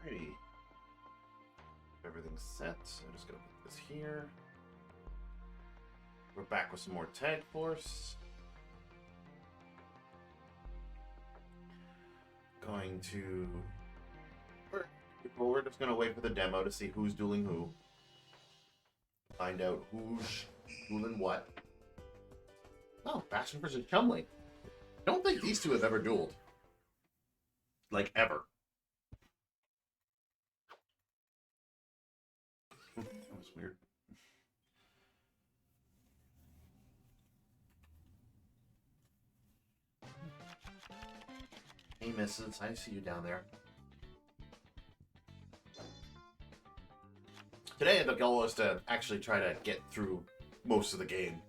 Alrighty. Everything's set. I'm just gonna put this here. We're back with some more Tag Force. Going to... Well, we're just gonna wait for the demo to see who's dueling who. Find out who's dueling what. Oh, Bastion versus Chumley. I don't think these two have ever dueled. Like, ever. That was weird. Hey, missus. I see you down there. Today, the goal is to actually try to get through most of the game.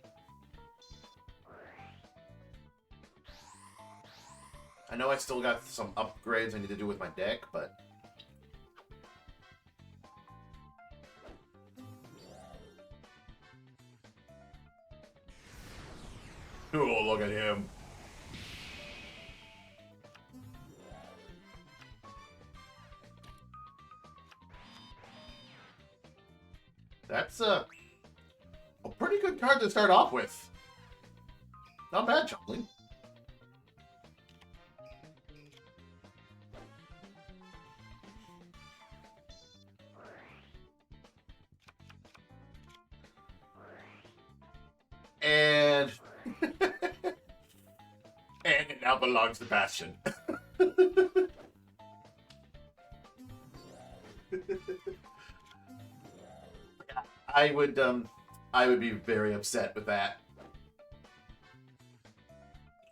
I know I still got some upgrades I need to do with my deck, but... Oh, look at him. That's a pretty good card to start off with. Not bad, Chumley. And... and it now belongs to Bastion. I would be very upset with that.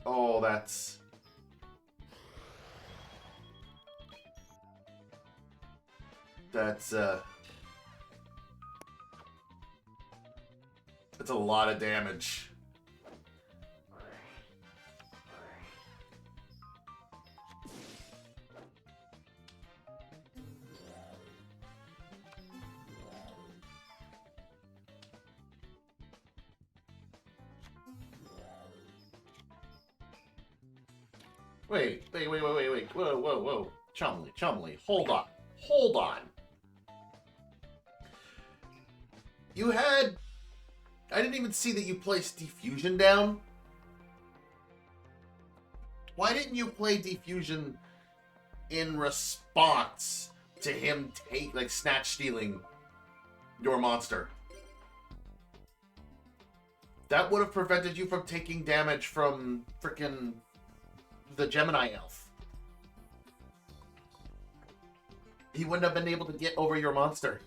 Oh, that's a lot of damage. Wait. Whoa. Chumley. Hold on. You had... I didn't even see that you placed Diffusion down. Why didn't you play Diffusion in response to him snatch stealing your monster? That would have prevented you from taking damage from frickin' the Gemini Elf. He wouldn't have been able to get over your monster.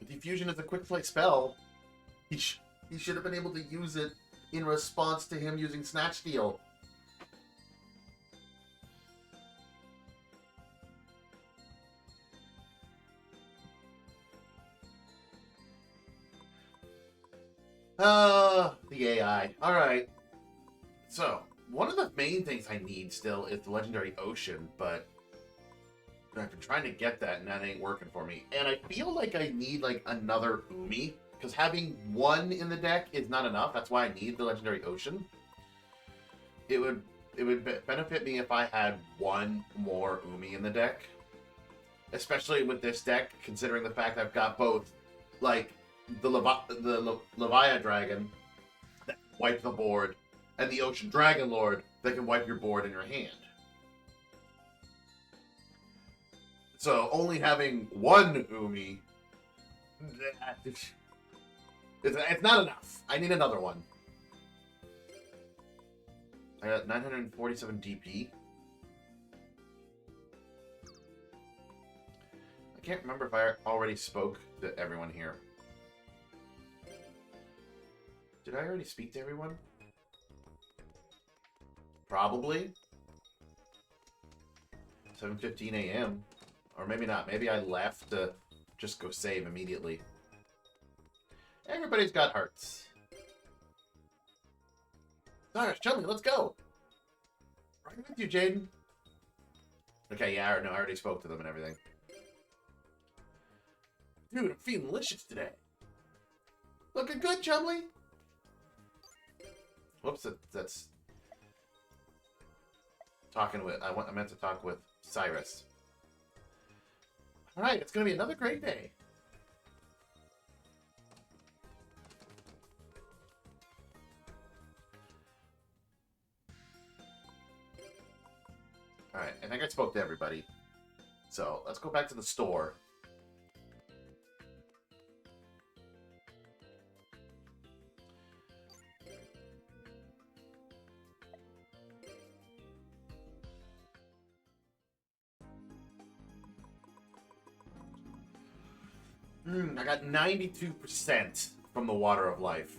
Diffusion is a quick play spell. He should have been able to use it in response to him using Snatch Steal. The AI. Alright. So, one of the main things I need still is the Legendary Ocean, but I've been trying to get that and that ain't working for me. And I feel like I need another Umi, because having one in the deck is not enough. That's why I need the Legendary Ocean. It would benefit me if I had one more Umi in the deck. Especially with this deck, considering the fact I've got both, the Leviathan Dragon that can wipe the board, and the Ocean Dragon Lord that can wipe your board in your hand. So only having one Umi, it's not enough. I need another one. I got 947 DP. I can't remember if I already spoke to everyone here. Did I already speak to everyone? Probably. 7:15 a.m. Or maybe not. Maybe I left to just go save immediately. Everybody's got hearts. Alright, Chumley, let's go. Right with you, Jaden. Okay, yeah, I already spoke to them and everything. Dude, I'm feeling delicious today. Looking good, Chumley. Whoops, that's... I meant to talk with Cyrus. All right, it's gonna be another great day. All right, I think I spoke to everybody. So let's go back to the store. I got 92% from the Water of Life.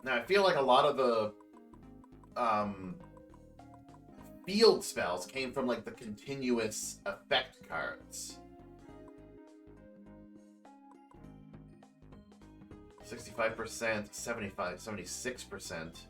Now, I feel like a lot of the field spells came from, like, the continuous effect cards. 65%, 75%, 76%.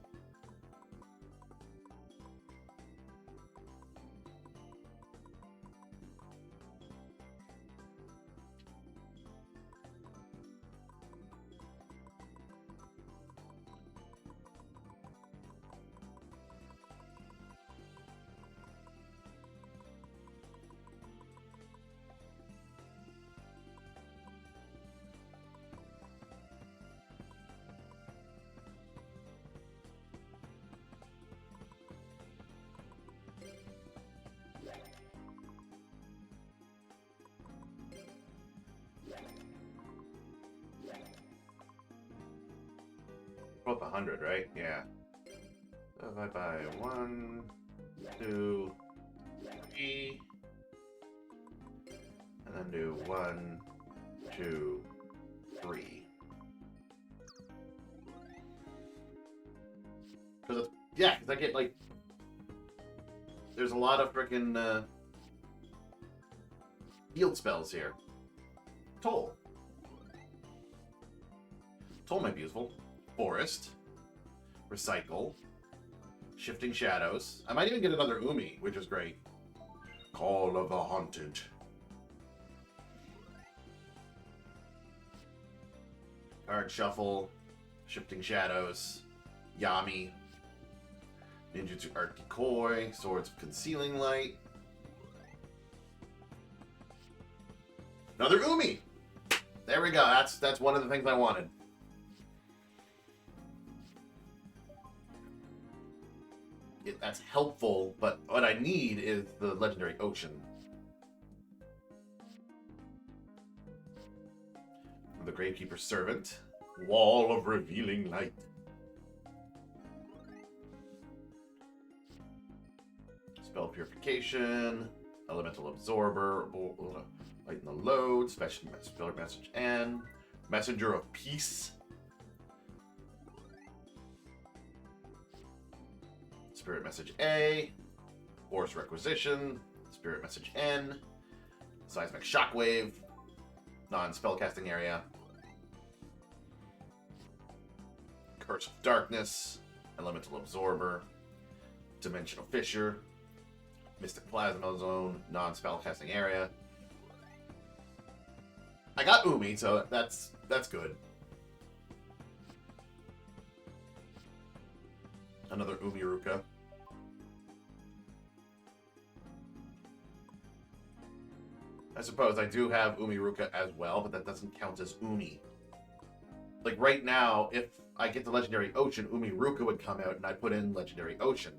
Both 100, right? Yeah. So if I buy 1, 2, 3, and then do 1, 2, 3. Because I get like there's a lot of freaking field spells here. Toll. Toll might be useful. Forest. Recycle. Shifting Shadows. I might even get another Umi, which is great. Call of the Haunted. Card Shuffle. Shifting Shadows. Yami. Ninjutsu Art Decoy. Swords of Concealing Light. Another Umi! There we go. That's one of the things I wanted. That's helpful, but what I need is the Legendary Ocean. The Gravekeeper's Servant. Wall of Revealing Light. Spell Purification. Elemental Absorber. Lighten the Load. Special Message N. Messenger of Peace. Spirit Message A, Force Requisition, Spirit Message N, Seismic Shockwave, non-spellcasting area, Curse of Darkness, Elemental Absorber, Dimensional Fissure, Mystic Plasma Zone, non-spellcasting area. I got Umi, so that's good. Another Umiruka. I suppose I do have Umiruka as well, but that doesn't count as Umi. Like right now, if I get the Legendary Ocean, Umiruka would come out and I put in Legendary Ocean.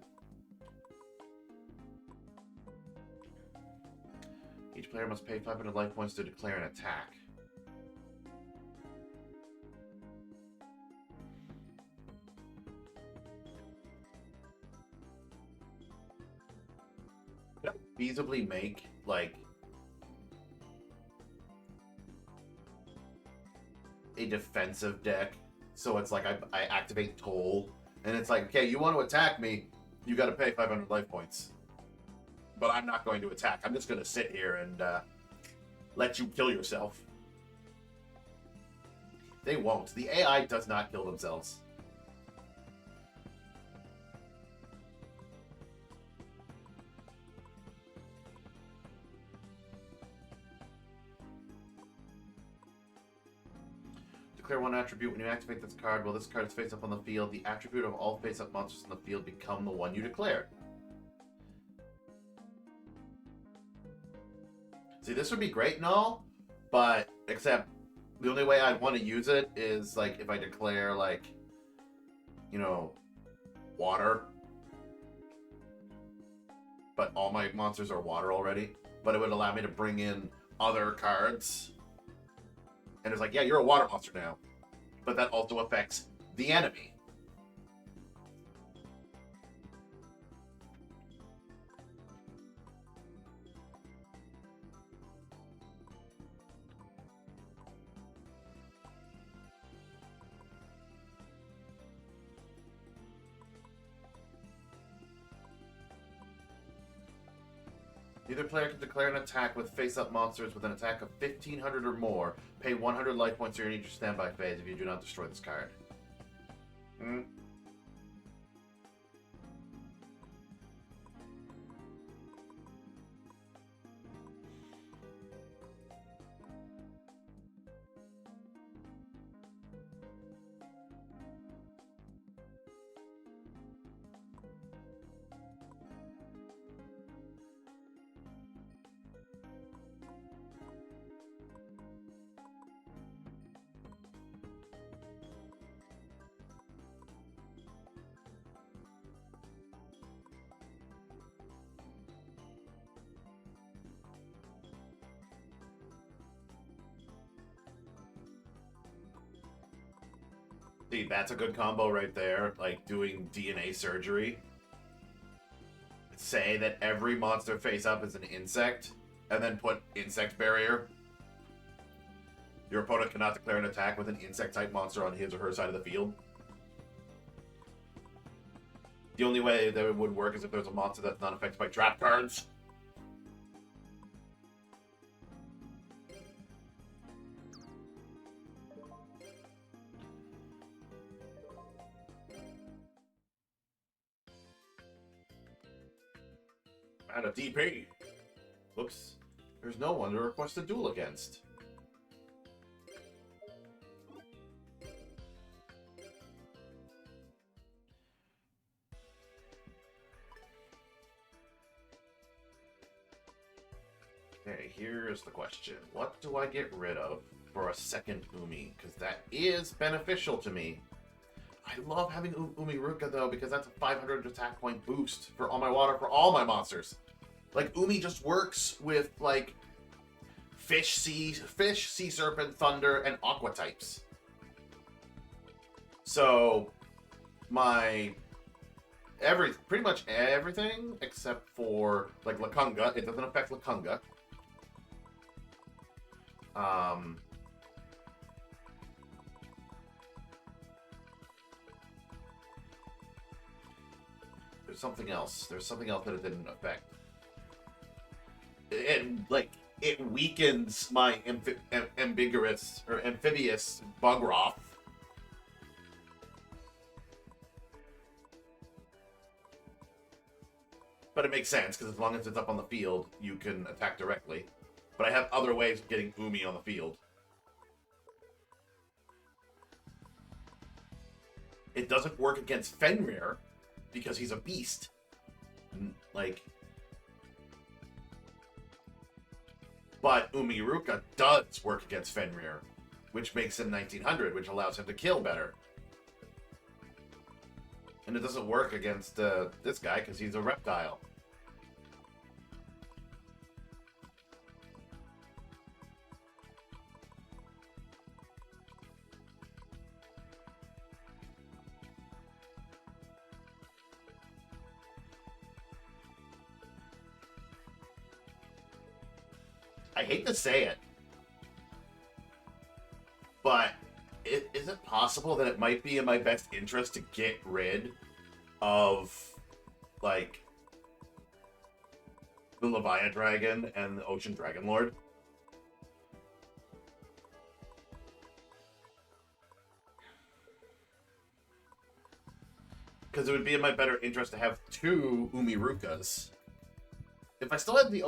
Each player must pay 500 life points to declare an attack. Could I feasibly make, like, a defensive deck? So it's like I activate Toll, and it's like, okay, you want to attack me, you got to pay 500 life points. But I'm not going to attack. I'm just going to sit here and let you kill yourself. They won't. The AI does not kill themselves. declare one attribute when you activate this card. While this card is face up on the field, the attribute of all face up monsters in the field become the one you declared. See, this would be great and all, but except the only way I'd want to use it is like if I declare like, you know, water. But all my monsters are water already. But it would allow me to bring in other cards. And it's like, yeah, you're a water monster now. But that also affects the enemy. Either player can declare an attack with face-up monsters with an attack of 1,500 or more. Pay 100 life points during each standby phase if you do not destroy this card. See, that's a good combo right there, like doing DNA surgery. Say that every monster face up is an insect, and then put insect barrier. Your opponent cannot declare an attack with an insect-type monster on his or her side of the field. The only way that it would work is if there's a monster that's not affected by trap cards. And a DP. Looks, there's no one to request a duel against. Okay, here's the question. What do I get rid of for a second Umi? Because that is beneficial to me. I love having Umiruka though, because that's a 500 attack point boost for all my water, for all my monsters. Like, Umi just works with, like, fish, sea serpent, thunder, and aqua types. So, pretty much everything, except for, like, Lakunga. It doesn't affect Lakunga. There's something else. There's something else that it didn't affect. It weakens my amphibious Bugroth. But it makes sense, because as long as it's up on the field, you can attack directly. But I have other ways of getting Umi on the field. It doesn't work against Fenrir, because he's a beast. Like... But Umiruka does work against Fenrir, which makes him 1900, which allows him to kill better. And it doesn't work against this guy because he's a reptile. I hate to say it, but is it possible that it might be in my best interest to get rid of, like, the Leviathan Dragon and the Ocean Dragon Lord? Because it would be in my better interest to have two Umirukas. If I still had the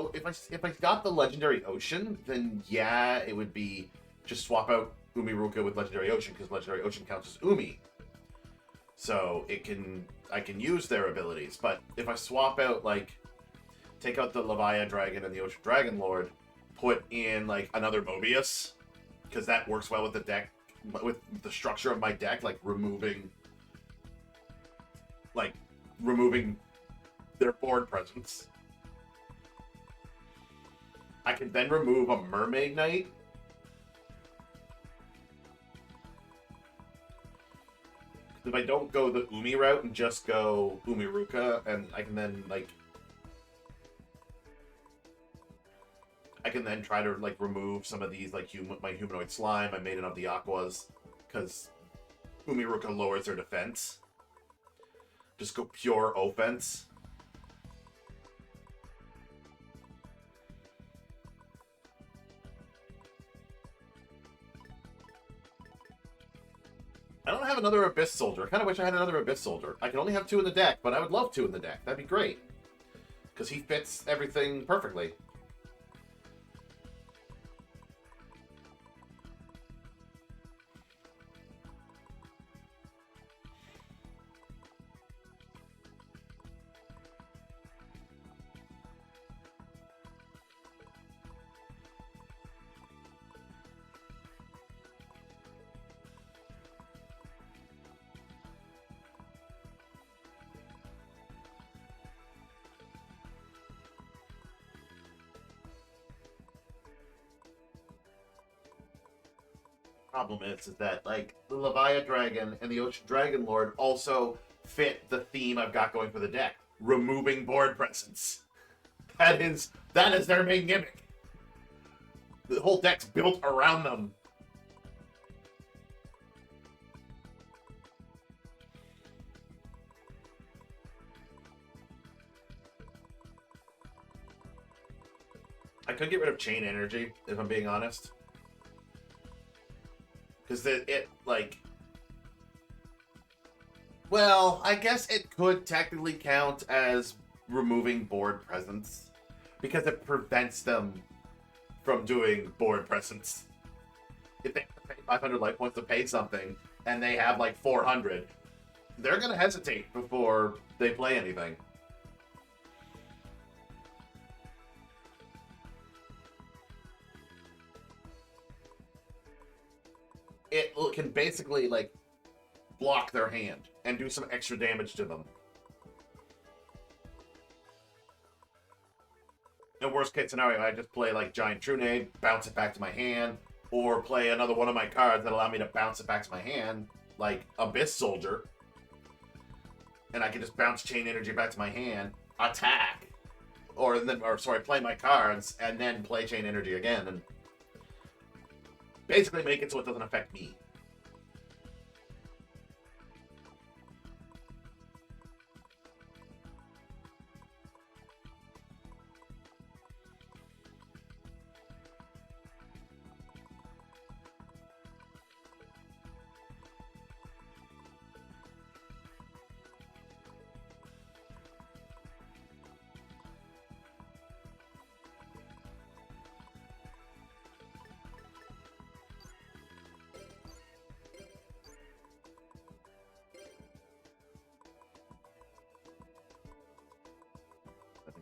if I got the legendary ocean, then yeah, it would be just swap out Umiruka with Legendary Ocean, because Legendary Ocean counts as Umi. So I can use their abilities. But if I swap out, like, take out the Levia Dragon and the Ocean Dragon Lord, put in, like, another Mobius, because that works well with the deck, with the structure of my deck, like, removing their board presence. I can then remove a Mermaid Knight. If I don't go the Umi route and just go Umiruka, and I can then, like, I can then try to, like, remove some of these, like, my Humanoid Slime, my Maiden of the Aquas, because Umiruka lowers their defense. Just go pure offense. I don't have another Abyss Soldier. I kind of wish I had another Abyss Soldier. I can only have 2 in the deck, but I would love 2 in the deck. That'd be great. Because he fits everything perfectly. Problem is that, like, the Levia Dragon and the Ocean Dragon Lord also fit the theme I've got going for the deck. Removing board presence. That is their main gimmick. The whole deck's built around them. I could get rid of Chain Energy, if I'm being honest. Because it, like... Well, I guess it could technically count as removing board presence. Because it prevents them from doing board presence. If they have to pay 500 life points to pay something, and they have, like, 400, they're going to hesitate before they play anything. It can basically, like, block their hand and do some extra damage to them. In worst case scenario, I just play, like, Giant Trunade, bounce it back to my hand, or play another one of my cards that allow me to bounce it back to my hand, like Abyss Soldier, and I can just bounce Chain Energy back to my hand, attack, play my cards, and then play Chain Energy again, and basically make it so it doesn't affect me.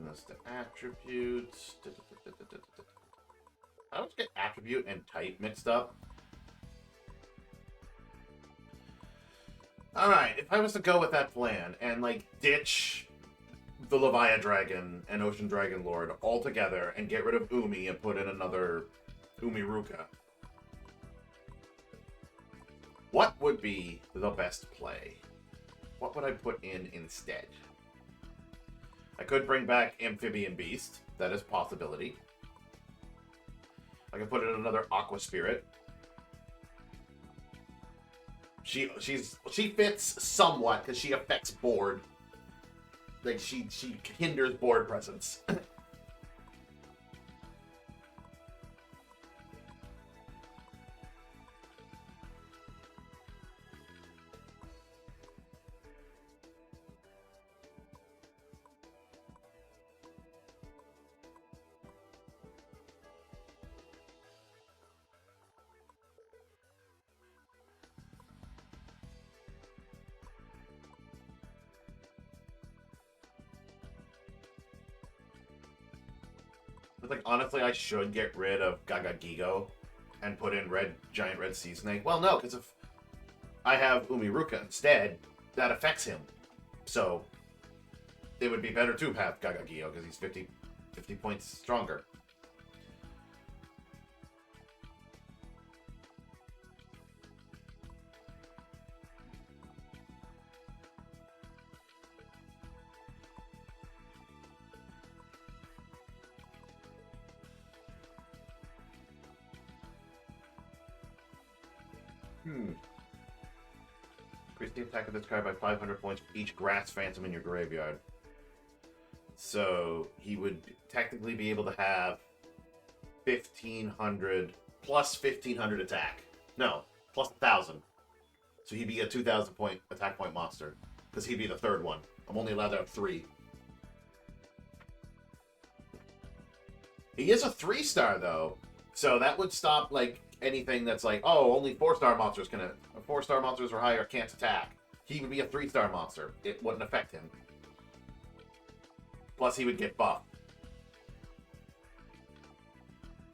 That's the attributes. I always get attribute and type mixed up. Alright, if I was to go with that plan and, like, ditch the Levia Dragon and Ocean Dragon Lord all together and get rid of Umi and put in another Umiruka, what would be the best play? What would I put in instead? I could bring back Amphibian Beast. That is a possibility. I could put in another Aqua Spirit. She fits somewhat because she affects board. Like, she hinders board presence. Like, honestly, I should get rid of Gaga Gigo and put in giant red sea snake. Well, no, because if I have Umiruka instead, that affects him. So it would be better to have Gaga Gigo because he's 50 points stronger. Increase the attack of this card by 500 points for each Grass Phantom in your graveyard. So he would technically be able to have 1,500 plus 1,500 attack. No, plus 1,000. So he'd be a 2,000 point attack point monster because he'd be the third one. I'm only allowed to have 3. He is a 3-star though, so that would stop like anything that's like, oh, only 4-star monsters can. 4-star monsters or higher can't attack. He would be a 3-star monster. It wouldn't affect him. Plus, he would get buffed.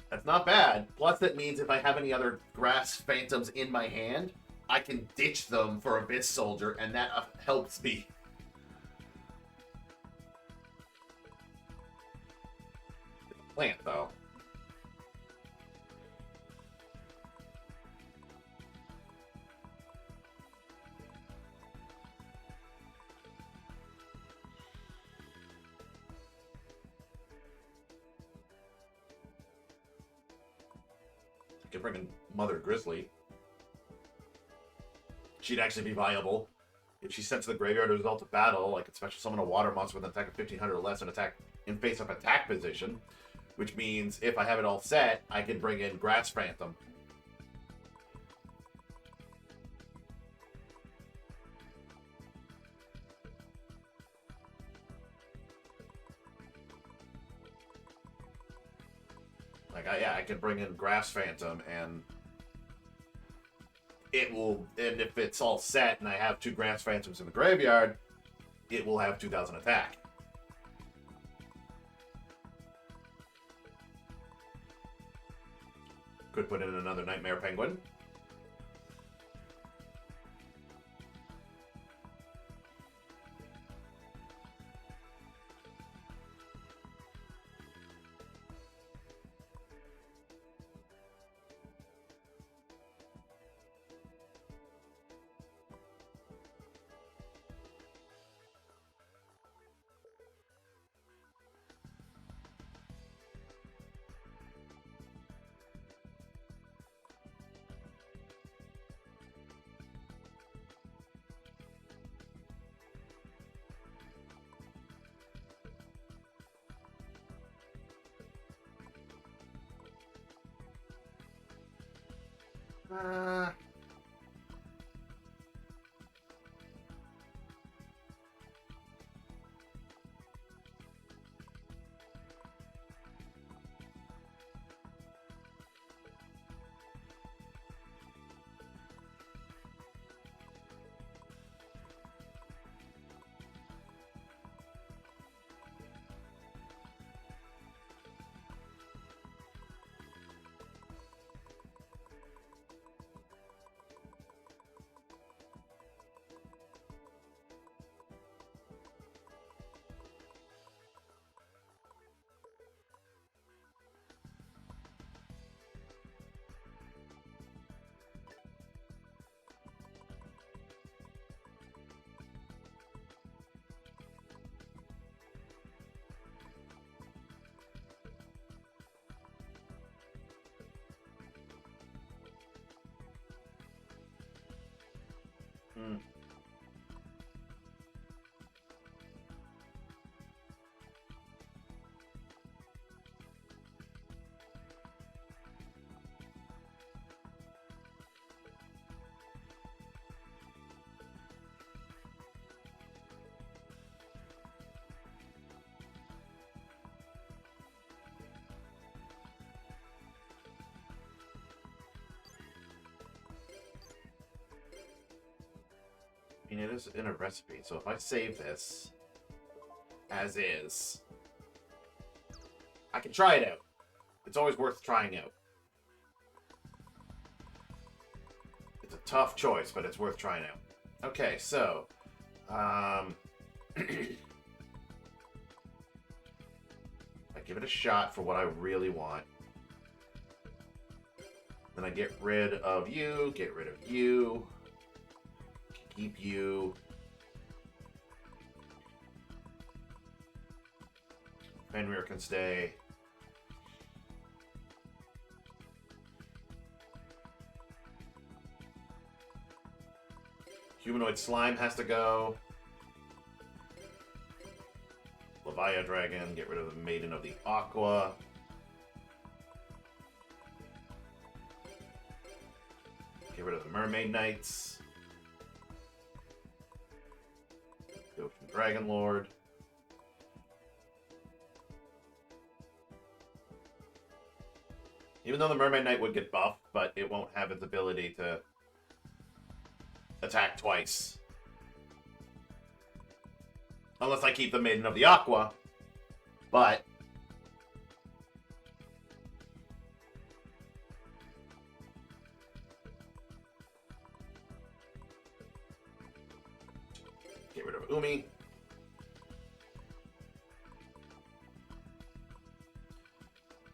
That's not bad. Plus, that means if I have any other Grass Phantoms in my hand, I can ditch them for Abyss Soldier, and that helps me. Plant, though. I could bring in Mother Grizzly. She'd actually be viable. If she's sent to the graveyard as a result of battle, I could special summon a water monster with an attack of 1,500 or less and attack in face-up attack position. Which means if I have it all set, I can bring in Grass Phantom. Like, I can bring in Grass Phantom, and it will. And if it's all set, and I have 2 Grass Phantoms in the graveyard, it will have 2,000 attack. Could put in another Nightmare Penguin. Uh, hmm. I mean, it is in a recipe, so if I save this as is, I can try it out. It's always worth trying out. It's a tough choice, but it's worth trying out. Okay, so I give it a shot for what I really want. Then I get rid of you, keep you. Fenrir can stay. Humanoid slime has to go. Levia Dragon, get rid of the Maiden of the Aqua. Get rid of the Mermaid Knights. Go from Dragon Lord. Even though the Mermaid Knight would get buffed, but it won't have its ability to attack twice. Unless I keep the Maiden of the Aqua. But get rid of Umi.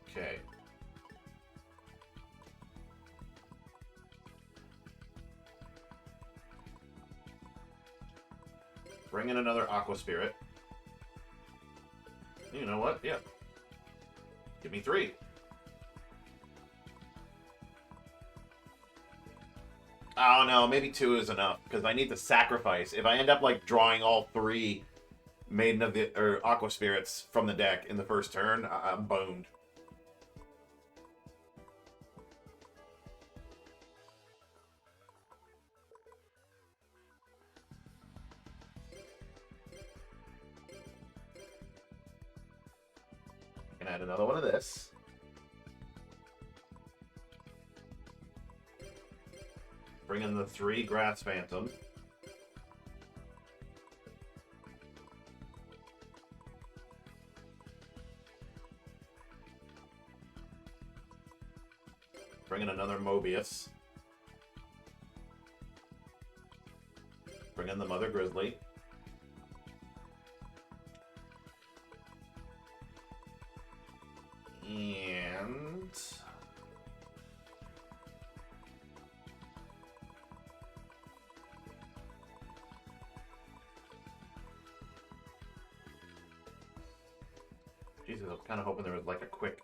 Okay. Bring in another Aqua Spirit. You know what? Yeah. Give me 3. Oh no, maybe 2 is enough because I need to sacrifice. If I end up like drawing all 3 Maiden of the or Aqua Spirits from the deck in the first turn, I'm boned. I can add another one of this. Bring in the 3 Grass Phantom. Bring in another Mobius. Bring in the Mother Grizzly. And Jesus, I was kind of hoping there was like a quick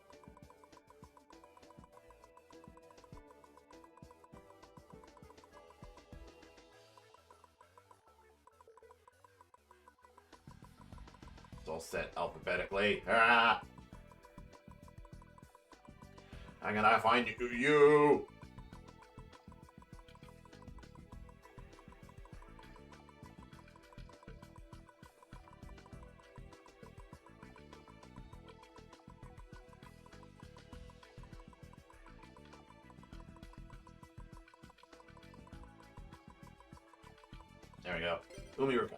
it's all set alphabetically. Ah! How can I find you? There we go. Umiruka.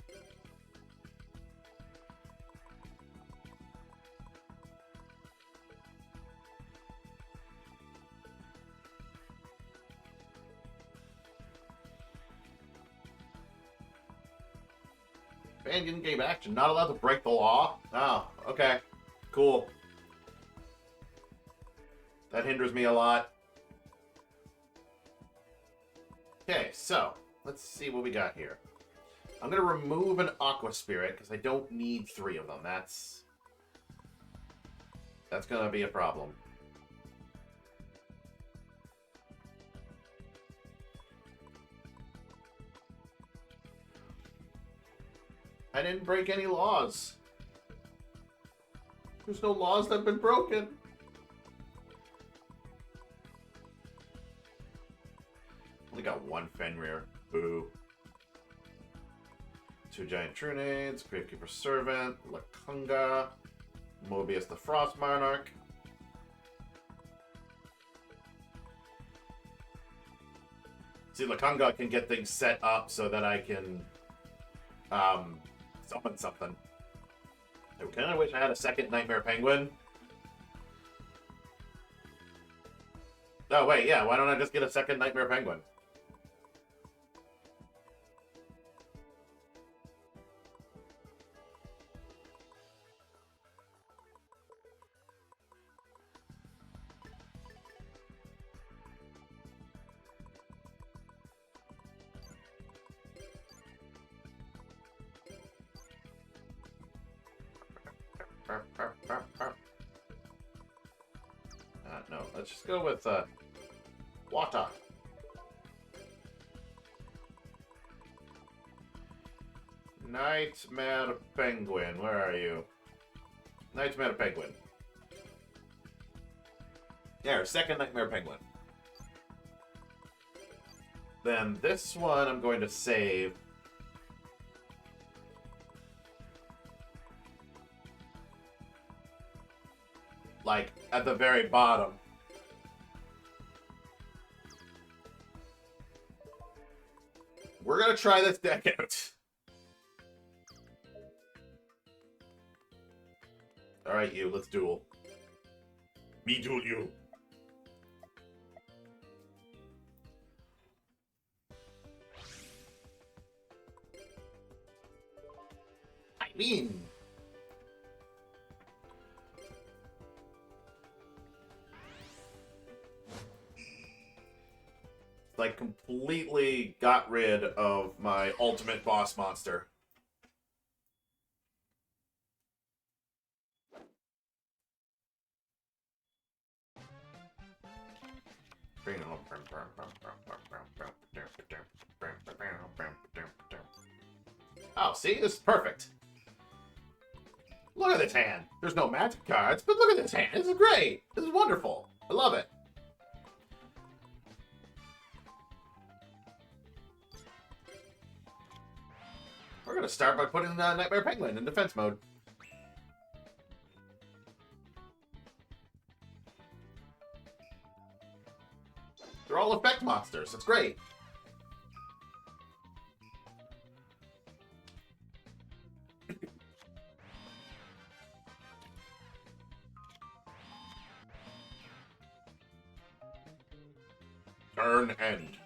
Ban in-game action. Not allowed to break the law? Oh, okay. Cool. That hinders me a lot. Okay, so let's see what we got here. I'm going to remove an Aqua Spirit because I don't need 3 of them. That's going to be a problem. I didn't break any laws. There's no laws that have been broken. Only got 1 Fenrir. Boo. 2 Giant Trunades, Gravekeeper Servant, Lakunga, Mobius the Frost Monarch. See, Lakunga can get things set up so that I can summon something. I kind of wish I had a second Nightmare Penguin. Oh, wait, yeah, why don't I just get a second Nightmare Penguin? No, let's just go with, water. Nightmare Penguin, where are you? Nightmare Penguin. There, second Nightmare Penguin. Then this one I'm going to save. Like, at the very bottom. We're gonna try this deck out. Alright, you, let's duel. Me duel you. I mean... like, completely got rid of my ultimate boss monster. Oh, see? This is perfect. Look at this hand. There's no magic cards, but look at this hand. This is great. This is wonderful. I love it. We're going to start by putting Nightmare Penguin in defense mode. They're all effect monsters. That's great. Turn end.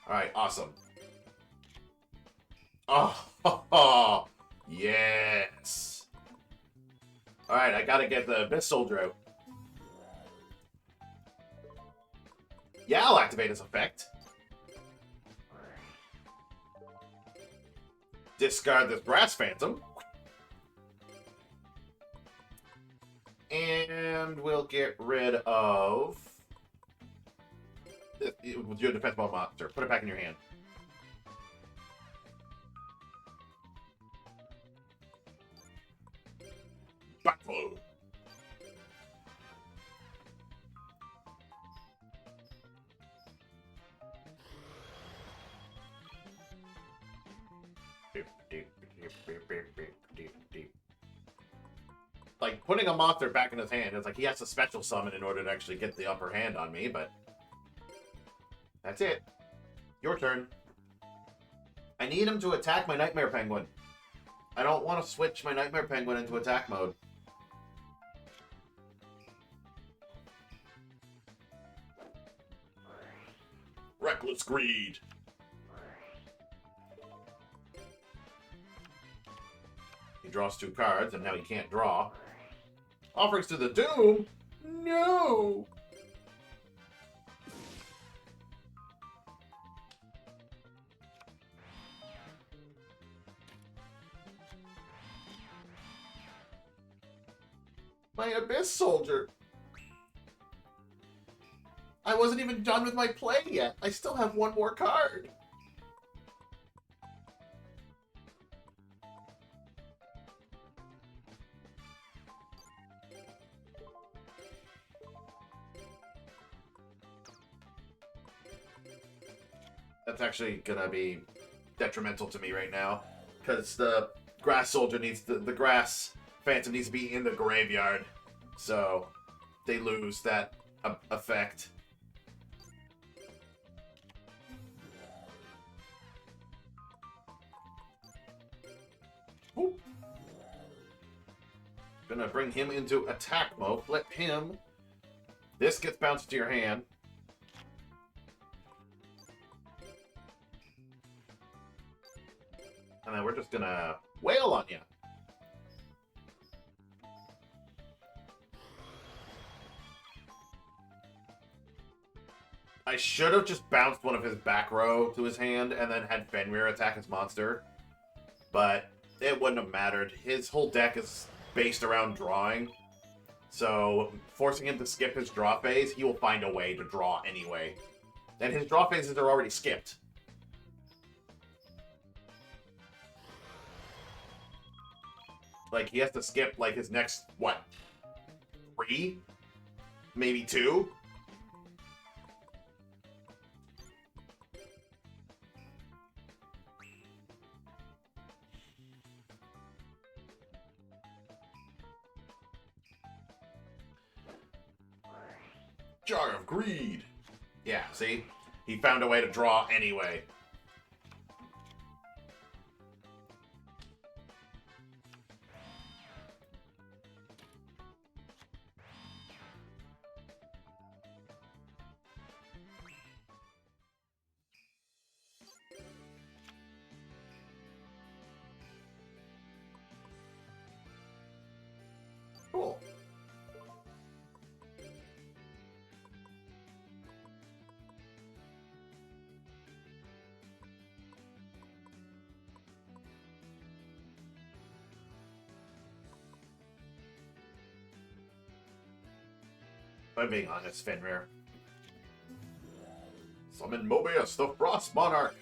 Alright, awesome. Oh, yes. Alright, I gotta get the Abyss Soldier out. Yeah, I'll activate his effect. Discard this Brass Phantom. And we'll get rid of... your defense ball monster. Put it back in your hand. Battle. Like, putting a monster back in his hand, it's like he has to special summon in order to actually get the upper hand on me, but... that's it. Your turn. I need him to attack my Nightmare Penguin. I don't want to switch my Nightmare Penguin into attack mode. Reckless Greed. He draws 2 cards, and now he can't draw. Offerings to the Doom? No! My Abyss Soldier. I wasn't even done with my play yet. I still have 1 more card. That's actually gonna be detrimental to me right now, because the Grass Soldier needs the Grass Phantom needs to be in the graveyard, so they lose that effect. Ooh. Gonna bring him into attack mode. Flip him This gets bounced to your hand. And then we're just gonna wail on you. I should have just bounced one of his back row to his hand and then had Fenrir attack his monster. But it wouldn't have mattered. His whole deck is based around drawing. So forcing him to skip his draw phase, he will find a way to draw anyway. And his draw phases are already skipped. Like, he has to skip, like, his next, what? 3? Maybe 2? Jar of Greed. Yeah, see? He found a way to draw anyway. Cool. If I'm being honest, Fenrir. Summon Mobius, the Frost Monarch.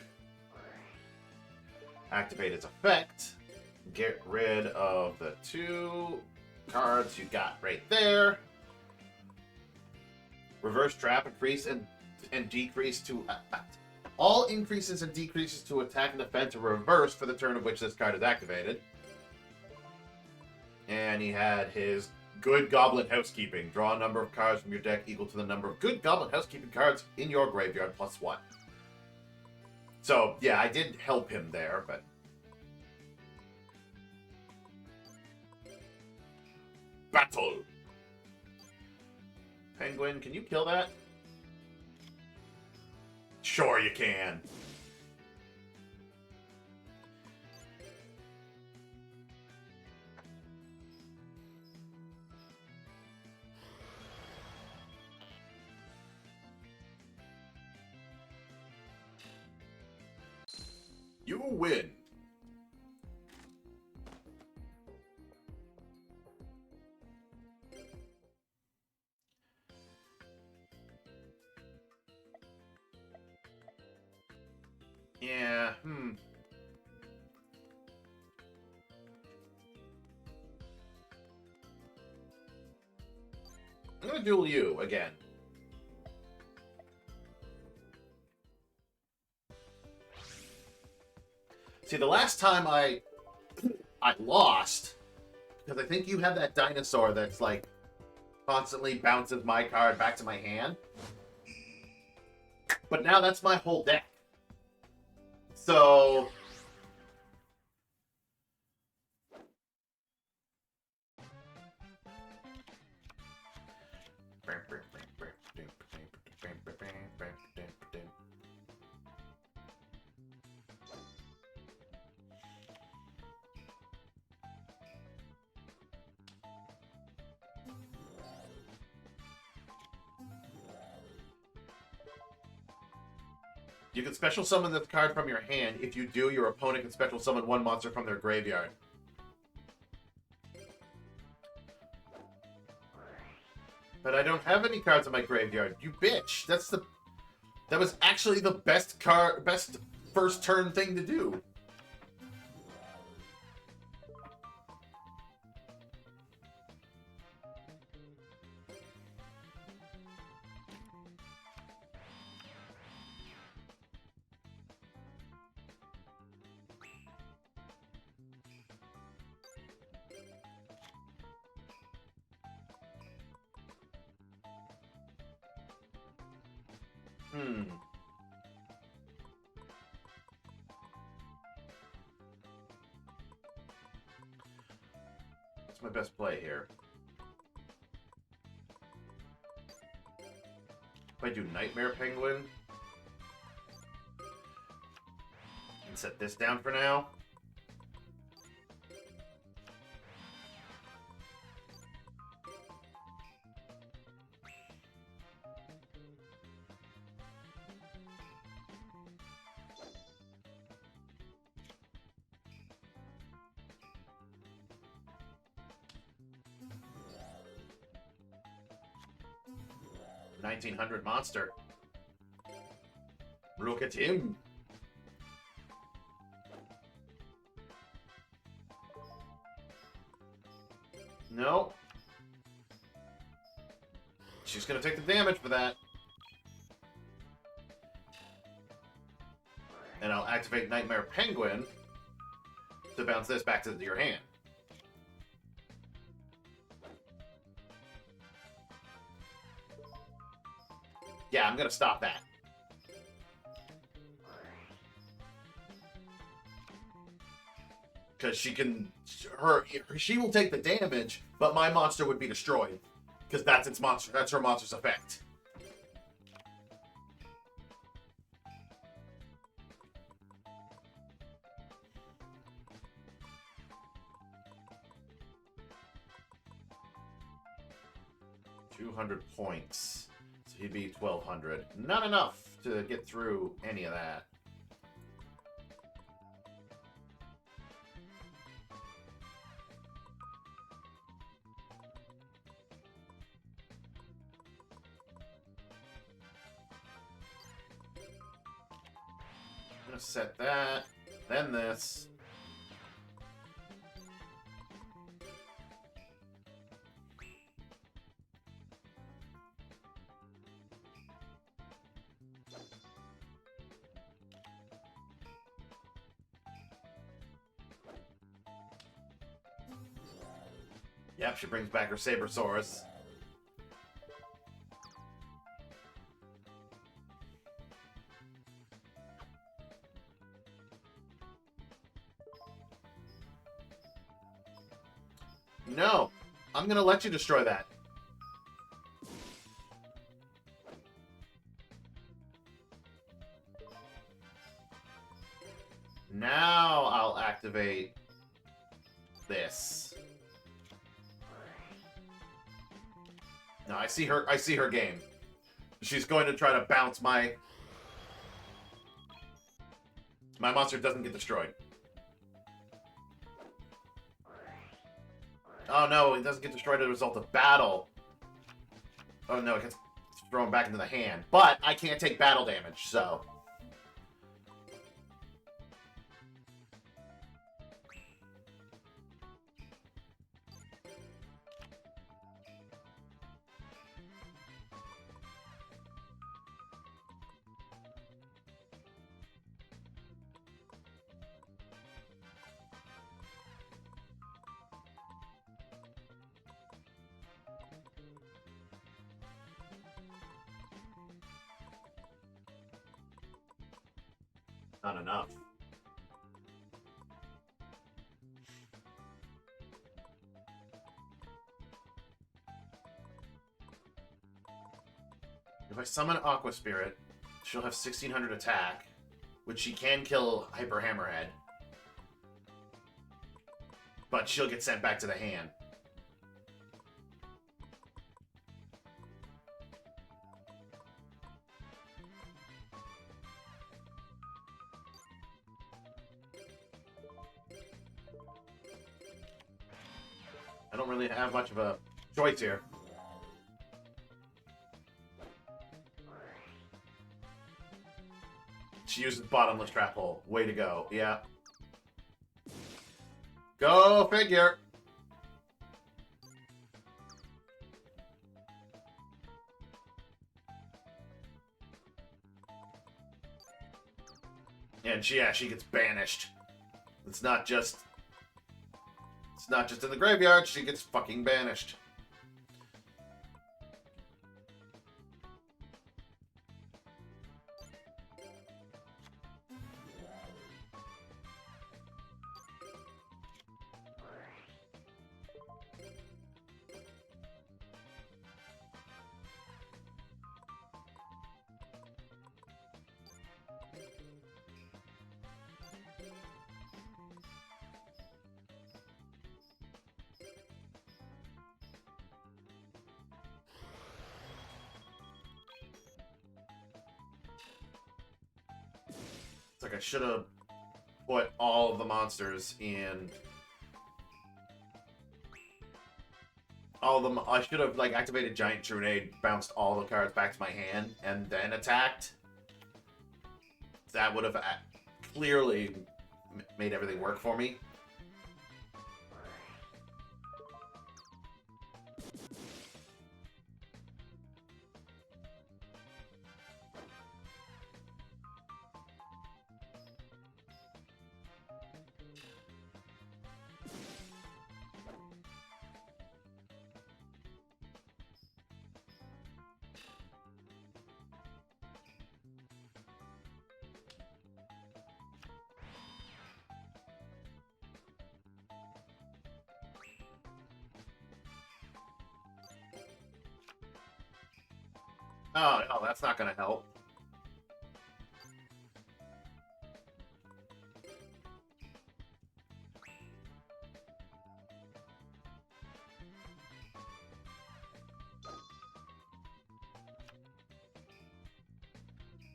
Activate its effect. Get rid of the 2 cards you got right there. Reverse trap increase and decrease to... all increases and decreases to attack and defense are reversed for the turn of which this card is activated. And he had his Good Goblin Housekeeping. Draw a number of cards from your deck equal to the number of Good Goblin Housekeeping cards in your graveyard plus 1. So, yeah, I did help him there, but... Battle! Penguin, can you kill that? Sure you can. You win. Yeah, I'm gonna duel you again. See, the last time I lost, because I think you have that dinosaur that's like constantly bounces my card back to my hand. But now that's my whole deck. So you can special summon this card from your hand. If you do, your opponent can special summon 1 monster from their graveyard. But I don't have any cards in my graveyard. You bitch. That was actually the best first turn thing to do. What's my best play here? I do Nightmare Penguin and set this down for now. $1,900 monster. Look at him. No. She's gonna take the damage for that. And I'll activate Nightmare Penguin to bounce this back to your hand. Yeah, I'm gonna stop that. Because she can... She will take the damage, but my monster would be destroyed. Because that's its monster. That's her monster's effect. $200 points. So he'd be 1,200. Not enough to get through any of that. I'm gonna set that, then this. Yep, she brings back her Sabersaurus. No, I'm gonna let you destroy that. Now I'll activate this. No, I see her game. She's going to try to bounce my monster doesn't get destroyed. Oh no, it doesn't get destroyed as a result of battle. Oh no, it gets thrown back into the hand. But I can't take battle damage, so... Not enough. If I summon Aqua Spirit, she'll have 1,600 attack, which she can kill Hyper Hammerhead. But she'll get sent back to the hand. I don't really have much of a choice here. She uses Bottomless Trap Hole. Way to go. Yeah. Go figure. And she gets banished. It's not just in the graveyard, she gets fucking banished. like I should have put all of the monsters in. All of them. I should have like activated Giant Trunade, bounced all the cards back to my hand, and then attacked. That would have clearly made everything work for me. Oh, no, that's not going to help.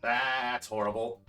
That's horrible.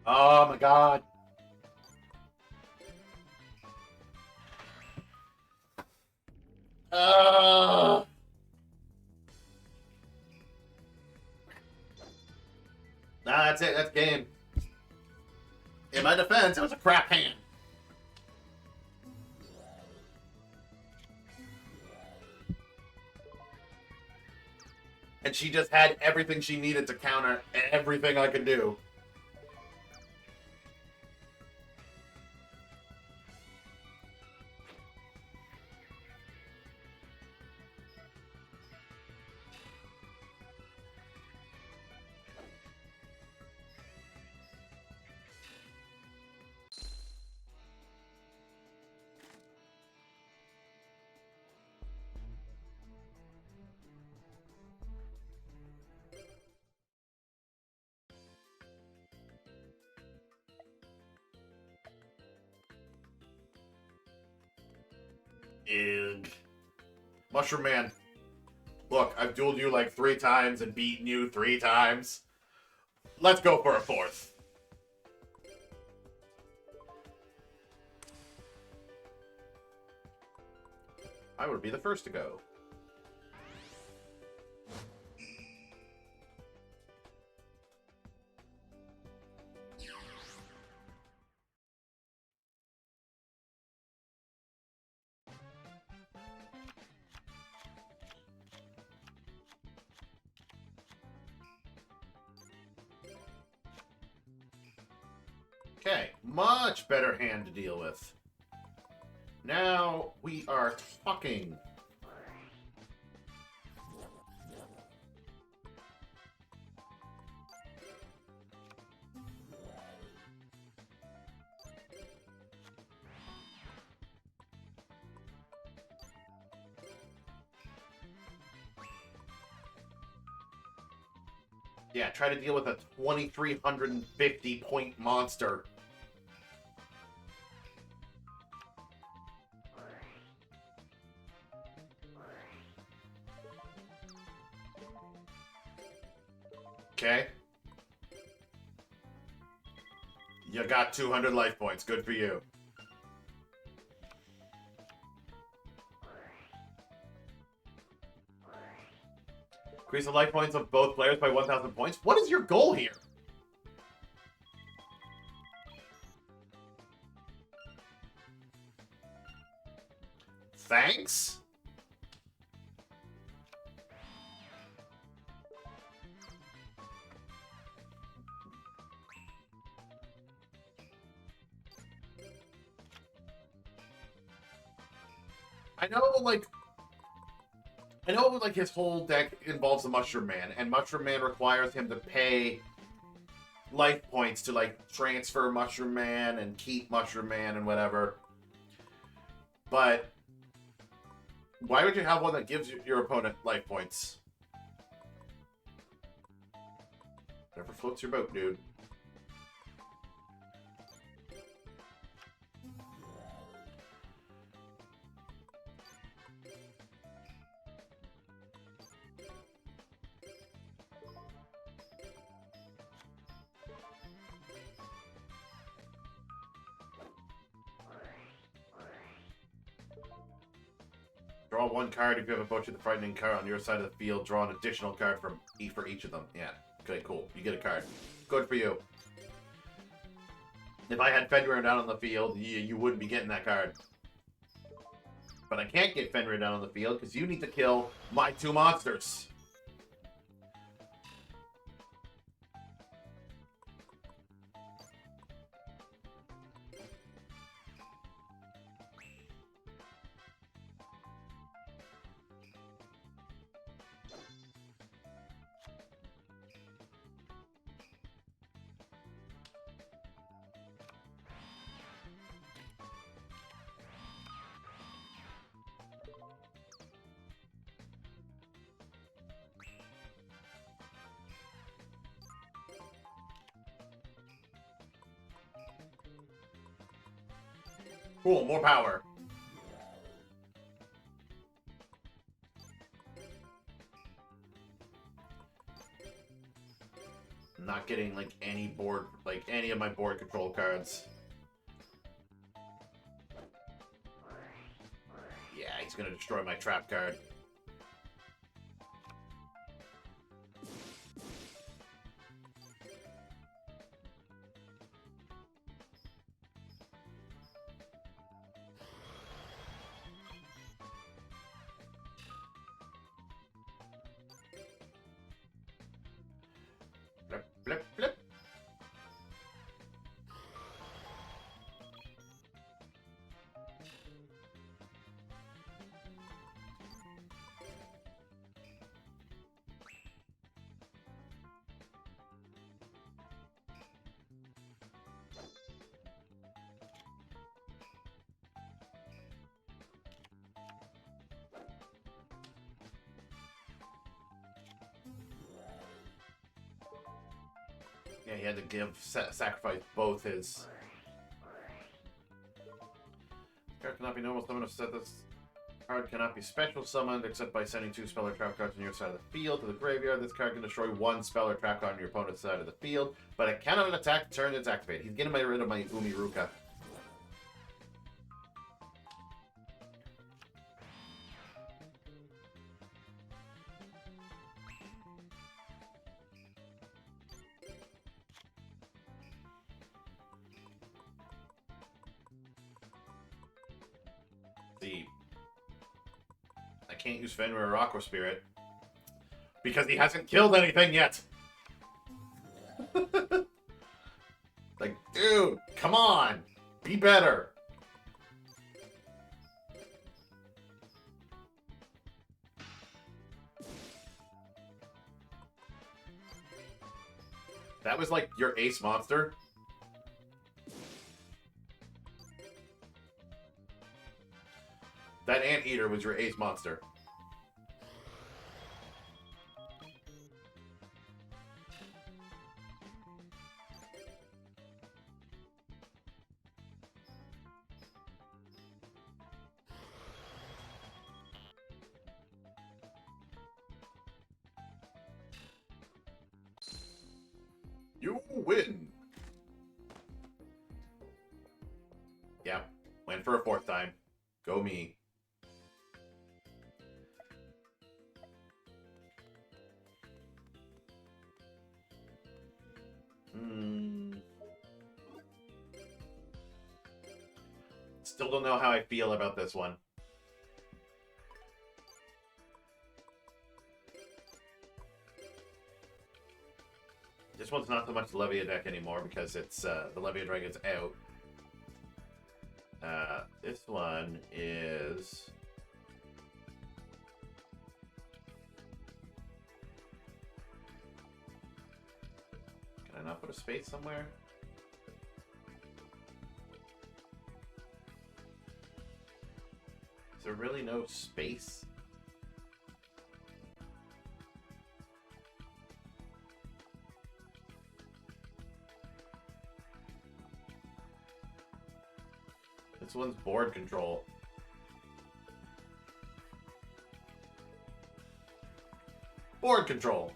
Oh my god. Nah, that's it. That's game. In my defense, it was a crap hand. And she just had everything she needed to counter everything I could do. Ugh. Mushroom Man. Look, I've dueled you like 3 times and beaten you 3 times. Let's go for a 4th. I would be the first to go. Okay, much better hand to deal with. Now we are talking. Yeah, try to deal with a 2,350 point monster. Okay. You got 200 life points. Good for you. Increase the life points of both players by 1,000 points. What is your goal here? Thanks? I know, like, I know like his whole deck involves the Mushroom Man, and Mushroom Man requires him to pay life points to like transfer Mushroom Man and keep Mushroom Man and whatever. But why would you have one that gives your opponent life points? Whatever floats your boat, dude. Draw one card if you have a bunch of the frightening card on your side of the field. Draw an additional card for each of them. Yeah. Okay, cool. You get a card. Good for you. If I had Fenrir down on the field, you wouldn't be getting that card. But I can't get Fenrir down on the field because you need to kill my 2 monsters. Cool, more power. I'm not getting like any of my board control cards. Yeah, he's gonna destroy my trap card. Blip, blip, blip. Yeah, he had to sacrifice both his. Card cannot be normal summoned. Set this card cannot be special summoned except by sending 2 spell or trap cards on your side of the field to the graveyard. This card can destroy 1 spell or trap card on your opponent's side of the field, but it cannot attack the turn it's activated. He's getting rid of my Umiruka. I can't use Fenrir or Aqua Spirit because he hasn't killed anything yet. Like, dude, come on, be better. That was like your ace monster. That Anteater was your ace monster. You win. Yeah, went for a 4th time. Go me. Still don't know how I feel about this one. This one's not so much the Levia deck anymore because it's the Levia Dragon's out. This one is I not put a space somewhere? Is there really no space? This one's board control. Board control.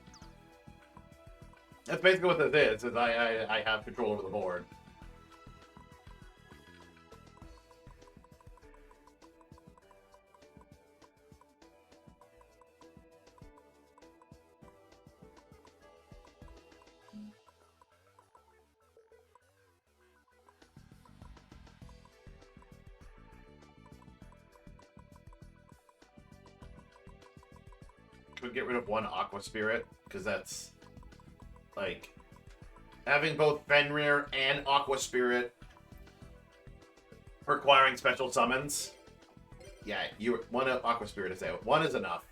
That's basically what this is I have control over the board. Could get rid of one Aqua Spirit, because that's like having both Fenrir and Aqua Spirit requiring special summons. Yeah, you one Aqua Spirit is out. One is enough.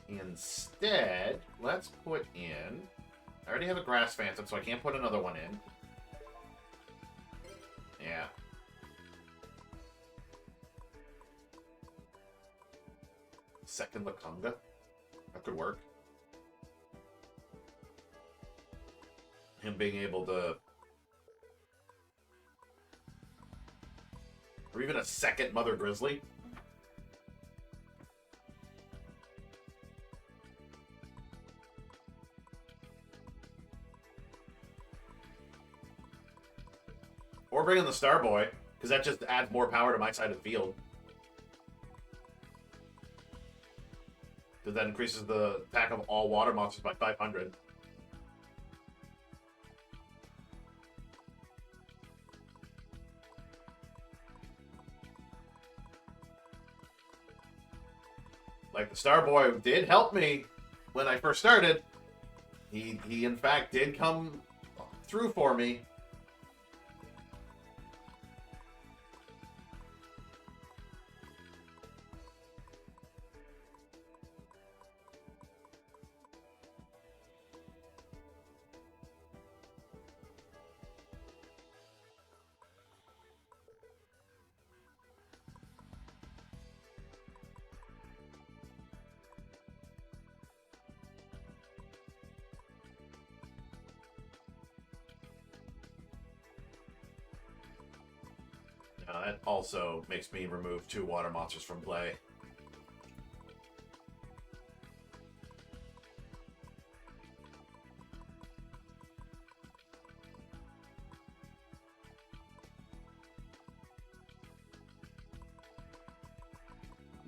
Instead, let's put in... I already have a Grass Phantom, so I can't put another one in. Yeah. Second Lakunga. That could work. Him being able to... Or even a second Mother Grizzly. Or bring in the Starboy, because that just adds more power to my side of the field. Because that increases the attack of all water monsters by 500. Like, the Starboy did help me when I first started. He in fact did come through for me. That also makes me remove 2 water monsters from play.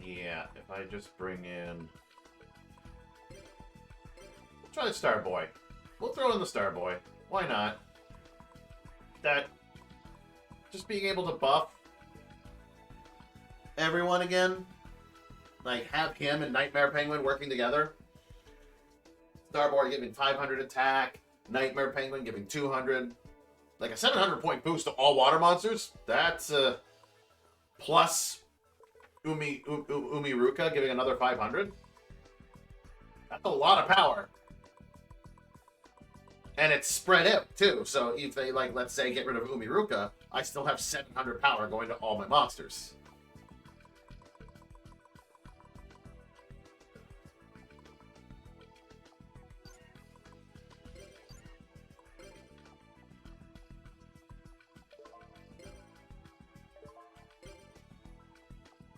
Yeah, if I just bring in... Try the Starboy. We'll throw in the Starboy. Why not? That... Just being able to buff everyone again. Like, have him and Nightmare Penguin working together. Starboy giving 500 attack. Nightmare Penguin giving 200. Like, a 700 point boost to all water monsters. That's plus Umiruka giving another 500. That's a lot of power. And it's spread out, too. So if they, like, let's say, get rid of Umiruka, I still have 700 power going to all my monsters.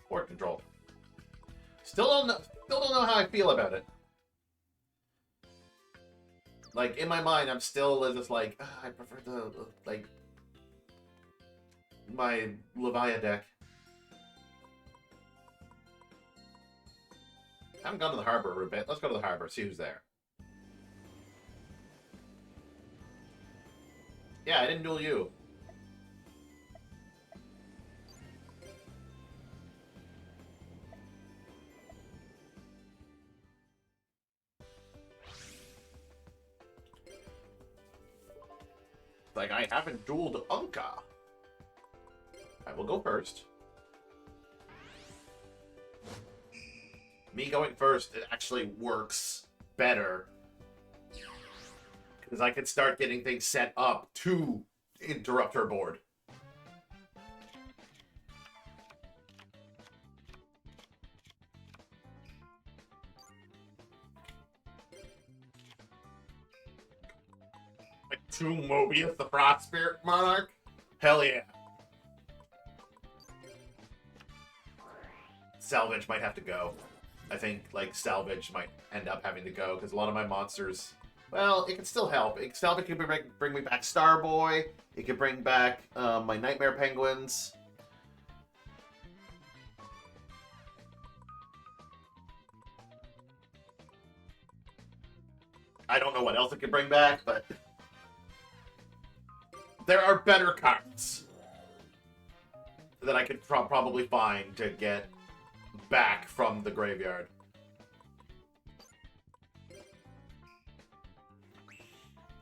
Board control. Still don't know how I feel about it. Like, in my mind, I'm still just like, I prefer the, like, my Levia deck. I haven't gone to the harbor a bit. Let's go to the harbor, see who's there. Yeah, I didn't duel you. like I haven't dueled Unka. I will go first. Me going first, it actually works better. Because I can start getting things set up to interrupt her board. Like 2 Mobius the Frost Spirit Monarch? Hell yeah. Salvage might have to go. I think, like, Salvage might end up having to go, because a lot of my monsters... Well, it can still help. Salvage can bring me back Starboy. It can bring back my Nightmare Penguins. I don't know what else it can bring back, but... There are better cards that I could probably find to get back from the graveyard.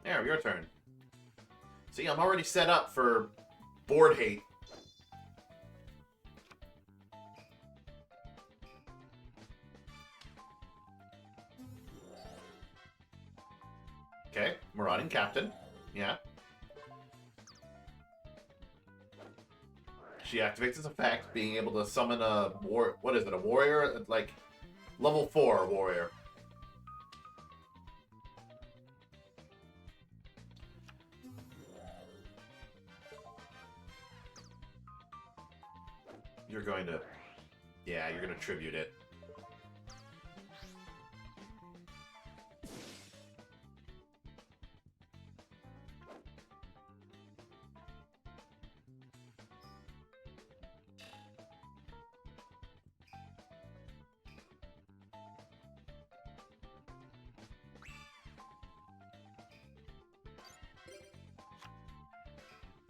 There, your turn. See, I'm already set up for board hate. Okay, Marauding Captain. Yeah. She activates its effect, being able to summon a what is it, a warrior? Like, level 4 warrior. You're going to... Yeah, you're going to tribute it.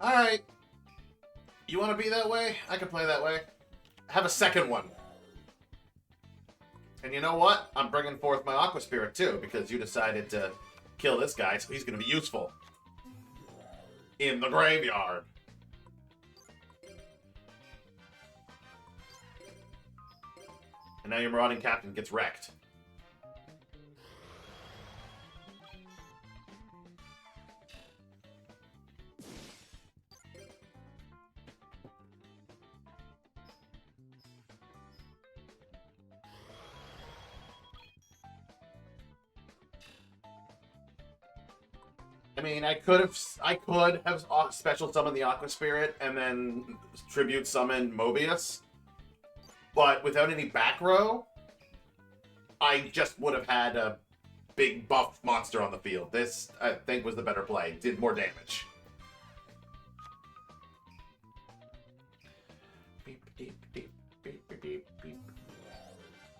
Alright. You want to be that way? I can play that way. Have a second one. And you know what? I'm bringing forth my Aqua Spirit too, because you decided to kill this guy, so he's going to be useful. In the graveyard. And now your Marauding Captain gets wrecked. I mean, I could have special summoned the Aqua Spirit and then tribute summon Mobius, but without any back row, I just would have had a big buff monster on the field. This, I think, was the better play. Did more damage.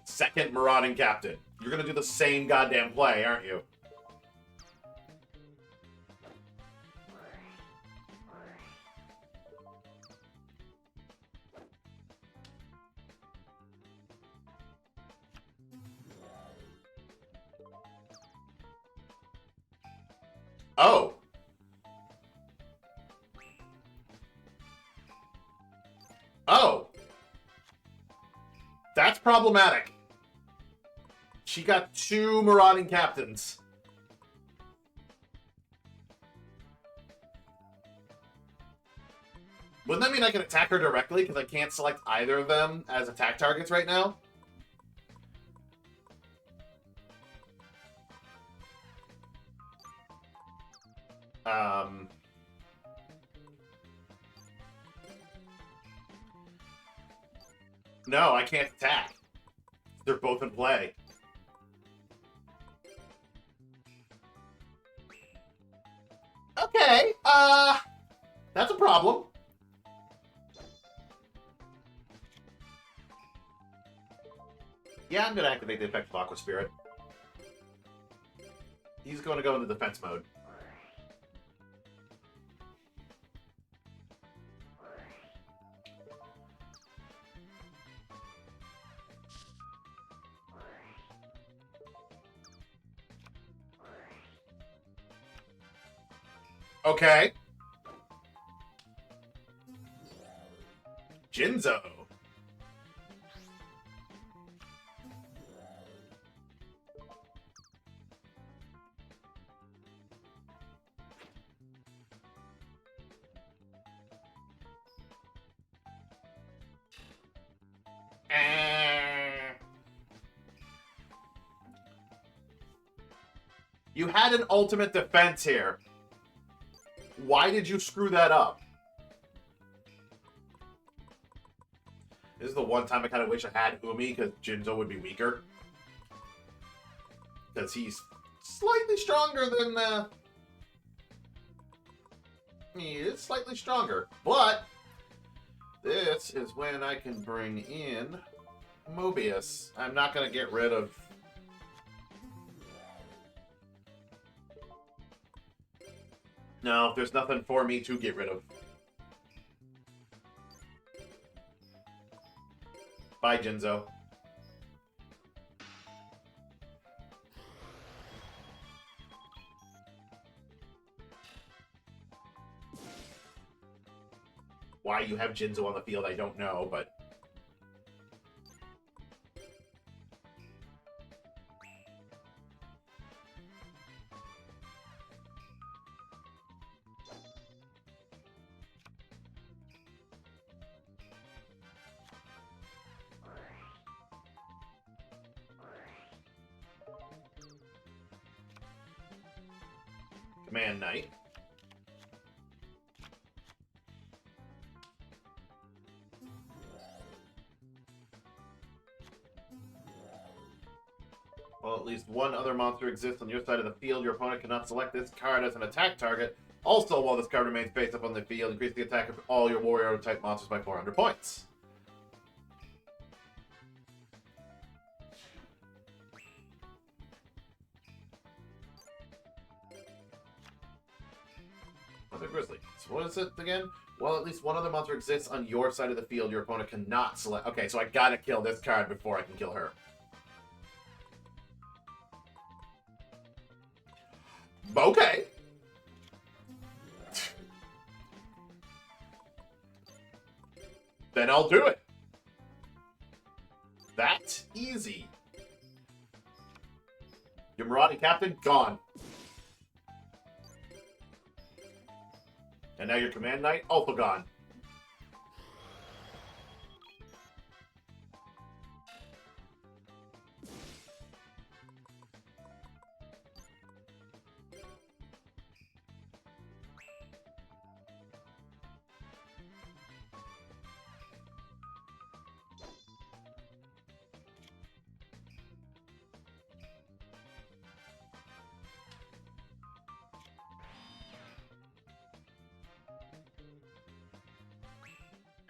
Second Marauding Captain. You're gonna do the same goddamn play, aren't you? Oh. Oh. That's problematic. She got 2 Marauding Captains. Wouldn't that mean I can attack her directly because I can't select either of them as attack targets right now? No, I can't attack. They're both in play. Okay, that's a problem. Yeah, I'm gonna activate the effect of Aqua Spirit. He's going to go into defense mode. Okay. Jinzo. You had an ultimate defense here. Why did you screw that up? This is the one time I kind of wish I had Umi, because Jinzo would be weaker. Because he's slightly stronger than... he is slightly stronger. But this is when I can bring in Mobius. I'm not going to get rid of... No, there's nothing for me to get rid of. Bye, Jinzo. Why you have Jinzo on the field, I don't know, but... Command Knight. Well, at least one other monster exists on your side of the field. Your opponent cannot select this card as an attack target. Also, while this card remains face up on the field, increase the attack of all your warrior-type monsters by 400 points. Mother Grizzly. So what is it again? Well, at least one other monster exists on your side of the field. Your opponent cannot select... Okay, so I gotta kill this card before I can kill her. Okay. Then I'll do it. That's easy. Your Marauding Captain, gone. And now your Command Knight, also gone.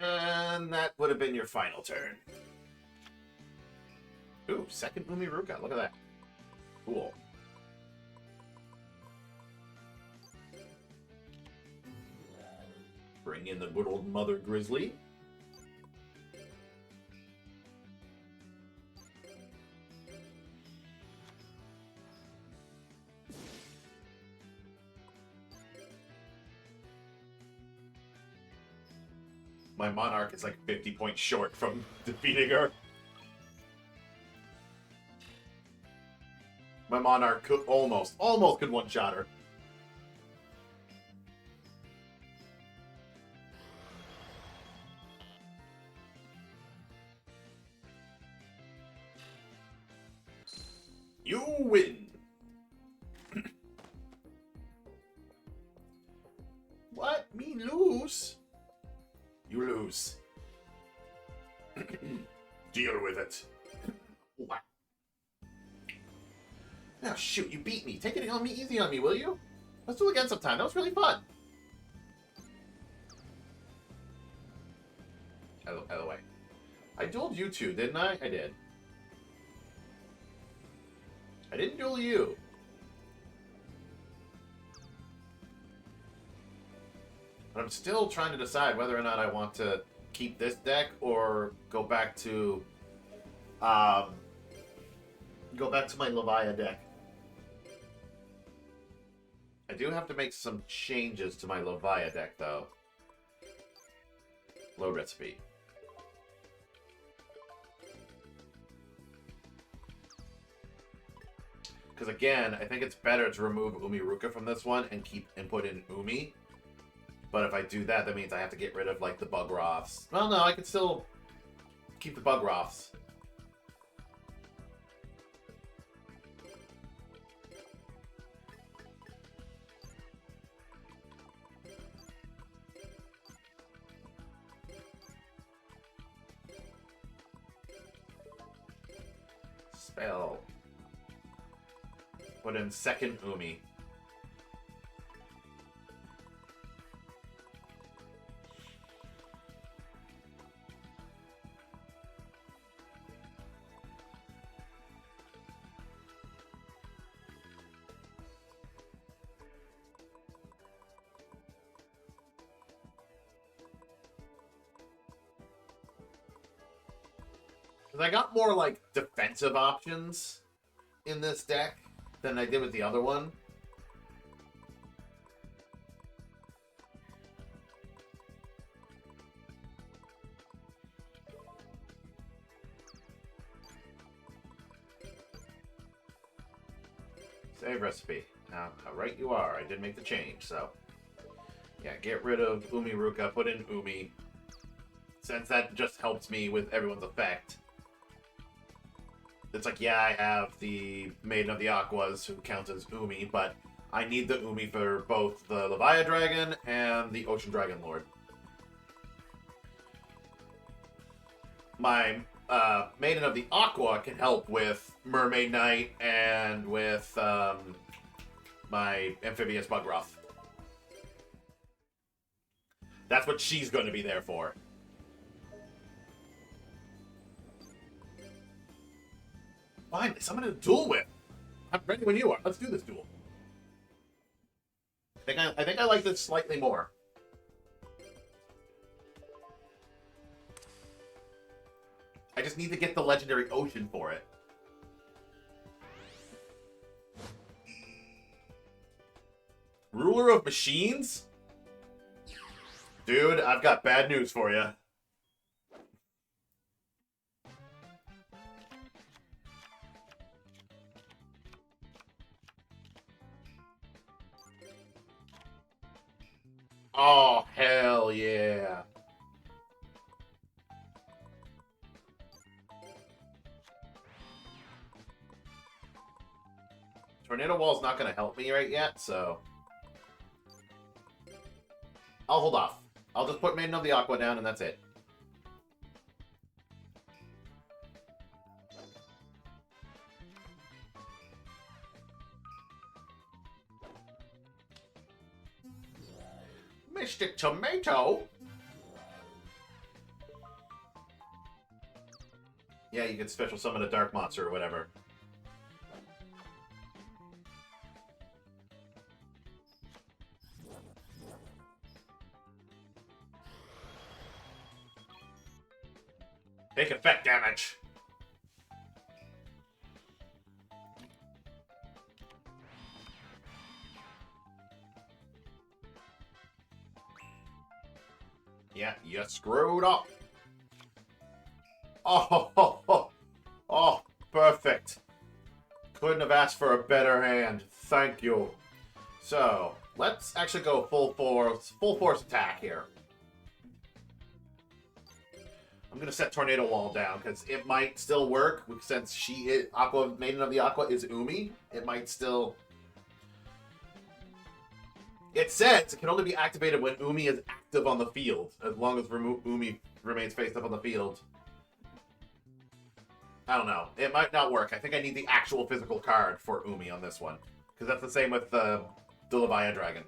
And that would have been your final turn. Ooh, second Umiruka. Look at that. Cool. Bring in the good old Mother Grizzly. My Monarch is like 50 points short from defeating her. My Monarch could almost could one-shot her. You win. What? Me lose? You lose. Deal with it. What? Now, shoot, you beat me. Take it on me, easy on me, will you? Let's do it again sometime. That was really fun. Out of the way. I dueled you two, didn't I? I did. I didn't duel you. But I'm still trying to decide whether or not I want to keep this deck or go back to my Levia deck. I do have to make some changes to my Levia deck, though. Load recipe. Because again, I think it's better to remove Umiruka from this one and put in Umi. But if I do that, that means I have to get rid of like the Bugroths. Well, no, I can still keep the Bugroths. Spell. Put in second Umi. Because I got more, like, defensive options in this deck than I did with the other one. Save recipe. Now, how right you are. I did make the change, so... Yeah, get rid of Umiruka, put in Umi. Since that just helps me with everyone's effect. It's like, yeah, I have the Maiden of the Aquas, who counts as Umi, but I need the Umi for both the Leviathan Dragon and the Ocean Dragon Lord. My Maiden of the Aqua can help with Mermaid Knight and with my Amphibious Bugroth. That's what she's going to be there for. Fine, someone to duel with. I'm ready when you are. Let's do this duel. I think I like this slightly more. I just need to get the Legendary Ocean for it. Ruler of Machines? Dude, I've got bad news for you. Oh, hell yeah. Tornado Wall's not going to help me right yet, so... I'll hold off. I'll just put Maiden of the Aqua down, and that's it. Mystic Tomato? Yeah, you can special summon a dark monster or whatever. Take effect damage. Yeah, you screwed up. Oh, perfect. Couldn't have asked for a better hand. Thank you. So, let's actually go full force attack here. I'm going to set Tornado Wall down, because it might still work, since she is, Maiden of the Aqua is Umi. It might still... It says it can only be activated when Umi is active on the field, as long as Umi remains faced up on the field. I don't know. It might not work. I think I need the actual physical card for Umi on this one, because that's the same with the Leviathan Dragon.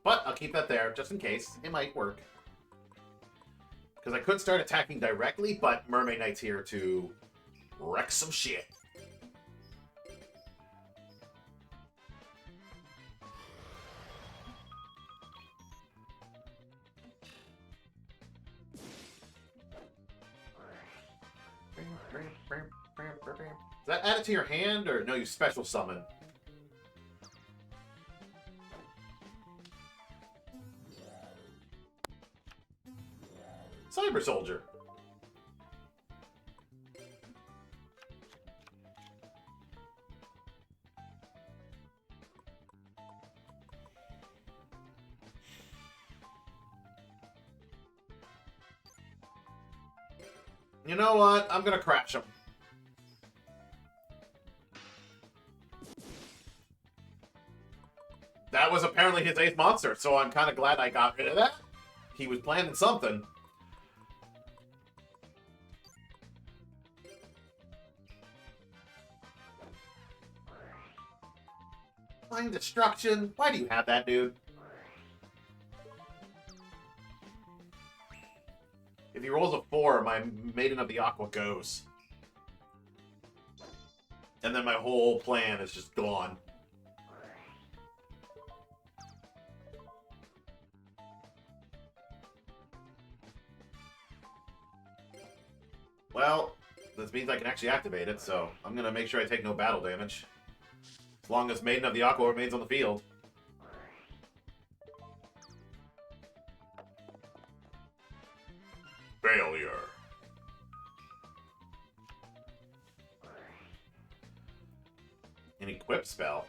But I'll keep that there, just in case. It might work. Because I could start attacking directly, but Mermaid Knight's here to wreck some shit. Does that add it to your hand, or no, you special summon? Cyber Soldier. You know what? I'm gonna crash him. That was apparently his 8th monster, so I'm kind of glad I got rid of that. He was planning something. Mind Destruction? Why do you have that, dude? If he rolls a 4, my Maiden of the Aqua goes. And then my whole plan is just gone. Well, this means I can actually activate it, so I'm going to make sure I take no battle damage. As long as Maiden of the Aqua remains on the field. Failure. An equip spell.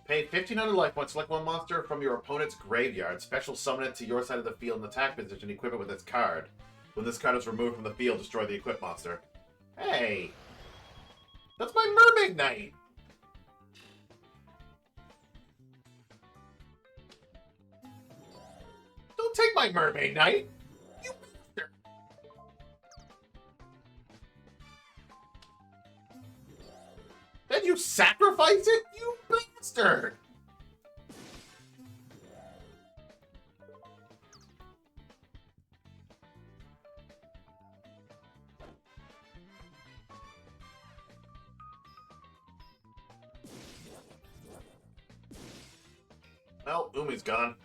Pay 1,500 life points, select one monster from your opponent's graveyard, special summon it to your side of the field in attack position, equip it with its card. When this card is removed from the field, destroy the equipped monster. Hey! That's my Mermaid Knight! Don't take my Mermaid Knight! You bastard! Then you sacrifice it? You bastard! Well, Umi's gone.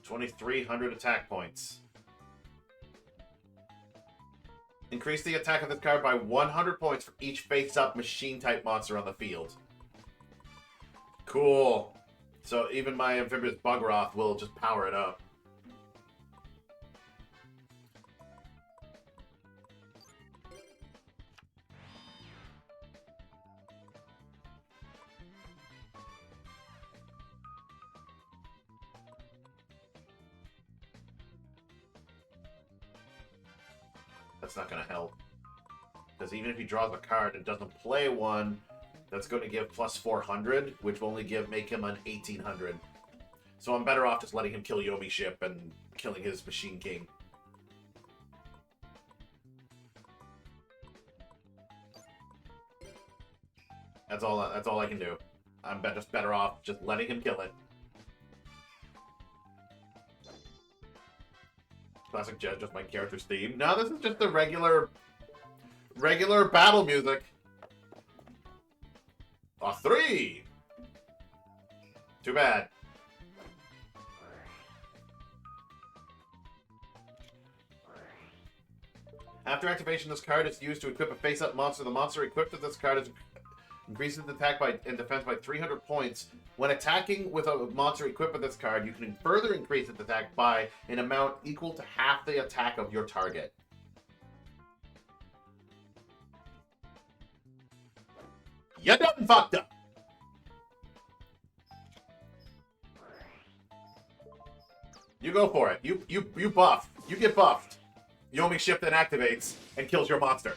$2,300 attack points. Increase the attack of this card by 100 points for each face-up machine-type monster on the field. Cool. So even my Amphibious Bugroth will just power it up. That's not going to help. Because even if he draws a card and doesn't play one, that's going to give plus 400, which will only make him an 1,800. So I'm better off just letting him kill Yomi Ship and killing his Machine King. That's all I can do. I'm just better off just letting him kill it. Classic Jet, just my character's theme. No, this is just the regular battle music. A 3! Too bad. After activation, this card is used to equip a face-up monster. The monster equipped with this card is increases the attack and defense by 300 points. When attacking with a monster equipped with this card, you can further increase its attack by an amount equal to half the attack of your target. You done fucked up! You go for it. You buff. You get buffed. Yomi Ship then activates and kills your monster.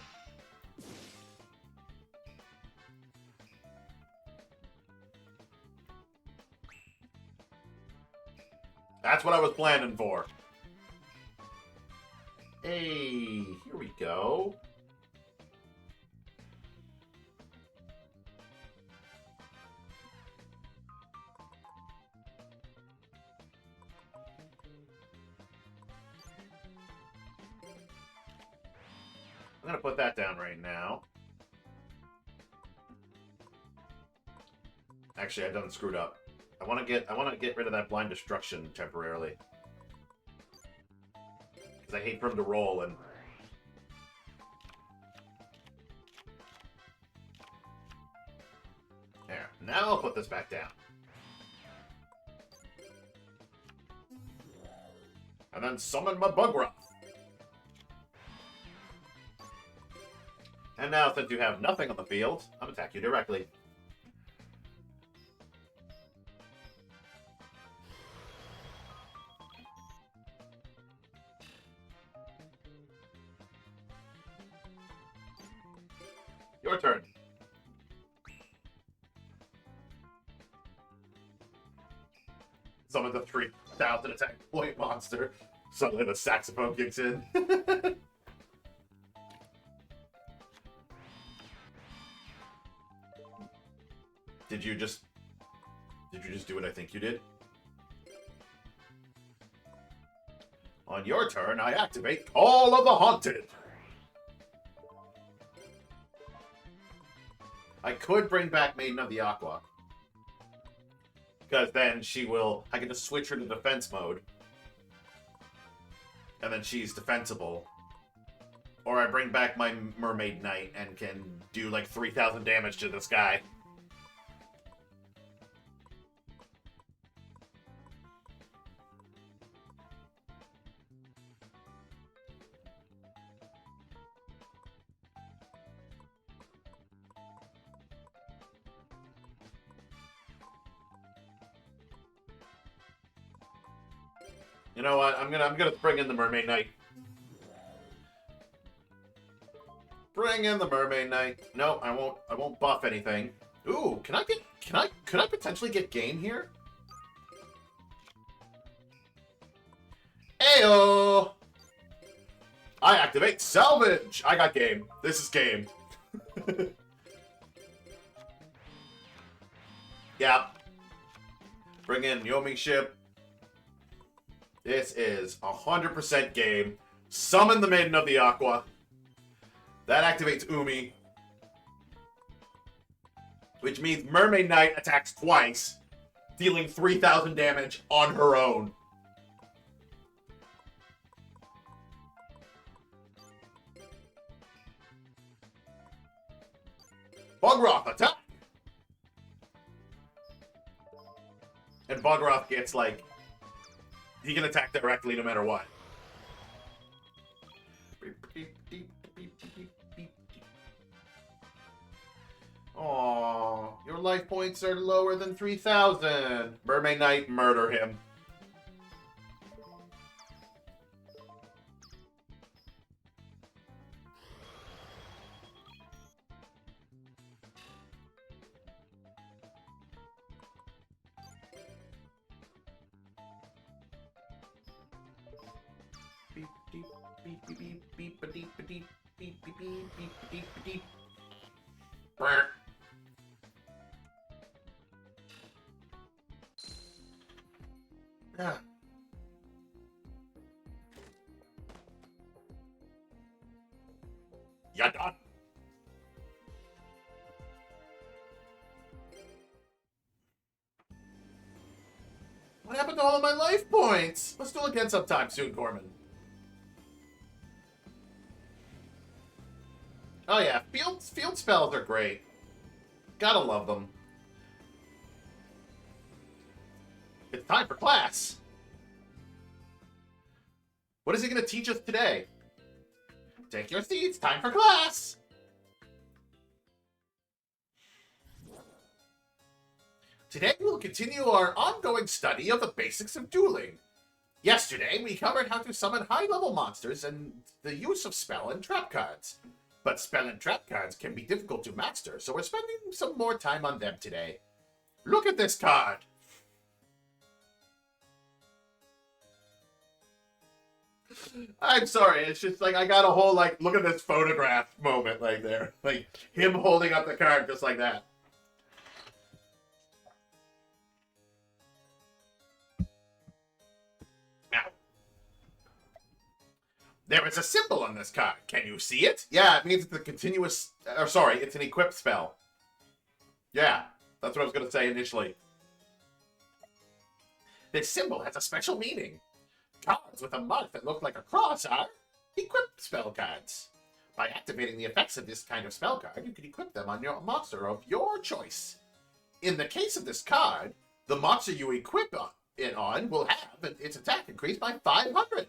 That's what I was planning for. Hey, here we go. I'm gonna put that down right now. Actually, I done screwed up. I want to get rid of that Blind Destruction temporarily, because I hate for him to roll and. There. Now I'll put this back down. And then summon my Bugroth. And now, since you have nothing on the field, I'm gonna attack you directly. Your turn. Summon the 3,000 attack point monster. Suddenly the saxophone kicks in. Did you just do what I think you did? On your turn, I activate Call of the Haunted. I could bring back Maiden of the Aqua. Because then I can just switch her to defense mode. And then she's defensible. Or I bring back my Mermaid Knight and can do like 3,000 damage to this guy. You know what? I'm gonna bring in the Mermaid Knight. Bring in the Mermaid Knight. No, I won't buff anything. Ooh, could I potentially get game here? Ayo! I activate salvage! I got game. This is game. Yeah. Bring in Yomi ship. This is 100% game. Summon the Maiden of the Aqua. That activates Umi. Which means Mermaid Knight attacks twice, dealing 3,000 damage on her own. Bogroth, attack! And Bogroth gets, like, he can attack directly no matter what. Aww, your life points are lower than 3,000. Mermaid Knight, murder him. You're done. What happened to all of my life points? Let's do it again sometime soon, Corman. Oh yeah, field spells are great. Gotta love them. It's time for class. What is he going to teach us today? Take your seats. Time for class. Today we will continue our ongoing study of the basics of dueling. Yesterday we covered how to summon high-level monsters and the use of spell and trap cards. But spell and trap cards can be difficult to master, so we're spending some more time on them today. Look at this card. I'm sorry, it's just like I got a whole like look at this photograph moment like there. Like him holding up the card just like that. Now, there is a symbol on this card. Can you see it? Yeah, it means it's a continuous or sorry, it's an equip spell. Yeah, that's what I was gonna say initially. This symbol has a special meaning. Cards with a mark that look like a cross are equipped spell cards. By activating the effects of this kind of spell card, you can equip them on your monster of your choice. In the case of this card, the monster you equip it on will have its attack increased by 500.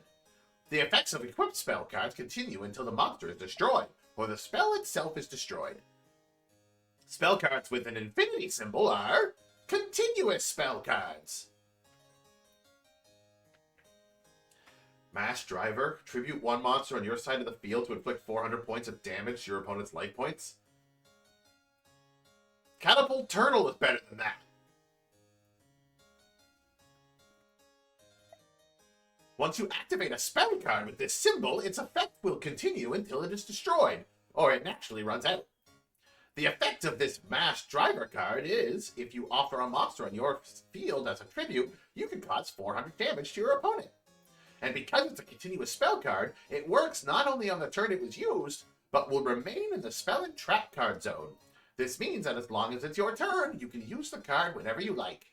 The effects of equipped spell cards continue until the monster is destroyed. or the spell itself is destroyed. Spell cards with an infinity symbol are continuous spell cards. Mass Driver. Tribute one monster on your side of the field to inflict 400 points of damage to your opponent's life points. Catapult Turtle is better than that. Once you activate a spell card with this symbol, its effect will continue until it is destroyed, or it naturally runs out. The effect of this Mass Driver card is, if you offer a monster on your field as a tribute, you can cause 400 damage to your opponent. And because it's a continuous spell card, it works not only on the turn it was used, but will remain in the spell and trap card zone. This means that as long as it's your turn, you can use the card whenever you like.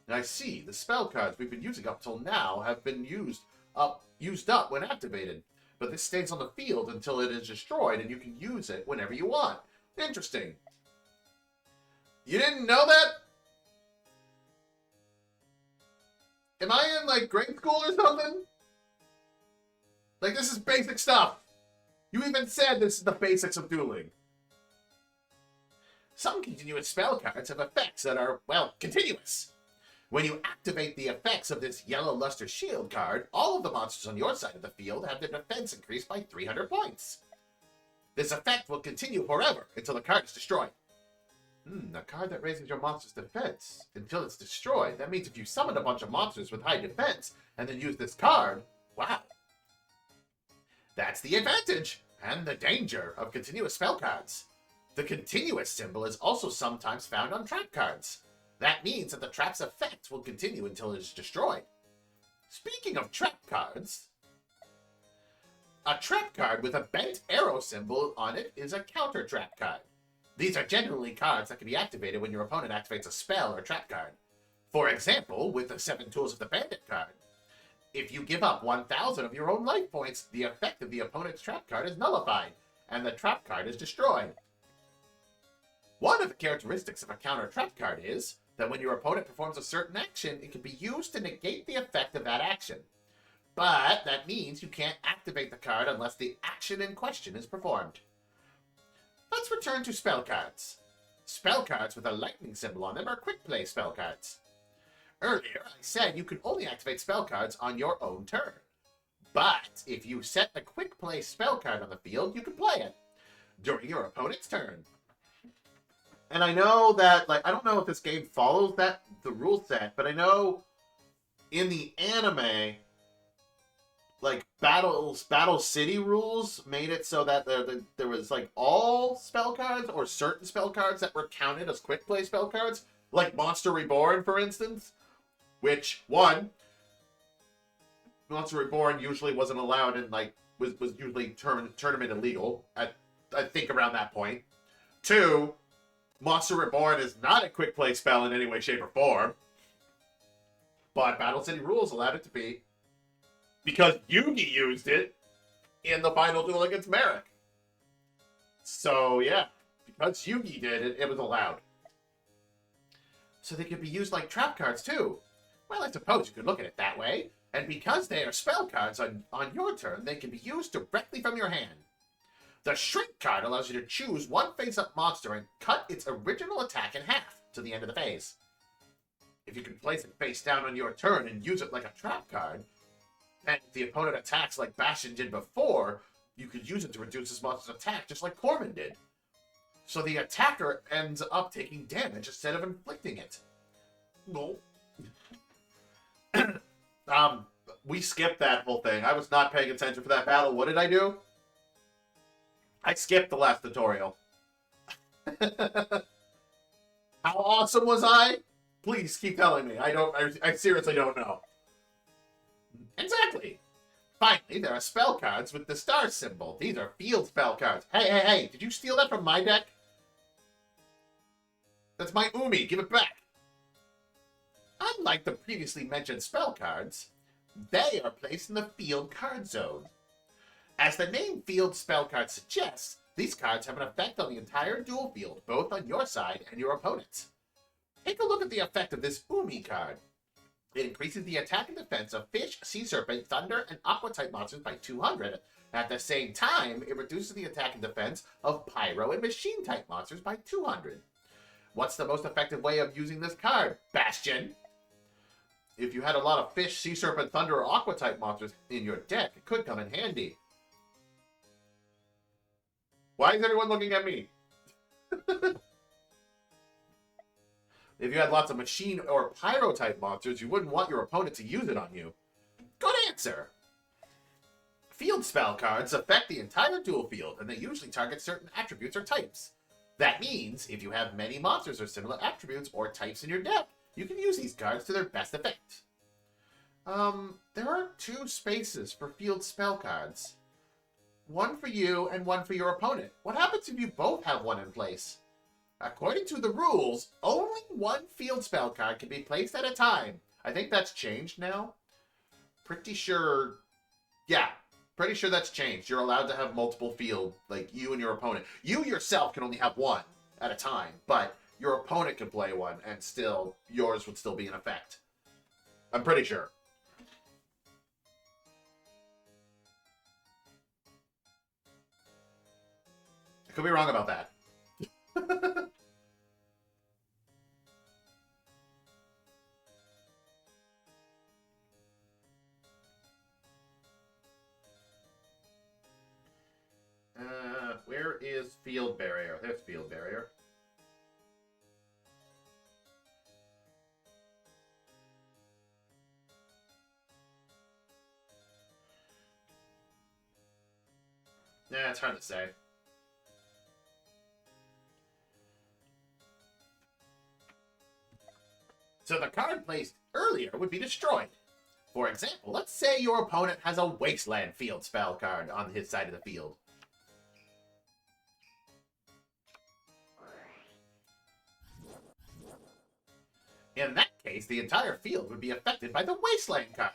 And I see the spell cards we've been using up till now have been used up when activated, but this stays on the field until it is destroyed, and you can use it whenever you want. Interesting. You didn't know that? Am I in, like, grade school or something? Like, this is basic stuff. You even said this is the basics of dueling. Some continuous spell cards have effects that are, well, continuous. When you activate the effects of this Yellow Luster Shield card, all of the monsters on your side of the field have their defense increased by 300 points. This effect will continue forever until the card is destroyed. A card that raises your monster's defense until it's destroyed. That means if you summon a bunch of monsters with high defense and then use this card, wow. That's the advantage and the danger of continuous spell cards. The continuous symbol is also sometimes found on trap cards. That means that the trap's effect will continue until it is destroyed. Speaking of trap cards, a trap card with a bent arrow symbol on it is a counter trap card. These are generally cards that can be activated when your opponent activates a spell or trap card. For example, with the 7 Tools of the Bandit card. If you give up 1,000 of your own life points, the effect of the opponent's trap card is nullified, and the trap card is destroyed. One of the characteristics of a counter trap card is that when your opponent performs a certain action, it can be used to negate the effect of that action. But that means you can't activate the card unless the action in question is performed. Let's return to spell cards. Spell cards with a lightning symbol on them are quick play spell cards. Earlier, I said you could only activate spell cards on your own turn. But if you set a quick play spell card on the field, you can play it during your opponent's turn. And I know that, like, I don't know if this game follows the rule set, but I know in the anime, like, Battle City rules made it so that there was, like, all spell cards or certain spell cards that were counted as quick play spell cards, like Monster Reborn, for instance, which, one, Monster Reborn usually wasn't allowed and, like, was usually tournament illegal at, I think, around that point. Two, Monster Reborn is not a quick play spell in any way, shape, or form. But Battle City rules allowed it to be, because Yugi used it in the final duel against Merrick. So, yeah, because Yugi did it, it was allowed. So they could be used like trap cards, too. Well, I suppose you could look at it that way. And because they are spell cards on your turn, they can be used directly from your hand. The Shrink card allows you to choose one face-up monster and cut its original attack in half to the end of the phase. If you can place it face down on your turn and use it like a trap card, and if the opponent attacks like Bastion did before, you could use it to reduce his monster's attack just like Corman did. So the attacker ends up taking damage instead of inflicting it. No. We skipped that whole thing. I was not paying attention for that battle. What did I do? I skipped the last tutorial. How awesome was I? Please keep telling me. I seriously don't know. Exactly. Finally, there are spell cards with the star symbol. These are field spell cards. Hey, did you steal that from my deck? That's my Umi. Give it back. Unlike the previously mentioned spell cards, they are placed in the field card zone. As the name field spell card suggests, these cards have an effect on the entire duel field, both on your side and your opponent's. Take a look at the effect of this Umi card. It increases the attack and defense of fish, sea serpent, thunder, and aqua type monsters by 200, At the same time, it reduces the attack and defense of Pyro and Machine-type monsters by 200. What's the most effective way of using this card, Bastion? If you had a lot of Fish, Sea Serpent, Thunder, or Aqua-type monsters in your deck, it could come in handy. Why is everyone looking at me? If you had lots of Machine or Pyro-type monsters, you wouldn't want your opponent to use it on you. Good answer! Field spell cards affect the entire duel field, and they usually target certain attributes or types. That means, if you have many monsters or similar attributes or types in your deck, you can use these cards to their best effect. There are 2 spaces for field spell cards. One for you and one for your opponent. What happens if you both have one in place? According to the rules, only one field spell card can be placed at a time. I think that's changed now. Pretty sure... Yeah, pretty sure that's changed. You're allowed to have multiple field, like you and your opponent. You yourself can only have one at a time, but your opponent can play one, and still, yours would still be in effect. I'm pretty sure. I could be wrong about that. Where is Field Barrier? There's Field Barrier. Yeah, it's hard to say. So the card placed earlier would be destroyed. For example, let's say your opponent has a Wasteland field spell card on his side of the field. In that case, the entire field would be affected by the Wasteland card.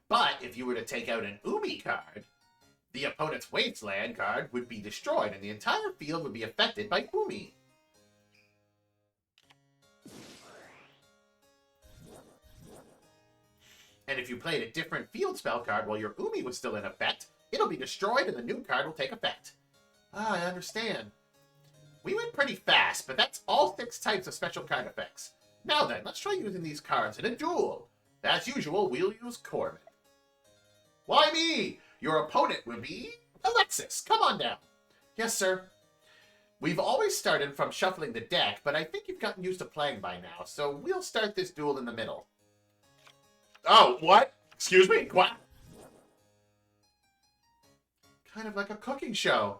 But if you were to take out an Umi card, the opponent's Wasteland card would be destroyed, and the entire field would be affected by Umi. And if you played a different field spell card while your Umi was still in effect, it'll be destroyed and the new card will take effect. Ah, I understand. We went pretty fast, but that's all 6 types of special card effects. Now then, let's try using these cards in a duel. As usual, we'll use Corbin. Why me? Your opponent will be Alexis. Come on down. Yes, sir. We've always started from shuffling the deck, but I think you've gotten used to playing by now, so we'll start this duel in the middle. Oh, what? Excuse me? What? Kind of like a cooking show.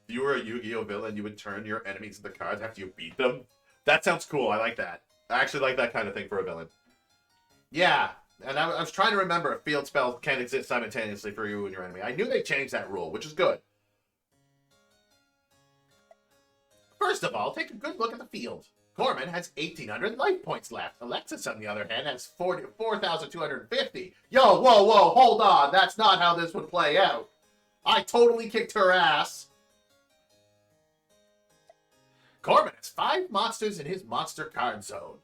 If you were a Yu-Gi-Oh villain, you would turn your enemies into cards after you beat them. That sounds cool. I like that. I actually like that kind of thing for a villain. Yeah, and I was trying to remember if field spells can exist simultaneously for you and your enemy. I knew they changed that rule, which is good. First of all, take a good look at the field. Corman has 1,800 life points left. Alexis, on the other hand, has 4,250. Yo, whoa, whoa, hold on. That's not how this would play out. I totally kicked her ass. Corbin has 5 monsters in his monster card zone.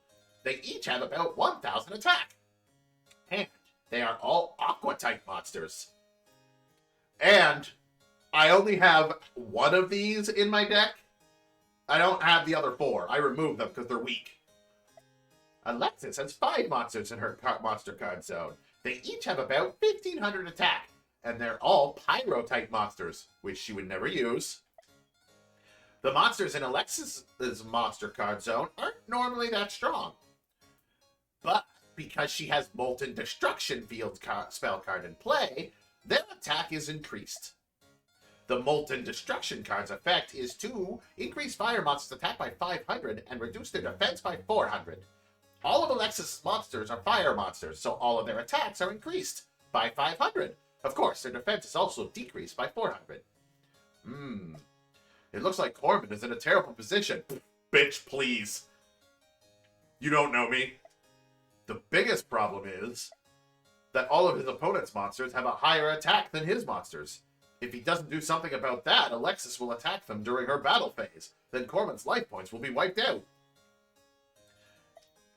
They each have about 1,000 attack. And they are all Aqua-type monsters. And I only have 1 of these in my deck. I don't have the other 4. I removed them because they're weak. Alexis has 5 monsters in her monster card zone. They each have about 1,500 attack. And they're all Pyro-type monsters, which she would never use. The monsters in Alexis's monster card zone aren't normally that strong. But because she has Molten Destruction field spell card in play, their attack is increased. The Molten Destruction card's effect is to increase fire monsters' attack by 500 and reduce their defense by 400. All of Alexis's monsters are fire monsters, so all of their attacks are increased by 500. Of course, their defense is also decreased by 400. It looks like Corbin is in a terrible position. Bitch, please. You don't know me. The biggest problem is that all of his opponent's monsters have a higher attack than his monsters. If he doesn't do something about that, Alexis will attack them during her battle phase. Then Corman's life points will be wiped out.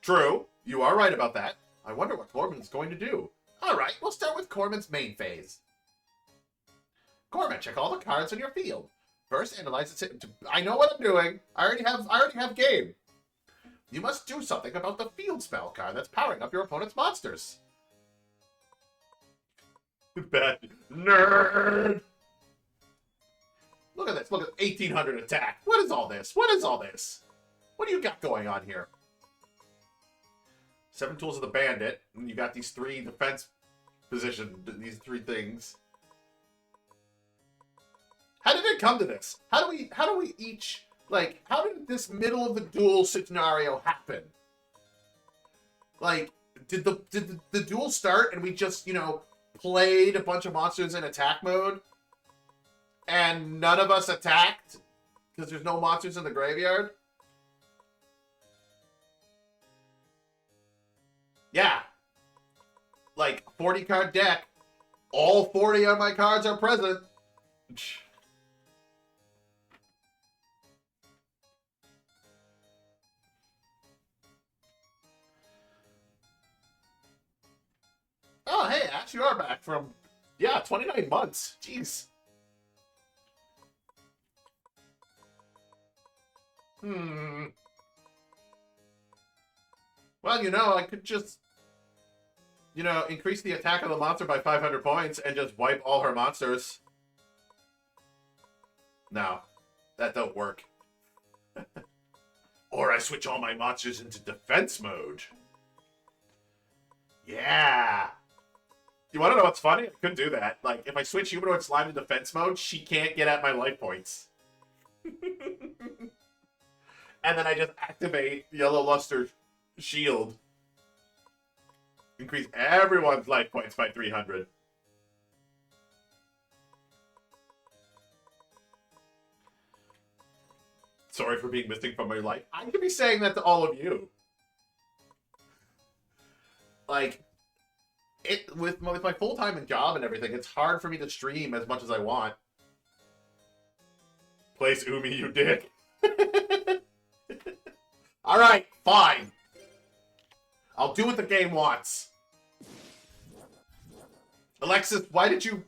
True, you are right about that. I wonder what Corman's going to do. Alright, we'll start with Corman's main phase. Corman, check all the cards in your field. First, analyze it. I know what I'm doing. I already have game. You must do something about the field spell card that's powering up your opponent's monsters. Bad nerd. Look at this. Look at 1800 attack. What is all this? What is all this? What do you got going on here? 7 tools of the bandit. And you got these 3 defense position. These 3 things. How did it come to this? How do we each, like, how did this middle of the duel scenario happen? Like, did the duel start and we just, you know, played a bunch of monsters in attack mode and none of us attacked because there's no monsters in the graveyard? Yeah. Like, 40 card deck. All 40 of my cards are present. Oh, hey, Ash, you are back from, yeah, 29 months. Jeez. Well, you know, I could just, you know, increase the attack of the monster by 500 points and just wipe all her monsters. No, that don't work. Or I switch all my monsters into defense mode. Yeah. You want to know what's funny? I couldn't do that. Like, if I switch Humanoid Slime to defense mode, she can't get at my life points. And then I just activate Yellow Luster Shield. Increase everyone's life points by 300. Sorry for being missing from my life. I could be saying that to all of you. Like, with my full-time job and everything, it's hard for me to stream as much as I want. Place Umi, you dick. Alright, fine. I'll do what the game wants. Alexis, why did you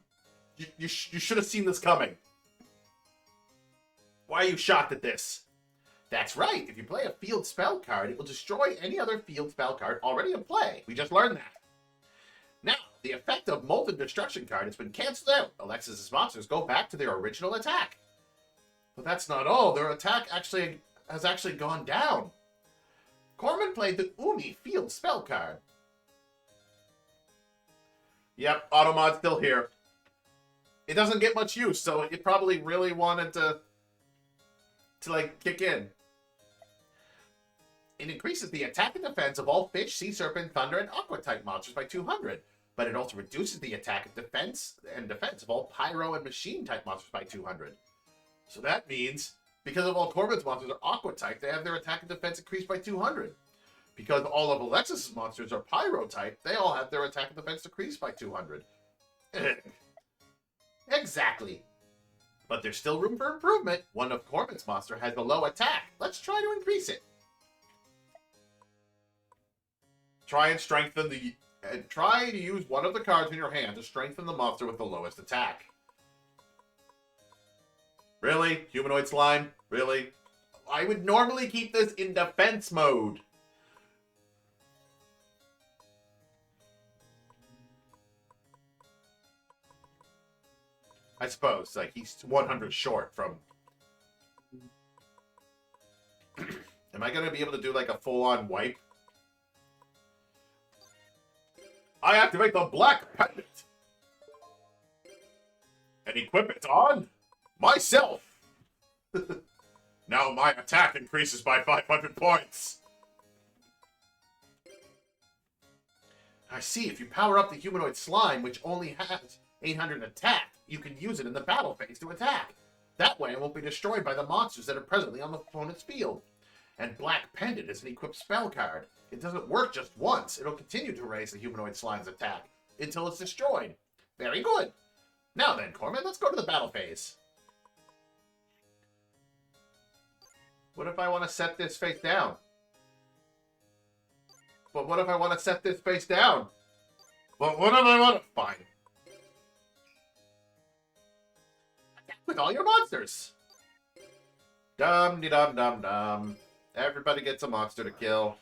should have seen this coming. Why are you shocked at this? That's right. If you play a field spell card, it will destroy any other field spell card already in play. We just learned that. Now, the effect of Molten Destruction card has been cancelled out. Alexis' monsters go back to their original attack. But that's not all. Their attack has actually gone down. Corman played the Umi field spell card. Yep, Automod's still here. It doesn't get much use, so it probably really wanted to like, kick in. It increases the attack and defense of all fish, sea serpent, thunder, and aqua-type monsters by 200. But it also reduces the attack and defense of all pyro and machine-type monsters by 200. So that means, because of all Corman's monsters are aqua-type, they have their attack and defense increased by 200. Because all of Alexis' monsters are pyro-type, they all have their attack and defense decreased by 200. Exactly. But there's still room for improvement. One of Corman's monsters has a low attack. Let's try to increase it. Try to use one of the cards in your hand to strengthen the monster with the lowest attack. Really? Humanoid Slime? Really? I would normally keep this in defense mode. I suppose. Like, he's 100 short from... Am I going to be able to do, like, a full-on wipe? I activate the Black Pendant. And equip it on myself. Now my attack increases by 500 points. I see. If you power up the Humanoid Slime, which only has 800 attack, you can use it in the battle phase to attack. That way it won't be destroyed by the monsters that are presently on the opponent's field. And Black Pendant is an equipped spell card. It doesn't work just once. It'll continue to raise the Humanoid Slime's attack until it's destroyed. Very good. Now then, Corman, let's go to the battle phase. What if I want to set this face down? But what if I want to set this face down? But what if I want to... Fine. Attack with all your monsters. Dum-de-dum-dum-dum. Everybody gets a monster to kill.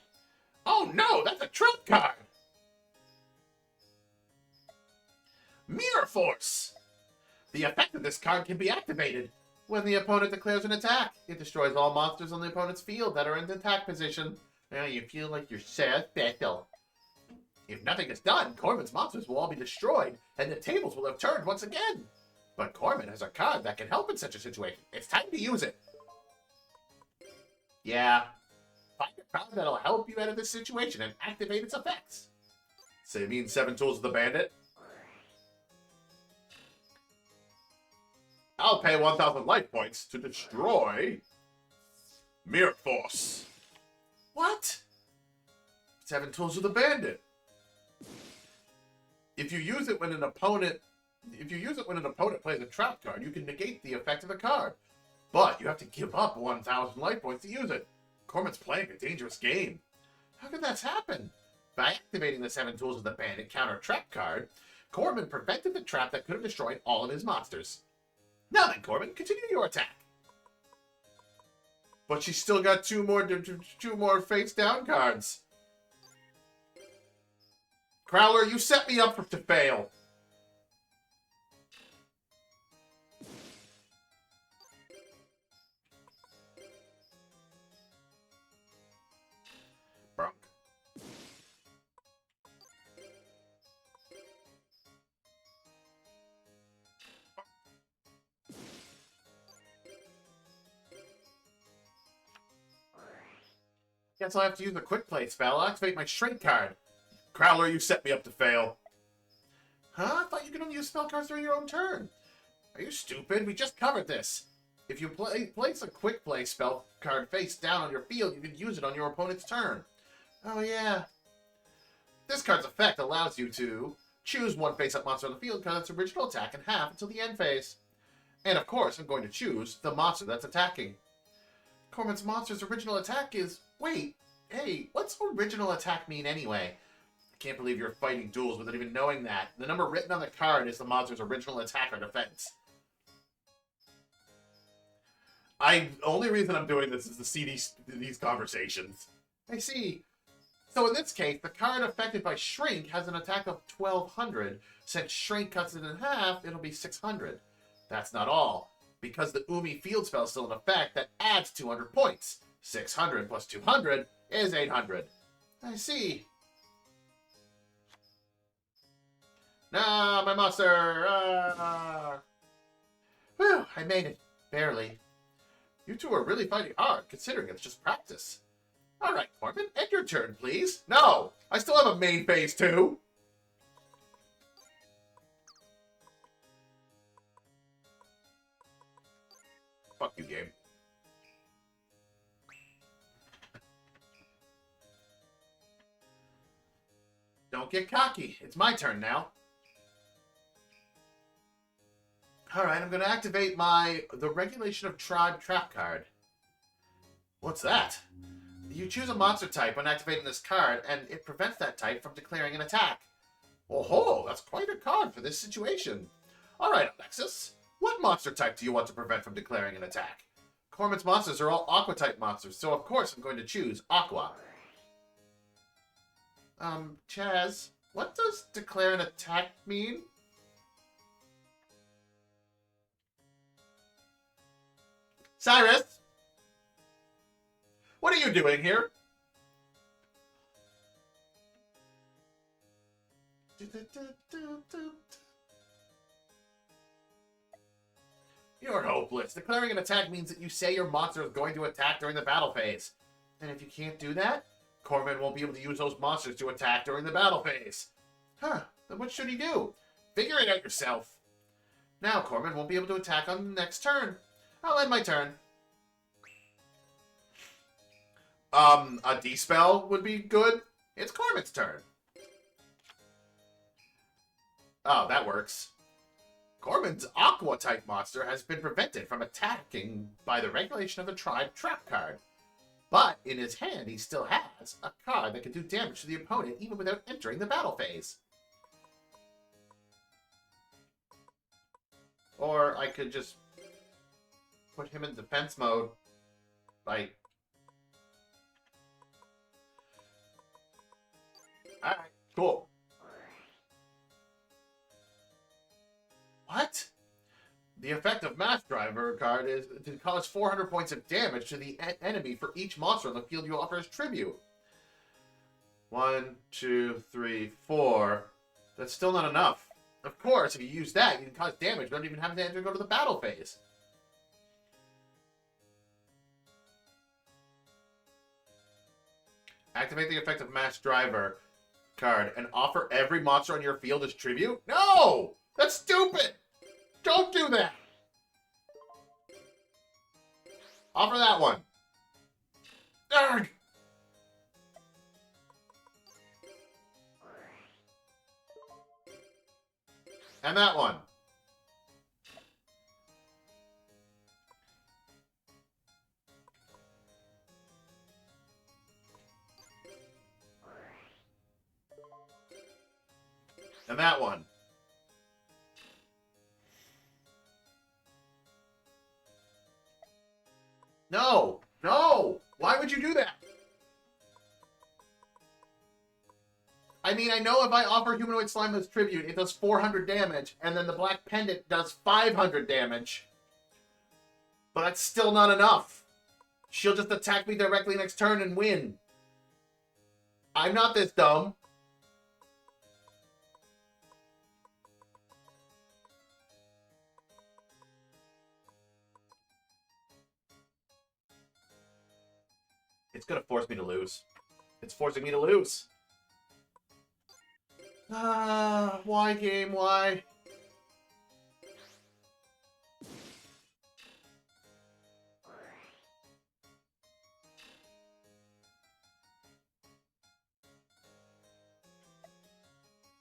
Oh no, that's a trump card! Mirror Force! The effect of this card can be activated. When the opponent declares an attack, it destroys all monsters on the opponent's field that are in the attack position. Now you feel like you're so special. If nothing is done, Corman's monsters will all be destroyed, and the tables will have turned once again. But Corman has a card that can help in such a situation. It's time to use it. Yeah. Find a card that'll help you out of this situation and activate its effects. So you mean 7 Tools of the Bandit? I'll pay 1,000 life points to destroy Mirror Force. What? 7 Tools of the Bandit. If you use it when an opponent plays a trap card, you can negate the effect of the card. But you have to give up 1,000 life points to use it. Corman's playing a dangerous game. How could that happen? By activating the 7 Tools of the Bandit counter trap card, Corman prevented the trap that could have destroyed all of his monsters. Now then, Corman, continue your attack. But she's still got two more face down cards. Crowler, you set me up to fail. Brunk. Guess I'll have to use a quick play spell. I'll activate my shrink card. Crowler, you set me up to fail. Huh? I thought you could only use spell cards during your own turn. Are you stupid? We just covered this. If you place a quick play spell card face down on your field, you can use it on your opponent's turn. Oh yeah. This card's effect allows you to choose one face-up monster on the field, cut its original attack in half until the end phase. And of course, I'm going to choose the monster that's attacking. Corman's monster's original attack is... Wait, hey, what's original attack mean anyway? I can't believe you're fighting duels without even knowing that. The number written on the card is the monster's original attack or defense. Only reason I'm doing this is to see these conversations. I see. So in this case, the card affected by Shrink has an attack of 1,200. Since Shrink cuts it in half, it'll be 600. That's not all. Because the Umi field spell is still in effect, that adds 200 points. 600 plus 200 is 800. I see. Nah, my monster! Whew, I made it. Barely. You two are really fighting hard, considering it's just practice. Alright, Corman, end your turn, please. No! I still have a main phase, too! Fuck you, game. Don't get cocky. It's my turn now. Alright, I'm going to activate the Regulation of Tribe trap card. What's that? You choose a monster type when activating this card, and it prevents that type from declaring an attack. Oh ho, that's quite a card for this situation. Alright, Alexis. What monster type do you want to prevent from declaring an attack? Corman's monsters are all Aqua-type monsters, so of course I'm going to choose Aqua. Chaz, what does declare an attack mean? Cyrus! What are you doing here? You're hopeless. Declaring an attack means that you say your monster is going to attack during the battle phase. And if you can't do that, Corman won't be able to use those monsters to attack during the battle phase. Huh, then what should he do? Figure it out yourself. Now Corman won't be able to attack on the next turn. I'll end my turn. A D-spell would be good. It's Corman's turn. Oh, that works. Corbin's Aqua-type monster has been prevented from attacking by the regulation of the tribe trap card. But in his hand, he still has a card that can do damage to the opponent even without entering the battle phase. Or I could just put him in defense mode by... Alright, cool. What? The effect of Mass Driver card is to cause 400 points of damage to the enemy for each monster on the field you offer as tribute. 1, 2, 3, 4. That's still not enough. Of course, if you use that, you can cause damage without even having to go to the battle phase. Activate the effect of Mass Driver card and offer every monster on your field as tribute? No! That's stupid! Don't do that! Offer that one. Arrgh! And that one. And that one. No! No! Why would you do that? I mean, I know if I offer Humanoid Slime as tribute, it does 400 damage, and then the Black Pendant does 500 damage. But that's still not enough. She'll just attack me directly next turn and win. I'm not this dumb. It's gonna force me to lose. It's forcing me to lose. Why, game? Why?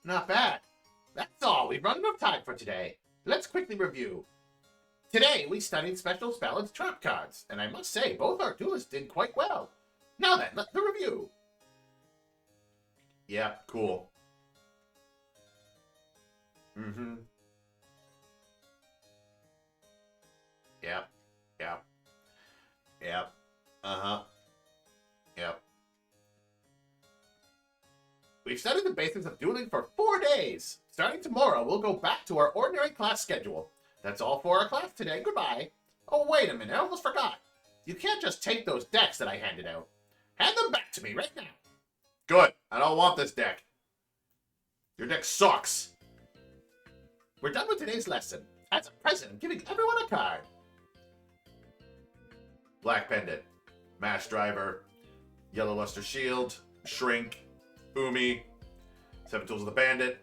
Not bad. That's all. We've run out of time for today. Let's quickly review. Today, we studied special spell and trap cards, and I must say, both our duelists did quite well. Now then, let's review. Yeah, cool. Mm-hmm. Yep. Yep. Yep. Uh-huh. Yep. We've studied the basics of dueling for 4 days. Starting tomorrow, we'll go back to our ordinary class schedule. That's all for our class today. Goodbye. Oh, wait a minute. I almost forgot. You can't just take those decks that I handed out. Hand them back to me right now. Good. I don't want this deck. Your deck sucks. We're done with today's lesson. As a present, I'm giving everyone a card. Black Pendant, Mass Driver, Yellow Luster Shield, Shrink, Umi, 7 Tools of the Bandit.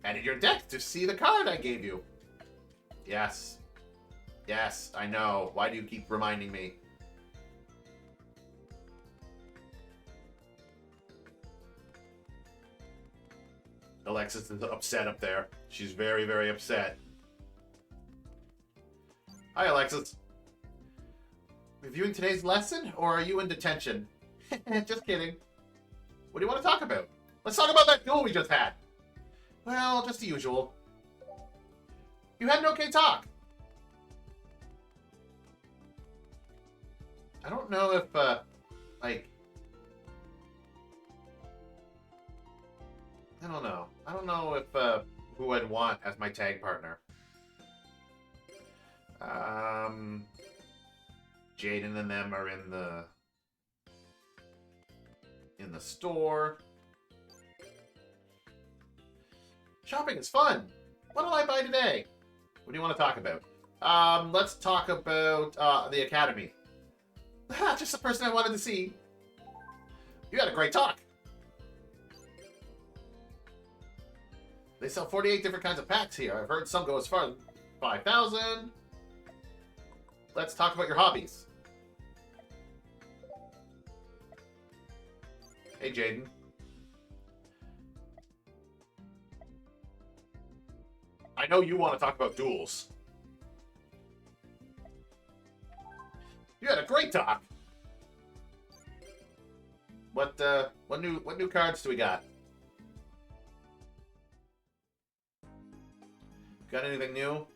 Added your deck to see the card I gave you. Yes. Yes, I know. Why do you keep reminding me? Alexis is upset up there. She's very, very upset. Hi, Alexis. Reviewing today's lesson, or are you in detention? Just kidding. What do you want to talk about? Let's talk about that duel we just had. Well, just the usual. You had an okay talk. I don't know if, like... I don't know. I don't know if, who I'd want as my tag partner. Jaden and them are in the store. Shopping is fun. What'll I buy today? What do you want to talk about? Let's talk about, the Academy. Just the person I wanted to see. You had a great talk. They sell 48 different kinds of packs here. I've heard some go as far as 5,000. Let's talk about your hobbies. Hey, Jaden. I know you want to talk about duels. You had a great talk. What new cards do we got? Got anything new?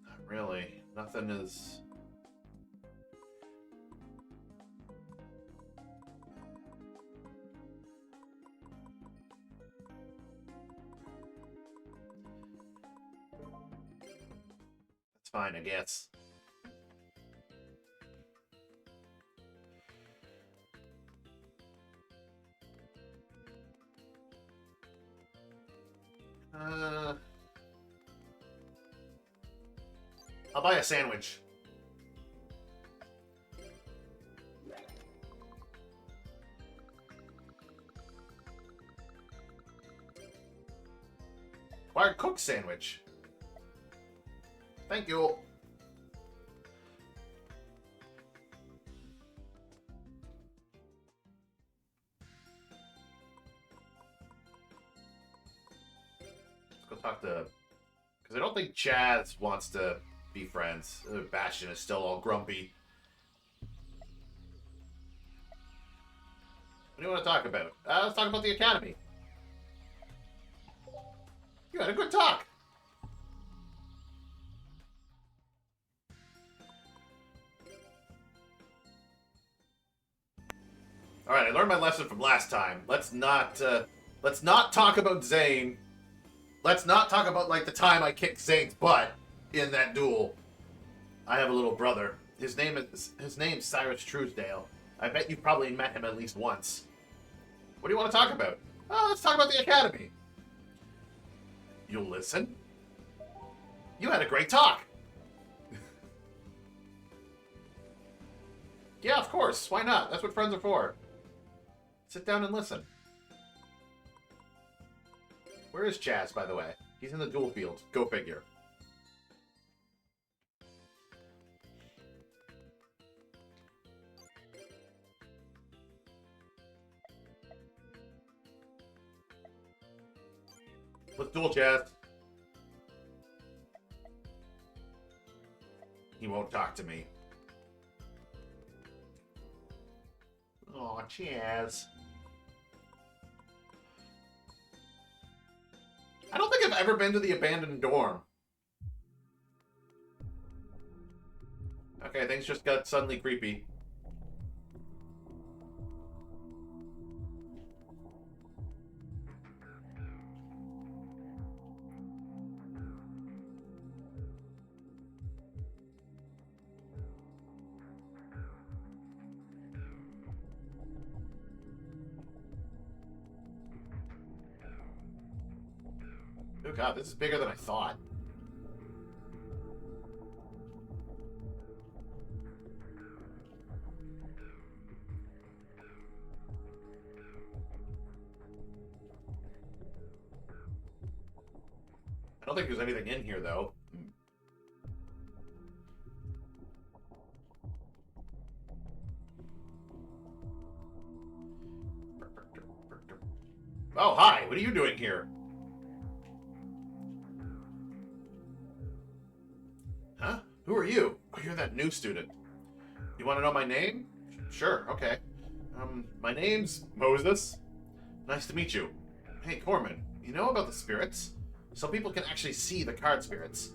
Not really. Nothing is... That's fine, I guess. I'll buy a sandwich. Wired cook sandwich. Thank you. Let's go talk to... Because I don't think Chaz wants to be friends. Bastion is still all grumpy. What do you want to talk about? Let's talk about the Academy. You had a good talk. All right, I learned my lesson from last time. Let's not talk about Zane. Let's not talk about like the time I kicked Zane's butt in that duel. I have a little brother. His name's Cyrus Truesdale. I bet you've probably met him at least once. What do you want to talk about? Oh, let's talk about the Academy. You'll listen? You had a great talk. Yeah, of course. Why not? That's what friends are for. Sit down and listen. Where is Chaz, by the way? He's in the duel field. Go figure. Let's duel, Chaz. He won't talk to me. Aw, Chaz. I don't think I've ever been to the abandoned dorm. Okay, things just got suddenly creepy. Oh god, this is bigger than I thought. I don't think there's anything in here, though. Oh, hi! What are you doing here? Huh? Who are you? Oh, you're that new student. You want to know my name? Sure, okay. My name's Moses. Nice to meet you. Hey, Corman, you know about the spirits? Some people can actually see the card spirits.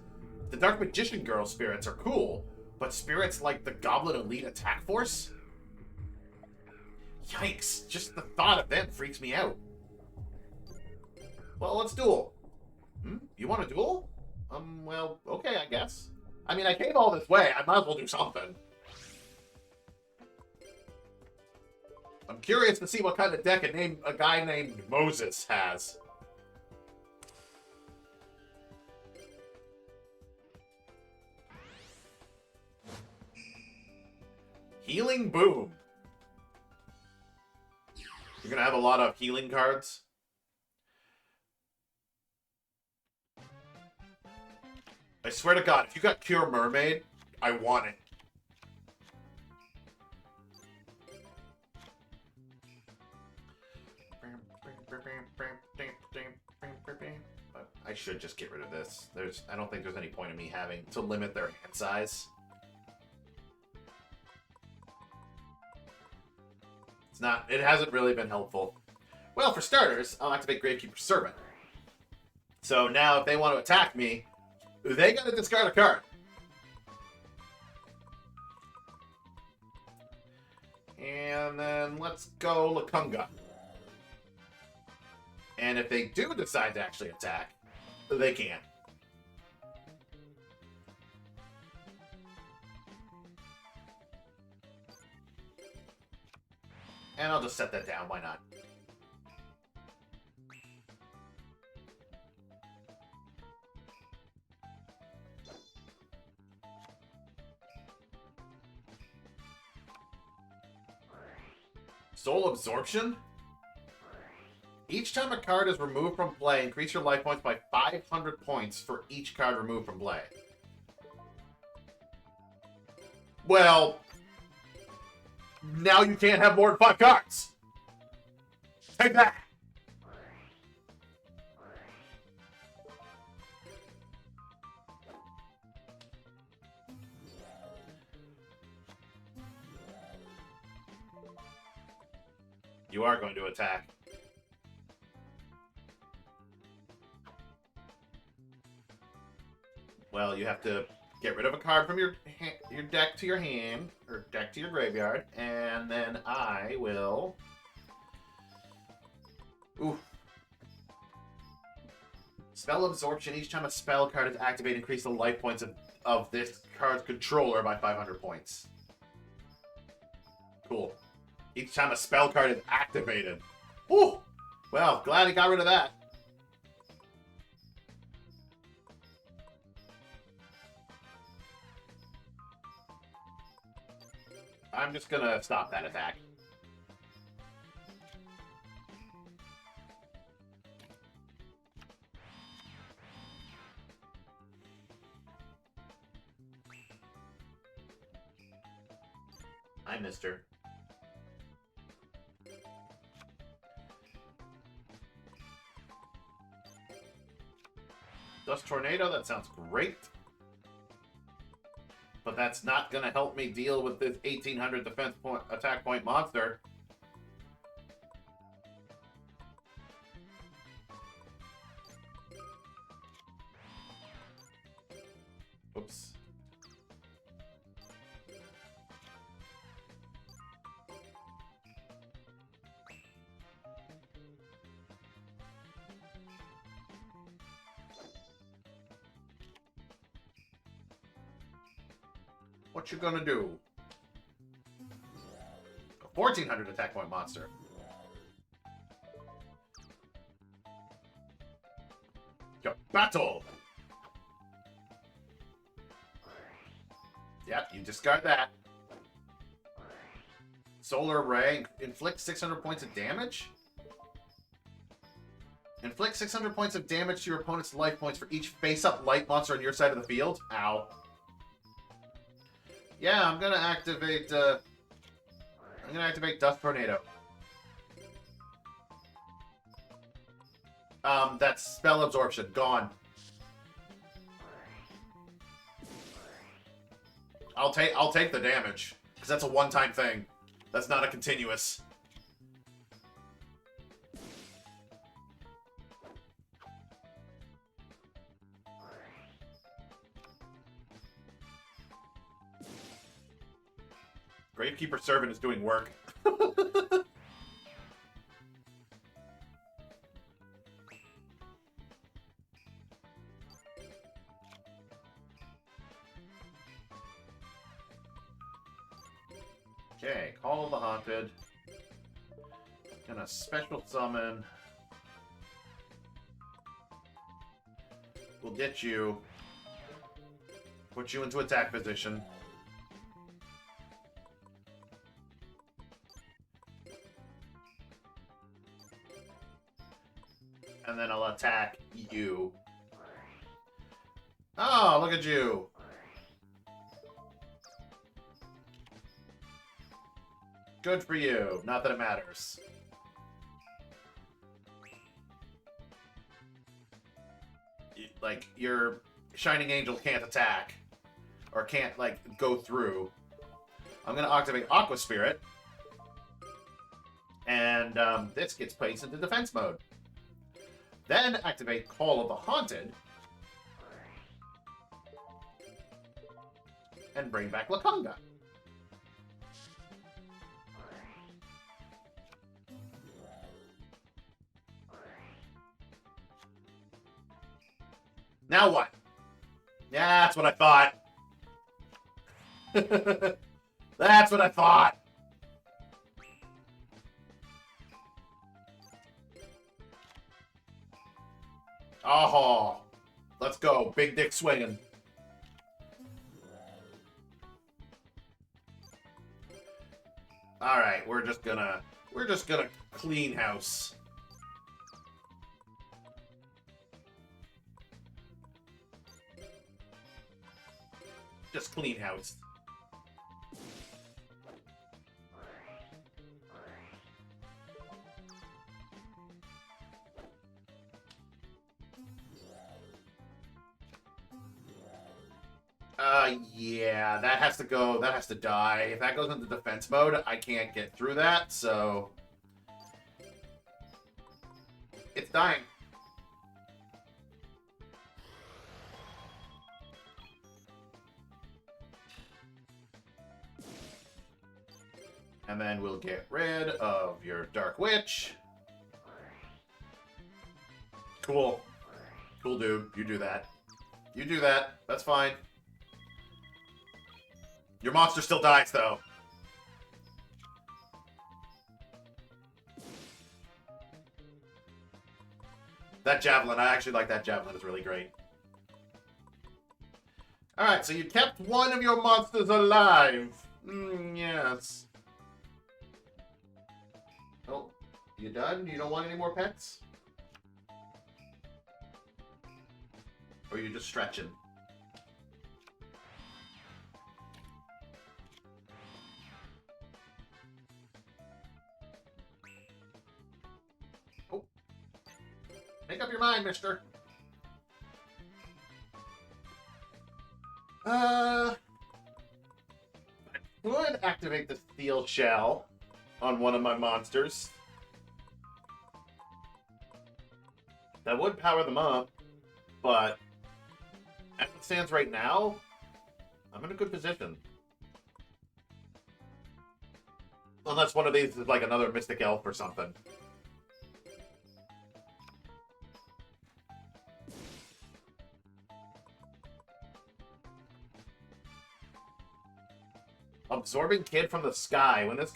The Dark Magician Girl spirits are cool, but spirits like the Goblin Elite Attack Force? Yikes, just the thought of them freaks me out. Well, let's duel. You want to duel? Well, okay, I guess. I mean, I came all this way. I might as well do something. I'm curious to see what kind of deck a guy named Moses has. Healing Boom. You're gonna have a lot of healing cards. I swear to God, if you got Cure Mermaid, I want it. should just get rid of this. I don't think there's any point in me having to limit their hand size. It hasn't really been helpful. Well, for starters, I'll activate Gravekeeper's Servant. So now if they want to attack me, they gotta discard a card. And then let's go Lakunga. And if they do decide to actually attack, they can. And I'll just set that down, why not? Soul Absorption? Each time a card is removed from play, increase your life points by 500 points for each card removed from play. Well, now you can't have more than 5 cards. Take that. You are going to attack. Well, you have to get rid of a card from your deck to your hand, or deck to your graveyard, and then I will... Ooh. Spell Absorption. Each time a spell card is activated, increase the life points of this card's controller by 500 points. Cool. Each time a spell card is activated. Whew! Well, glad I got rid of that. I'm just gonna stop that attack. Hi, mister. Dust Tornado, that sounds great. But that's not going to help me deal with this 1800 defense point, attack point monster. Oops. What you gonna do? A 1400 attack point monster. Your battle! Yep, you discard that. Solar Ray. Inflict 600 points of damage? Inflict 600 points of damage to your opponent's life points for each face-up light monster on your side of the field. Ow. Yeah, I'm gonna activate, Dust Tornado. That's Spell Absorption. Gone. I'll take the damage, because that's a one-time thing. That's not a continuous. Gravekeeper Servant is doing work. Okay, Call of the Haunted. Gonna special summon. We'll get you. Put you into attack position. And then I'll attack you. Oh, look at you. Good for you. Not that it matters. like, your Shining Angel can't attack. Or can't, like, go through. I'm going to activate Aqua Spirit. And this gets placed into defense mode. Then activate Call of the Haunted. And bring back Lakonga. Now what? Yeah, that's what I thought. That's what I thought. Oh, let's go. Big dick swinging. All right, we're just gonna clean house. Just clean house. Yeah, that has to go. That has to die. If that goes into defense mode, I can't get through that, so... It's dying. And then we'll get rid of your Dark Witch. Cool. Cool, dude. You do that. You do that. That's fine. Your monster still dies, though. That Javelin, I actually like that Javelin. It's really great. Alright, so you kept one of your monsters alive. Yes. Oh, you done? You don't want any more pets? Or are you just stretching? Oh. Make up your mind, mister. I would activate the Steel Shell on one of my monsters. That would power them up, but as it stands right now, I'm in a good position. Unless one of these is like another Mystic Elf or something. Absorbing Kid from the Sky. When this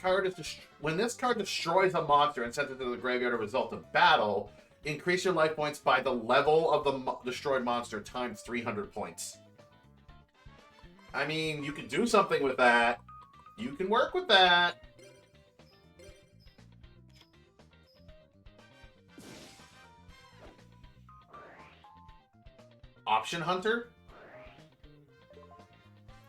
card destroys a monster and sends it to the graveyard as a result of battle, increase your life points by the level of the destroyed monster times 300 points. I mean, you can do something with that. You can work with that. Option Hunter.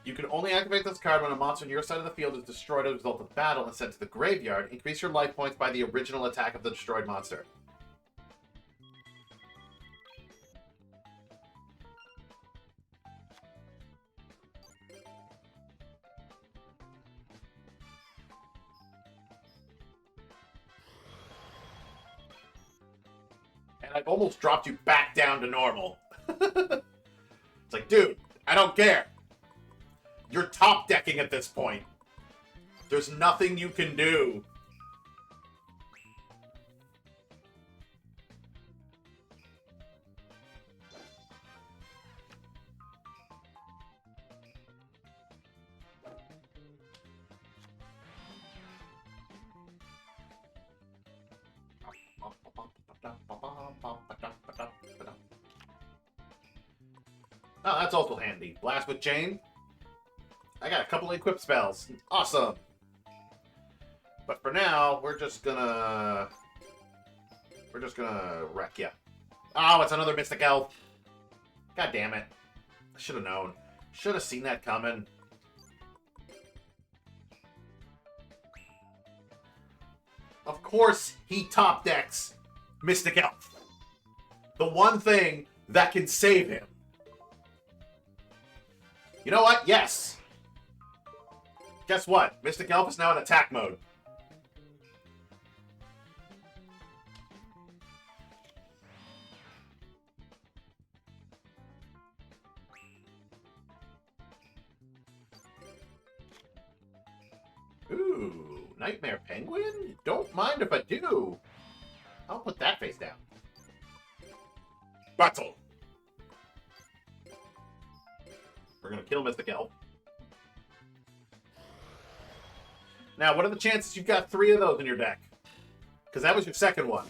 You can only activate this card when a monster on your side of the field is destroyed as a result of battle and sent to the graveyard. Increase your life points by the original attack of the destroyed monster. And I've almost dropped you back down to normal. It's like, dude, I don't care. You're top decking at this point. There's nothing you can do. Oh, that's also handy. Blast with Chain. I got a couple equipped spells. Awesome. But for now, we're just gonna wreck you. Oh, it's another Mystic Elf. God damn it. I should have known. Should have seen that coming. Of course he top decks Mystic Elf. The one thing that can save him. You know what? Yes. Guess what? Mystic Elf is now in attack mode. Ooh, Nightmare Penguin? Don't mind if I do. I'll put that face down. Battle! We're gonna kill Mystic Elf. Now, what are the chances you've got 3 of those in your deck? Because that was your second one.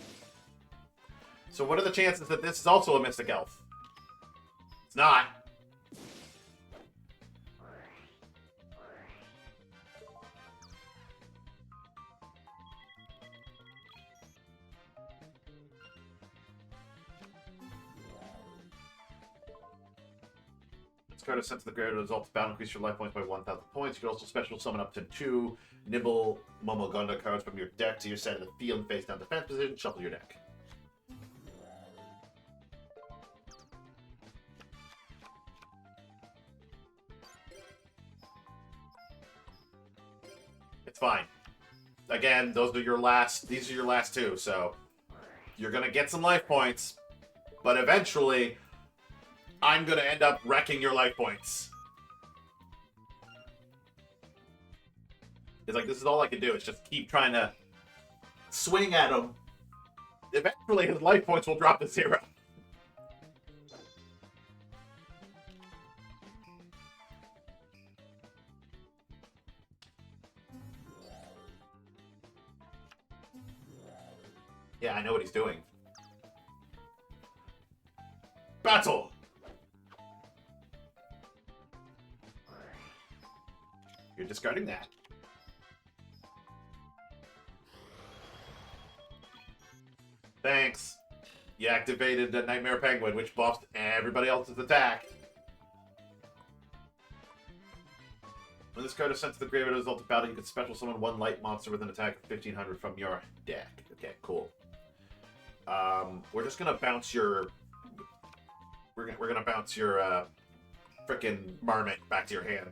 So what are the chances that this is also a Mystic Elf? It's not. Card a sense of the greater results battle increase your life points by 1,000 points. You can also special summon up to 2 Nibble Momogonda cards from your deck to your side of the field and face down defense position. Shuffle your deck. It's fine. Again, these are your last 2, so you're gonna get some life points, but eventually I'm gonna end up wrecking your life points. It's like, this is all I can do, is just keep trying to swing at him. Eventually his life points will drop to 0. Yeah, I know what he's doing. Battle! You're discarding that. Thanks. You activated the Nightmare Penguin, which buffs everybody else's attack. When this card is sent to the graveyard as a result of battle, you can special summon 1 light monster with an attack of 1,500 from your deck. Okay, cool. We're just gonna bounce your... We're gonna bounce your, frickin' Marmot back to your hand.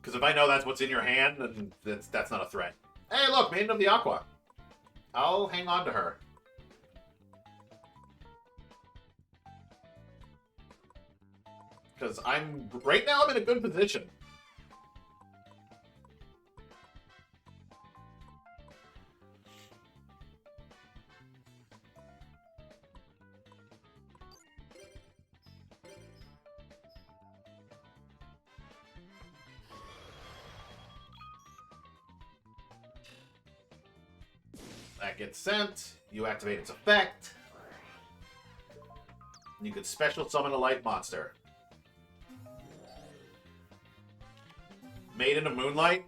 Because if I know that's what's in your hand, then that's not a threat. Hey, look, Maiden of the Aqua. I'll hang on to her. Because right now I'm in a good position. That gets sent. You activate its effect. You could special summon a light monster. Maiden of Moonlight.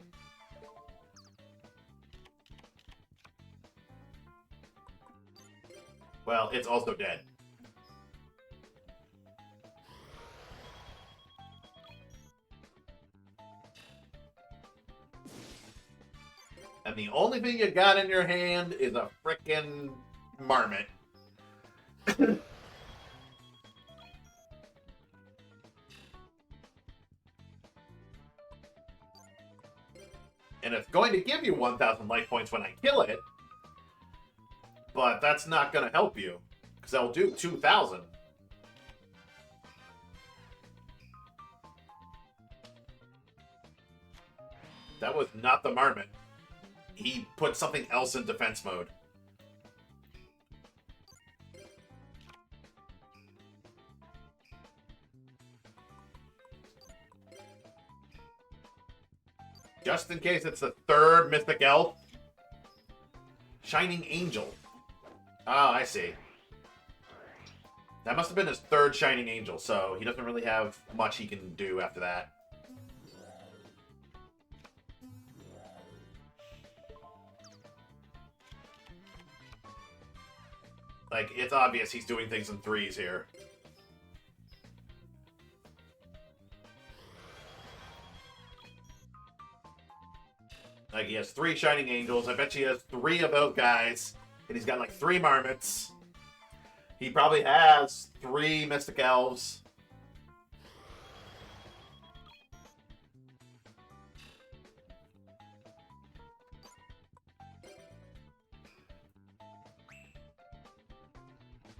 Well, it's also dead. And the only thing you got in your hand is a frickin' Marmot. And it's going to give you 1,000 life points when I kill it. But that's not going to help you. Because I'll do 2,000. That was not the Marmot. He put something else in defense mode. Just in case it's the 3rd Mystic Elf. Shining Angel. Oh, I see. That must have been his 3rd Shining Angel, so he doesn't really have much he can do after that. Like, it's obvious he's doing things in 3s here. Like, he has 3 Shining Angels. I bet he has 3 of those guys. And he's got like 3 Marmots. He probably has 3 Mystic Elves.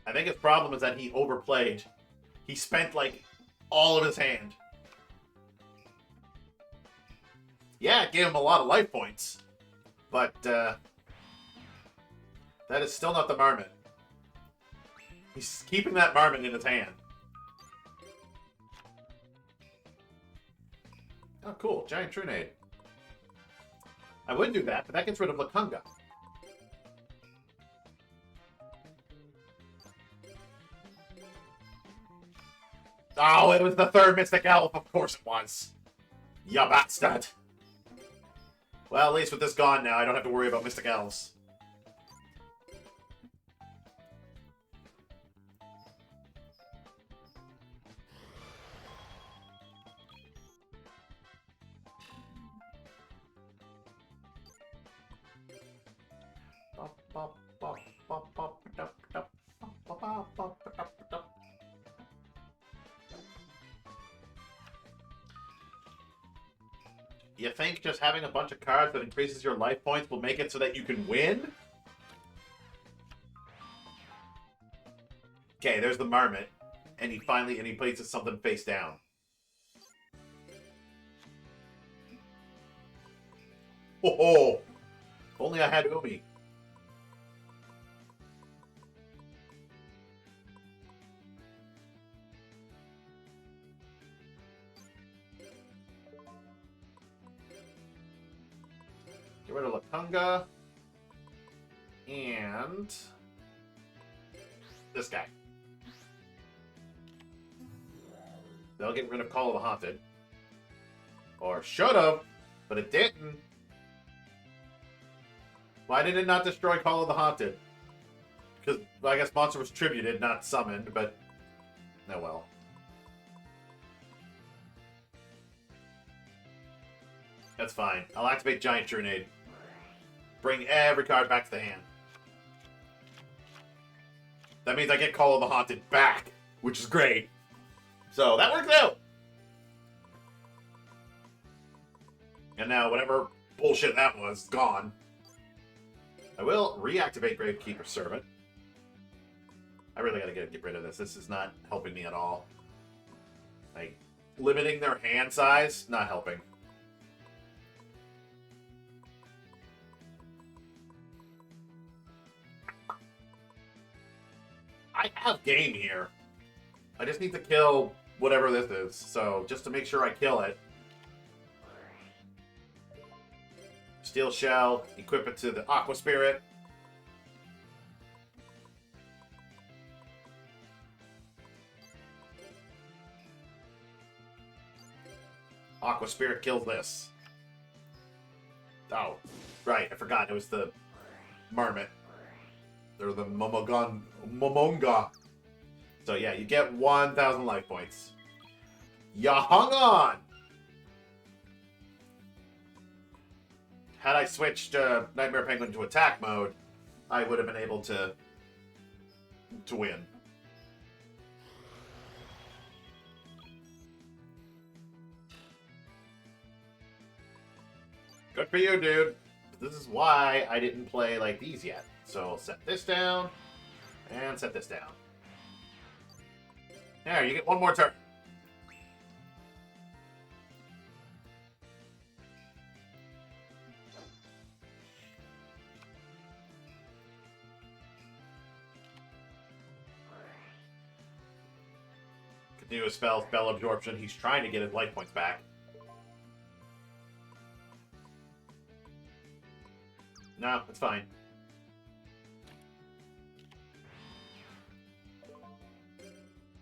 I think his problem is that he overplayed. He spent like all of his hand. Yeah, it gave him a lot of life points. But that is still not the Marmot. He's keeping that Marmot in his hand. Oh, cool. Giant Trunade. I would do that, but that gets rid of Lakunga. Oh, it was the 3rd Mystic Elf. Of course it was. Ya bastard. Well, at least with this gone now, I don't have to worry about Mystic Elves. You think just having a bunch of cards that increases your life points will make it so that you can win? Okay, there's the Marmot. And he places something face down. Oh, if only I had Umi. Get rid of Lakunga. And this guy. They'll get rid of Call of the Haunted. Or should've, but it didn't. Why did it not destroy Call of the Haunted? Because, well, I guess Monster was tributed, not summoned, but... Oh well. That's fine. I'll activate Giant Trunade. Bring every card back to the hand. That means I get Call of the Haunted back, which is great. So, that works out! And now, whatever bullshit that was, gone. I will reactivate Gravekeeper's Servant. I really gotta get rid of this. This is not helping me at all. Like, limiting their hand size, not helping. I have game here. I just need to kill whatever this is. So, just to make sure I kill it. Steel Shell, equip it to the Aqua Spirit. Aqua Spirit kills this. Oh, right, I forgot. It was the Marmot. They're the Momonga. So yeah, you get 1,000 life points. You hung on! Had I switched Nightmare Penguin to attack mode, I would have been able to win. Good for you, dude. This is why I didn't play like these yet. So I'll set this down, and set this down. There, you get one more turn. Continuous spell absorption. He's trying to get his life points back. No, it's fine.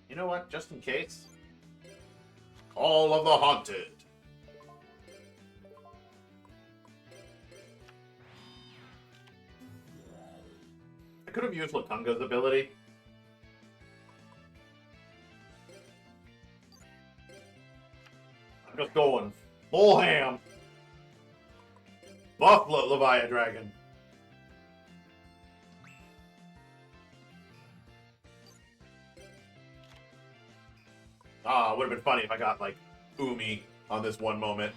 You know what? Just in case. Call of the Haunted. I could have used Lakunga's ability. I'm just going full ham. Buff Leviathan Dragon. Ah, it would have been funny if I got, like, Umi on this one moment.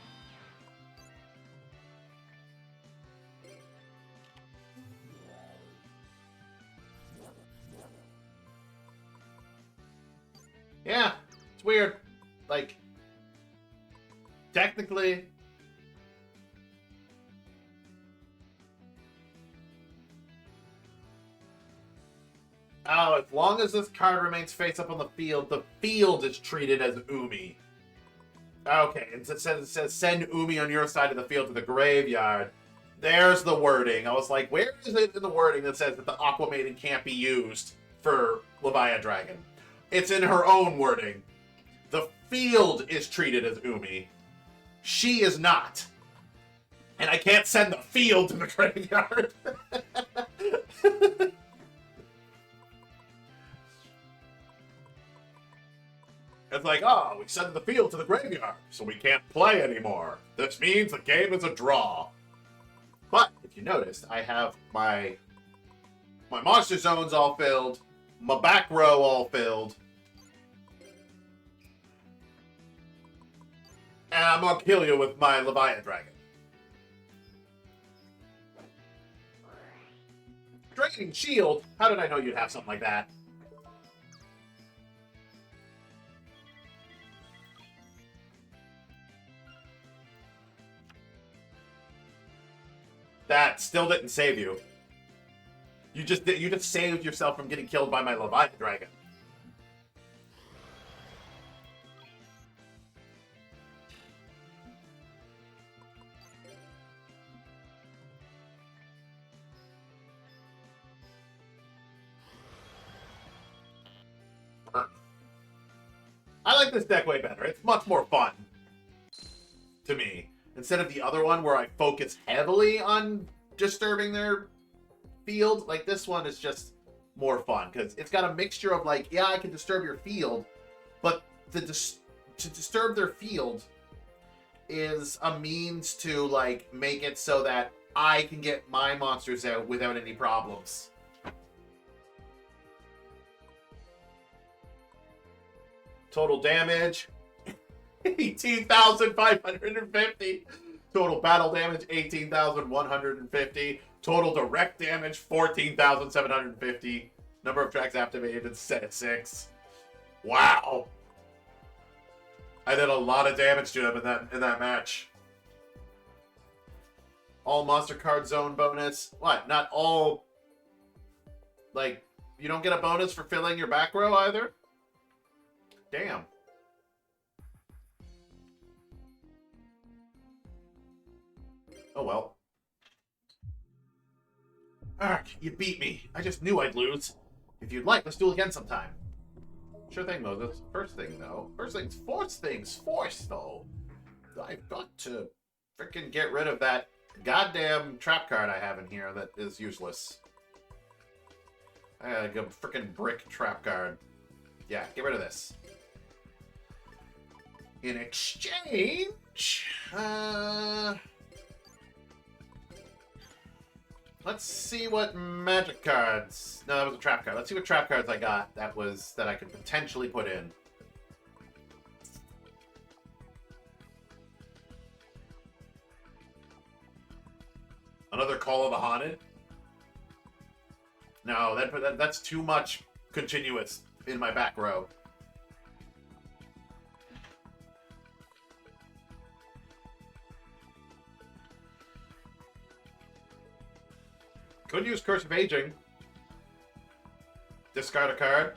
Yeah, it's weird. Like, technically... Oh, as long as this card remains face up on the field is treated as Umi. Okay, and it says send Umi on your side of the field to the graveyard. There's the wording. I was like, where is it in the wording that says that the Aqua Maiden can't be used for Leviathan Dragon? It's in her own wording. The field is treated as Umi. She is not. And I can't send the field to the graveyard. It's like, oh, we send the field to the graveyard, so we can't play anymore. This means the game is a draw. But, if you noticed, I have my monster zones all filled, my back row all filled, and I'm gonna kill you with my Leviathan Dragon. Draining Shield? How did I know you'd have something like that? That still didn't save you. You just saved yourself from getting killed by my Leviathan Dragon. I like this deck way better. It's much more fun to me. Instead of the other one where I focus heavily on disturbing their field, like this one is just more fun because it's got a mixture of like, yeah, I can disturb your field, but to disturb their field is a means to like make it so that I can get my monsters out without any problems. Total damage 18,550. Total battle damage 18,150. Total direct damage 14,750. Number of tracks activated set at 6. Wow. I did a lot of damage to him in that match. All monster card zone bonus. What? Not all. Like, you don't get a bonus for filling your back row either? Damn. Oh well. Ark, you beat me. I just knew I'd lose. If you'd like, let's do it again sometime. Sure thing, Moses. First things first, though. I've got to freaking get rid of that goddamn trap card I have in here that is useless. I got a freaking brick trap card. Yeah, get rid of this. In exchange, let's see what magic cards. No, that was a trap card. Let's see what trap cards I got that I could potentially put in. Another Call of the Haunted? No, that's too much continuous in my back row. Could use Curse of Aging. Discard a card.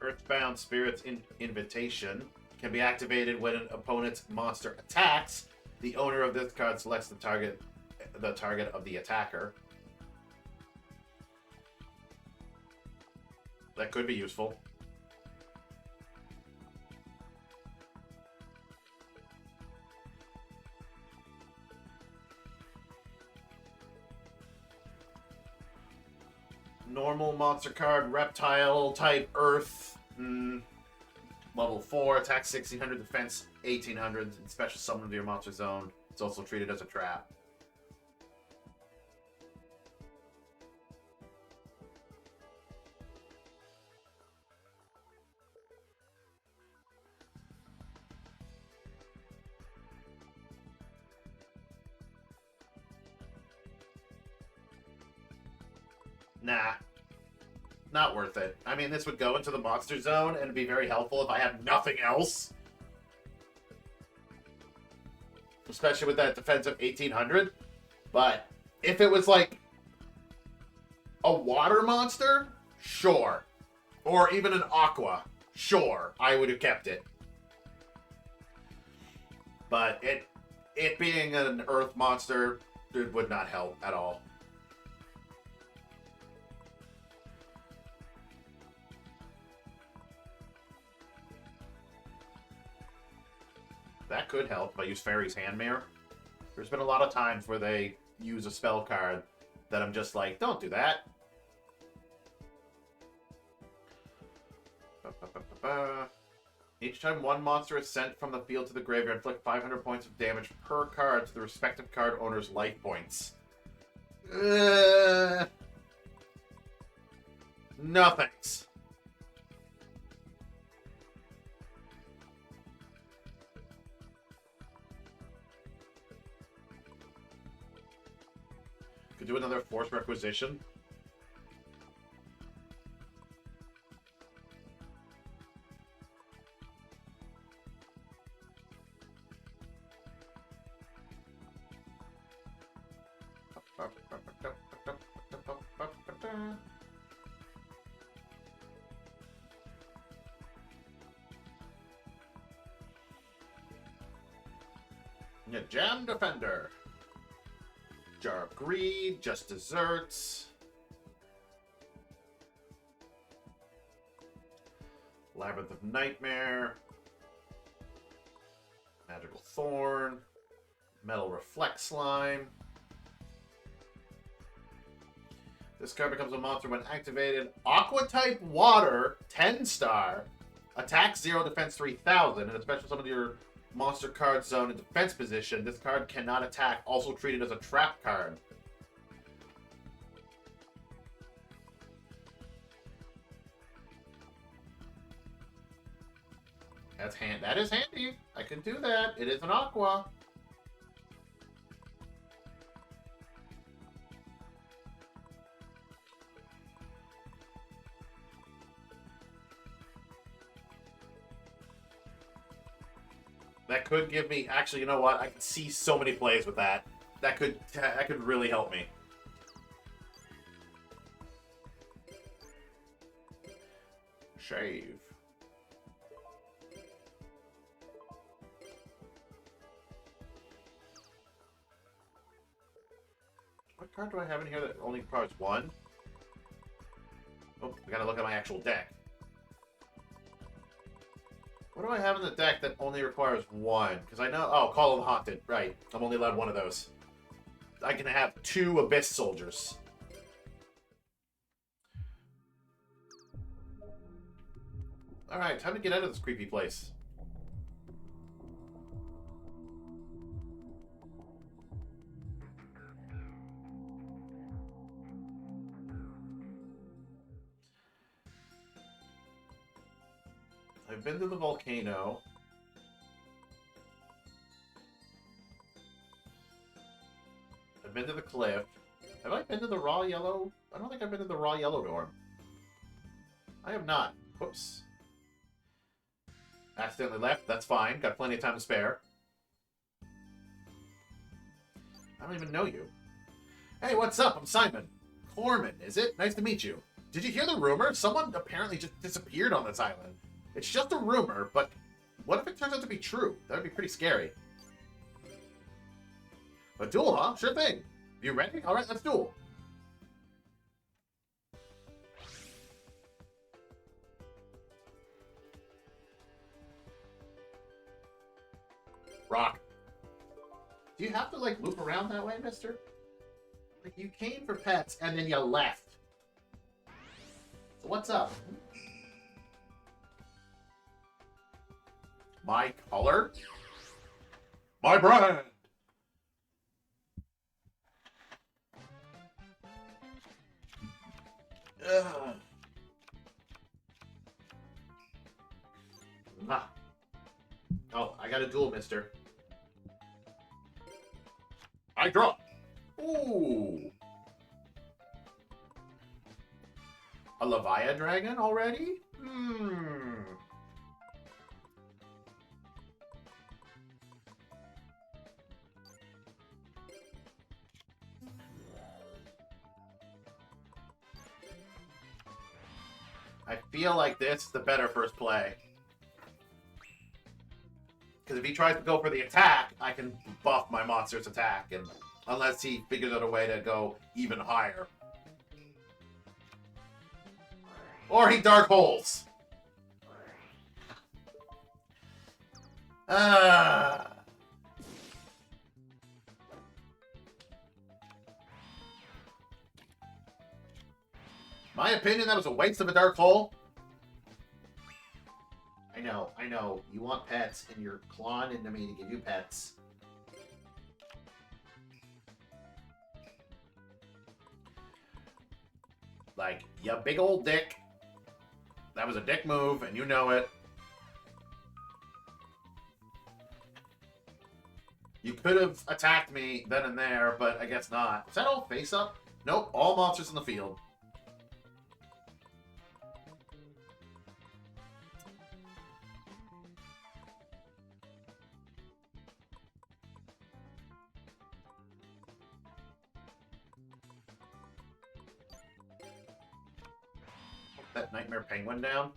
Earthbound Spirit's Invitation can be activated when an opponent's monster attacks. The owner of this card selects the target of the attacker. That could be useful. Normal monster card, reptile type, earth. Level 4, attack 1600, defense 1800, and special summon to your monster zone. It's also treated as a trap. Nah. Not worth it. I mean, this would go into the monster zone and be very helpful if I have nothing else. Especially with that defense of 1800. But if it was like a water monster, sure. Or even an aqua, sure. I would have kept it. But it being an earth monster, it would not help at all. That could help if I use Fairy's Handmare. There's been a lot of times where they use a spell card that I'm just like, don't do that. Each time one monster is sent from the field to the graveyard, inflict 500 points of damage per card to the respective card owner's life points. No thanks. Could do another force requisition. Yeah, Jam Defender. Jar of Greed, Just Desserts. Labyrinth of Nightmare. Magical Thorn. Metal Reflect Slime. This card becomes a monster when activated. Aqua type water, 10-star. Attack 0, defense 3000. And a special summon to your monster card zone in defense position. This card cannot attack, also treated as a trap card. That is handy. I can do that. It is an aqua. That could give me... Actually, you know what? I can see so many plays with that. That could really help me. Shave. What card do I have in here that only requires one? Oh, I gotta look at my actual deck. What do I have in the deck that only requires one? Because I know... Oh, Call of the Haunted. Right. I'm only allowed one of those. I can have 2 Abyss Soldiers. Alright, time to get out of this creepy place. I've been to the volcano. I've been to the cliff. Have I been to the raw yellow? I don't think I've been to the raw yellow dorm. I have not. Whoops. Accidentally left. That's fine. Got plenty of time to spare. I don't even know you. Hey, what's up? I'm Simon. Corman, is it? Nice to meet you. Did you hear the rumor? Someone apparently just disappeared on this island. It's just a rumor, but what if it turns out to be true? That would be pretty scary. A duel, huh? Sure thing. You ready? Alright, let's duel. Rock. Do you have to, like, loop around that way, mister? Like, you came for pets, and then you left. So what's up? My color? My brand! Ugh. Ah. Oh, I got a duel, mister. I draw. Ooh. A Levia Dragon already? I feel like this is the better first play. Because if he tries to go for the attack, I can buff my monster's attack, and unless he figures out a way to go even higher. Or he Dark Holes. My opinion, that was a waste of a Dark Hole. I know. You want pets, and you're clawing into me to give you pets. Like, you big old dick. That was a dick move, and you know it. You could have attacked me then and there, but I guess not. Is that all face up? Nope, all monsters in the field. That Nightmare Penguin down.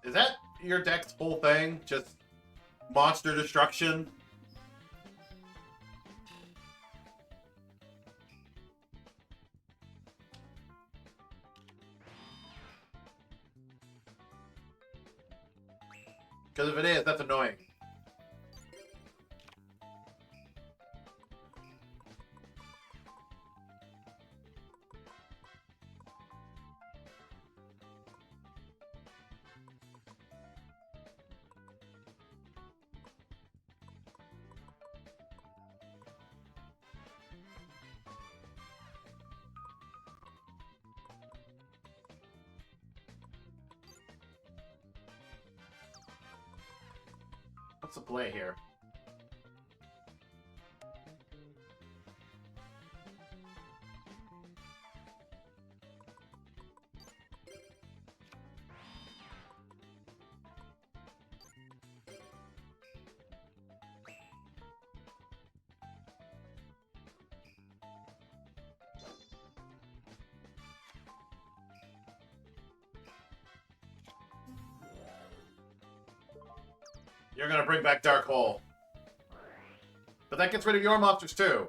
Is that your deck's whole thing? Just monster destruction? Because if it is, that's annoying. What's the play here? You're gonna bring back Dark Hole. But that gets rid of your monsters too.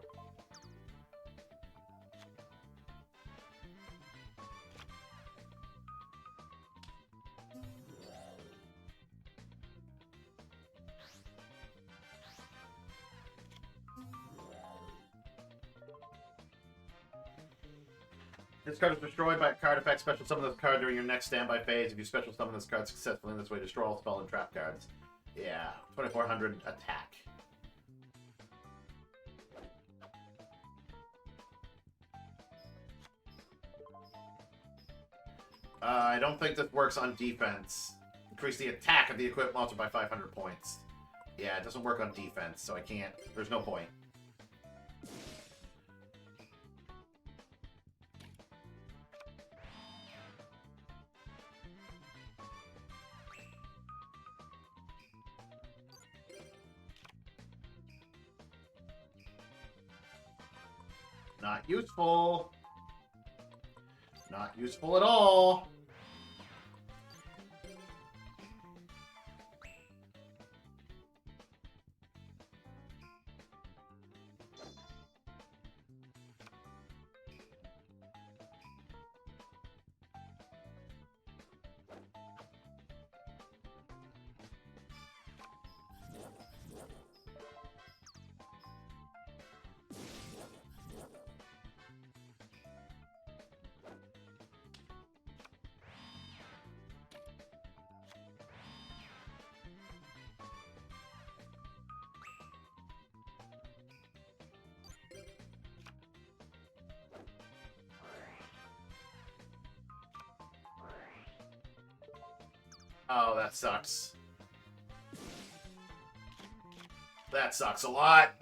This card is destroyed by a card effect. Special summon this card during your next standby phase. If you special summon this card successfully in this way, destroy all spell and trap cards. Yeah, 2400 attack. I don't think this works on defense. Increase the attack of the equipped monster by 500 points. Yeah, it doesn't work on defense, so I can't. There's no point. Not useful. Not useful at all. Oh, that sucks. That sucks a lot.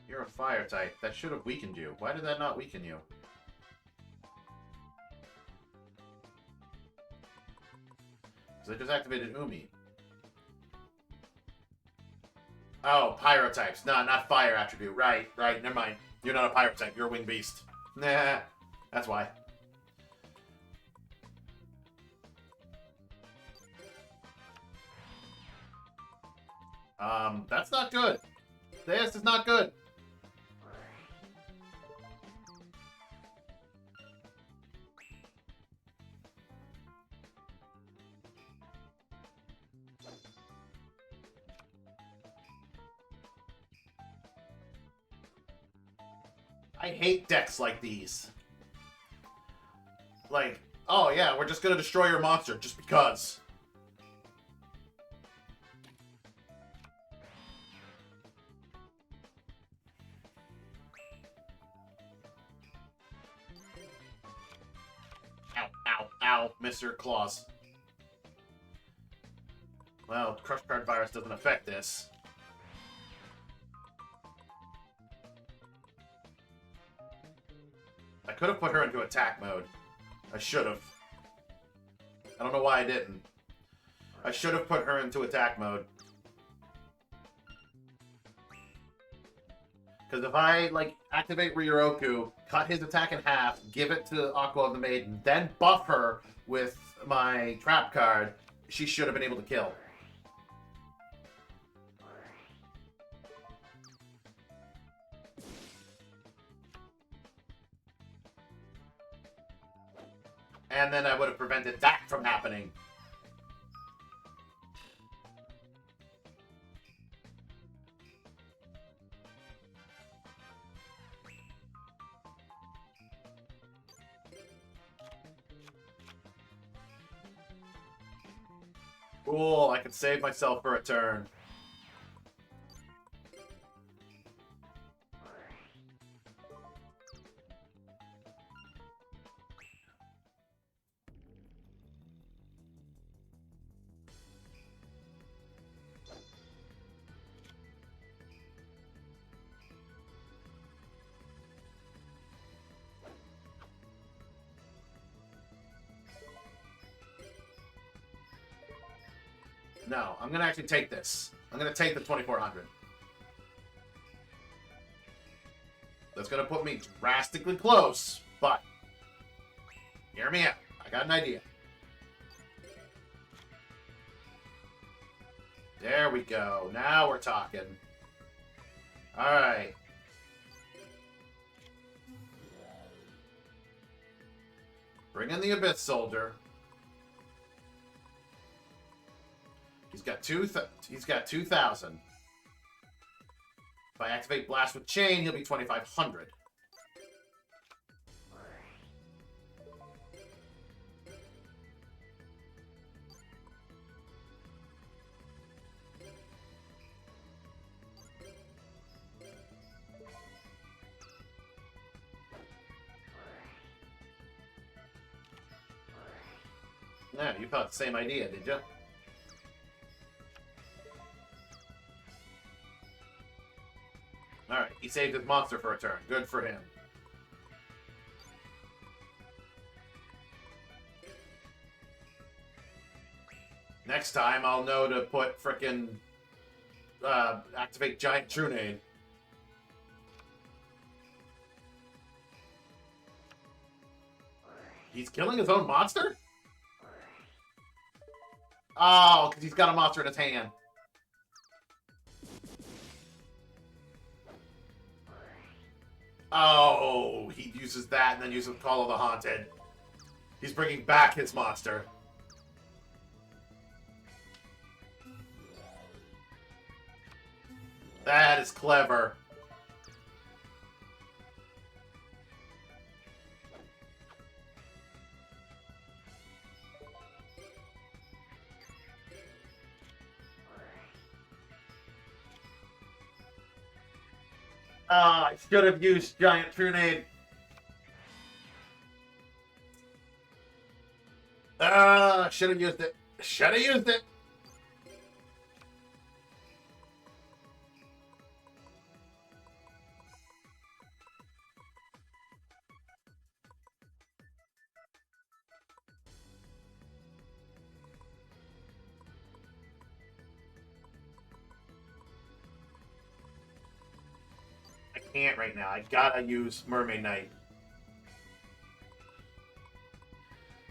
You're a fire type. That should have weakened you. Why did that not weaken you? Because I just activated Umi. Oh, pyrotypes. No, not fire attribute. Right, right. Never mind. You're not a pyrotype. You're a winged beast. Nah, that's why. That's not good. This is not good. I hate decks like these. Like, oh yeah, we're just gonna destroy your monster just because. Ow, ow, ow, Mr. Claus. Well, Crush Card Virus doesn't affect this. I could have put her into attack mode. I should have. I don't know why I didn't. I should have put her into attack mode. Because if I, like, activate Ryuroku, cut his attack in half, give it to Aqua of the Maiden, then buff her with my trap card, she should have been able to kill. And then I would have prevented that from happening. Cool, I can save myself for a turn. No, I'm going to actually take this. I'm going to take the 2400. That's going to put me drastically close, but hear me out. I got an idea. There we go. Now we're talking. All right. Bring in the Abyss Soldier. He's got 2,000. If I activate Blast with Chain, he'll be 2,500. Yeah, you thought the same idea, did you? Alright, he saved his monster for a turn. Good for him. next time, I'll know to put frickin' activate Giant Trunade. He's killing his own monster? Oh, because he's got a monster in his hand. Oh, he uses that and then uses Call of the Haunted. He's bringing back his monster. That is clever. I should have used Giant Trunade. Should have used it. Should have used it. I can't right now. I gotta use Mermaid Knight.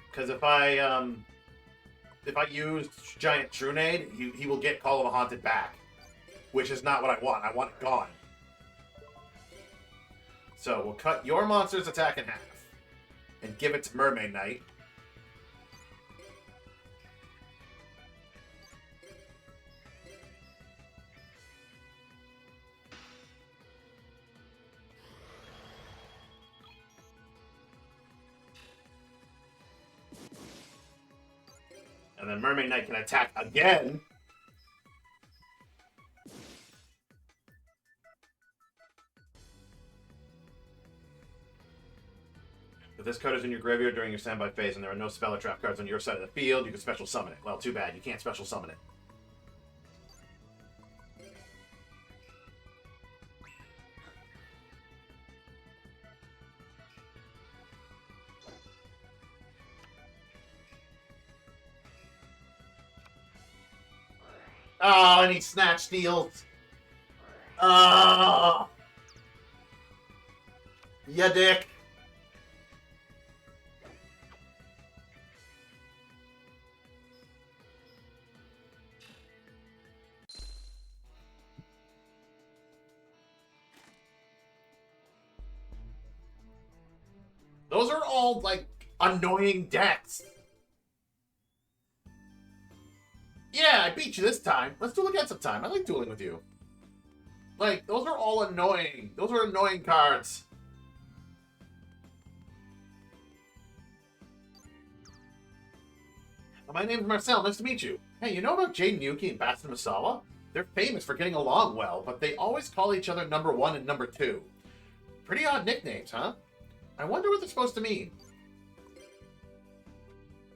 Because if I use Giant Trunade, he will get Call of the Haunted back, which is not what I want. I want it gone. So we'll cut your monster's attack in half and give it to Mermaid Knight. And then Mermaid Knight can attack again. If this card is in your graveyard during your standby phase and there are no spell or trap cards on your side of the field, you can special summon it. Well, too bad. You can't special summon it. Oh, and he snatch steals. Oh. Yeah, dick. Those are all, like, annoying decks. Yeah, I beat you this time. Let's duel again sometime. I like dueling with you. Like, those are all annoying. Those are annoying cards. My name's Marcel. Nice to meet you. Hey, you know about Jaden Yuki and Basta Misawa? They're famous for getting along well, but they always call each other number 1 and number 2. Pretty odd nicknames, huh? I wonder what they're supposed to mean.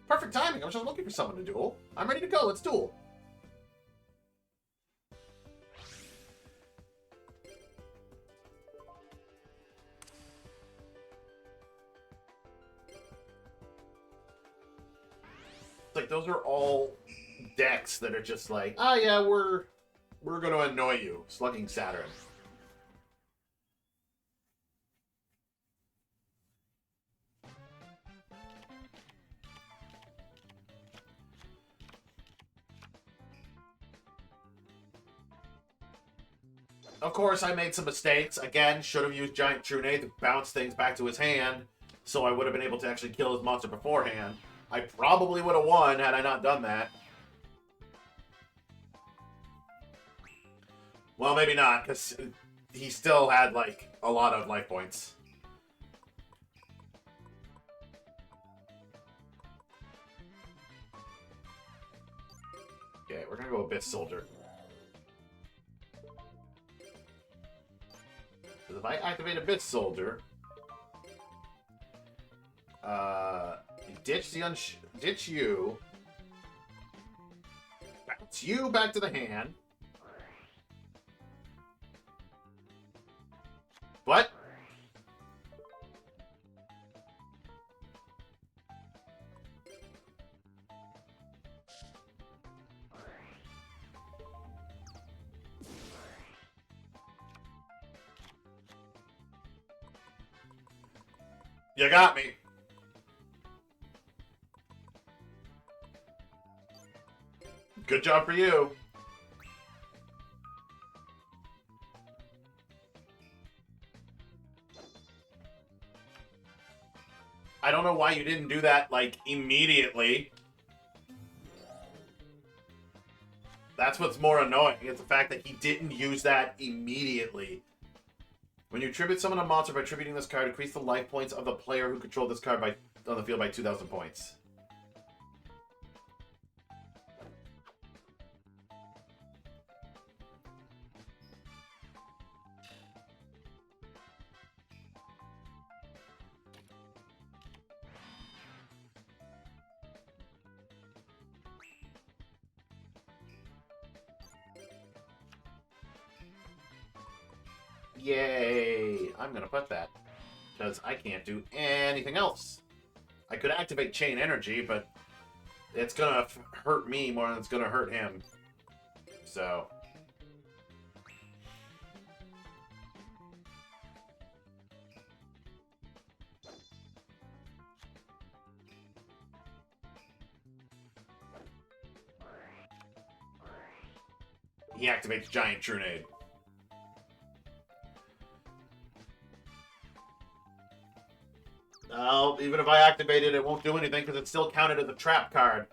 Perfect timing. I was just looking for someone to duel. I'm ready to go. Let's duel. Like, those are all decks that are just like, oh yeah, we're gonna annoy you. Slugging Saturn. Of course, I made some mistakes. Again, should have used Giant Trunade to bounce things back to his hand, so I would have been able to actually kill his monster beforehand. I probably would have won had I not done that. Well, maybe not, because he still had, like, a lot of life points. Okay, we're gonna go Abyss Soldier. Because if I activate Abyss Soldier, ditch you, bounce you back to the hand. What? You got me. Good job for you. I don't know why you didn't do that, like, immediately. That's what's more annoying, is the fact that he didn't use that immediately. When you tribute summon a monster by tributing this card, increase the life points of the player who controlled this card on the field by 2,000 points. Yay! I'm gonna put that. Because I can't do anything else. I could activate Chain Energy, but it's gonna hurt me more than it's gonna hurt him. So... he activates Giant Trunade. Oh, even if I activate it, it won't do anything because it's still counted as a trap card.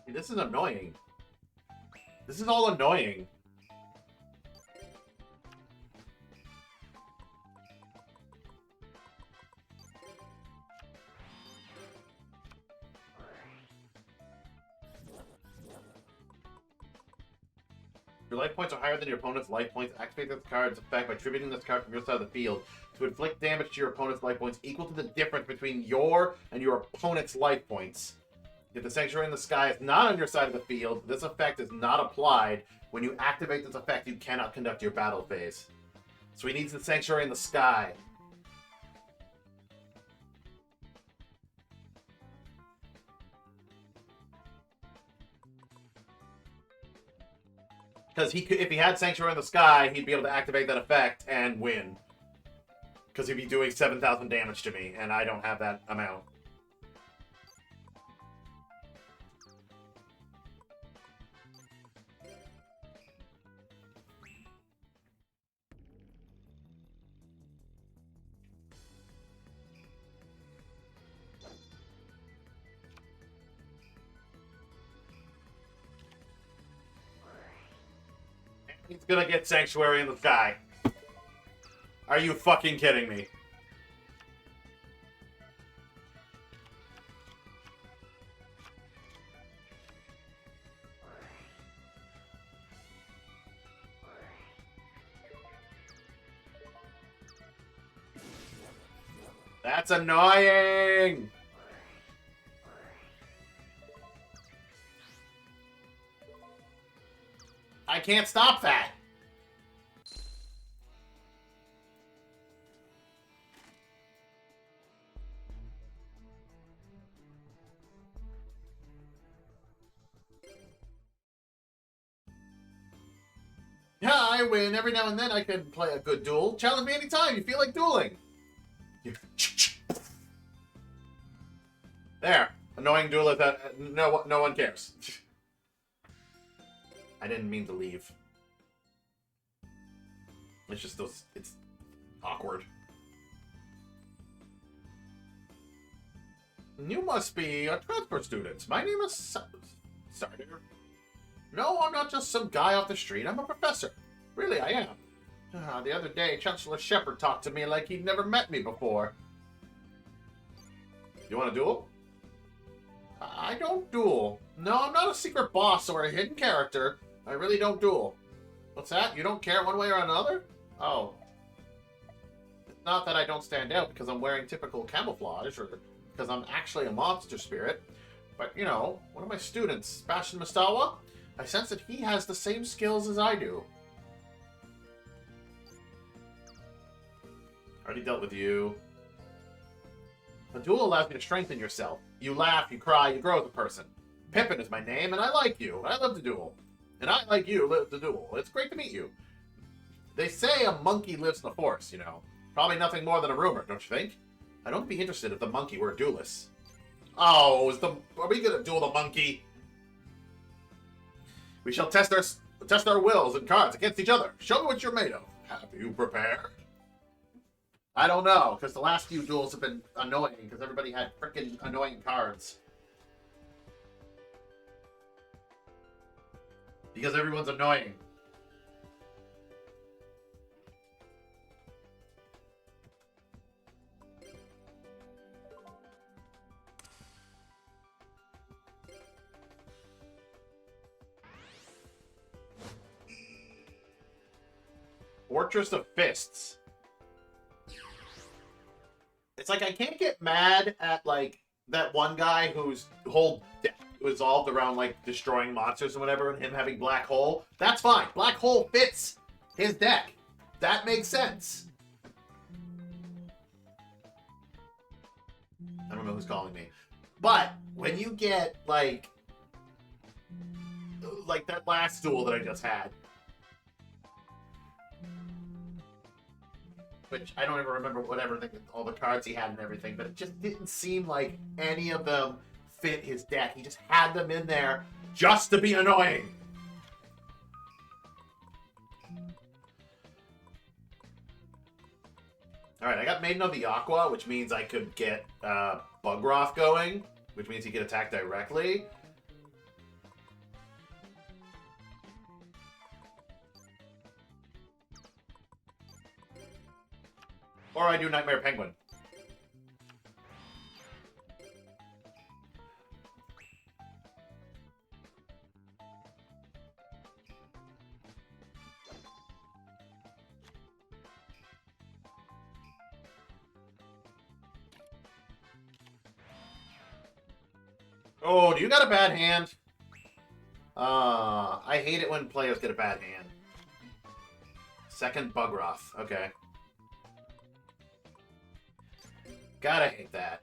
This is annoying. This is all annoying. Your life points are higher than your opponent's life points. Activate this card's effect by tributing this card from your side of the field to inflict damage to your opponent's life points equal to the difference between your and your opponent's life points. If the Sanctuary in the Sky is not on your side of the field, this effect is not applied. When you activate this effect, you cannot conduct your battle phase. So he needs the Sanctuary in the Sky. Because if he had Sanctuary in the Sky, he'd be able to activate that effect and win. Because he'd be doing 7,000 damage to me, and I don't have that amount. He's gonna get Sanctuary in the Sky. Are you fucking kidding me? That's annoying! I can't stop that! Yeah, I win. Every now and then I can play a good duel. Challenge me anytime you feel like dueling. There. Annoying duelist that no one cares. I didn't mean to leave. It's just it's awkward. You must be a transfer student. My name is Starter. No, I'm not just some guy off the street. I'm a professor. Really, I am. The other day, Chancellor Shepard talked to me like he'd never met me before. You want to duel? I don't duel. No, I'm not a secret boss or a hidden character. I really don't duel. What's that? You don't care one way or another? Oh. It's not that I don't stand out because I'm wearing typical camouflage or because I'm actually a monster spirit. But, you know, one of my students, Sebastian Mistawa, I sense that he has the same skills as I do. Already dealt with you. The duel allows you to strengthen yourself. You laugh, you cry, you grow as a person. Pippin is my name, and I like you. I love the duel. And I, like you, live the duel. It's great to meet you. They say a monkey lives in the forest, you know. Probably nothing more than a rumor, don't you think? I don't be interested if the monkey were a duelist. Oh, are we gonna duel the monkey? We shall test our wills and cards against each other. Show me what you're made of. Have you prepared? I don't know, because the last few duels have been annoying, because everybody had freaking annoying cards. Because everyone's annoying. Fortress of Fists. It's like I can't get mad at like that one guy whose whole deck resolved around like destroying monsters and whatever, and him having Black Hole. That's fine. Black Hole fits his deck. That makes sense. I don't know who's calling me. But when you get like that last duel that I just had, which I don't even remember whatever, all the cards he had and everything, but it just didn't seem like any of them fit his deck. He just had them in there just to be annoying. Alright, I got Maiden of the Aqua, which means I could get Bugroth going, which means he could attack directly. Or I do Nightmare Penguin. Oh, do you got a bad hand? I hate it when players get a bad hand. Second Bugroth. Okay. Gotta hate that.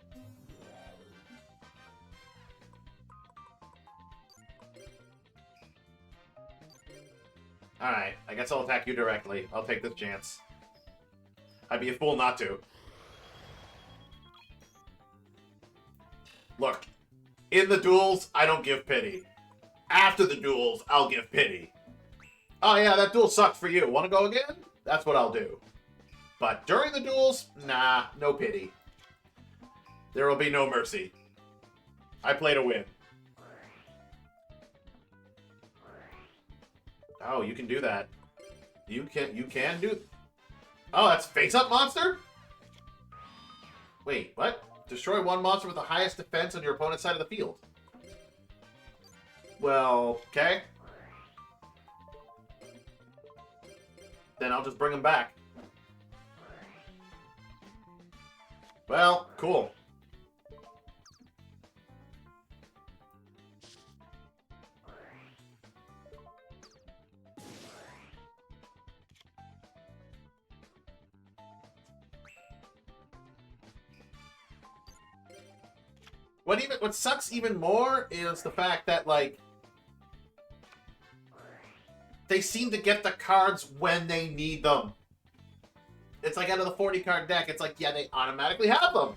Alright, I guess I'll attack you directly. I'll take this chance. I'd be a fool not to. Look, in the duels, I don't give pity. After the duels, I'll give pity. Oh yeah, that duel sucked for you. Want to go again? That's what I'll do. But during the duels, nah, no pity. There will be no mercy. I play to win. Oh, you can do that. You can do... Oh, that's face-up monster? Wait, what? Destroy one monster with the highest defense on your opponent's side of the field. Well, okay. Then I'll just bring him back. Well, cool. What sucks even more is the fact that, like, they seem to get the cards when they need them. It's like out of the 40-card deck, it's like, yeah, they automatically have them.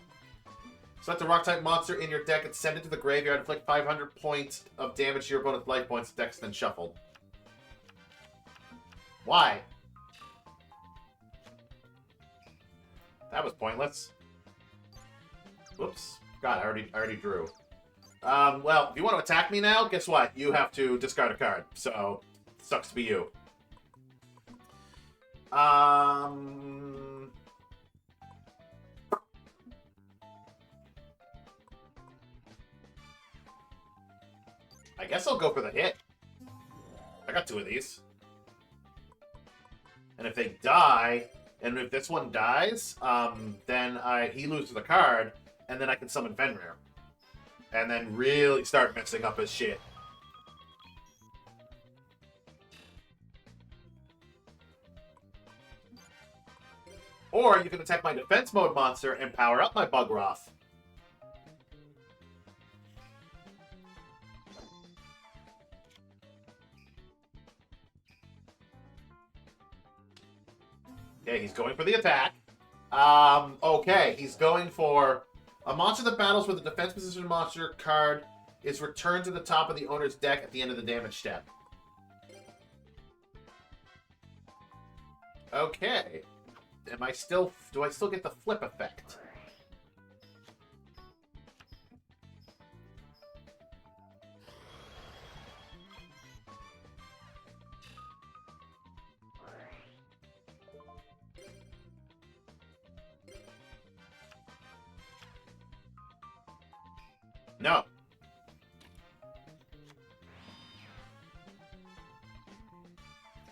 Select a rock-type monster in your deck and send it to the graveyard. Inflict 500 points of damage to your opponent's life points. Deck's then shuffled. Why? That was pointless. Whoops. God, I already drew. Well, if you want to attack me now, guess what? You have to discard a card. So, sucks to be you. I guess I'll go for the hit. I got two of these. And if they die, and if this one dies, then he loses a card, and then I can summon Fenrir. And then really start messing up his shit. Or you can attack my defense mode monster and power up my Bugroth. Okay, he's going for the attack. Okay, he's going for a monster that battles with a defense position monster card is returned to the top of the owner's deck at the end of the damage step. Okay. Do I still get the flip effect? No.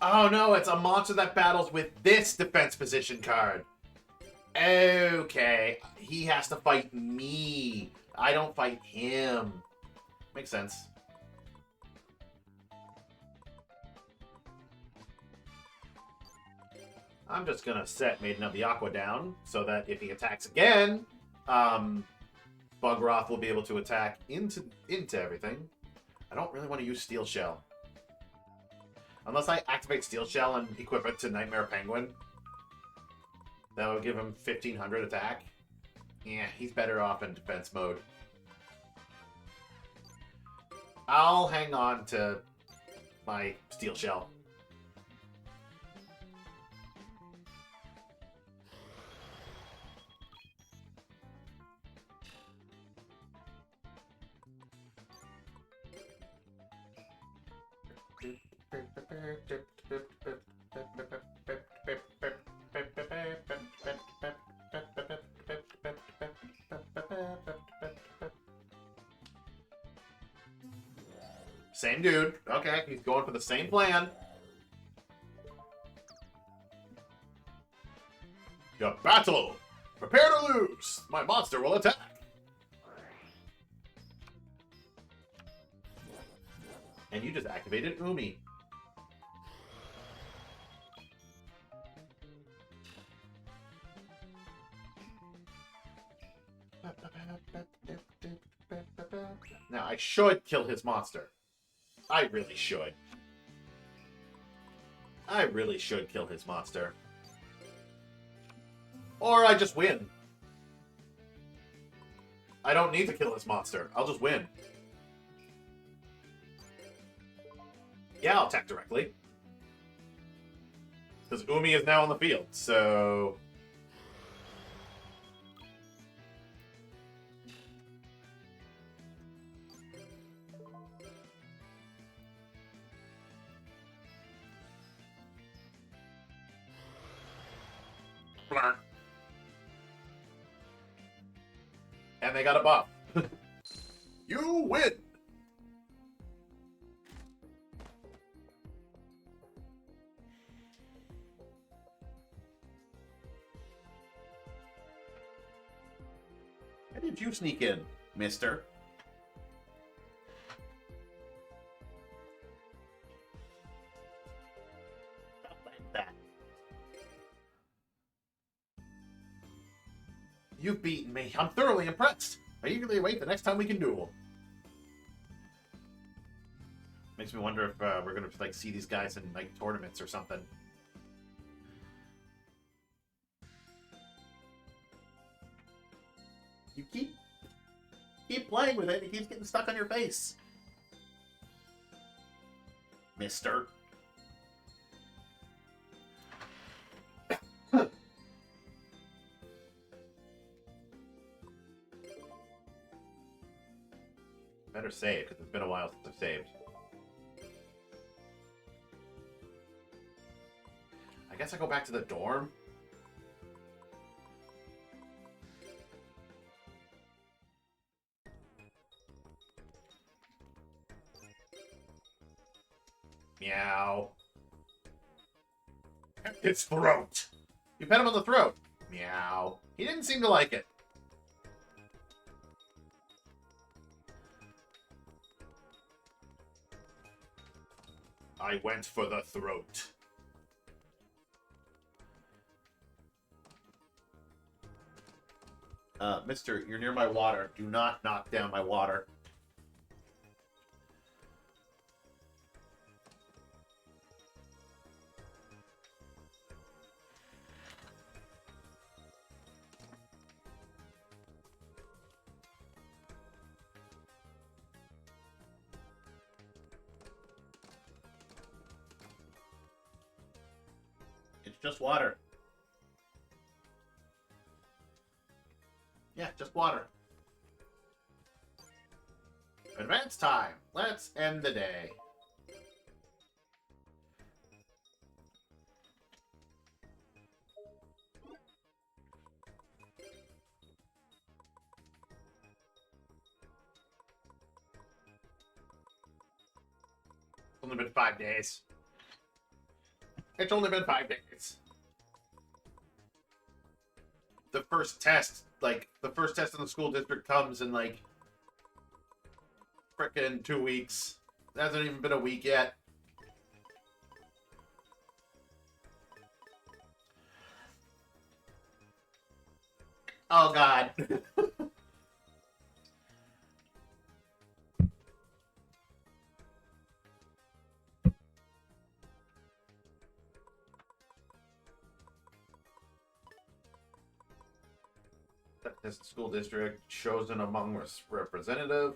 Oh no, it's a monster that battles with this defense position card. Okay. He has to fight me. I don't fight him. Makes sense. I'm just gonna set Maiden of the Aqua down so that if he attacks again, Bugroth will be able to attack into everything. I don't really want to use Steel Shell. Unless I activate Steel Shell and equip it to Nightmare Penguin. That would give him 1500 attack. Yeah, he's better off in defense mode. I'll hang on to my Steel Shell. Same dude. Okay, he's going for the same plan. The battle! Prepare to lose! My monster will attack! And you just activated Umi. Now, I should kill his monster. I really should. I really should kill his monster. Or I just win. I don't need to kill his monster. I'll just win. Yeah, I'll attack directly. Because Umi is now on the field, so... And they got a buff. You win! How did you sneak in, mister? You've beaten me. I'm thoroughly impressed. I eagerly await the next time we can duel. Makes me wonder if we're gonna like see these guys in like tournaments or something. You keep playing with it. It keeps getting stuck on your face, mister. Better save, because it's been a while since I've saved. I guess I go back to the dorm. Meow. His throat. You pet him on the throat. Meow. He didn't seem to like it. I went for the throat. Mister, you're near my water. Do not knock down my water. It's just water. Yeah, just water. Advance time. Let's end the day. It's only been 5 days. It's only been 5 days. The first test, the first test in the school district comes in, frickin' 2 weeks. It hasn't even been a week yet. Oh, God. This school district chosen among representative.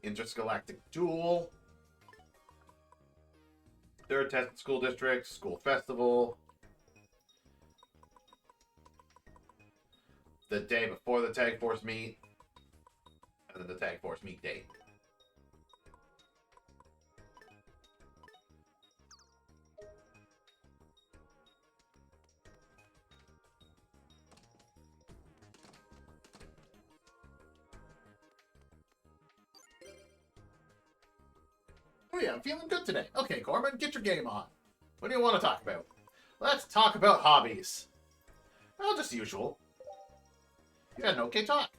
Intergalactic duel. Third test school district. School festival. The day before the Tag Force meet. And then the Tag Force meet date. Oh yeah, I'm feeling good today. Okay, Corbin, get your game on. What do you want to talk about? Let's talk about hobbies. Well, just usual. You had an okay talk.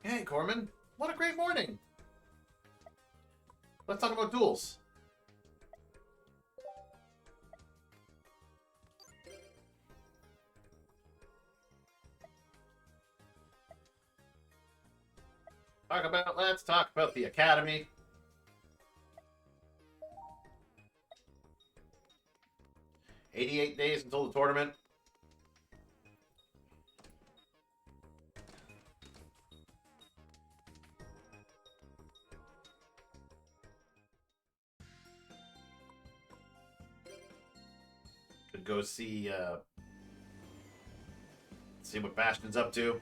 Hey, Corman. What a great morning. Let's talk about duels. Let's talk about the academy. $88 days until the tournament. Could go see what Bastion's up to.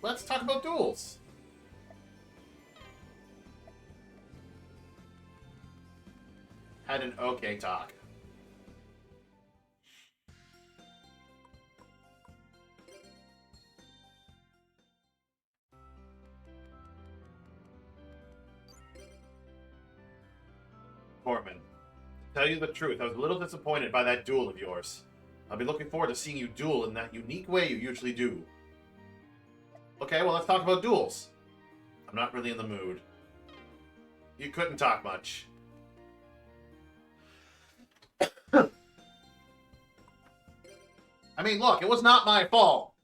Let's talk about duels. Had an okay talk. Corman, to tell you the truth, I was a little disappointed by that duel of yours. I'll be looking forward to seeing you duel in that unique way you usually do. Okay, well, let's talk about duels. I'm not really in the mood. You couldn't talk much. I mean, look, it was not my fault.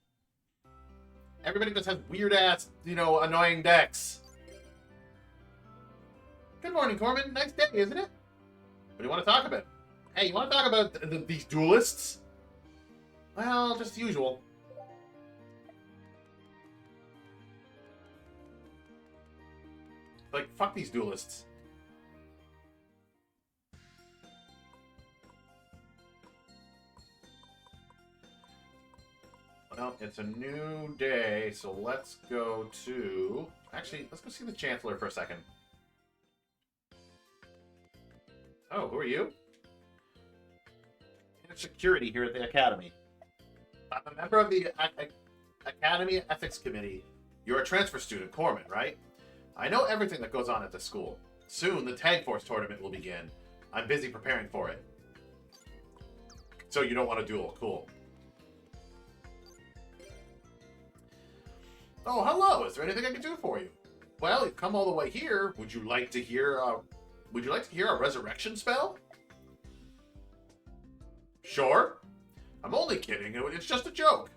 Everybody just has weird-ass, annoying decks. Good morning, Corman. Nice day, isn't it? What do you want to talk about? Hey, you want to talk about these duelists? Well, just the usual. Fuck these duelists. Well, it's a new day, so let's go to... Actually, let's go see the Chancellor for a second. Oh, who are you? security here at the Academy. I'm a member of the Academy Ethics Committee. You're a transfer student, Corman, right? I know everything that goes on at the school. Soon, the Tag Force tournament will begin. I'm busy preparing for it. So you don't want to duel. Cool. Oh, hello. Is there anything I can do for you? Well, you've come all the way here. Would you like to hear a resurrection spell? Sure. I'm only kidding. It's just a joke.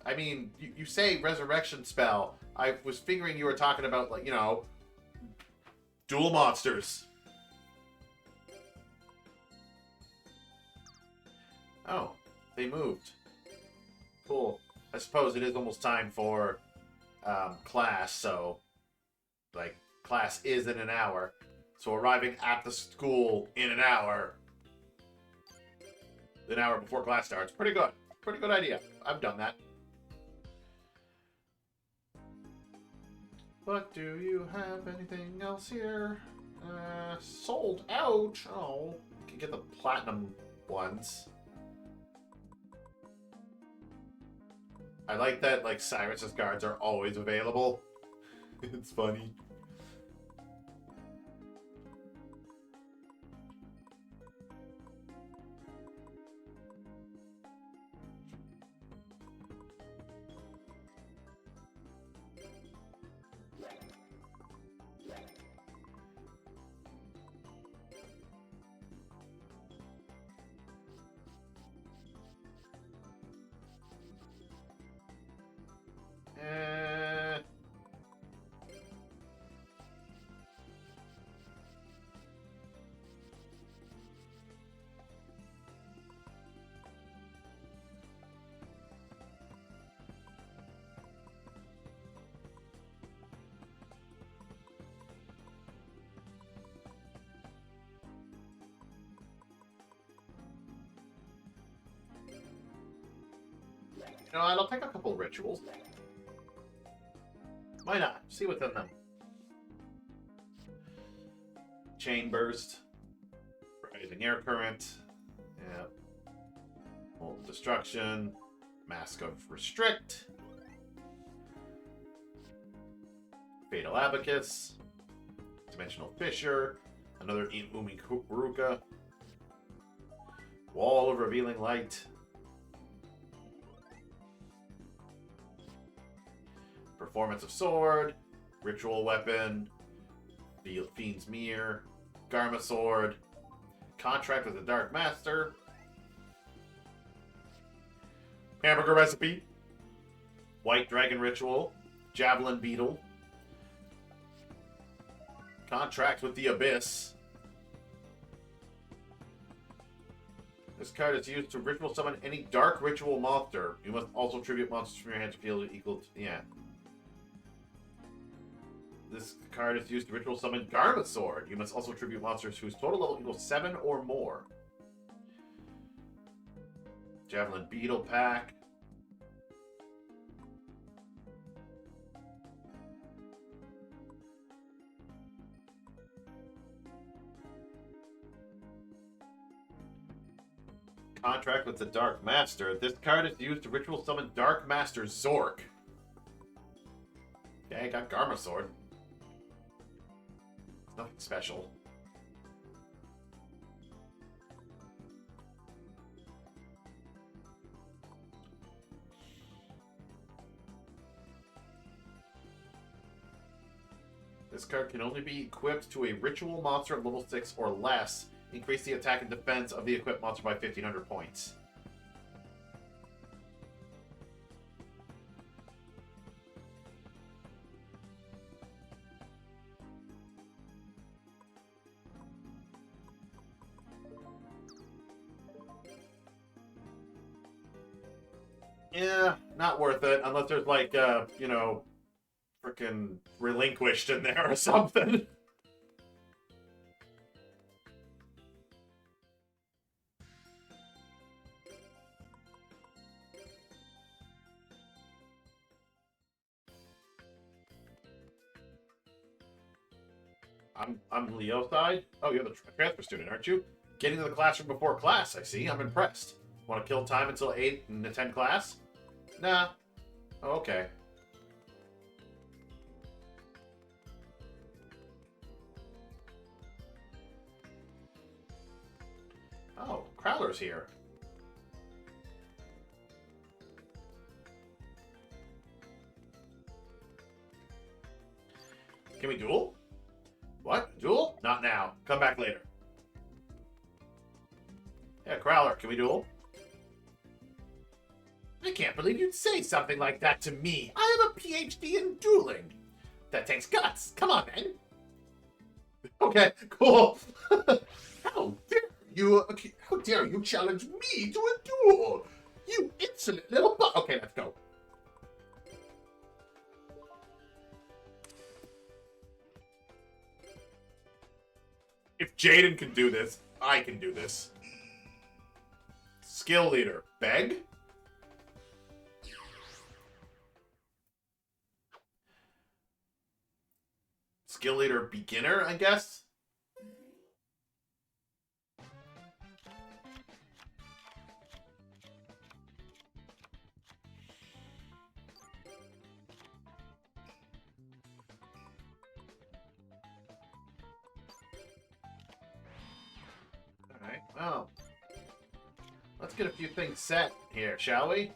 I mean, you say resurrection spell. I was figuring you were talking about, like, you know, duel monsters. Oh, they moved. Cool. I suppose it is almost time for class, so, like, class is in an hour. So arriving at the school in an hour before class starts. Pretty good. Pretty good idea. I've done that. But do you have anything else here? Sold out. Oh, you can get the platinum ones. I like that, like, Cyrus's cards are always available. It's funny. You know what? I'll take a couple rituals. Why not? See what's in them. Chain Burst. Rising Air Current. Yeah. Molten Destruction. Mask of Restrict. Fatal Abacus. Dimensional Fissure. Another Umi Kuruka. Wall of Revealing Light. Performance of Sword, Ritual Weapon, Fiend's Mirror, Garma Sword, Contract with the Dark Master, Hamburger Recipe, White Dragon Ritual, Javelin Beetle, Contract with the Abyss. This card is used to ritual summon any dark ritual monster. You must also tribute monsters from your hand to field equal to... Yeah. This card is used to ritual summon Garma Sword. You must also tribute monsters whose total level equals 7 or more. Javelin Beetle Pack. Contract with the Dark Master. This card is used to ritual summon Dark Master Zork. Yeah, I got Garma Sword. Nothing special. This card can only be equipped to a ritual monster at level 6 or less. Increase the attack and defense of the equipped monster by 1,500 points. Yeah, not worth it. Unless there's like, you know, freaking Relinquished in there or something. I'm Leo side. Oh, you're the transfer student, aren't you? getting to the classroom before class, I see. I'm impressed. Want to kill time until 8 and attend class? Nah. Oh, okay. Oh, Crowler's here. Can we duel? What? Duel? Not now. Come back later. Yeah, Crowler, can we duel? I can't believe you'd say something like that to me. I have a PhD in dueling. That takes guts. Come on, man. Okay, cool. How dare you challenge me to a duel? You insolent little Okay, let's go. If Jaden can do this, I can do this. Skill leader. Beg? Skill leader beginner, I guess? Alright, well. Let's get a few things set here, shall we?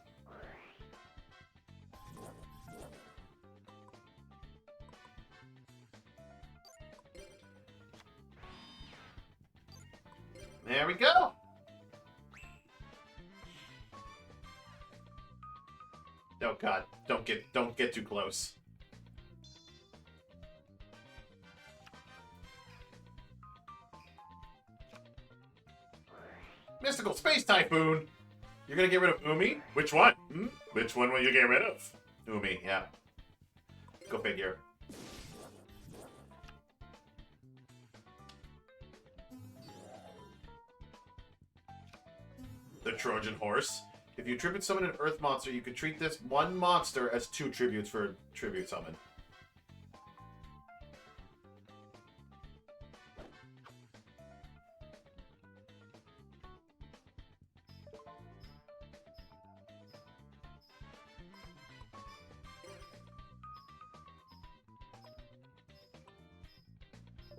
There we go. Oh god, don't get too close. Mystical Space Typhoon! You're gonna get rid of Umi? Which one? Hmm? Which one will you get rid of? Umi, yeah. Go figure. The Trojan Horse. If you tribute summon an Earth monster, you can treat this one monster as 2 tributes for a tribute summon.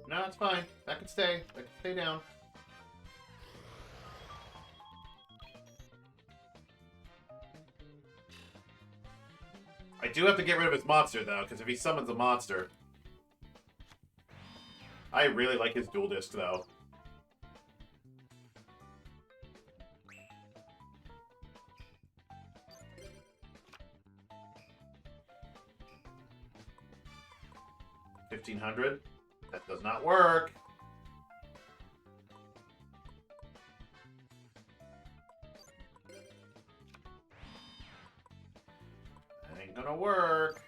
No, it's fine. That can stay. That can stay down. I do have to get rid of his monster, though, because if he summons a monster... I really like his dual disc, though. $1,500? That does not work. That ain't gonna work.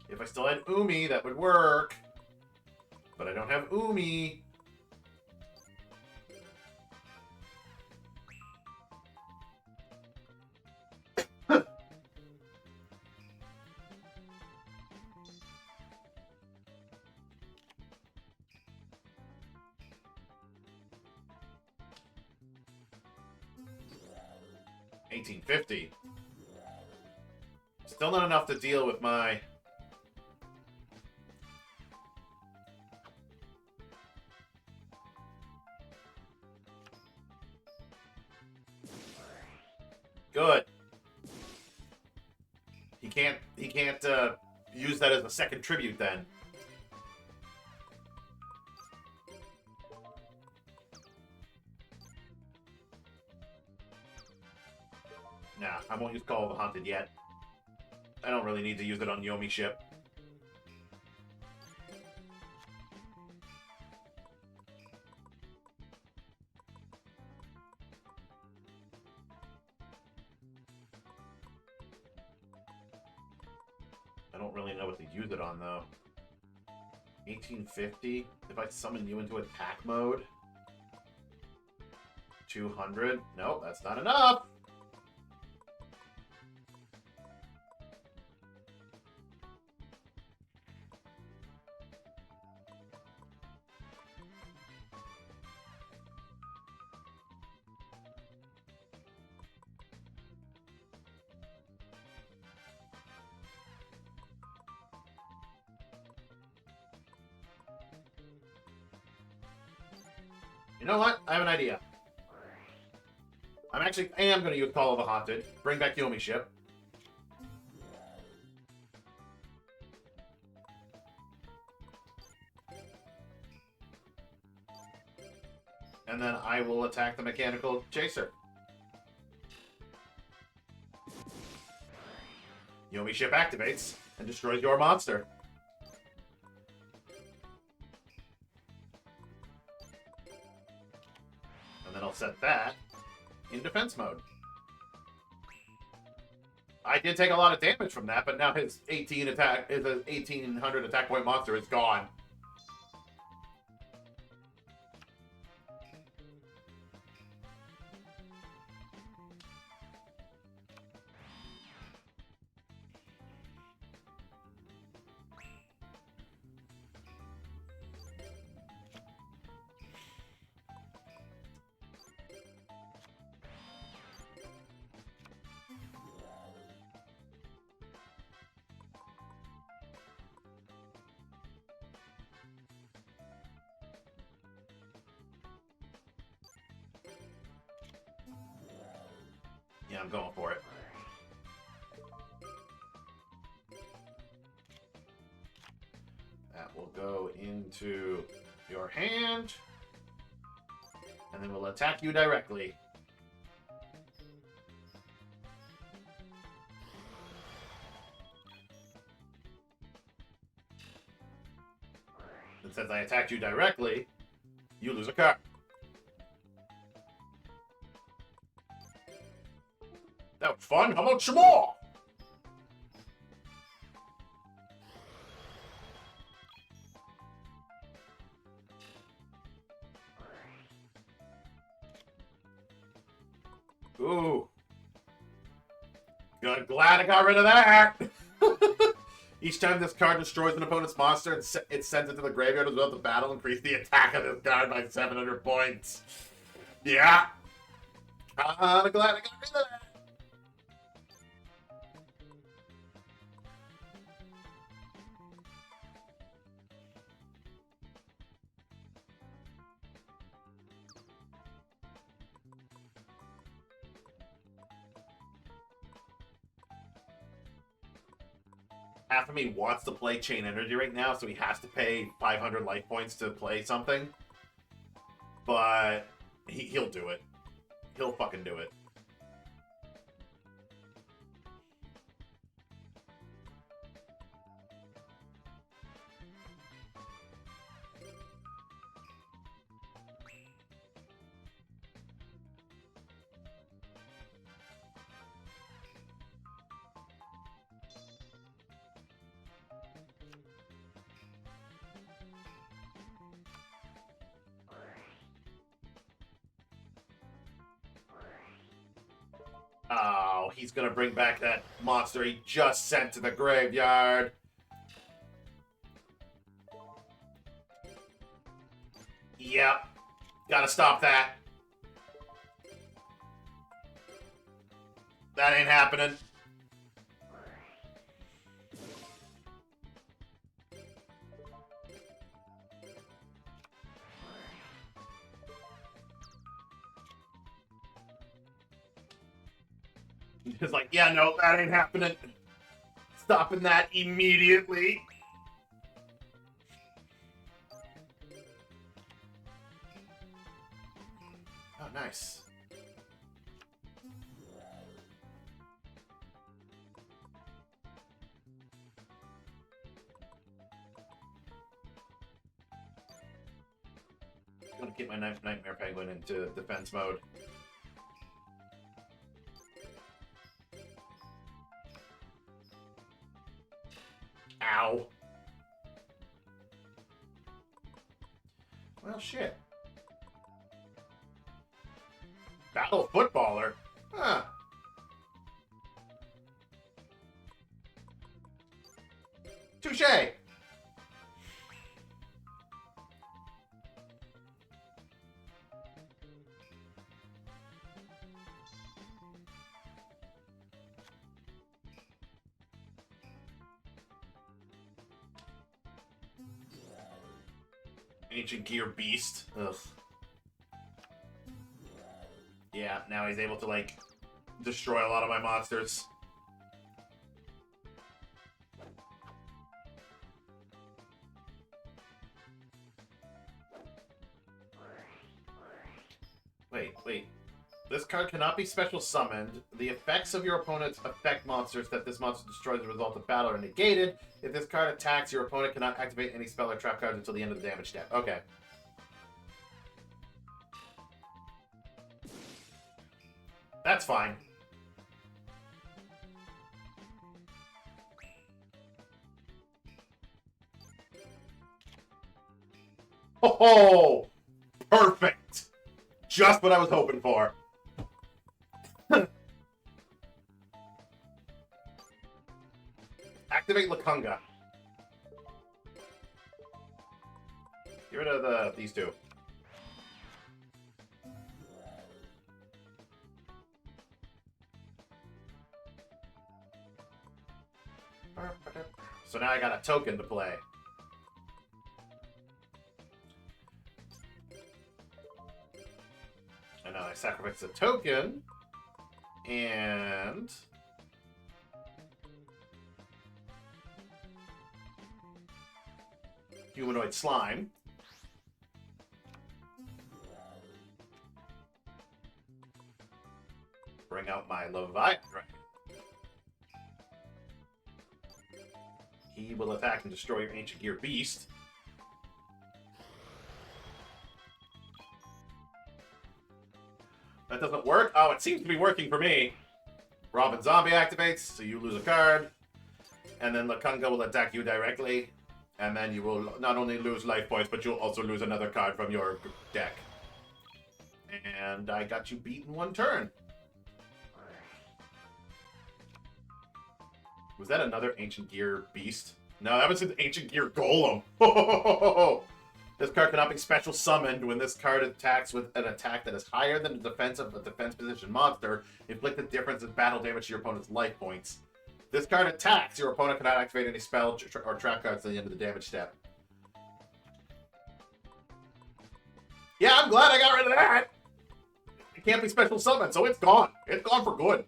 If I still had Umi, that would work. But I don't have Umi. $1,850. Still not enough to deal with my... Good. He can't use that as a second tribute then. Nah, I won't use Call of the Haunted yet. I don't really need to use it on Yomi ship. I don't really know what to use it on, though. 1850? If I summon you into attack mode? 200? Nope, that's not enough! You know what? I have an idea. I am going to use Call of the Haunted. Bring back Yomi Ship. And then I will attack the Mechanical Chaser. Yomi Ship activates and destroys your monster. And then I'll set that in defense mode. I did take a lot of damage from that, but now his 1800 attack point monster is gone. Yeah, I'm going for it. That will go into your hand. And then we'll attack you directly. And since I attacked you directly, you lose a card. That was fun. How about some more? Ooh. Good. Glad I got rid of that. Each time this card destroys an opponent's monster, it sends it to the graveyard as well as the battle. Increase the attack of this card by 700 points. Yeah. I'm glad I got rid of that. Half of me wants to play Chain Energy right now, so he has to pay 500 life points to play something. But he'll do it. He'll fucking do it. Oh, he's gonna bring back that monster he just sent to the graveyard. Yep. Gotta stop that. That ain't happening. It's like, yeah, no, that ain't happening. Stopping that immediately. Oh, nice. I'm gonna get my Nightmare Penguin into defense mode. Ow. Well, shit. Battle Footballer? Huh. Touché! Ancient Gear Beast. Ugh. Yeah, now he's able to, like, destroy a lot of my monsters. Wait. This card cannot be special summoned. The effects of your opponent's effect monsters that this monster destroys as a result of battle are negated. If this card attacks, your opponent cannot activate any spell or trap cards until the end of the damage step. Okay. That's fine. Oh, perfect. Just what I was hoping for. Activate Lakunga. Get rid of these two. So now I got a token to play. And now I sacrifice a token. And... humanoid slime. Bring out my Leviathan. He will attack and destroy your Ancient Gear Beast. That doesn't work? Oh, it seems to be working for me. Robin Zombie activates, so you lose a card. And then Lakunga will attack you directly. And then you will not only lose life points, but you'll also lose another card from your deck. And I got you beat in one turn. Was that another Ancient Gear Beast? No, that was an Ancient Gear Golem. This card cannot be special summoned when this card attacks with an attack that is higher than the defense of a defense position monster. Inflict the difference in battle damage to your opponent's life points. This card attacks. Your opponent cannot activate any spell or trap cards at the end of the damage step. Yeah, I'm glad I got rid of that. It can't be special summoned, so it's gone. It's gone for good.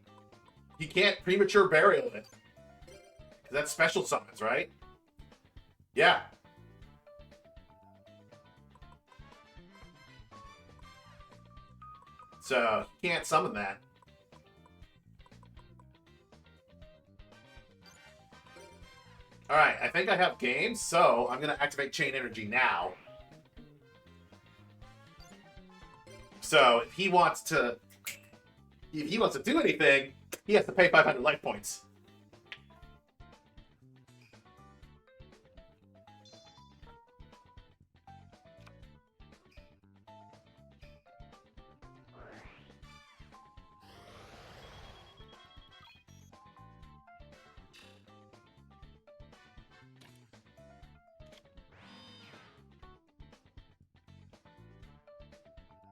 You can't premature burial it. Because that's special summons, right? Yeah. So, you can't summon that. Alright, I think I have game, so I'm going to activate Chain Energy now. So, if he wants to do anything, he has to pay 500 life points.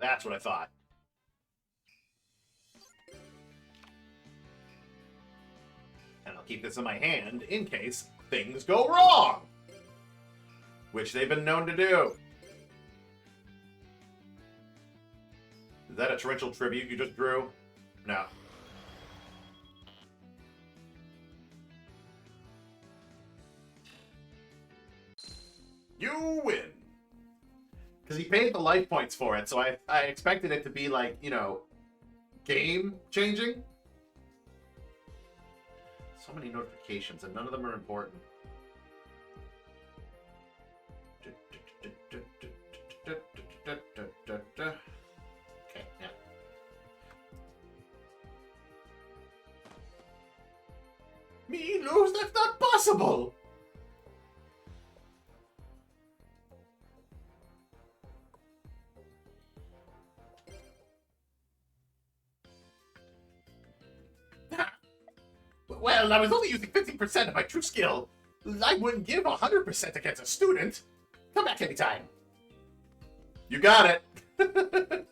That's what I thought. And I'll keep this in my hand in case things go wrong. Which they've been known to do. Is that a torrential tribute you just drew? No. You win. Because he paid the life points for it, so I expected it to be like, you know, game-changing. So many notifications, and none of them are important. Okay, yeah. Me lose? That's not possible! Well, I was only using 50% of my true skill. I wouldn't give 100% against a student. Come back anytime. You got it.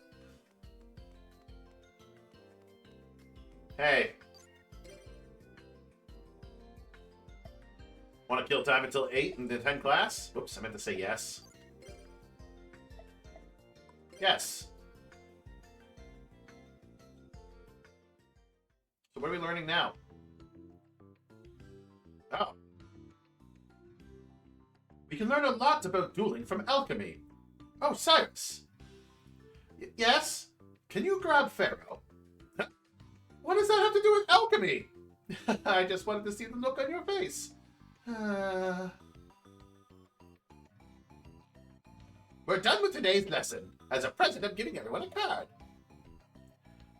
Hey. Want to kill time until 8 in the 10 class? Whoops, I meant to say yes. Yes. So what are we learning now? Oh. We can learn a lot about dueling from alchemy. Oh, Cyrus. Yes? Can you grab Pharaoh? What does that have to do with alchemy? I just wanted to see the look on your face. We're done with today's lesson. As a present, I'm giving everyone a card.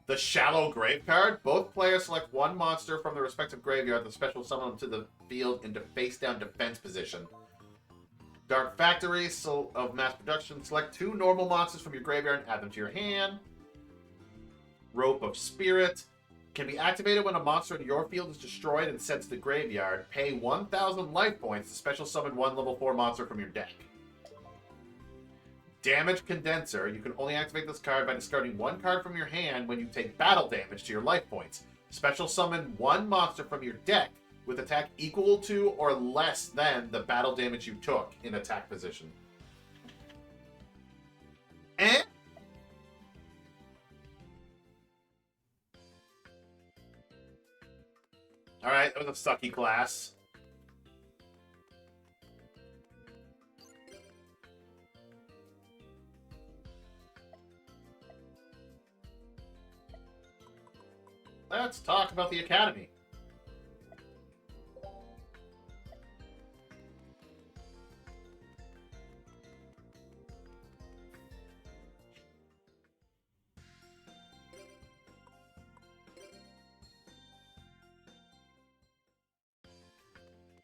The Shallow Grave card. Both players select one monster from the respective graveyard and special summon them to the field into face-down defense position. Dark Factory of mass production. Select 2 normal monsters from your graveyard and add them to your hand. Rope of Spirit. Can be activated when a monster in your field is destroyed and sent to the graveyard. Pay 1,000 life points to special summon 1 level 4 monster from your deck. Damage Condenser. You can only activate this card by discarding 1 card from your hand when you take battle damage to your life points. Special summon 1 monster from your deck with attack equal to or less than the battle damage you took in attack position. And alright, that was a sucky class. Let's talk about the Academy.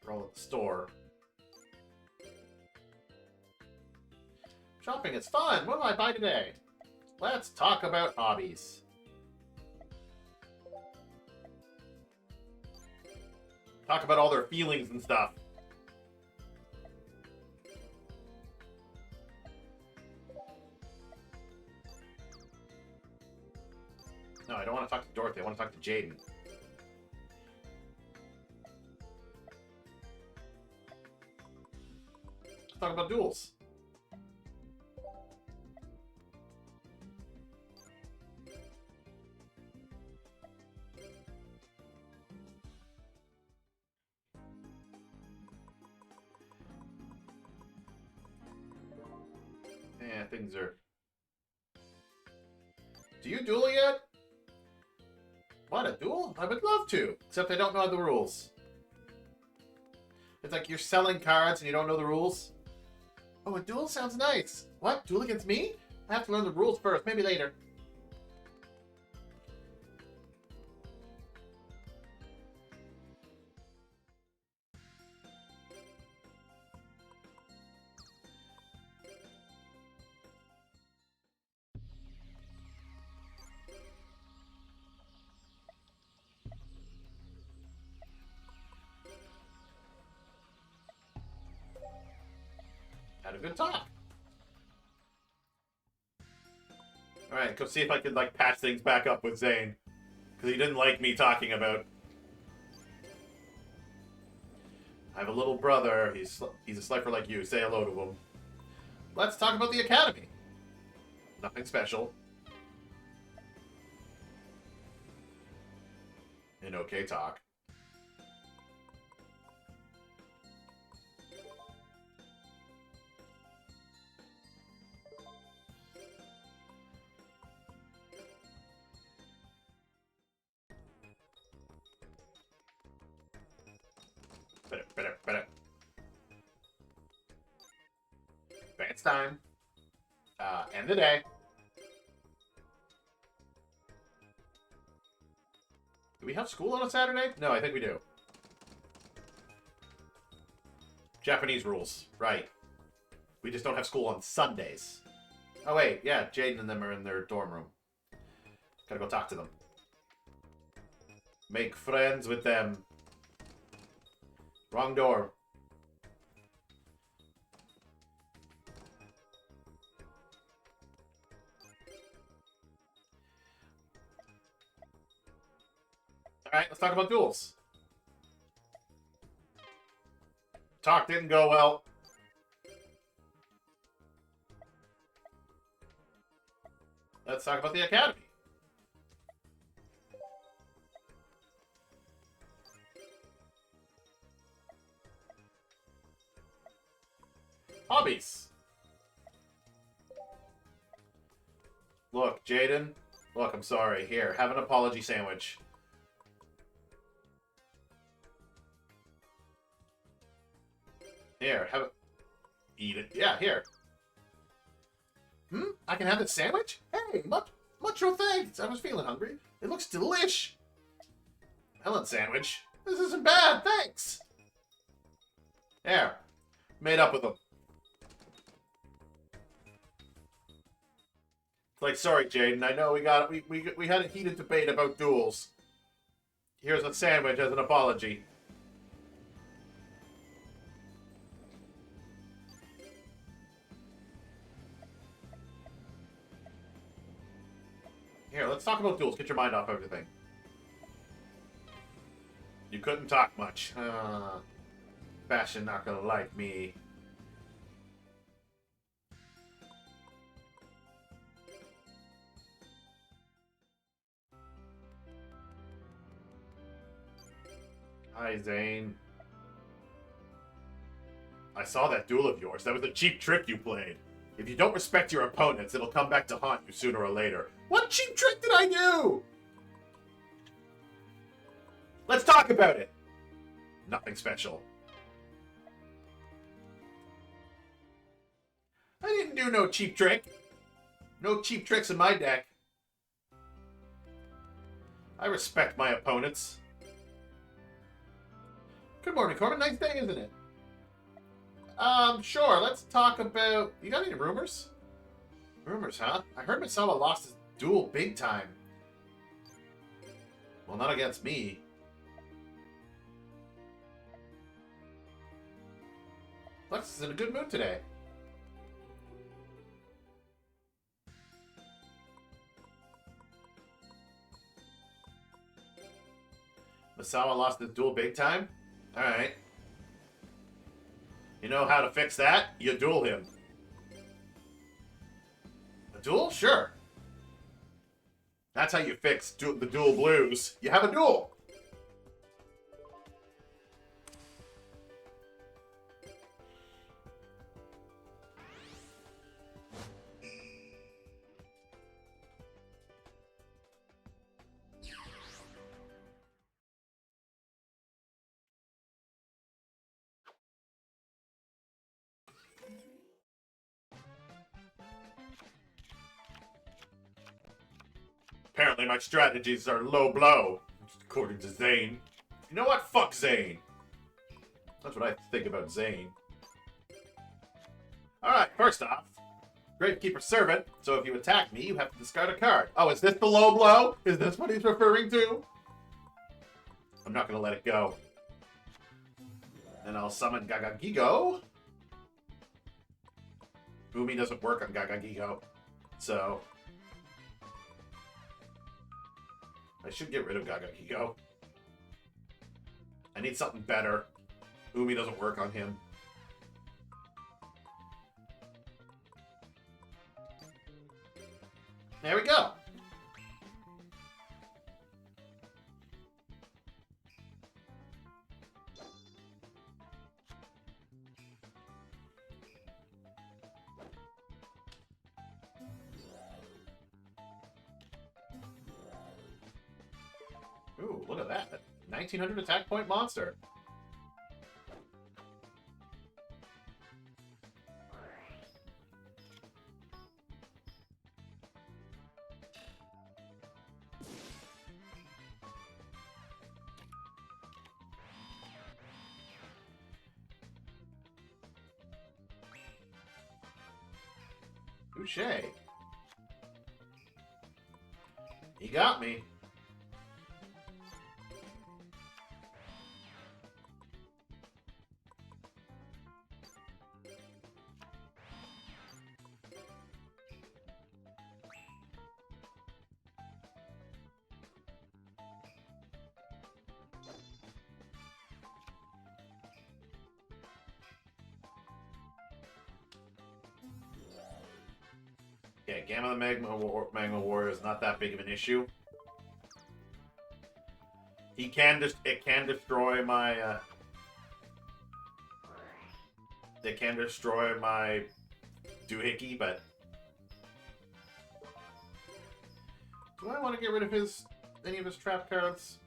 Roll at the store. Shopping is fun. What will I buy today? Let's talk about hobbies. Talk about all their feelings and stuff. No, I don't want to talk to Dorothy. I want to talk to Jaden. Let's talk about duels. Yeah, things are... Do you duel yet? What, a duel? I would love to, except I don't know the rules. It's like you're selling cards and you don't know the rules. Oh, a duel sounds nice. What? Duel against me? I have to learn the rules first. Maybe later. Had a good talk. Alright, go see if I can, like, patch things back up with Zane. Because he didn't like me talking about... I have a little brother. He's a slifer like you. Say hello to him. Let's talk about the Academy. Nothing special. An okay talk. Better. Advance time. End the day. Do we have school on a Saturday? No, I think we do. Japanese rules. Right. We just don't have school on Sundays. Oh, wait. Yeah, Jaden and them are in their dorm room. Gotta go talk to them. Make friends with them. Wrong door. Alright, let's talk about duels. Talk didn't go well. Let's talk about the Academy. Hobbies. Look, Jaden. Look, I'm sorry. Here, have an apology sandwich. Here, have it. Eat it. Yeah, here. I can have the sandwich? Hey, much thanks. I was feeling hungry. It looks delish. Melon sandwich? This isn't bad, thanks. There. Made up with them. Like, sorry, Jaden. I know we had a heated debate about duels. Here's a sandwich as an apology. Here, let's talk about duels. Get your mind off everything. You couldn't talk much. Bastion not gonna like me. Hi, Zane. I saw that duel of yours. That was a cheap trick you played. If you don't respect your opponents, it'll come back to haunt you sooner or later. What cheap trick did I do? Let's talk about it. Nothing special. I didn't do no cheap trick. No cheap tricks in my deck. I respect my opponents. Good morning, Corbin. Nice day, isn't it? Sure. Let's talk about... You got any rumors? Rumors, huh? I heard Misawa lost his duel big time. Well, not against me. Lex is in a good mood today. Misawa lost his duel big time? Alright. You know how to fix that? You duel him. A duel? Sure. That's how you fix the dual blues. You have a duel. Apparently my strategies are low blow, according to Zane. You know what? Fuck Zane. That's what I think about Zane. Alright, first off, Gravekeeper Servant, so if you attack me, you have to discard a card. Oh, is this the low blow? Is this what he's referring to? I'm not gonna let it go. Then I'll summon Gagagigo. Umi doesn't work on Gagagigo, so... I should get rid of Gagagigo. I need something better. Umi doesn't work on him. There we go. Ooh, look at that. 1900 attack point monster. Touché. He got me. Yeah, Gamma the Magma Warrior is not that big of an issue. It can destroy my they can destroy my Doohickey, but do I want to get rid of any of his trap cards?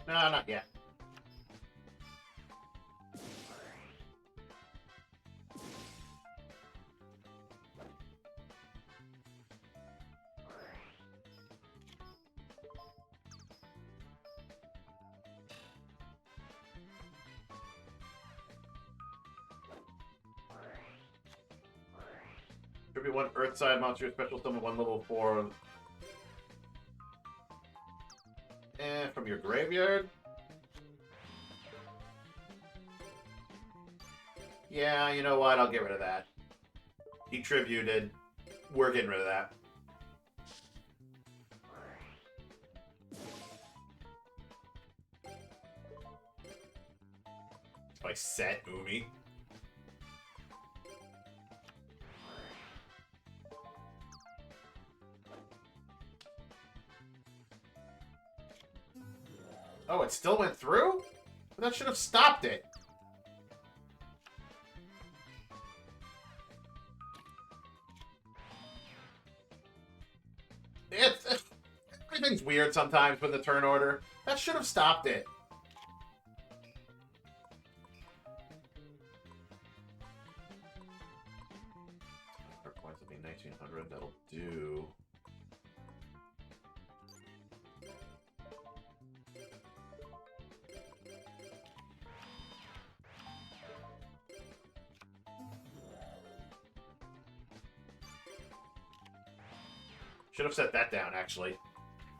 No, not yet. Could be one Earthside monster, special summon one level 4. From your graveyard? Yeah, you know what? I'll get rid of that. He tributed. We're getting rid of that. If I set Umi. Oh, it still went through? That should have stopped it. Everything's weird sometimes with the turn order. That should have stopped it. Points will be 1900. That'll do. Should have set that down, actually.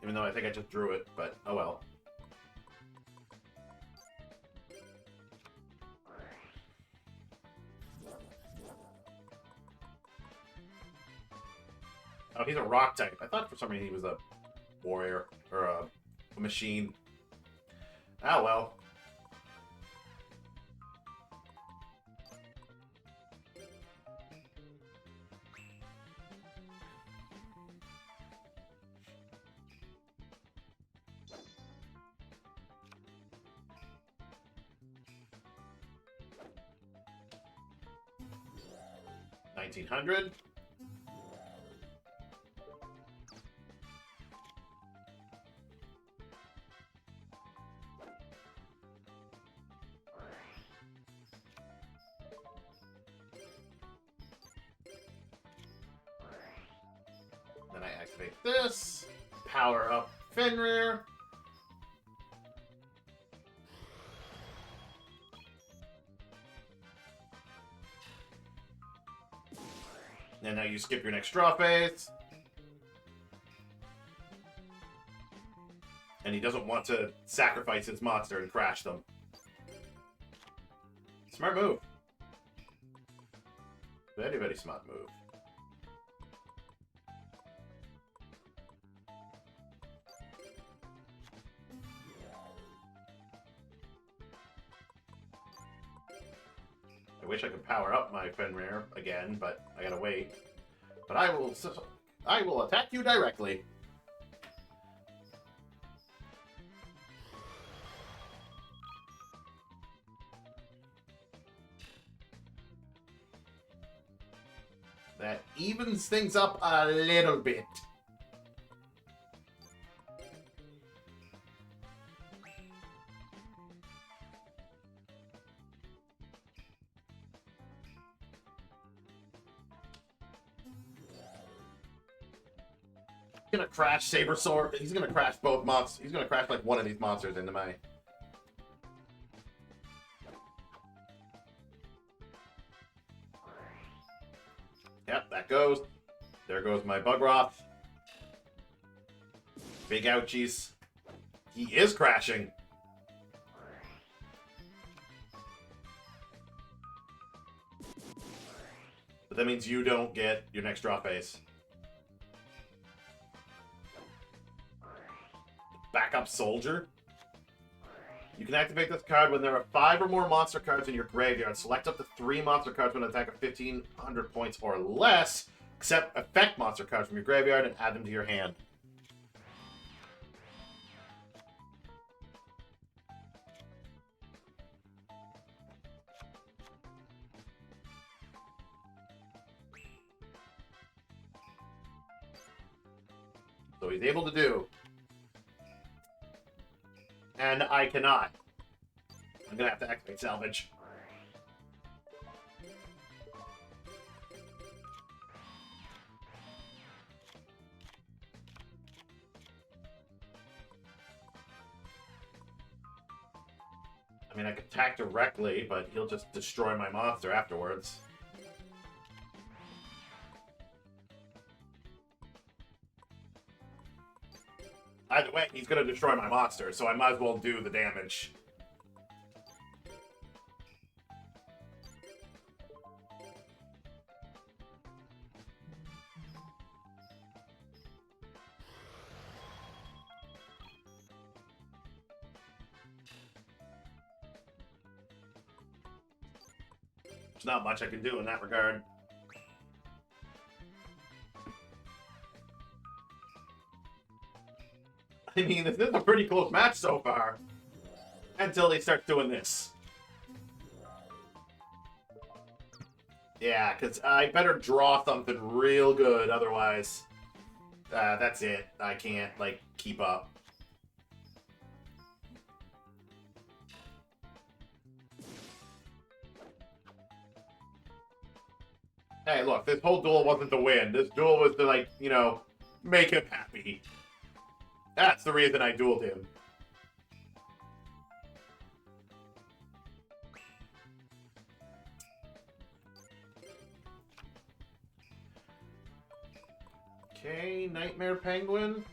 Even though I think I just drew it, but oh well. Oh, he's a rock type. I thought for some reason he was a warrior or a machine. Oh well. $1,900. Then I activate this, power up Fenrir. And now you skip your next draw phase. And he doesn't want to sacrifice his monster and crash them. Smart move. Very, very smart move. I wish I could power up my Fenrir again, but I gotta wait. But I will attack you directly. That evens things up a little bit. He's gonna crash Sabersaur. He's gonna crash both monsters. He's gonna crash like one of these monsters into my. Yep, that goes. There goes my Bugroth. Big ouchies. He is crashing. But that means you don't get your next draw phase. Backup soldier? You can activate this card when there are 5 or more monster cards in your graveyard. Select up to 3 monster cards with an attack of 1,500 points or less. Except effect monster cards from your graveyard and add them to your hand. So he's able to do. And I cannot. I'm going to have to activate Salvage. I mean, I could attack directly, but he'll just destroy my monster afterwards. Either way, he's going to destroy my monster, so I might as well do the damage. There's not much I can do in that regard. I mean, this is a pretty close match so far. Until he starts doing this. Yeah, because I better draw something real good, otherwise... that's it. I can't, like, keep up. Hey, look, this whole duel wasn't to win. This duel was to, like, you know, make him happy. That's the reason I dueled him. Okay, Nightmare Penguin.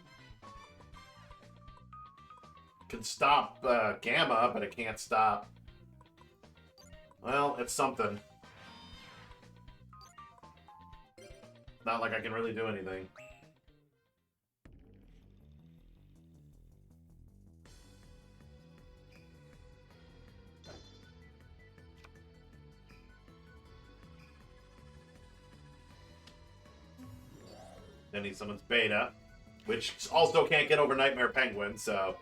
Can stop Gamma, but it can't stop... Well, it's something. Not like I can really do anything. Then he summons Beta, which also can't get over Nightmare Penguin, so...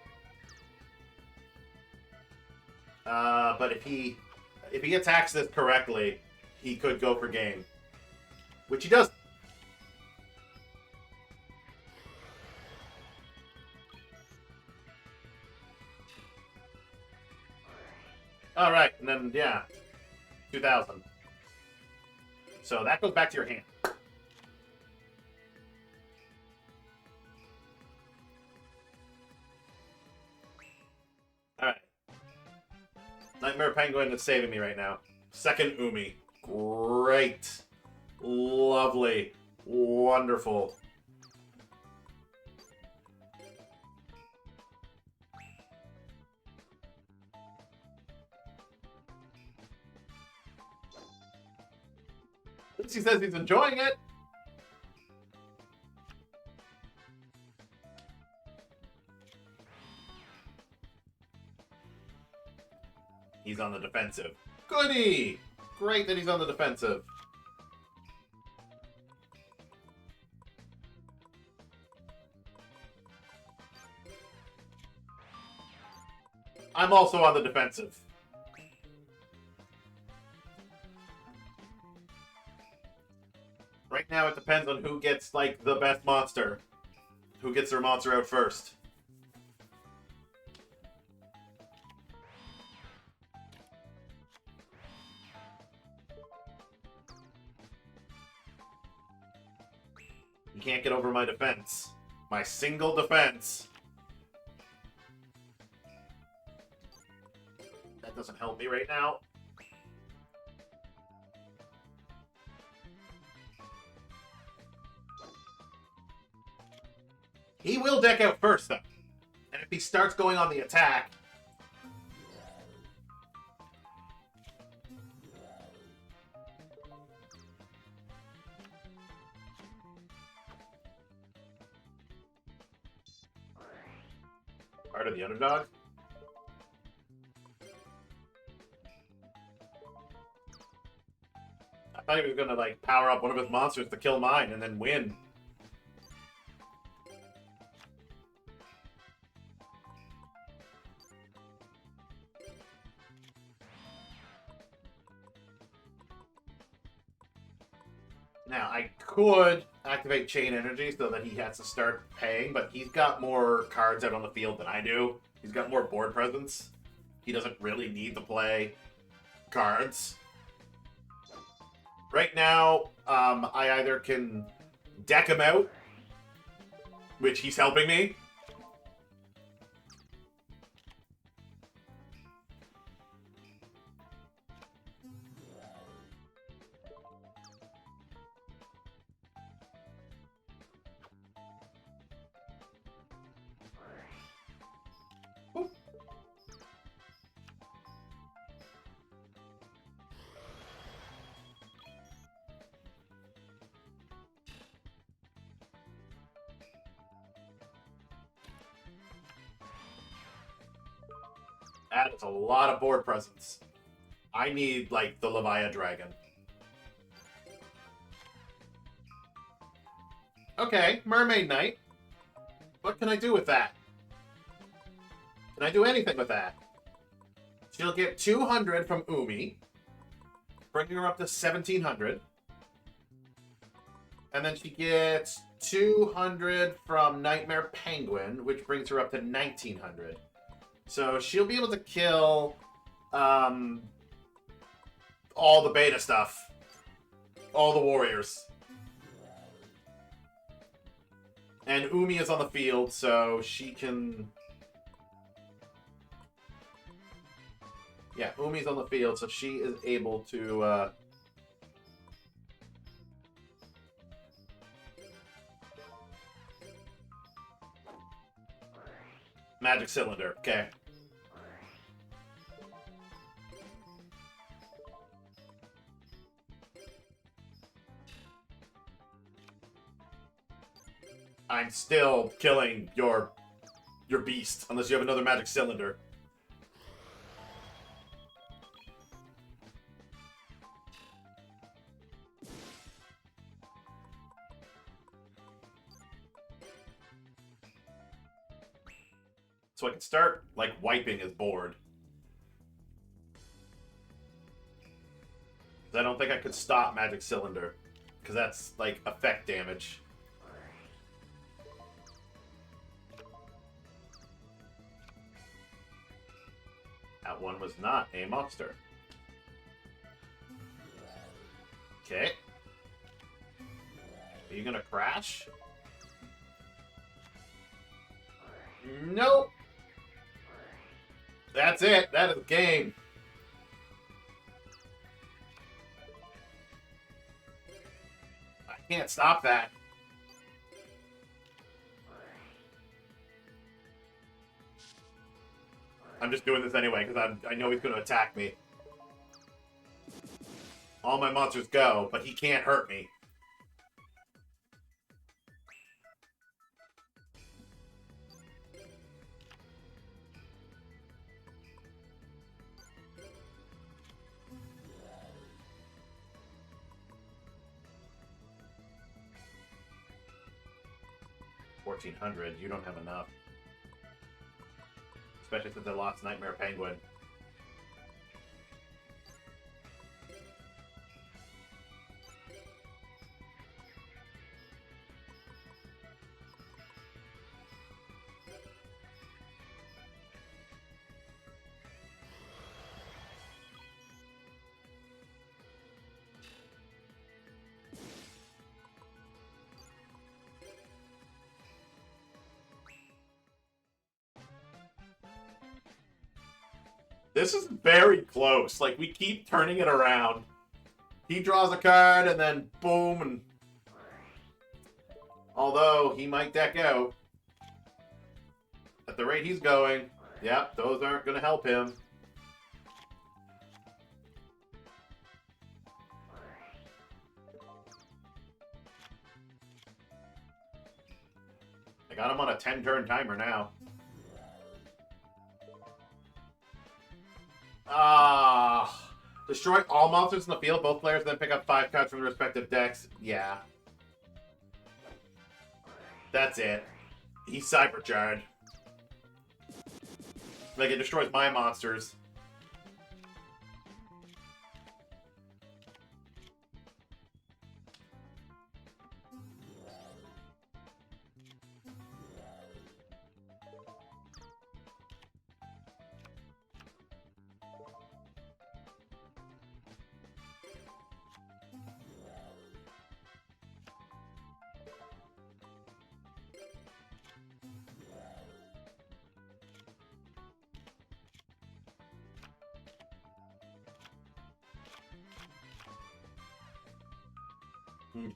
but if he attacks this correctly, he could go for game. Which he does. Alright, and then, yeah. 2,000. So that goes back to your hand. Alright. Nightmare Penguin is saving me right now. Second Umi. Great. Lovely. Wonderful. At least he says he's enjoying it. He's on the defensive. Goody! Great that he's on the defensive. I'm also on the defensive. Right now it depends on who gets, like, the best monster. Who gets their monster out first. You can't get over my defense. My single defense. That doesn't help me right now. He will deck out first, though. And if he starts going on the attack... Part of the underdog? thought he was gonna, like, power up one of his monsters to kill mine and then win. Now, I could activate Chain Energy so that he has to start paying, but he's got more cards out on the field than I do. He's got more board presence. He doesn't really need to play cards. Right now, I either can deck him out, which he's helping me. That is a lot of board presence. I need, like, the Leviathan Dragon. Okay, Mermaid Knight. What can I do with that? Can I do anything with that? She'll get 200 from Umi, bringing her up to 1,700. And then she gets 200 from Nightmare Penguin, which brings her up to 1,900. So she'll be able to kill all the beta stuff. All the warriors. And Umi is on the field, so she can... Yeah, Umi's on the field, so she is able to... Magic Cylinder, okay. I'm still killing your beast, unless you have another Magic Cylinder. So I can start, like, wiping his board. I don't think I could stop Magic Cylinder, because that's, like, effect damage. That one was not a monster. Okay. Are you gonna crash? Nope. That's it. That is game. I can't stop that. I'm just doing this anyway because I know he's going to attack me. All my monsters go, but he can't hurt me. $1,400. You don't have enough. Especially since I lost Nightmare Penguin. This is very close. Like, we keep turning it around. He draws a card, and then boom, and... Although, he might deck out. At the rate he's going, yep, those aren't going to help him. I got him on a 10-turn timer now. Ah, Destroy all monsters in the field. Both players then pick up 5 cards from their respective decks. Yeah. That's it. He's Cybercharged. Like, it destroys my monsters.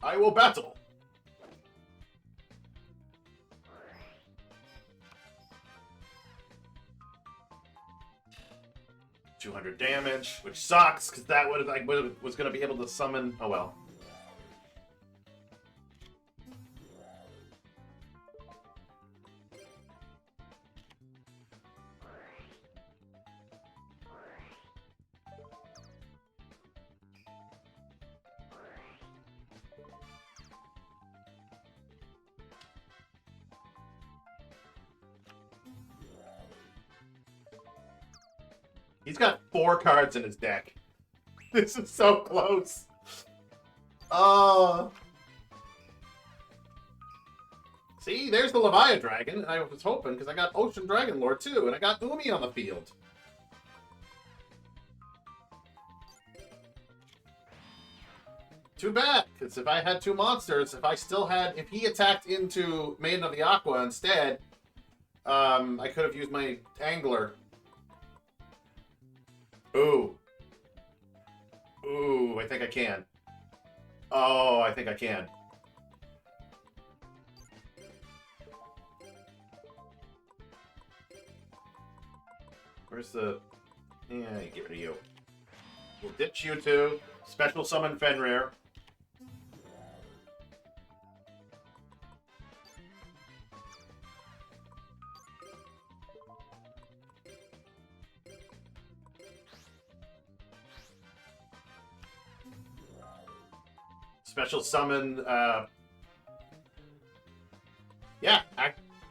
I will battle. $200 damage, which sucks because that was going to be able to summon. Oh well. He's got 4 cards in his deck. This is so close. See, there's the Leviathan Dragon. I was hoping, because I got Ocean Dragon Lord too, and I got Umi on the field. Too bad, because if I had 2 monsters, if he attacked into Maiden of the Aqua instead, I could have used my Angler. Ooh. Ooh, I think I can. Oh, I think I can. Where's the... Yeah, get rid of you. We'll ditch you two. Special summon Fenrir. Special summon, yeah,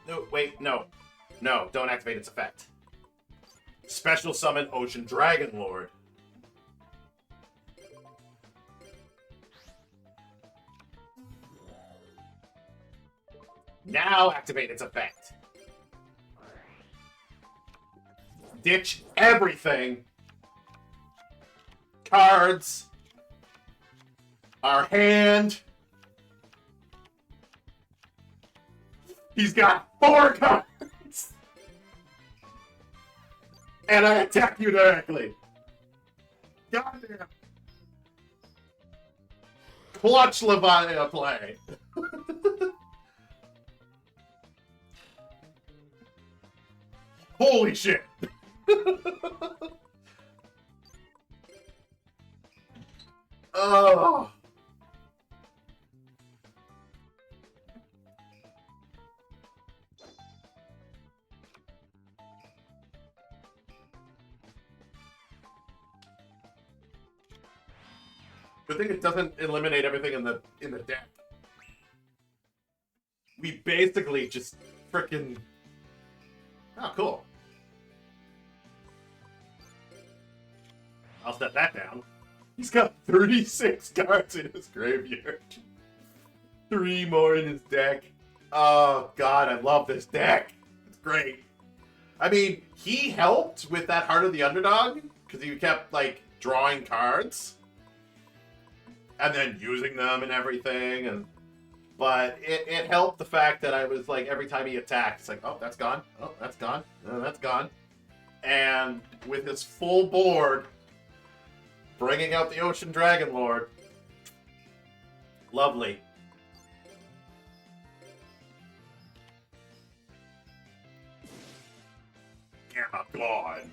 no, wait, no. No, don't activate its effect. Special summon Ocean Dragon Lord. Now activate its effect. Ditch everything. Cards. Our hand. He's got 4 cards. And I attack you directly. Goddamn. Clutch Leviathan play. Holy shit. Oh. Good thing it doesn't eliminate everything in the deck. We basically just frickin'... Oh, cool. I'll set that down. He's got 36 cards in his graveyard. 3 more in his deck. Oh, God, I love this deck. It's great. I mean, he helped with that Heart of the Underdog, because he kept, like, drawing cards. And then using them and everything, but it helped the fact that I was like, every time he attacked, it's like, oh, that's gone. Oh, that's gone. Oh, that's gone. And with his full board, bringing out the Ocean Dragon Lord. Lovely. Gamma gone.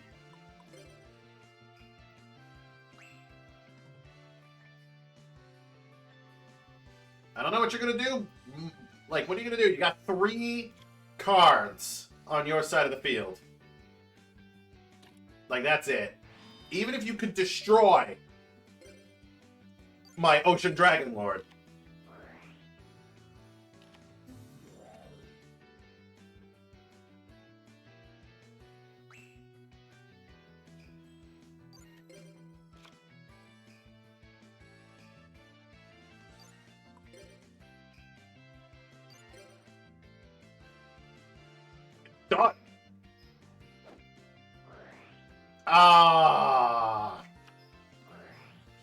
I don't know what you're going to do. Like, what are you going to do? You got 3 cards on your side of the field. Like, that's it. Even if you could destroy my Ocean Dragon Lord. Done. Ah.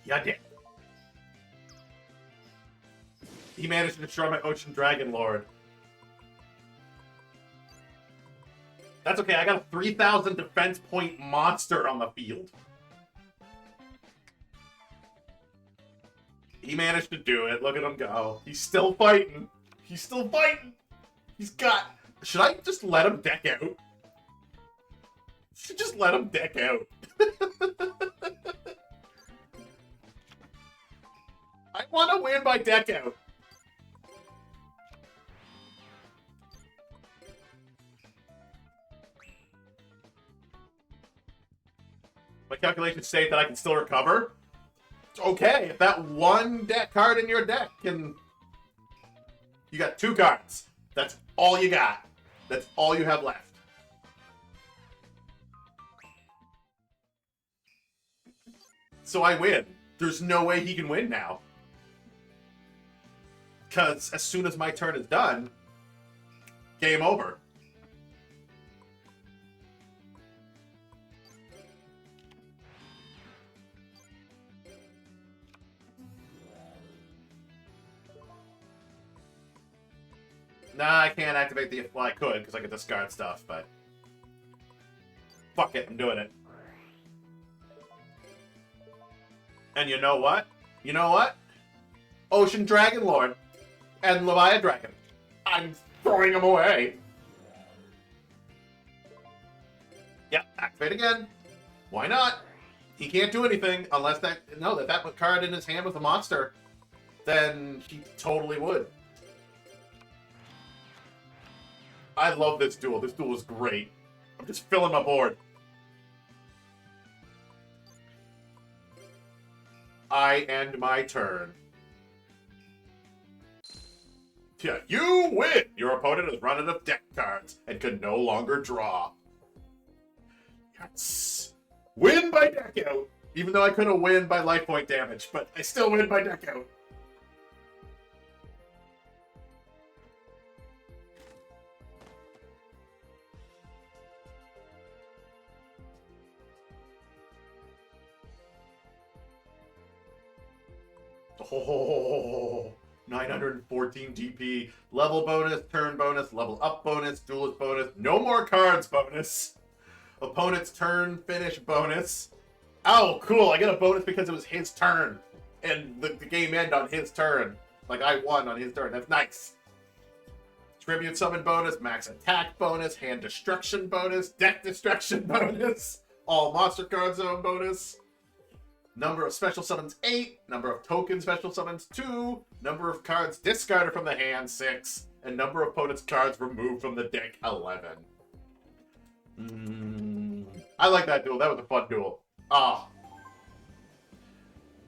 Yeah, did. He managed to destroy my Ocean Dragon Lord. That's okay, I got a 3,000 defense point monster on the field. He managed to do it. Look at him go. He's still fighting. He's still fighting. He's got... Should I just let him deck out? Should just let him deck out. I want to win by deck out. My calculations state that I can still recover. Okay, if that one deck card in your deck can... You got 2 cards. That's all you got. That's all you have left. So I win. There's no way he can win now. Because as soon as my turn is done, game over. Nah, I can't activate the... Well, I could, because I could discard stuff, but... Fuck it, I'm doing it. And you know what? You know what? Ocean Dragon Lord and Leviathan Dragon. I'm throwing them away. Yep, activate again. Why not? He can't do anything unless that... No, that card in his hand was a monster. Then he totally would. I love this duel. This duel is great. I'm just filling my board. I end my turn. Yeah, you win! Your opponent has run out of deck cards and can no longer draw. Yes. Win by deck out. Even though I couldn't win by life point damage, but I still win by deck out. Oh, 914 DP, level bonus, turn bonus, level up bonus, duelist bonus, no more cards bonus, opponent's turn finish bonus. Oh, cool, I get a bonus because it was his turn, and the game ended on his turn. Like, I won on his turn, that's nice. Tribute summon bonus, max attack bonus, hand destruction bonus, deck destruction bonus, all monster card zone bonus. Number of special summons 8, number of token special summons 2, number of cards discarded from the hand 6, and number of opponent's cards removed from the deck 11. I like that duel. That was a fun duel. Ah.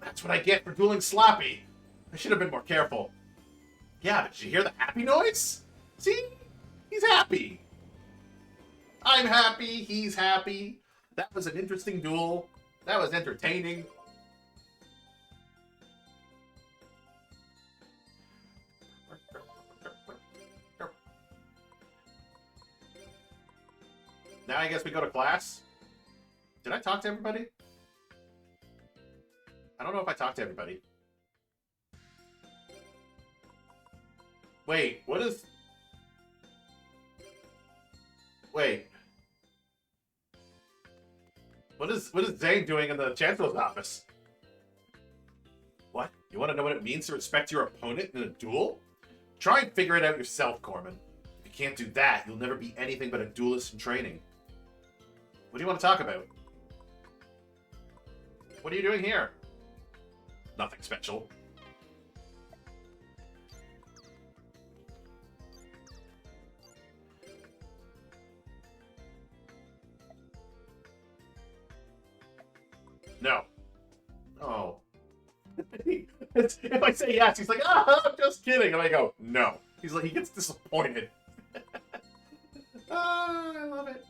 That's what I get for dueling sloppy. I should have been more careful. Yeah, but did you hear the happy noise? See? He's happy. I'm happy. He's happy. That was an interesting duel. That was entertaining. Now I guess we go to class. Did I talk to everybody? I don't know if I talked to everybody. Wait, what is... Wait. What is Zane doing in the Chancellor's office? What? You want to know what it means to respect your opponent in a duel? Try and figure it out yourself, Corman. If you can't do that, you'll never be anything but a duelist in training. What do you want to talk about? What are you doing here? Nothing special. No. Oh. If I say yes, he's like, I'm just kidding. And I go, no. He's like, he gets disappointed. I love it.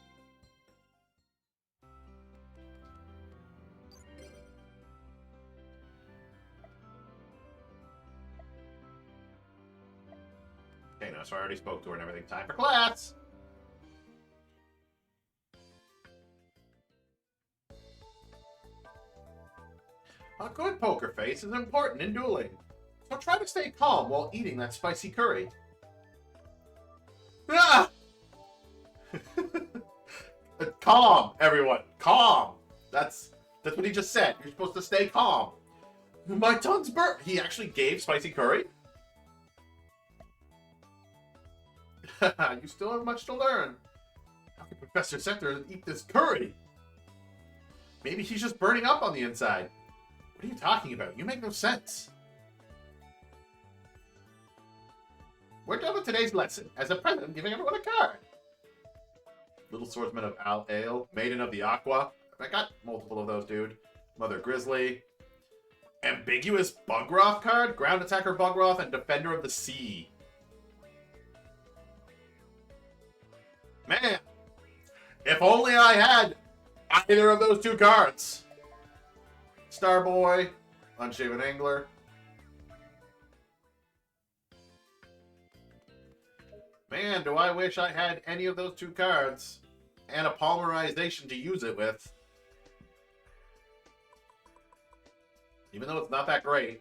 Okay, no, so I already spoke to her and everything. Time for class! A good poker face is important in dueling, so try to stay calm while eating that spicy curry. Ah! Calm, everyone. Calm. That's what he just said. You're supposed to stay calm. My tongue's burnt. He actually gave spicy curry? You still have much to learn. How can Professor Sector eat this curry? Maybe he's just burning up on the inside. What are you talking about? You make no sense. We're done with today's lesson. As a present, I'm giving everyone a card. Little Swordsman of Al Ale, Maiden of the Aqua. I got multiple of those, dude. Mother Grizzly. Ambiguous Bugroth card. Ground Attacker Bugroth and Defender of the Sea. Man, if only I had either of those two cards. Starboy, Unshaven Angler. Man, do I wish I had any of those two cards and a polymerization to use it with. Even though it's not that great.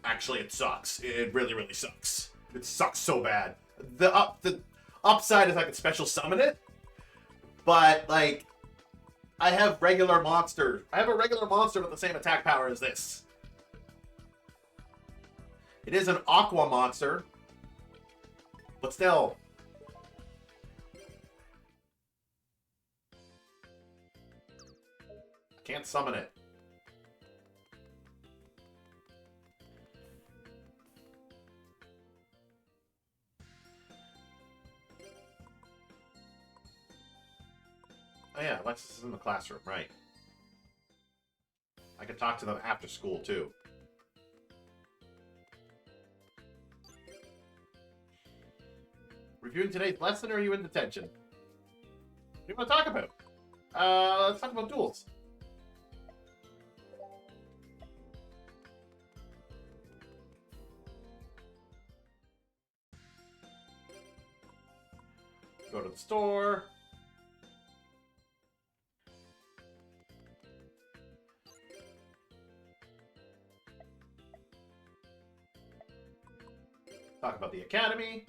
Actually, it sucks. It really, really sucks. It sucks so bad. The upside is I can special summon it, but like I have regular monster. I have a regular monster with the same attack power as this. It is an aqua monster, but still. I can't summon it. Oh yeah, Alexis is in the classroom, right. I could talk to them after school, too. Reviewing today's lesson, or are you in detention? What do you want to talk about? Let's talk about duels. Go to the store. Talk about the academy.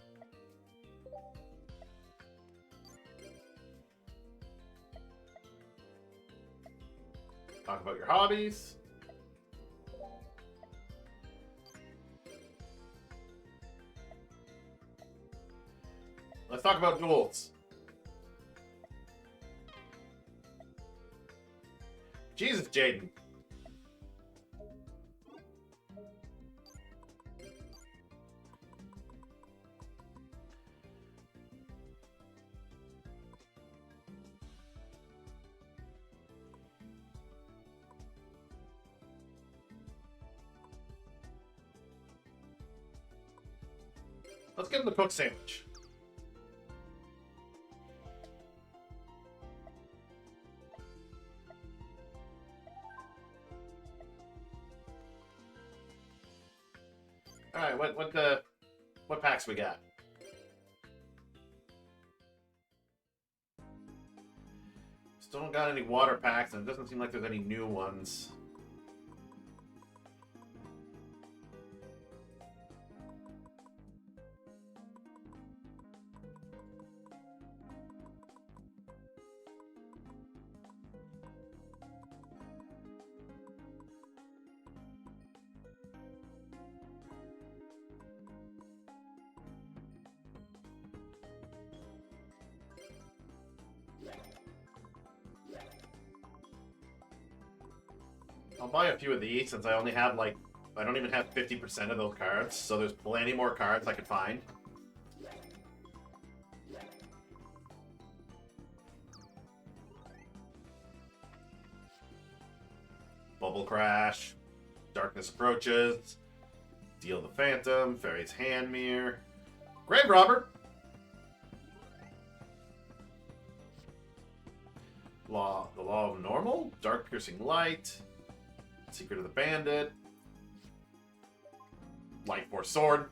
Talk about your hobbies. Let's talk about duels. Jesus, Jaden. Let's give him the cook sandwich. All right, what packs we got? Still don't got any water packs, and it doesn't seem like there's any new ones. I'll buy a few of these since I only have like, I don't even have 50% of those cards, so there's plenty more cards I could find. Bubble Crash. Darkness Approaches. Deal the Phantom. Fairy's Hand Mirror. Grave Robber. The Law of Normal. Dark Piercing Light. Secret of the Bandit. Light Force Sword.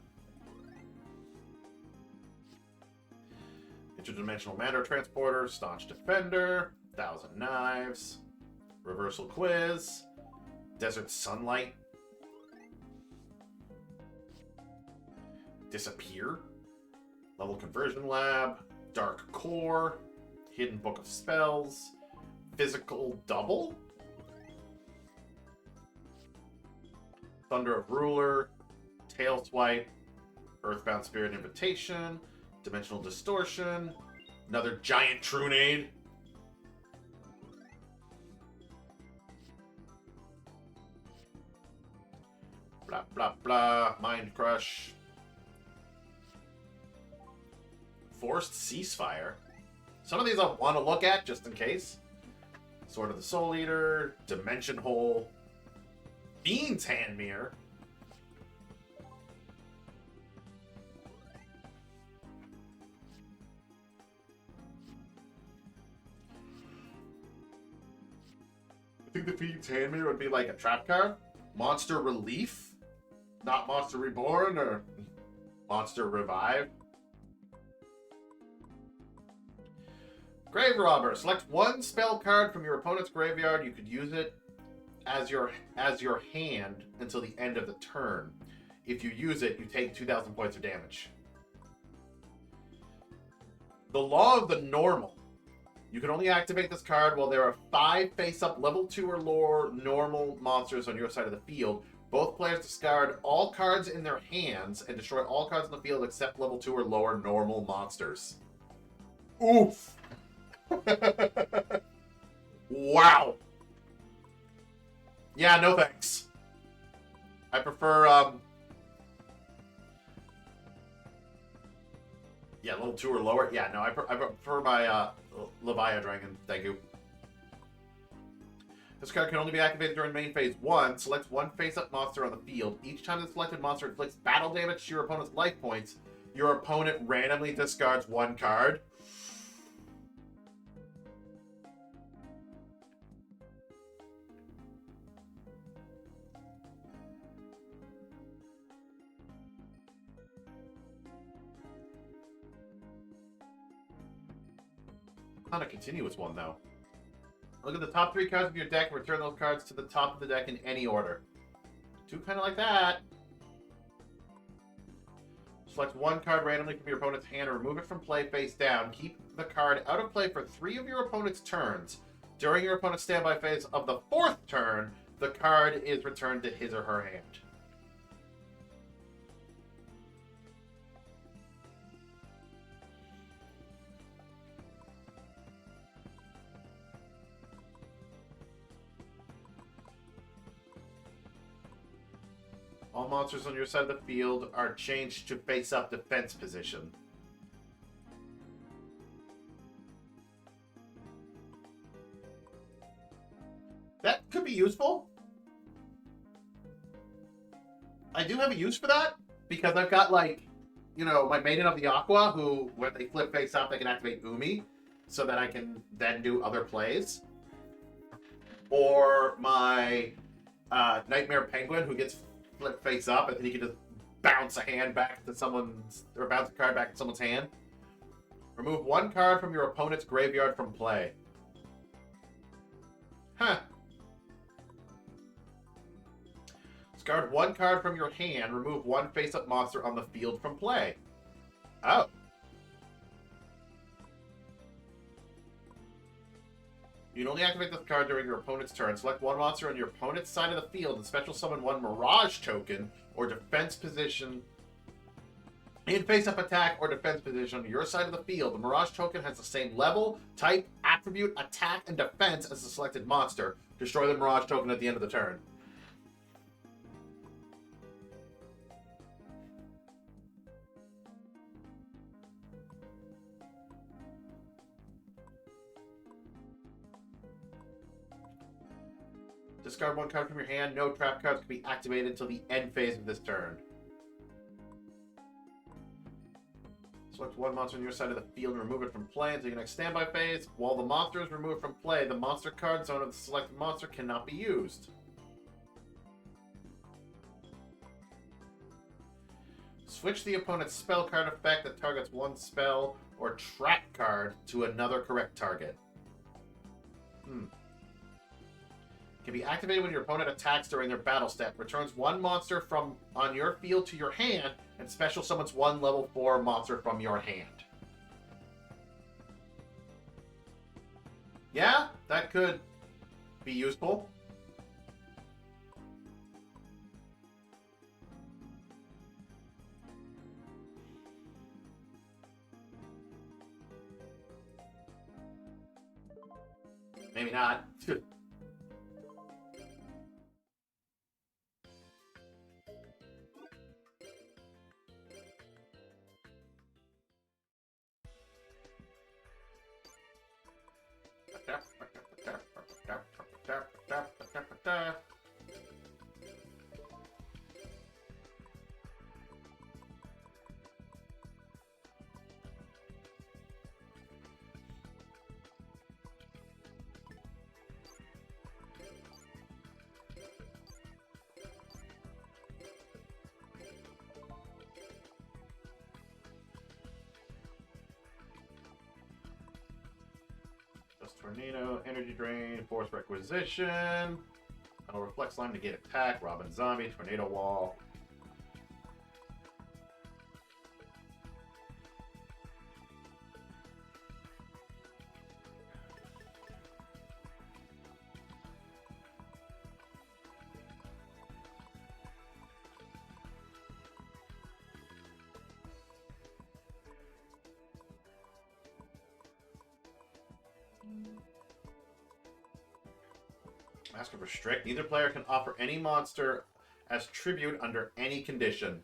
Interdimensional Matter Transporter. Staunch Defender. Thousand Knives. Reversal Quiz. Desert Sunlight. Disappear. Level Conversion Lab. Dark Core. Hidden Book of Spells. Physical Double. Thunder of Ruler. Tail Swipe. Earthbound Spirit Invitation. Dimensional Distortion. Another Giant Trunade. Blah, blah, blah. Mind Crush. Forced Ceasefire. Some of these I want to look at, just in case. Sword of the Soul Eater. Dimension Hole. Fiend's Hand Mirror. I think the Fiend's Hand Mirror would be like a trap card. Monster Relief. Not Monster Reborn or Monster Revive. Grave Robber. Select one spell card from your opponent's graveyard. You could use it as your hand until the end of the turn. If you use it, you take 2,000 points of damage. The Law of the Normal. You can only activate this card while there are 5 face-up level 2 or lower normal monsters on your side of the field. Both players discard all cards in their hands and destroy all cards in the field except level 2 or lower normal monsters. Oof! Wow. Yeah, no thanks. I prefer, yeah, level 2 or lower. Yeah, no, I prefer my, Levia Dragon. Thank you. This card can only be activated during main phase 1. Select one face-up monster on the field. Each time the selected monster inflicts battle damage to your opponent's life points, your opponent randomly discards one card. Not a continuous one, though. Look at the top 3 cards of your deck and return those cards to the top of the deck in any order. Do kind of like that. Select one card randomly from your opponent's hand and remove it from play face down. Keep the card out of play for 3 of your opponent's turns. During your opponent's standby phase of the 4th turn, the card is returned to his or her hand. All monsters on your side of the field are changed to face-up defense position. That could be useful. I do have a use for that, because I've got, like, you know, my Maiden of the Aqua, who, when they flip face-up, they can activate Umi, so that I can then do other plays. Or my Nightmare Penguin, who gets flip face up, and then you can just bounce a hand back to someone's, or bounce a card back to someone's hand. Remove one card from your opponent's graveyard from play. Huh. Discard one card from your hand. Remove one face-up monster on the field from play. Oh. You can only activate this card during your opponent's turn. Select one monster on your opponent's side of the field and special summon one Mirage token or defense position in face-up attack or defense position on your side of the field. The Mirage token has the same level, type, attribute, attack, and defense as the selected monster. Destroy the Mirage token at the end of the turn. Discard one card from your hand. No trap cards can be activated until the end phase of this turn. Select one monster on your side of the field and remove it from play until your next standby phase. While the monster is removed from play, the monster card zone of the selected monster cannot be used. Switch the opponent's spell card effect that targets one spell or trap card to another correct target. Can be activated when your opponent attacks during their battle step. Returns one monster from on your field to your hand, and special summons one level 4 monster from your hand. Yeah, that could be useful. Maybe not. Tornado, Energy Drain, Force Requisition. I'll Reflect Slime to get attack, Robin Zombie, Tornado Wall. Ask for Restrict. Neither player can offer any monster as tribute under any condition.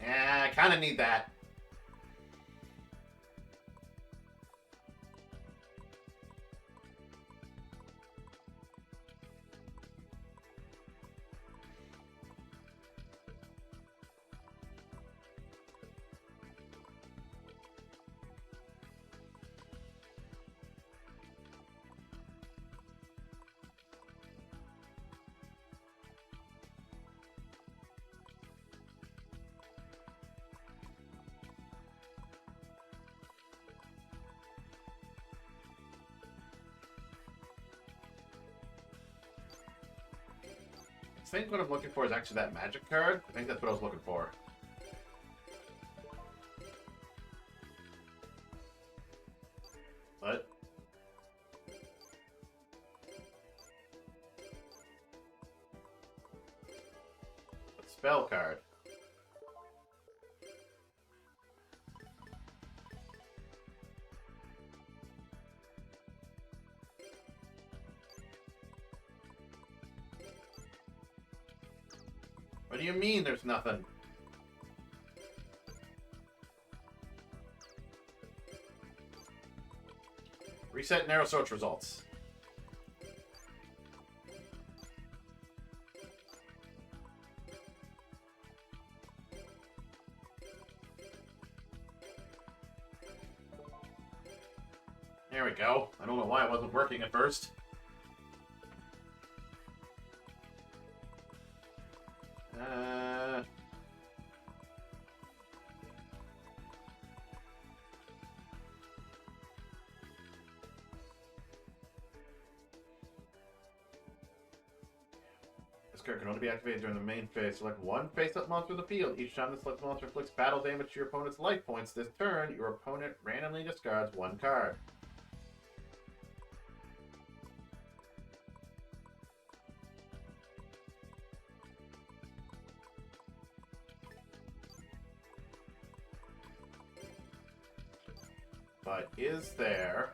I kind of need that. I think what I'm looking for is actually that magic card. I think that's what I was looking for. What? A spell card. What do you mean there's nothing? Reset narrow search results. There we go. I don't know why it wasn't working at first. This card can only be activated during the main phase. Select one face-up monster of the field. Each time the selected monster inflicts battle damage to your opponent's life points this turn, your opponent randomly discards one card. But is there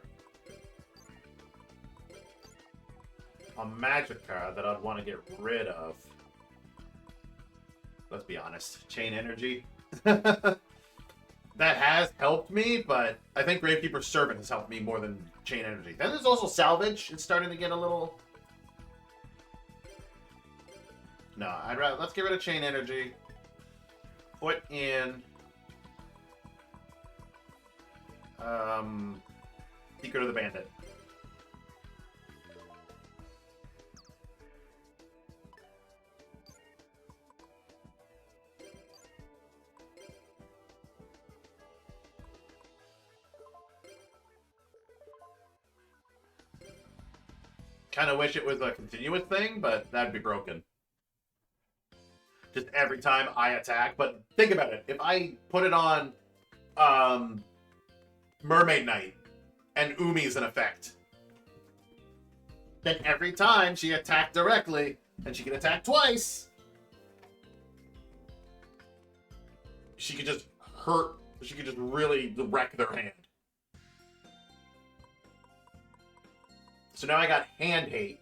a magic card that I'd want to get rid of? Let's be honest. Chain Energy. That has helped me, but I think Gravekeeper's Servant has helped me more than Chain Energy. Then there's also Salvage. It's starting to get a little No, I'd rather let's get rid of chain energy. Put in Secret of the Bandit. Kind of wish it was a continuous thing, but that'd be broken. Just every time I attack. But think about it. If I put it on Mermaid Knight and Umi's in effect, then every time she attacked directly, and she can attack twice, she could just hurt, she could just really wreck their hand. So now I got hand hate.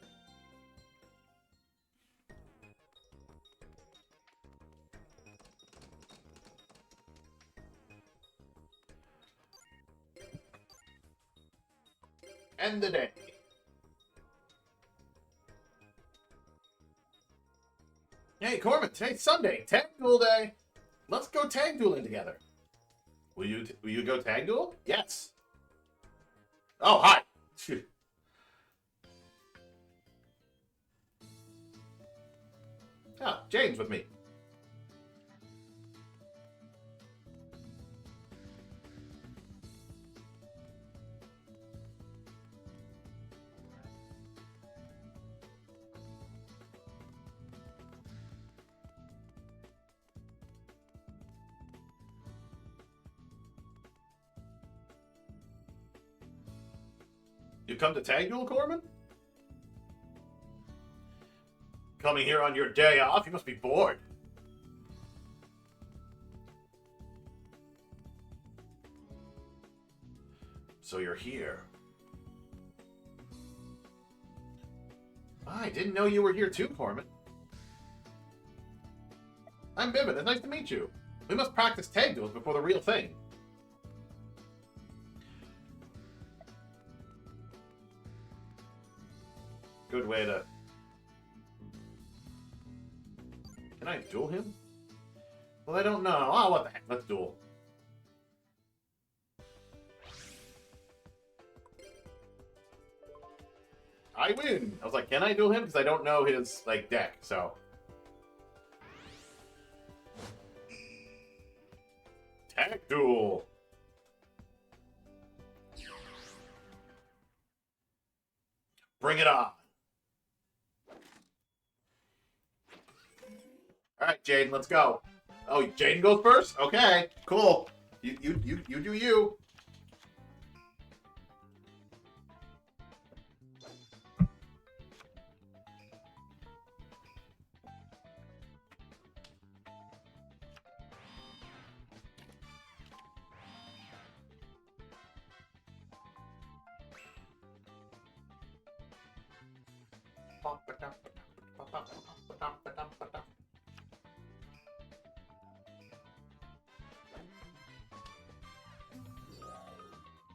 End the day. Hey, Corbin, today's Sunday, tag duel day. Let's go tag dueling together. Will you go tag duel? Yes. Oh, hi. Oh, Jane's with me. You come to tag duel, Corbin? Coming here on your day off? You must be bored. So you're here. I didn't know you were here too, Corbin. I'm Bivin. It's nice to meet you. We must practice tag duels before the real thing. Good way to... Can I duel him? Well, I don't know. Oh, what the heck? Let's duel. I win! I was like, can I duel him? Because I don't know his, like, deck, so... Tag duel! Bring it on! Alright, Jaden, let's go. Oh, Jaden goes first? Okay, cool. You do you.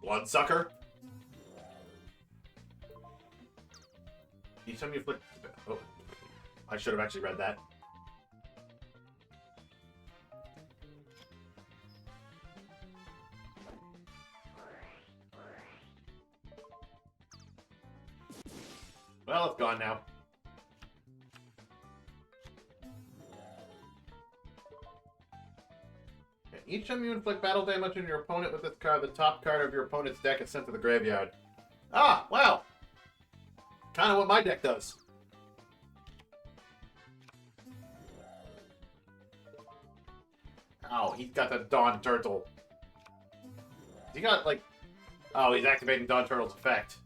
Bloodsucker? Each time you flick... Oh, I should have actually read that. Well, it's gone now. Each time you inflict battle damage on your opponent with this card, the top card of your opponent's deck is sent to the graveyard. Ah, wow! Kind of what my deck does. Oh, he's got the Dawn Turtle. He got, like... Oh, he's activating Dawn Turtle's effect.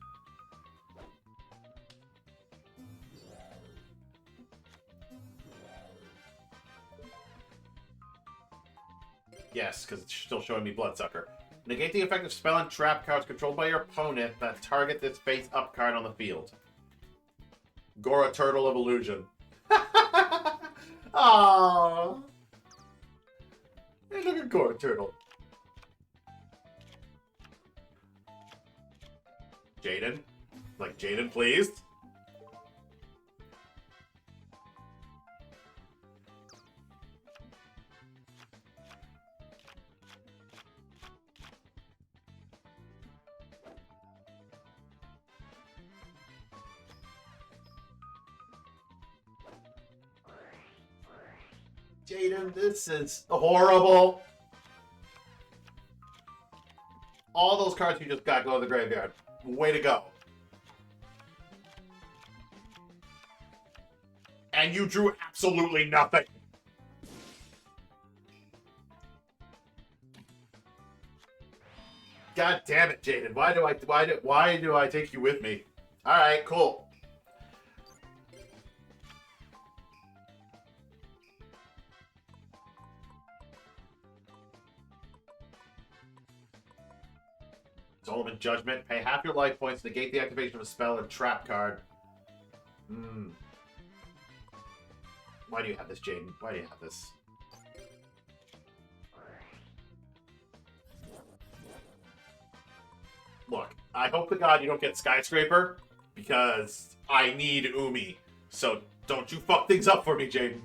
Yes, because it's still showing me Bloodsucker. Negate the effect of spell and trap cards controlled by your opponent that target this face-up card on the field. Gora Turtle of Illusion. Aww. Hey, look at Gora Turtle. Jaden? Like, Jaden, please? Jaden, this is horrible. All those cards you just got go to the graveyard. Way to go. And you drew absolutely nothing. God damn it, Jaden. Why do I take you with me? Alright, cool. Solomon Judgment. Pay half your life points, negate the activation of a spell or trap card. Why do you have this, Jaden? Why do you have this? Look, I hope to God you don't get Skyscraper, because I need Umi. So don't you fuck things up for me, Jaden.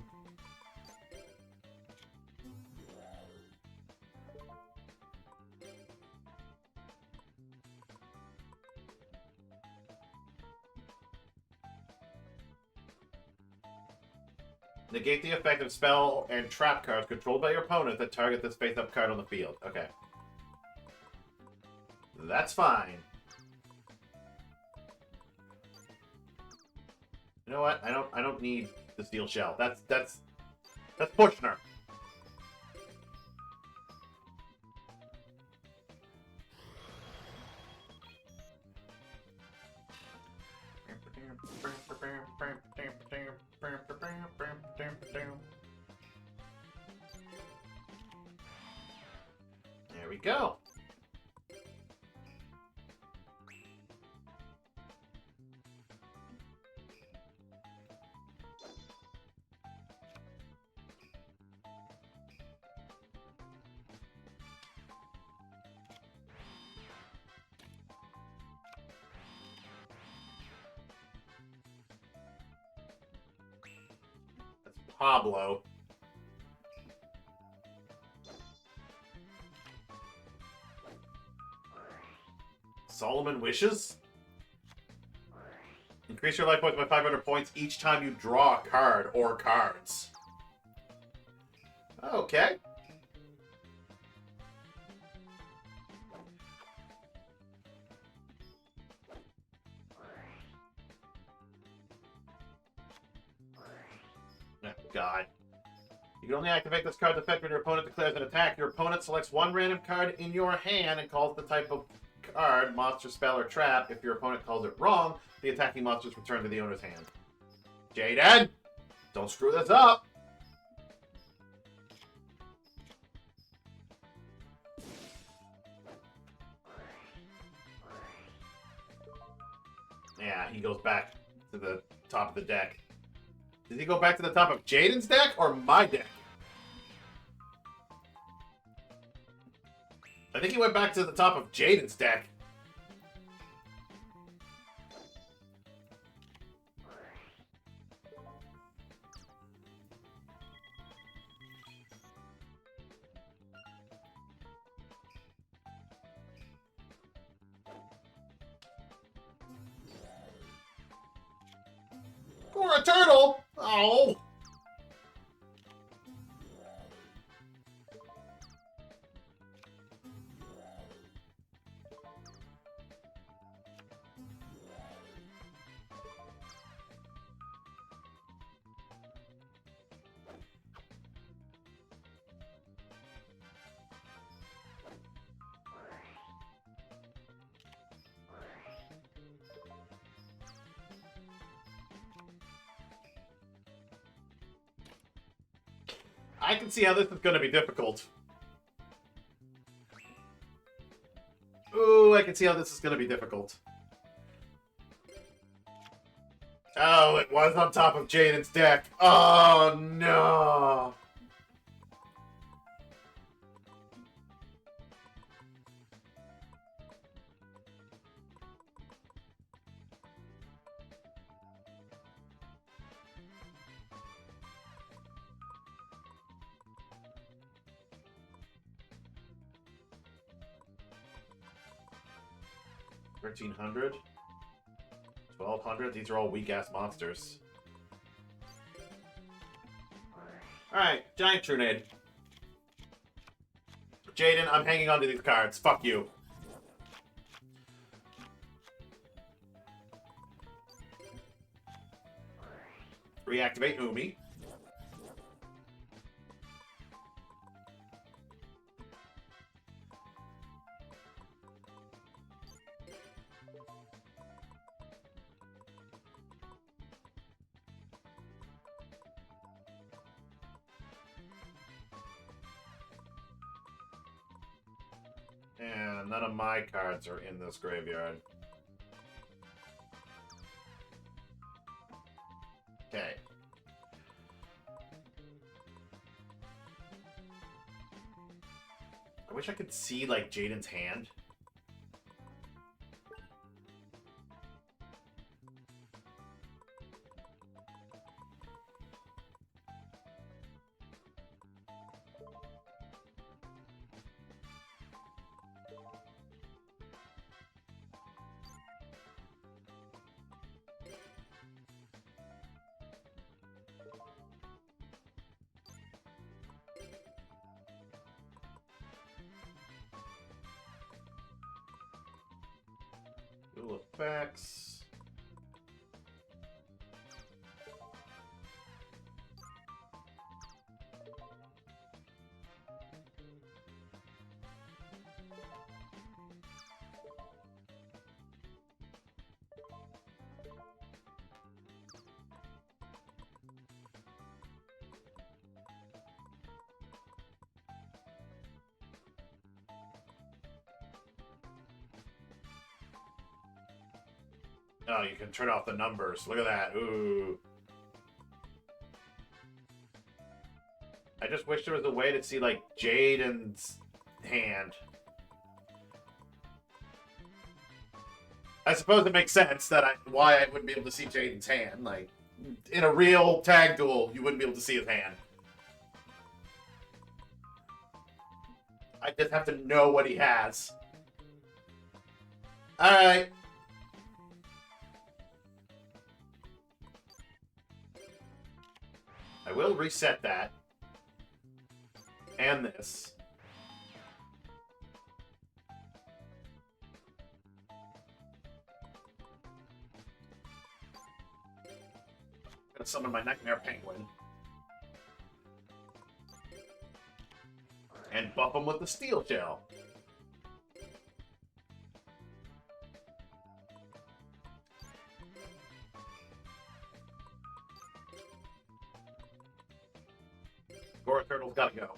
Negate the effect of spell and trap cards controlled by your opponent that target this face-up card on the field. Okay. That's fine. You know what? I don't need the steel shell. That's pushing her. There we go. That's Pablo. Solomon Wishes? Increase your life points by 500 points each time you draw a card or cards. Okay. Oh, God. You can only activate this card's effect when your opponent declares an attack. Your opponent selects one random card in your hand and calls the type of card, monster, spell, or trap. If your opponent calls it wrong, the attacking monster is returned to the owner's hand. Jaden! Don't screw this up! Yeah, he goes back to the top of the deck. Did he go back to the top of Jaden's deck or my deck? I think he went back to the top of Jaden's deck. Or a turtle! Oh! I can see how this is going to be difficult. Ooh, I can see how this is going to be difficult. Oh, it was on top of Jaden's deck. Oh, no. $1,300, $1,200. These are all weak ass monsters. Alright, Giant Trunade. Jaden, I'm hanging on to these cards. Fuck you. Reactivate Umi. And none of my cards are in this graveyard. Okay. I wish I could see, like, Jaden's hand. Dual effects. Oh, you can turn off the numbers. Look at that. Ooh. I just wish there was a way to see, like, Jaden's hand. I suppose it makes sense that why I wouldn't be able to see Jaden's hand. Like, in a real tag duel, you wouldn't be able to see his hand. I just have to know what he has. Alright. I will reset that. And this. I'm gonna summon my Nightmare Penguin. And buff him with the Steel Shell. Gora Turtle's gotta go.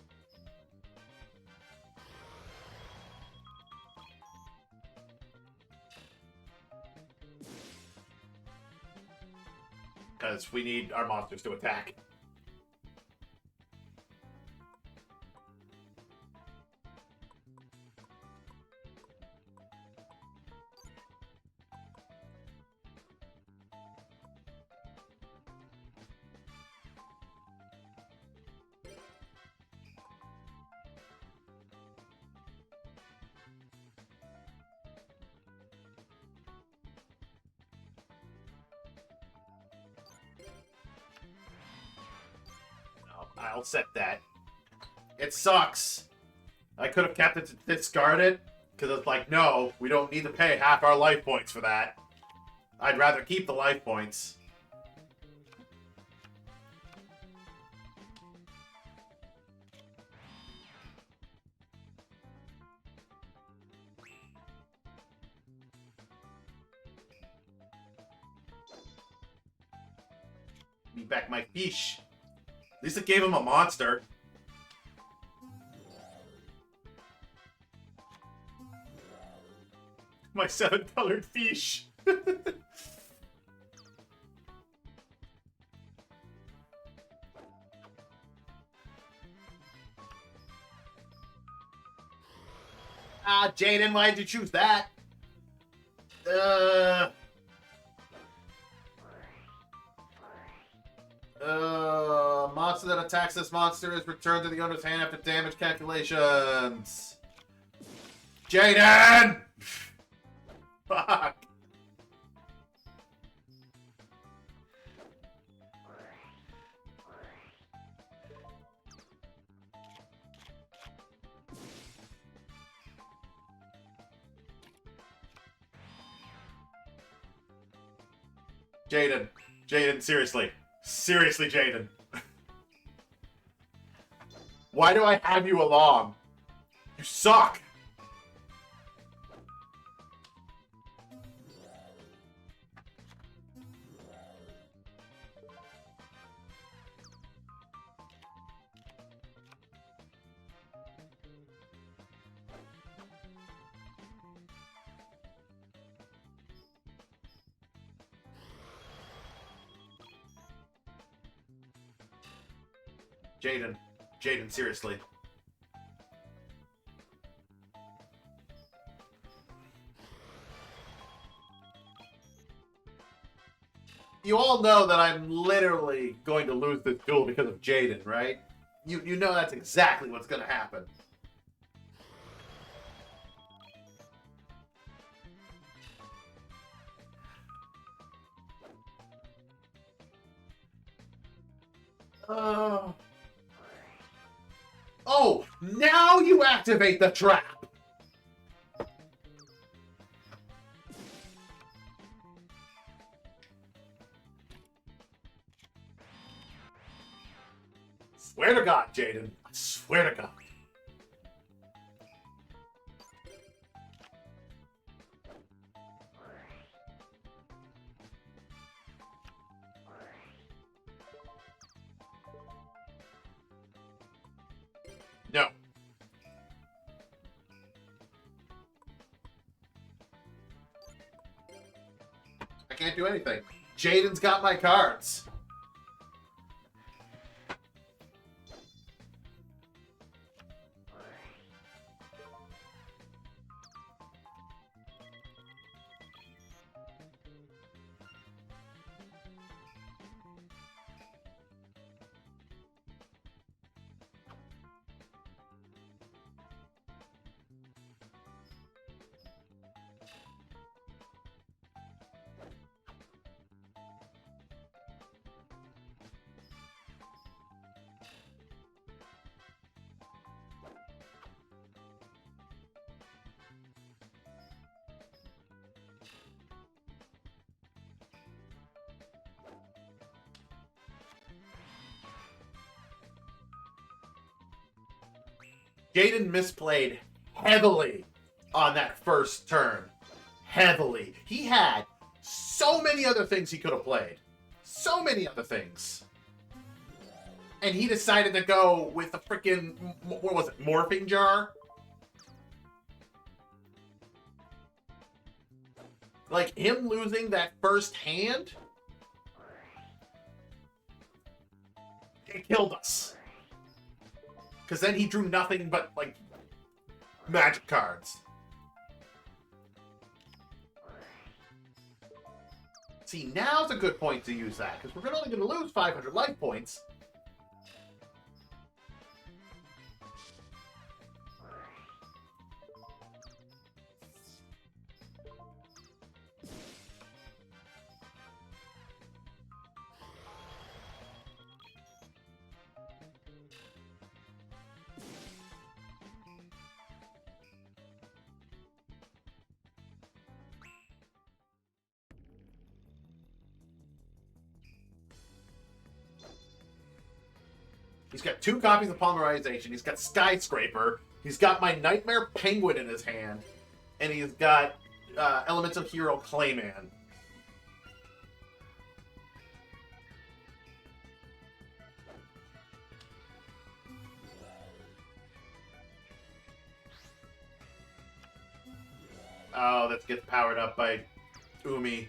Because we need our monsters to attack. I'll set that. It sucks. I could have kept it to discard it, because it's like, no, we don't need to pay half our life points for that. I'd rather keep the life points. Give me back my fish. At least it gave him a monster. My 7-colored fish. Ah, Jaden, why did you choose that? Monster that attacks this monster is returned to the owner's hand after damage calculations. Jaden! Fuck. Jaden. Jaden, seriously. Seriously, Jaden. Why do I have you along? You suck! Jaden. Jaden, seriously. You all know that I'm literally going to lose this duel because of Jaden, right? You know that's exactly what's going to happen. Oh, now you activate the trap! Swear to God, Jaden. I swear to God. No. I can't do anything. Jaden's got my cards. Jaden misplayed heavily on that first turn. Heavily. He had so many other things he could have played. So many other things. And he decided to go with a freaking, what was it, morphing jar? Like, him losing that first hand, it killed us. Because then he drew nothing but, like, magic cards. See, now's a good point to use that, because we're only going to lose 500 life points. He's got 2 copies of Polymerization. He's got Skyscraper. He's got my Nightmare Penguin in his hand. And he's got Elemental Hero Clayman. Oh, that gets powered up by Umi.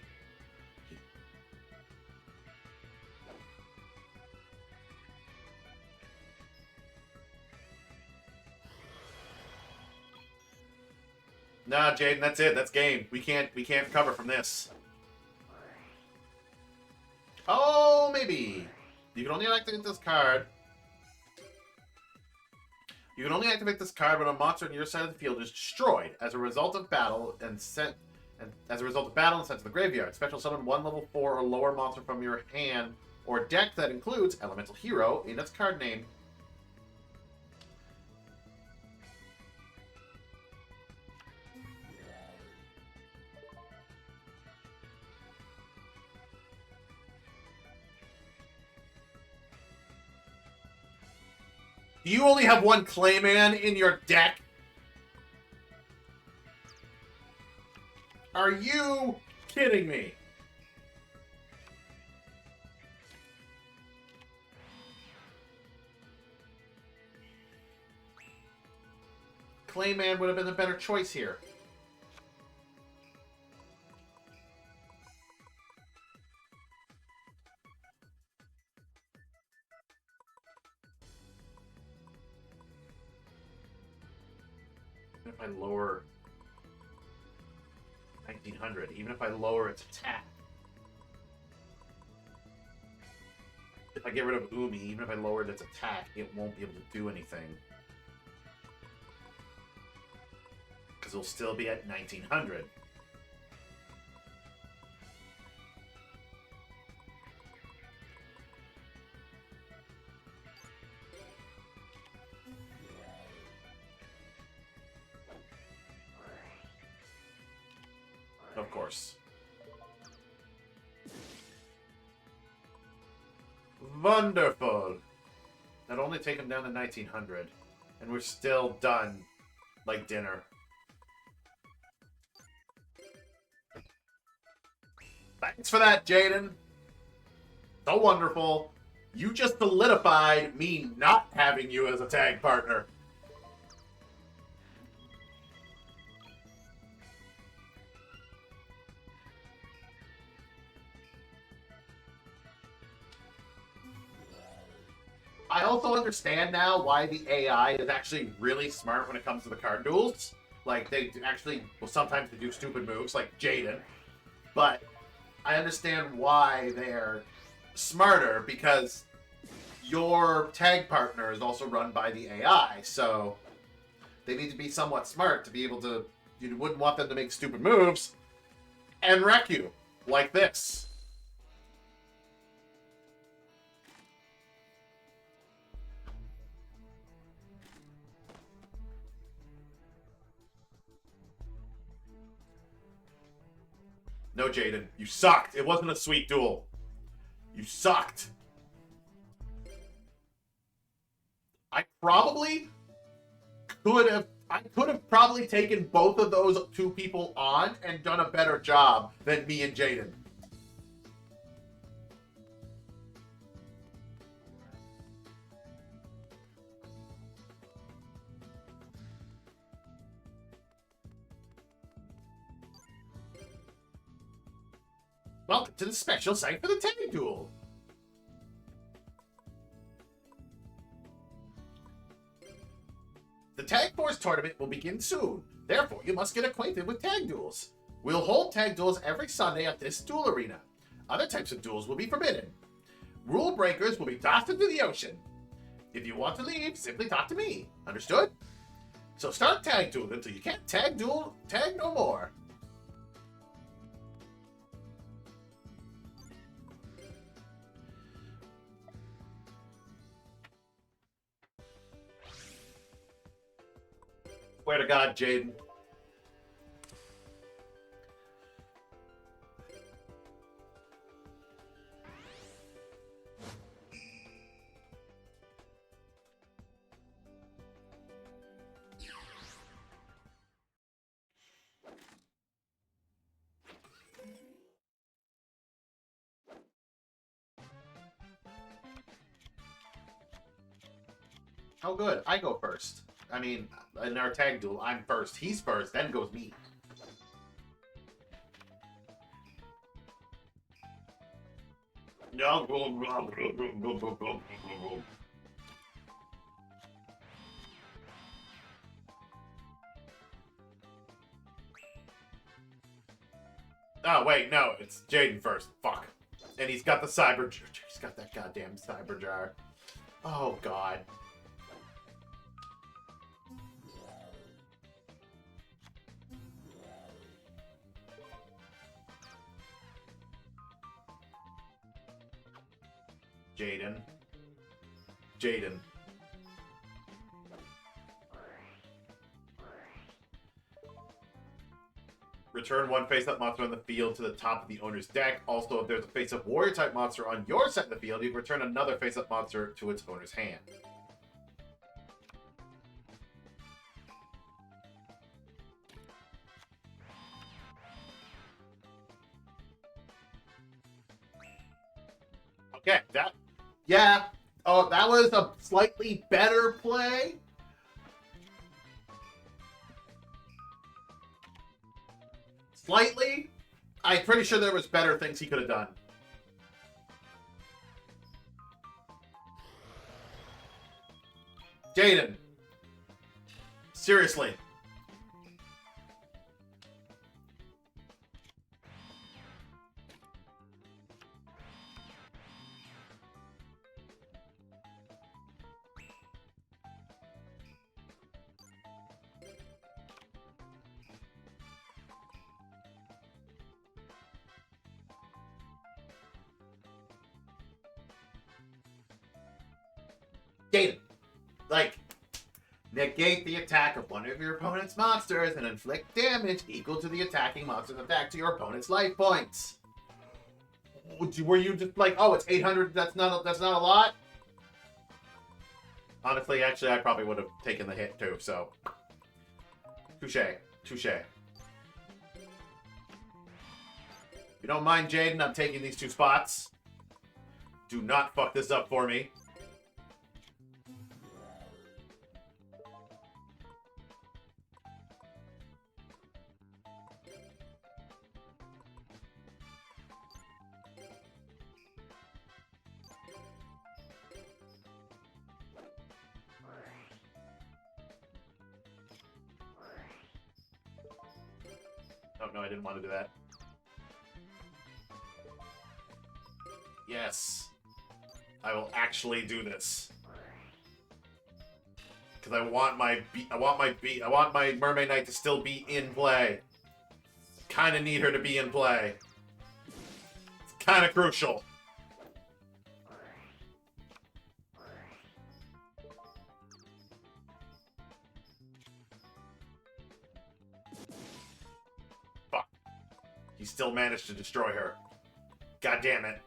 Nah, Jaden, that's it. That's game. We can't recover from this. Oh, maybe. You can only activate this card. You can only activate this card when a monster on your side of the field is destroyed as a result of battle and sent and sent to the graveyard. Special summon 1 level 4 or lower monster from your hand or deck that includes Elemental Hero in its card name. Do you only have one Clayman in your deck? Are you kidding me? Clayman would have been the better choice here. If I lower 1900, even if I lower its attack. If I get rid of Umi, even if I lowered its attack, it won't be able to do anything. Because it'll still be at 1900. Of course. Wonderful. That'd only take him down to 1900. And we're still done like dinner. Thanks for that, Jaden. So wonderful. You just solidified me not having you as a tag partner. I also understand now why the AI is actually really smart when it comes to the card duels. Like, they actually, well, sometimes they do stupid moves, like Jaden. But I understand why they're smarter, because your tag partner is also run by the AI. So they need to be somewhat smart to be able to, you wouldn't want them to make stupid moves and wreck you, like this. No, Jaden, you sucked. It wasn't a sweet duel. You sucked. I could have probably taken both of those two people on and done a better job than me and Jaden. Welcome to the special site for the tag duel. The Tag Force tournament will begin soon. Therefore, you must get acquainted with tag duels. We'll hold tag duels every Sunday at this duel arena. Other types of duels will be forbidden. Rule breakers will be tossed into the ocean. If you want to leave, simply talk to me. Understood? So start tag dueling until you can't tag no more. Swear to God, Jaden. Oh, good. I go first. I mean, in our tag duel, I'm first. He's first, then goes me. No. Oh, wait, no. It's Jaden first. Fuck. And he's got the cyber... He's got that goddamn cyber jar. Oh, God. Jaden. Return one face-up monster on the field to the top of the owner's deck. Also, if there's a face-up warrior-type monster on your side of the field, you can return another face-up monster to its owner's hand. Okay, that... Yeah. Oh, that was a slightly better play. Slightly. I'm pretty sure there was better things he could have done. Jaden. Seriously. Jaden. Like, negate the attack of one of your opponent's monsters and inflict damage equal to the attacking monster's attack to your opponent's life points. Were you just like, oh, it's 800, that's not a lot? Honestly, actually, I probably would have taken the hit too, so. Touche. Touche. If you don't mind, Jaden, I'm taking these 2 spots. Do not fuck this up for me. Oh, no, I didn't want to do that. Yes. I will actually do this. Because I want my Mermaid Knight to still be in play. Kind of need her to be in play. It's kind of crucial. Fuck. He still managed to destroy her. God damn it.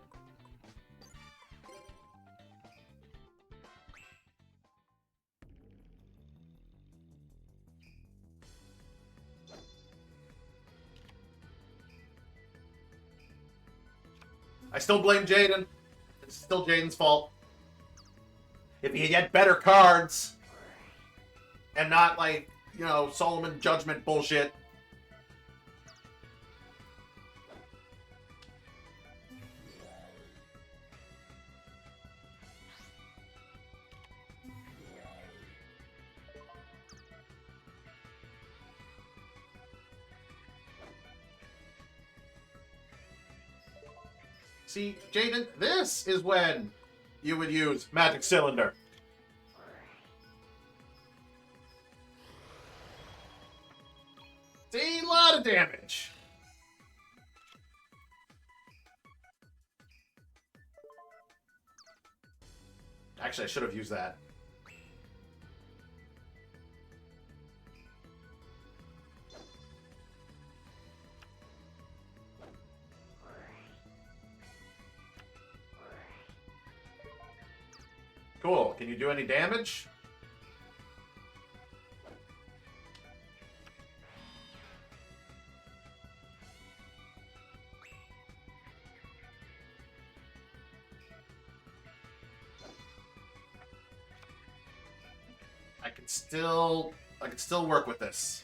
I still blame Jaden. It's still Jaden's fault. If he had better cards and not like, you know, Solomon Judgment bullshit. See, Jaden, this is when you would use Magic Cylinder. See, a lot of damage. Actually, I should have used that. Cool. Can you do any damage? I can still work with this.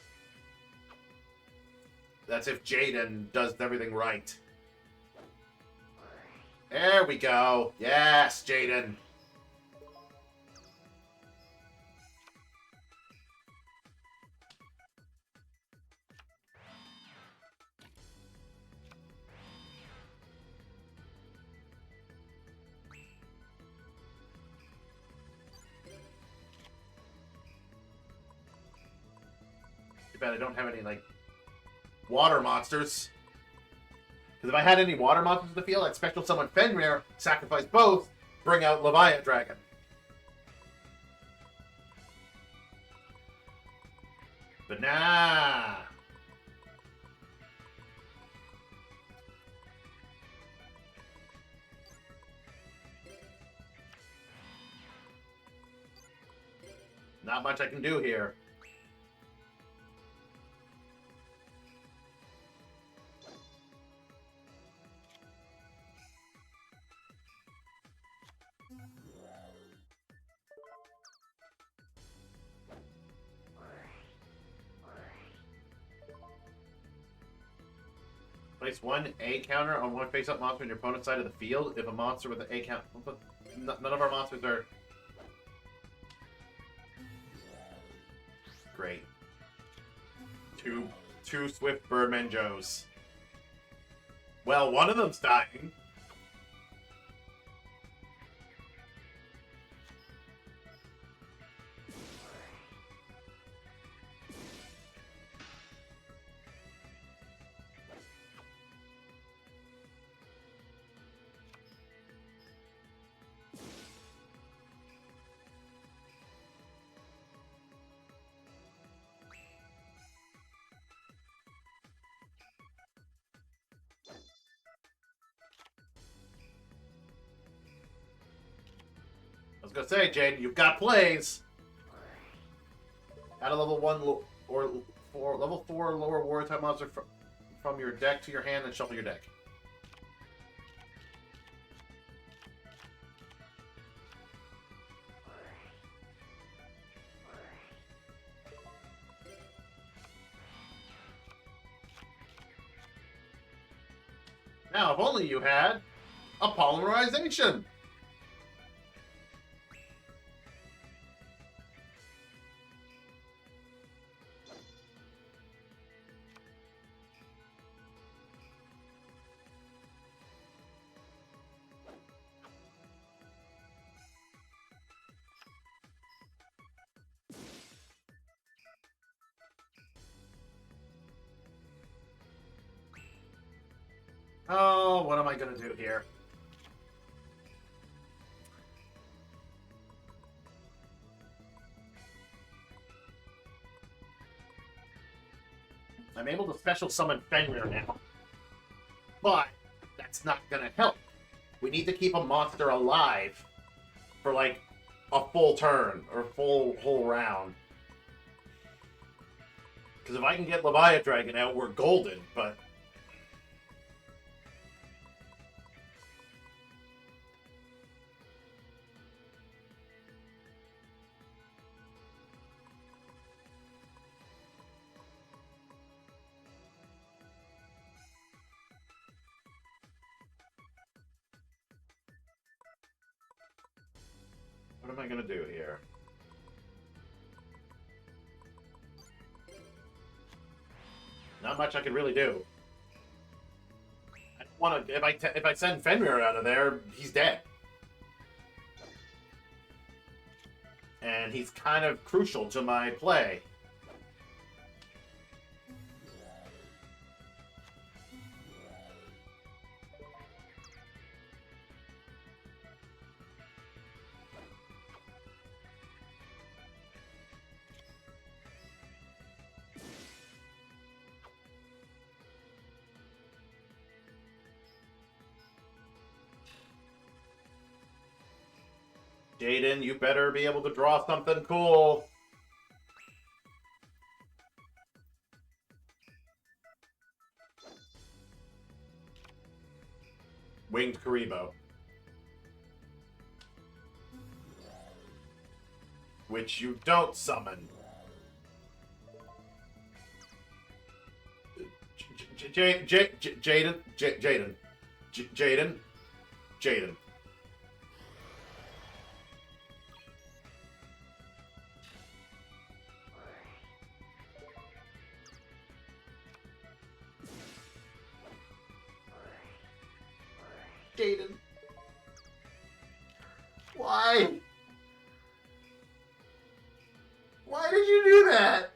That's if Jaden does everything right. There we go. Yes, Jaden. Too bad I don't have any, like, water monsters. Because if I had any water monsters in the field, I'd special summon Fenrir, sacrifice both, bring out Leviathan Dragon. But nah. Not much I can do here. Place one A counter on one face-up monster on your opponent's side of the field. If a monster with an A count... None of our monsters are... Great. Two Swift Birdman Joes. Well, one of them's dying. I was gonna say, Jaden, you've got plays. Add a level 1 or level 4 lower warrior type monster from your deck to your hand and shuffle your deck. Now, if only you had a polymerization. Oh, what am I going to do here? I'm able to special summon Fenrir now. But that's not going to help. We need to keep a monster alive for, like, a full turn or whole round. Because if I can get Leviathan Dragon out, we're golden, but... What am I going to do here? Not much I can really do. I don't want to. If I send Fenrir out of there, he's dead, and he's kind of crucial to my play. Jaden, you better be able to draw something cool. Winged Karibo. Which you don't summon. Jaden. Jaden. Why? Why did you do that?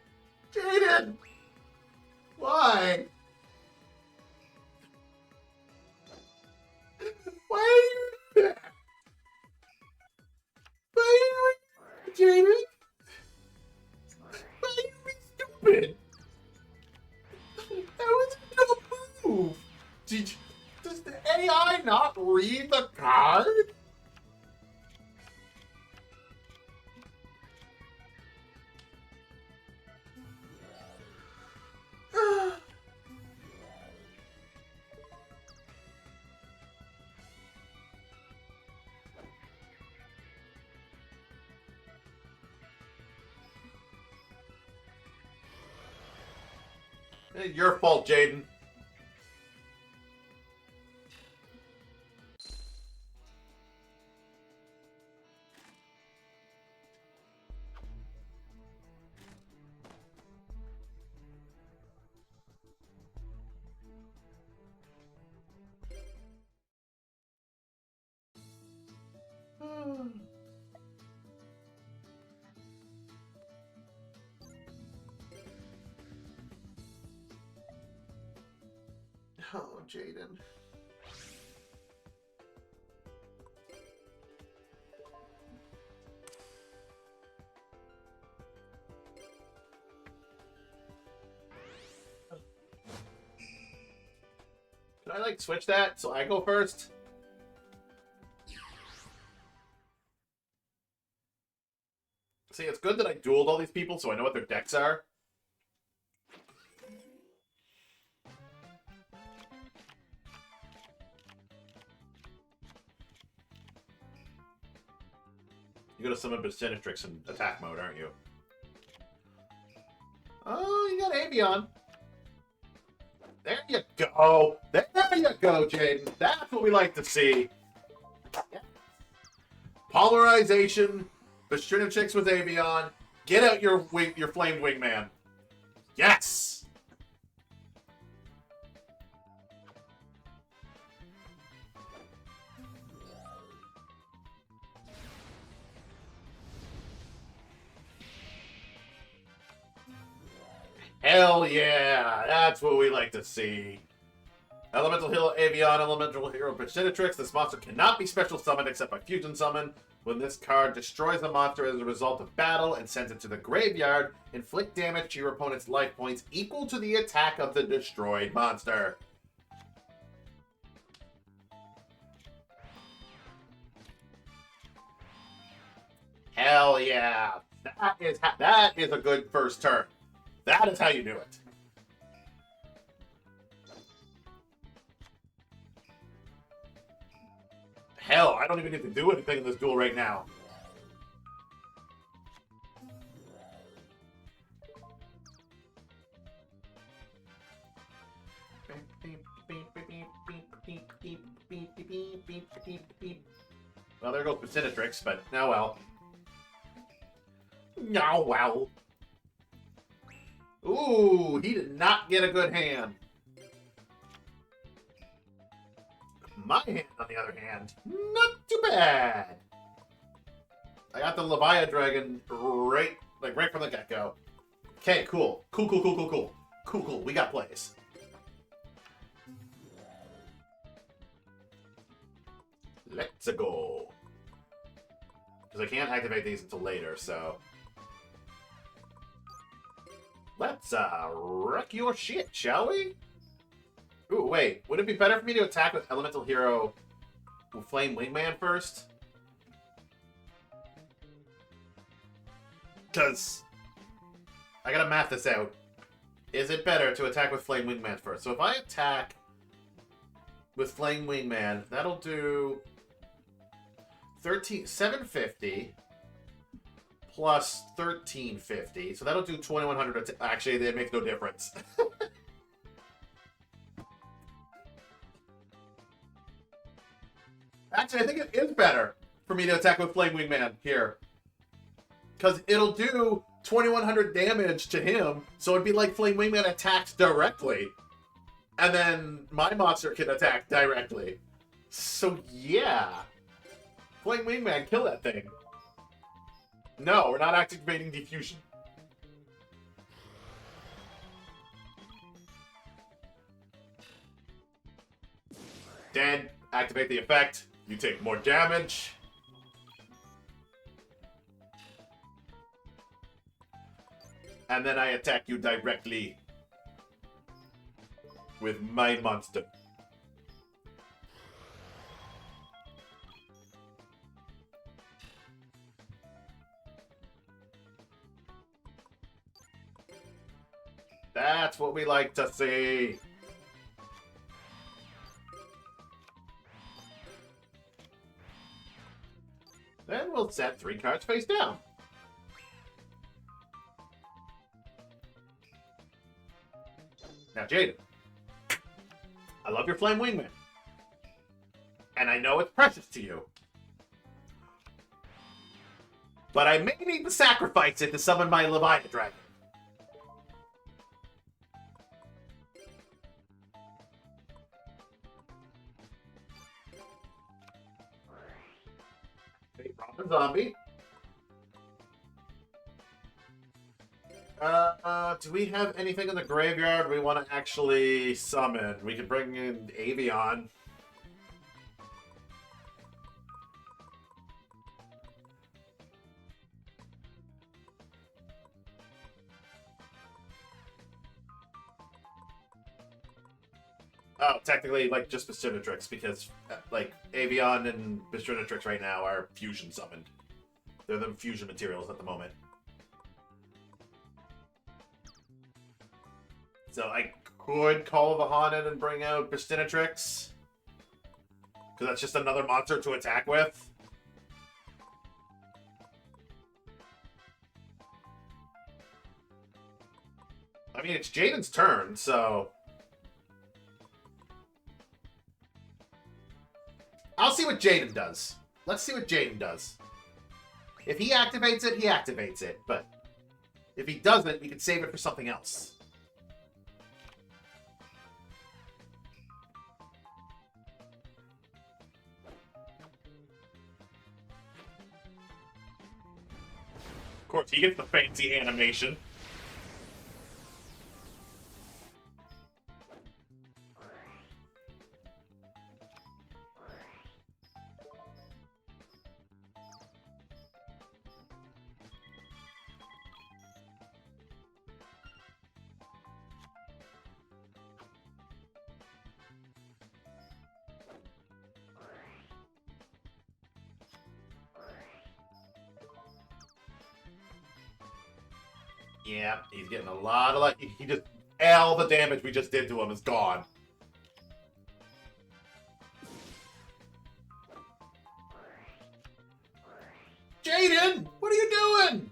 Jaden! Why? Why did you do that? Why did you do that, Jaden? Why are you being stupid? That was a dumb move. Does the AI not read the card? Your fault, Jaden. Oh, Jaden. Can I, like, switch that so I go first? See, it's good that I dueled all these people so I know what their decks are. You're gonna summon Basinitrix in attack mode, aren't you? Oh, you got Avion. There you go. There you go, Jaden. That's what we like to see. Polarization, Basinitrix with Avion. Get out your flamed wingman. Yes! Hell yeah! That's what we like to see. Elemental Hero Avion, Elemental Hero Basinitrix. This monster cannot be special summoned except by fusion summon. When this card destroys a monster as a result of battle and sends it to the graveyard, inflict damage to your opponent's life points equal to the attack of the destroyed monster. Hell yeah! That is a good first turn. That is how you do it. Hell, I don't even need to do anything in this duel right now. Well, there goes Basinitrix, but now well. Now well. Ooh, he did not get a good hand. My hand, on the other hand, not too bad. I got the Leviathan Dragon right from the get-go. Okay, cool. Cool. We got plays. Let's go. Because I can't activate these until later, so... Let's, wreck your shit, shall we? Ooh, wait. Would it be better for me to attack with Elemental Hero Flame Wingman first? Because I gotta math this out. Is it better to attack with Flame Wingman first? So if I attack with Flame Wingman, that'll do 750 plus 1350. So that'll do 2100. Actually, that makes no difference. Actually, I think it is better for me to attack with Flame Wingman here. Because it'll do 2100 damage to him, so it'd be like Flame Wingman attacks directly. And then my monster can attack directly. So yeah. Flame Wingman, kill that thing. No, we're not activating Diffusion. Dead. Activate the effect. You take more damage. And then I attack you directly with my monster. That's what we like to see. Then we'll set 3 cards face down. Now, Jaden, I love your Flame Wingman. And I know it's precious to you. But I may need to sacrifice it to summon my Leviathan Dragon. Robin Zombie. Do we have anything in the graveyard we want to actually summon? We could bring in Avion. Oh, technically, like, just Bastinatrix, because, like, Avion and Bastinatrix right now are fusion summoned. They're the fusion materials at the moment. So I could Call of the Haunted and bring out Bastinatrix. Because that's just another monster to attack with. I mean, it's Jaden's turn, so... I'll see what Jaden does. Let's see what Jaden does. If he activates it, he activates it. But if he doesn't, we can save it for something else. Of course, he gets the fancy animation. Yeah, he's getting a lot of he just all the damage we just did to him is gone. Jaden, what are you doing?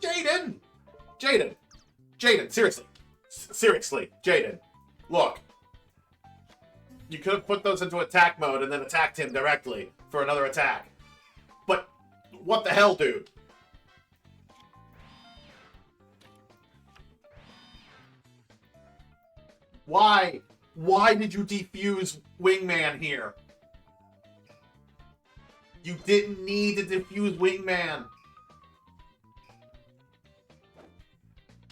Jaden! Jaden! Jaden, seriously. Seriously, Jaden. Look. You could have put those into attack mode and then attacked him directly for another attack. But what the hell, dude? Why? Why did you defuse Wingman here? You didn't need to defuse Wingman.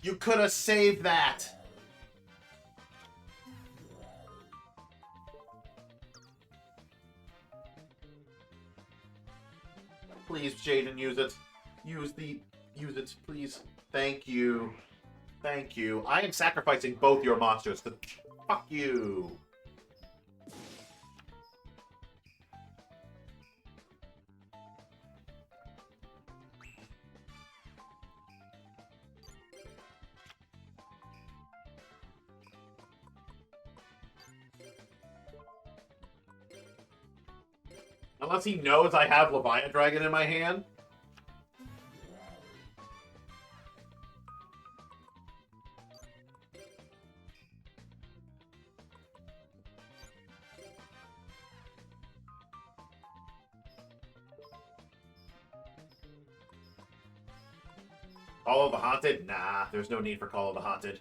You could have saved that. Please, Jaden, use it. Use it, please. Thank you. Thank you. I am sacrificing both your monsters. Fuck you. Unless he knows I have Leviathan Dragon in my hand. Call of the Haunted? Nah, there's no need for Call of the Haunted.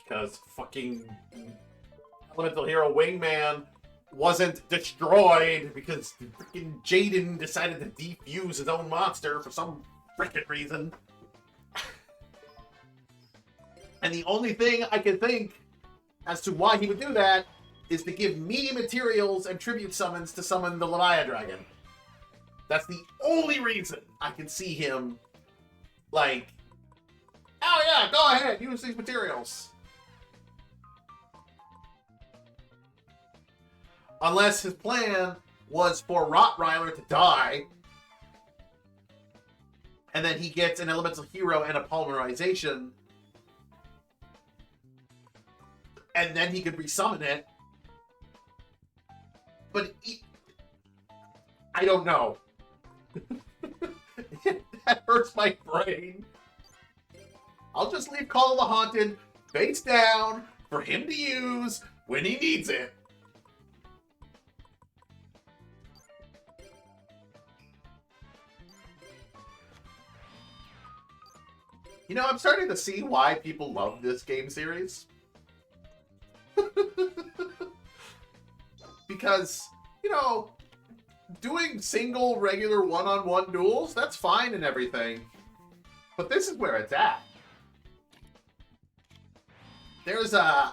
Because fucking Elemental Hero Wingman wasn't destroyed because freaking Jaden decided to defuse his own monster for some freaking reason. And the only thing I can think as to why he would do that is to give me materials and tribute summons to summon the Leviathan Dragon. That's the only reason I can see him, like, oh yeah, go ahead, use these materials. Unless his plan was for Rottweiler to die, and then he gets an Elemental Hero and a Polymerization, and then he could resummon it. But I don't know. That hurts my brain. I'll just leave Call of the Haunted face down for him to use when he needs it. You know, I'm starting to see why people love this game series. Because, you know, doing single, regular, one-on-one duels, that's fine and everything. But this is where it's at. There's an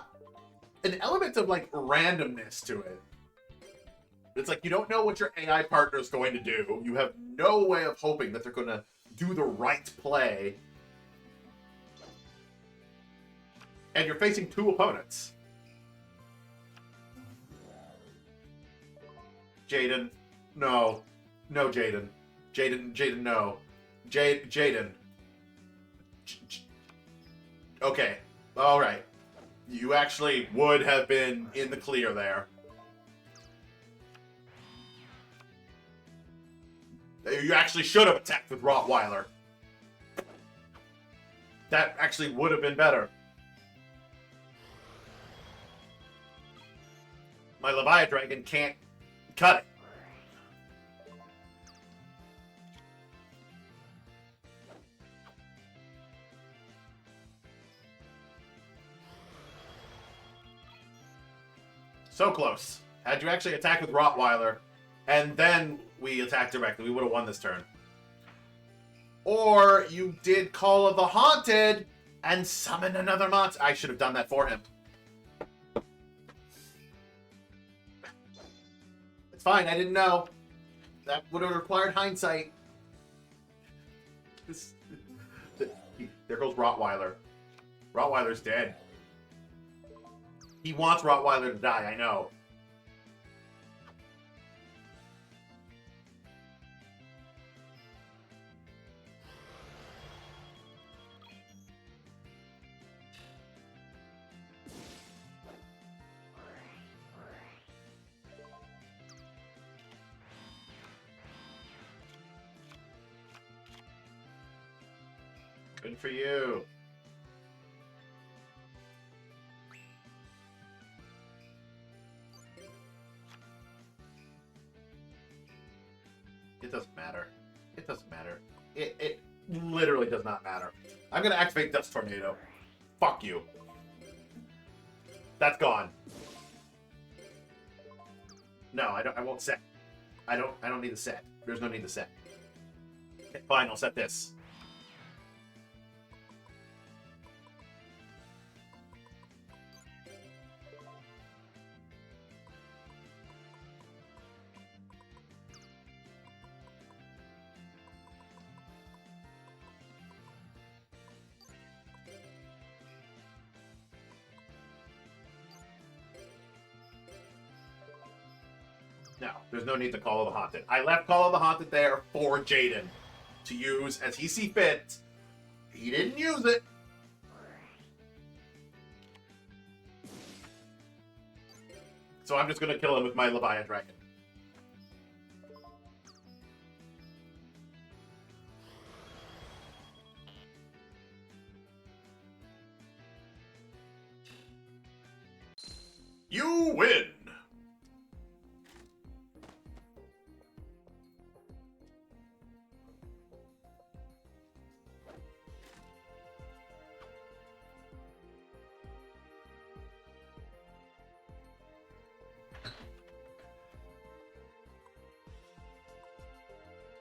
element of, like, randomness to it. It's like you don't know what your AI partner is going to do. You have no way of hoping that they're going to do the right play. And you're facing two opponents. Jaden. No. No, Jaden. Jaden, no. Jaden. Okay. All right. You actually would have been in the clear there. You actually should have attacked with Rottweiler. That actually would have been better. My Leviadragon can't cut it. So close. Had you actually attacked with Rottweiler, and then we attacked directly, we would have won this turn. Or you did Call of the Haunted and summon another monster. I should have done that for him. It's fine, I didn't know. That would have required hindsight. There goes Rottweiler. Rottweiler's dead. He wants Rottweiler to die, I know. Good for you. It doesn't matter. It doesn't matter. It literally does not matter. I'm gonna activate Dust Tornado. Fuck you. That's gone. No, I won't set. I don't need to set. There's no need to set. Okay, fine, I'll set this. No, there's no need to Call of the Haunted. I left Call of the Haunted there for Jaden to use as he see fit. He didn't use it. So I'm just going to kill him with my Leviadragon. You win!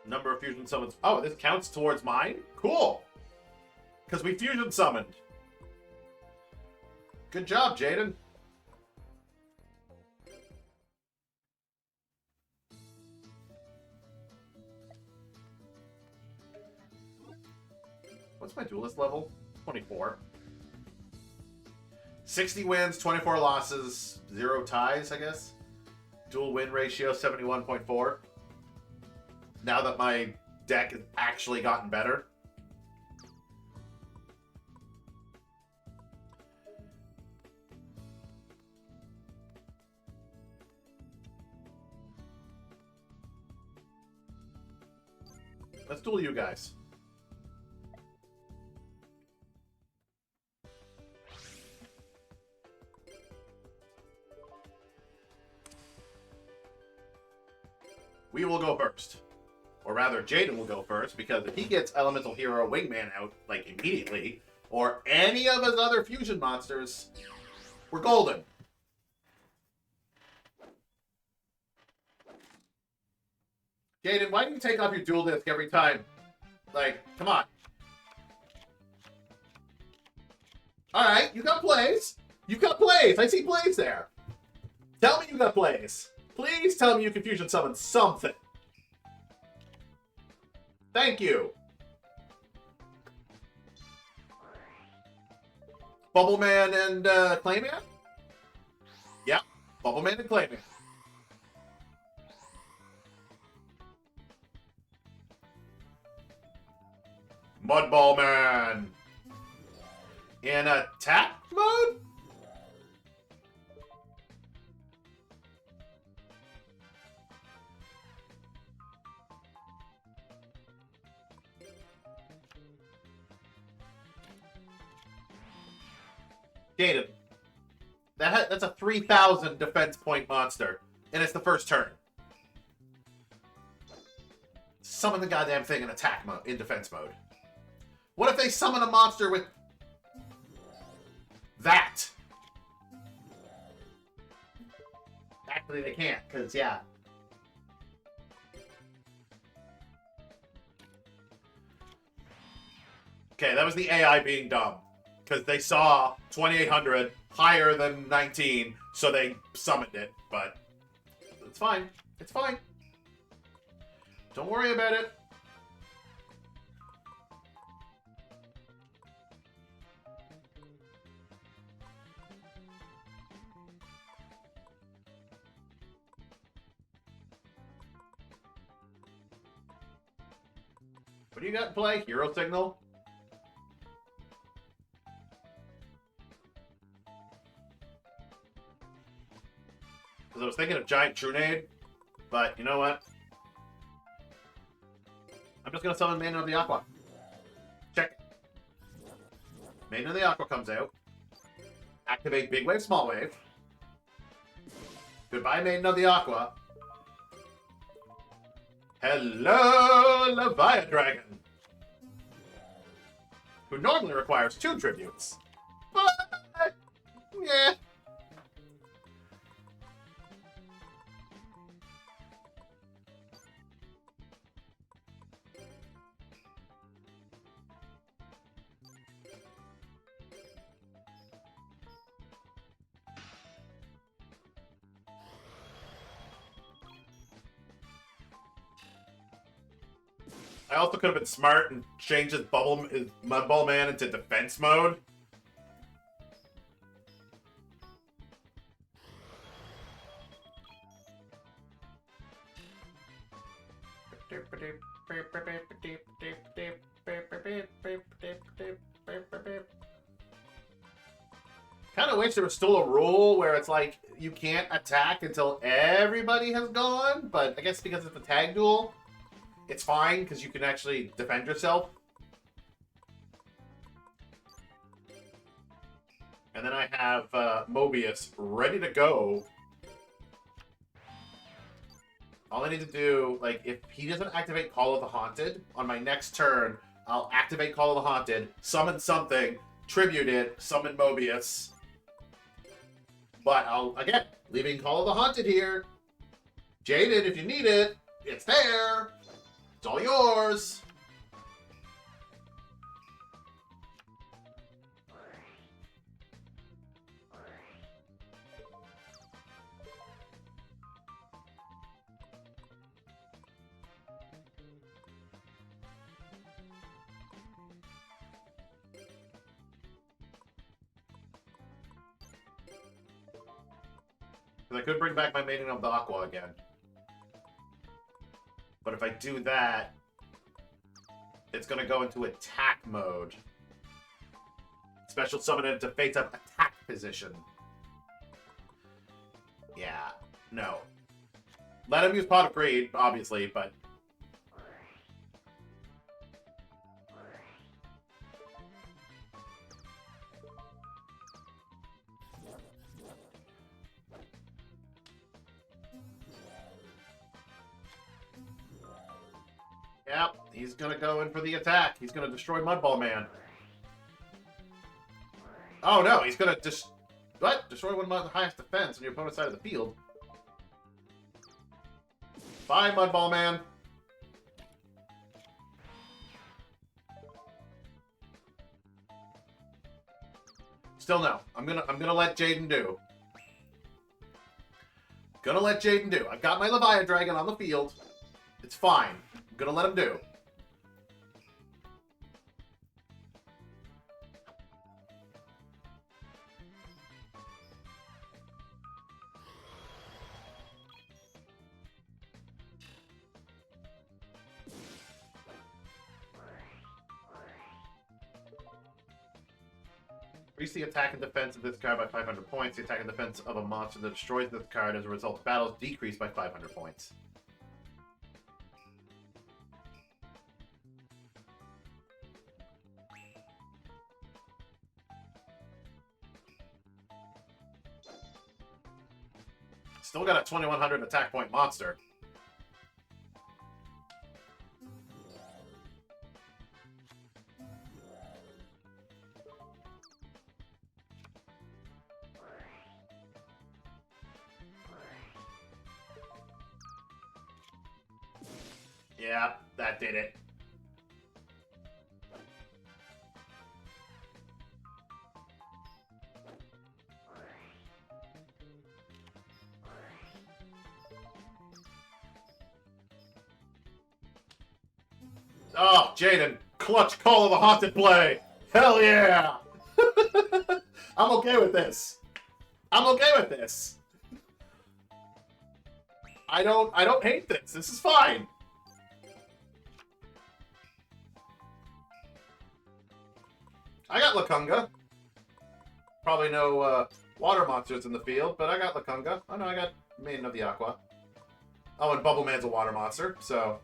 Number of fusion summons. Oh, this counts towards mine? Cool. Because we fusion summoned. Good job, Jaden. What's my duelist level? 24. 60 wins, 24 losses, 0 ties, I guess. Dual win ratio, 71.4. Now that my deck has actually gotten better. Let's duel you guys. We will go first. Or rather, Jaden will go first, because if he gets Elemental Hero Wingman out, like, immediately, or any of his other fusion monsters, we're golden. Jaden, why do you take off your dual disc every time? Like, come on. Alright, you got plays. You've got plays. I see plays there. Tell me you got plays. Please tell me you can fusion summon something. Thank you. Bubbleman and Clayman? Yep, Bubbleman and Clayman. Mudball Man. In attack mode? Jaden, that's a 3,000 defense point monster, and it's the first turn. Summon the goddamn thing in attack mode, in defense mode. What if they summon a monster with that? Actually, they can't, because, yeah. Okay, that was the AI being dumb. Because they saw 2,800 higher than 19, so they summoned it. But it's fine. It's fine. Don't worry about it. What do you got in play? Hero Signal? Because I was thinking of Giant Trunade, but you know what? I'm just going to summon Maiden of the Aqua. Check it. Maiden of the Aqua comes out. Activate Big Wave, Small Wave. Goodbye, Maiden of the Aqua. Hello, Leviathan Dragon. Who normally requires 2 tributes. But, yeah. I also could have been smart and changed his Mudball Man into defense mode. Kind of wish there was still a rule where it's like you can't attack until everybody has gone, but I guess because it's a tag duel, it's fine, because you can actually defend yourself. And then I have Mobius ready to go. All I need to do, like, if he doesn't activate Call of the Haunted, on my next turn, I'll activate Call of the Haunted, summon something, tribute it, summon Mobius. But I'll, again, leaving Call of the Haunted here. Jaden, if you need it, it's there. It's all yours. Because I could bring back my Maiden of the Aqua again. But if I do that, it's going to go into attack mode. Special summon it to face-up attack position. Yeah, no. Let him use Pot of Greed, obviously, but... Yep, he's gonna go in for the attack. He's gonna destroy Mudball Man. Oh no, he's gonna destroy one of the highest defense on your opponent's side of the field. Bye, Mudball Man. Still no. I'm gonna let Jaden do. Gonna let Jaden do. I've got my Leviathan Dragon on the field. It's fine. I'm gonna let him do. Increase the attack and defense of this card by 500 points. The attack and defense of a monster that destroys this card as a result of battles decreased by 500 points. Still got a 2100 attack point monster. Yeah, that did it. Oh, Jaden, clutch Call of the Haunted play. Hell yeah! I'm okay with this. I'm okay with this. I don't hate this. This is fine. I got Lakunga. Probably no water monsters in the field, but I got Lakunga. Oh no, I got Maiden of the Aqua. Oh, and Bubble Man's a water monster, so...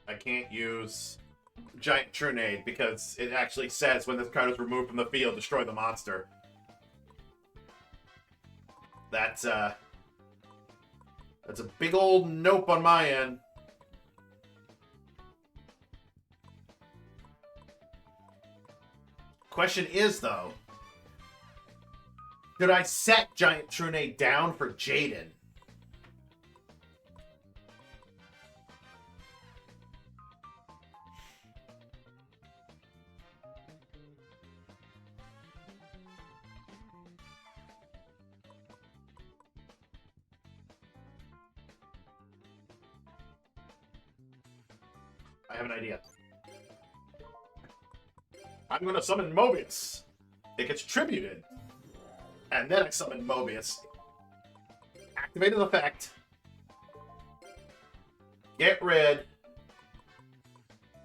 I can't use Giant Trunade because it actually says when this card is removed from the field, destroy the monster. That's a big old nope on my end. Question is, though, should I set Giant Trunade down for Jaden? I have an idea. I'm going to summon Mobius. It gets tributed. And then I summon Mobius. Activate an effect. Get rid.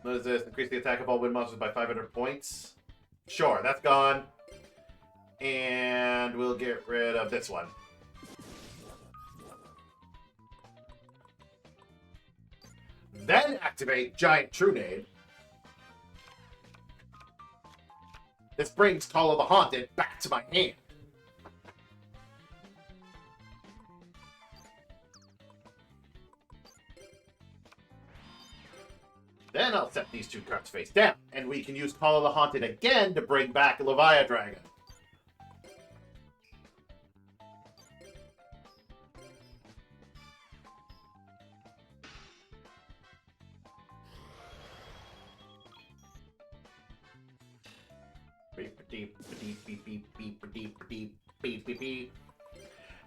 What is this? Increase the attack of all wind monsters by 500 points. Sure, that's gone. And we'll get rid of this one. Then activate Giant Trunade. This brings Call of the Haunted back to my hand. Then I'll set these two cards face down, and we can use Call of the Haunted again to bring back Leviathan Dragon.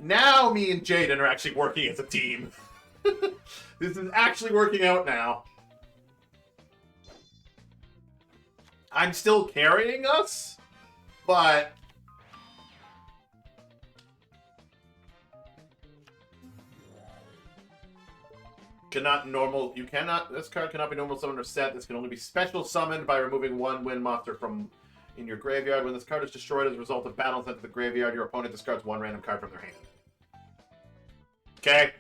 Now me and Jaden are actually working as a team. This is actually working out now. I'm still carrying us, but... This card cannot be normal summoned or set. This can only be special summoned by removing one wind monster from in your graveyard. When this card is destroyed as a result of battle sent to the graveyard, your opponent discards one random card from their hand. Okay.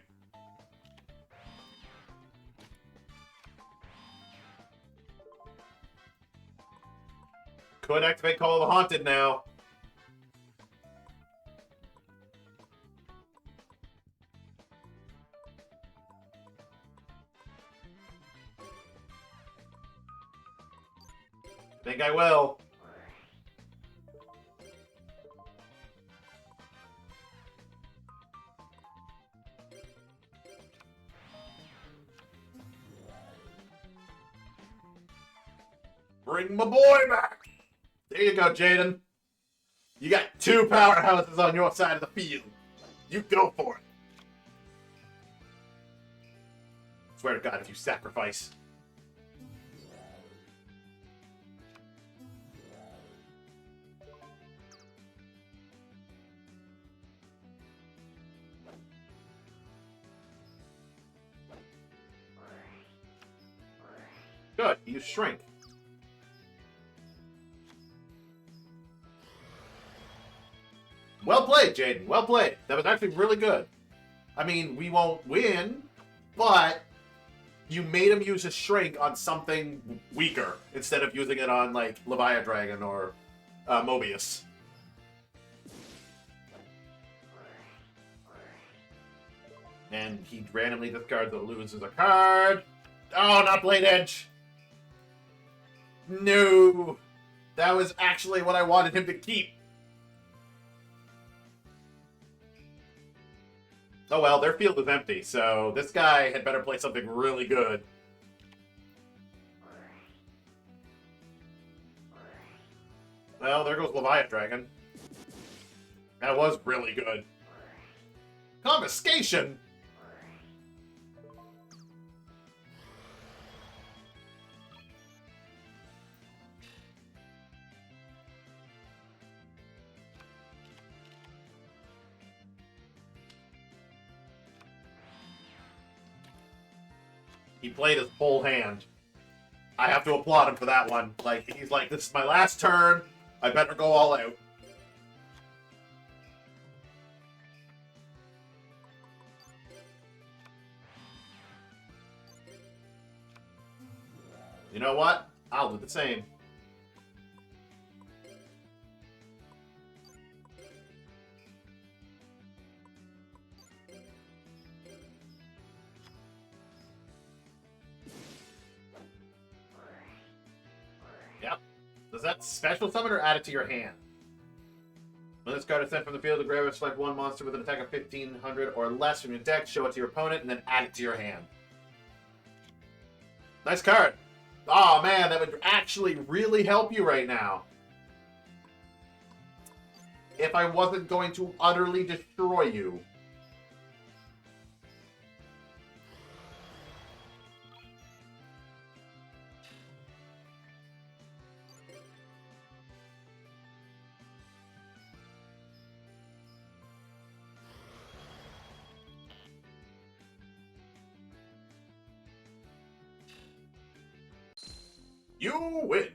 Could activate Call of the Haunted now. Think I will. Bring my boy back. There you go, Jaden. You got 2 powerhouses on your side of the field. You go for it. Swear to God, if you sacrifice. Good, you shrink. Well played, Jaden. Well played. That was actually really good. I mean, we won't win, but you made him use his shrink on something weaker instead of using it on, like, Leviathan Dragon or Mobius. And he randomly discards or loses a card. Oh, not Blade Edge! No! That was actually what I wanted him to keep. Oh well, their field is empty, so this guy had better play something really good. Well, there goes Leviathan Dragon. That was really good. Confiscation! He played his full hand. I have to applaud him for that one. Like, he's like, this is my last turn. I better go all out. You know what? I'll do the same. Yep. Does that special summon or add it to your hand? When this card is sent from the field to graveyard, select one monster with an attack of 1500 or less from your deck, show it to your opponent, and then add it to your hand. Nice card. Oh man, that would actually really help you right now. If I wasn't going to utterly destroy you. You win.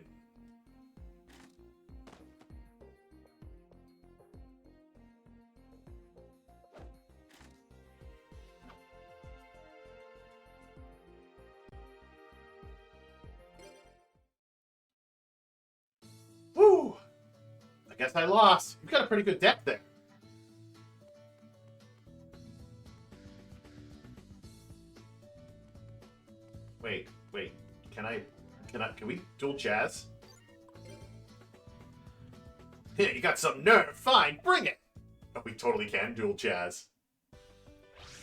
Woo! I guess I lost. You've got a pretty good deck there. Wait. Can we dual Chaz? Yeah, you got some nerve. Fine, bring it. Oh, we totally can dual Chaz.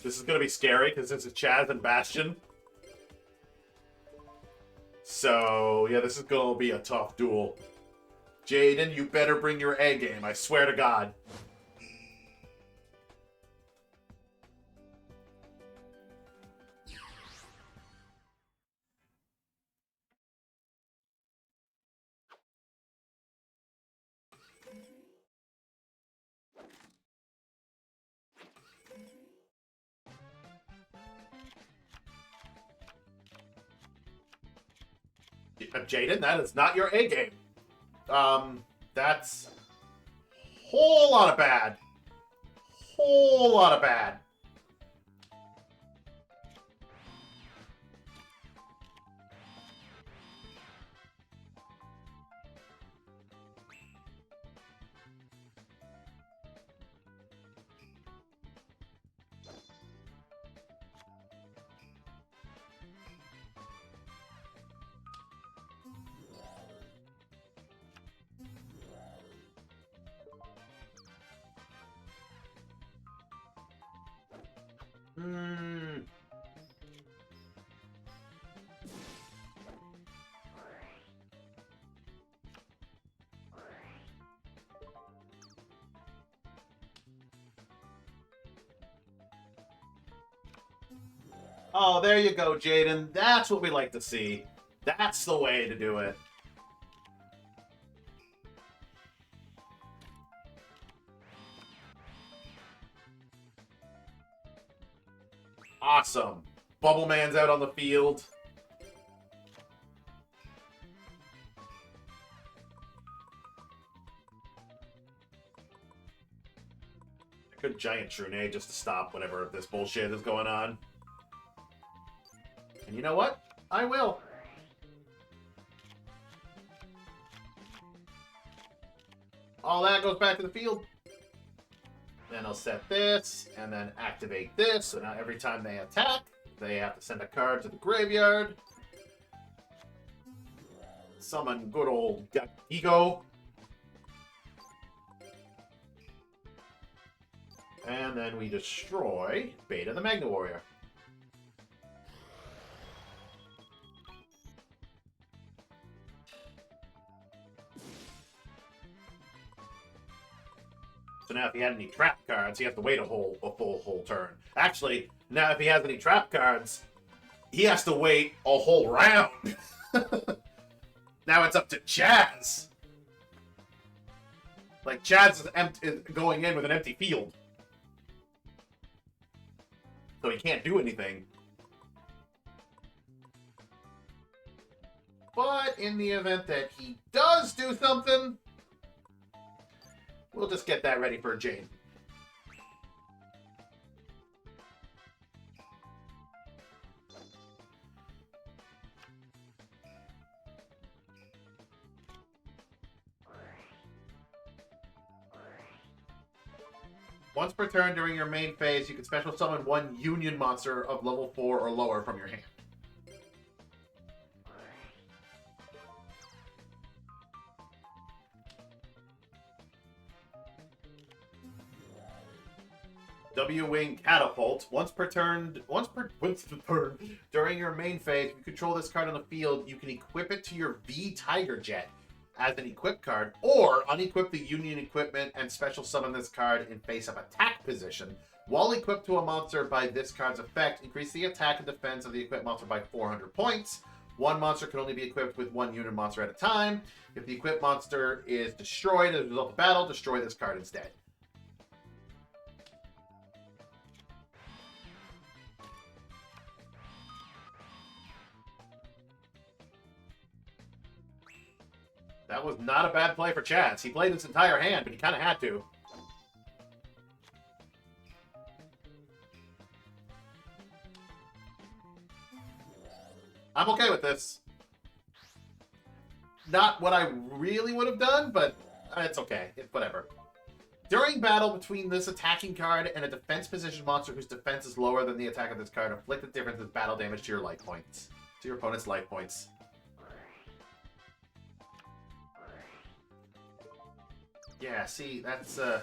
This is gonna be scary because it's a Chaz and Bastion. So yeah, this is gonna be a tough duel. Jaden, you better bring your A game. I swear to God. Jaden, that is not your A game. That's whole lot of bad. Whole lot of bad. Hmm. Oh, there you go, Jaden. That's what we like to see. That's the way to do it. Awesome. Bubble Man's out on the field. A good giant Trune just to stop whenever this bullshit is going on. And you know what? I will. All that goes back to the field. Then I'll set this, and then activate this. So now every time they attack, they have to send a card to the graveyard. Summon good old Ego. And then we destroy Beta the Magna Warrior. So now if he had any trap cards, he has to wait a full whole turn. Actually, now if he has any trap cards, he has to wait a whole round. Now it's up to Chaz. Like, Chaz is going in with an empty field. So he can't do anything. But in the event that he does do something, we'll just get that ready for Jane. Once per turn during your main phase, you can special summon one Union monster of level 4 or lower from your hand. W-Wing Catapult. Once per turn, during your main phase, if you control this card on the field, you can equip it to your V Tiger Jet as an equip card, or unequip the Union equipment and special summon this card in face-up attack position. While equipped to a monster by this card's effect, increase the attack and defense of the equipped monster by 400 points. One monster can only be equipped with one unit monster at a time. If the equipped monster is destroyed as a result of battle, destroy this card instead. That was not a bad play for Chaz. He played this entire hand, but he kind of had to. I'm okay with this. Not what I really would have done, but it's okay. It's whatever. During battle between this attacking card and a defense position monster whose defense is lower than the attack of this card, inflict the difference of battle damage to your life points. To your opponent's life points. Yeah, see, that's, I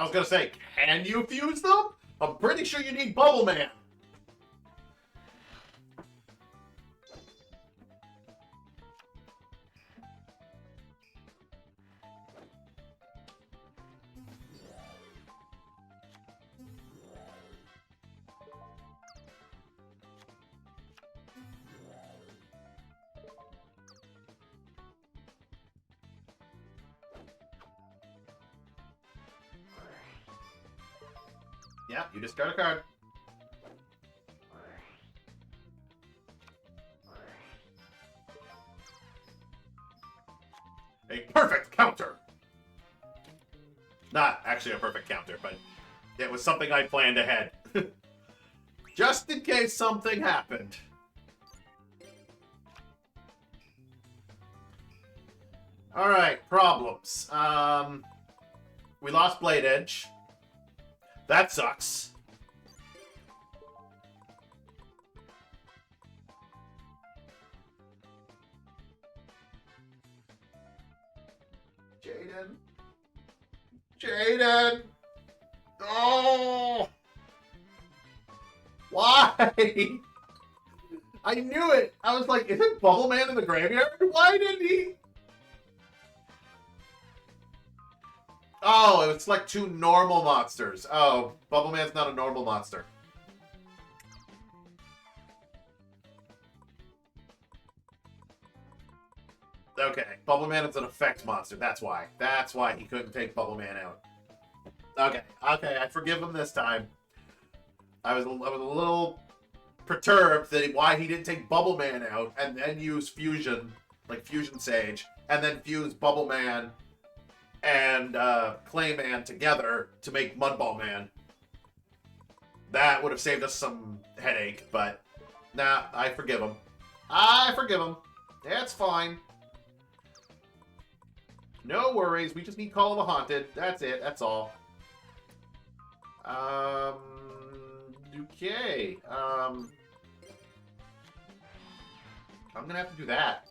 was gonna say, can you fuse them? I'm pretty sure you need Bubble Man. Yeah, you discard a card. A perfect counter! Not actually a perfect counter, but it was something I planned ahead. Just in case something happened. Alright, problems. We lost Blade Edge. That sucks. Jaden. Jaden! Oh! Why? I knew it! I was like, isn't Bubble Man in the graveyard? Why didn't he? Oh, it's like two normal monsters. Oh, Bubble Man's not a normal monster. Okay, Bubble Man is an effect monster. That's why. That's why he couldn't take Bubble Man out. Okay, okay, I forgive him this time. I was a little perturbed that why he didn't take Bubble Man out and then use Fusion, like Fusion Sage, and then fuse Bubble Man and Clayman together to make Mudball Man. That would have saved us some headache, but nah, I forgive him. I forgive him. That's fine. No worries. We just need Call of the Haunted. That's it. That's all. Okay. I'm gonna have to do that.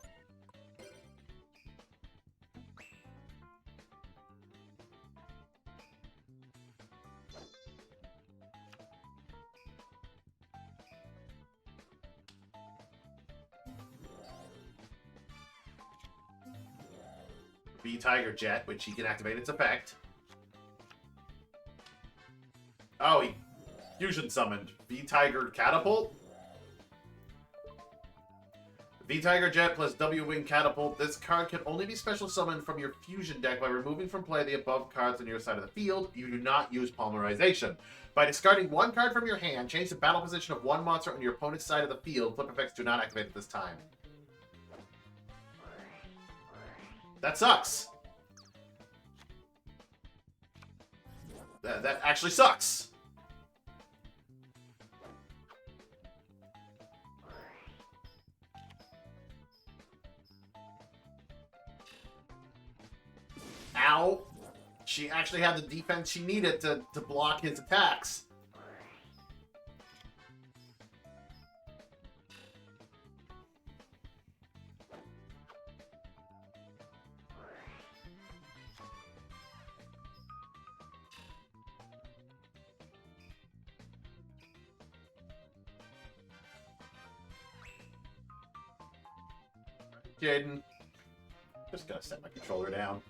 V-Tiger Jet, which he can activate its effect. Oh, he fusion summoned V-Tiger Catapult. V-Tiger Jet plus W-Wing Catapult. This card can only be special summoned from your fusion deck by removing from play the above cards on your side of the field. You do not use Polymerization. By discarding one card from your hand, change the battle position of one monster on your opponent's side of the field. Flip effects do not activate at this time. That sucks. That actually sucks. Ow. She actually had the defense she needed to block his attacks. Jaden. Just gotta set my controller down.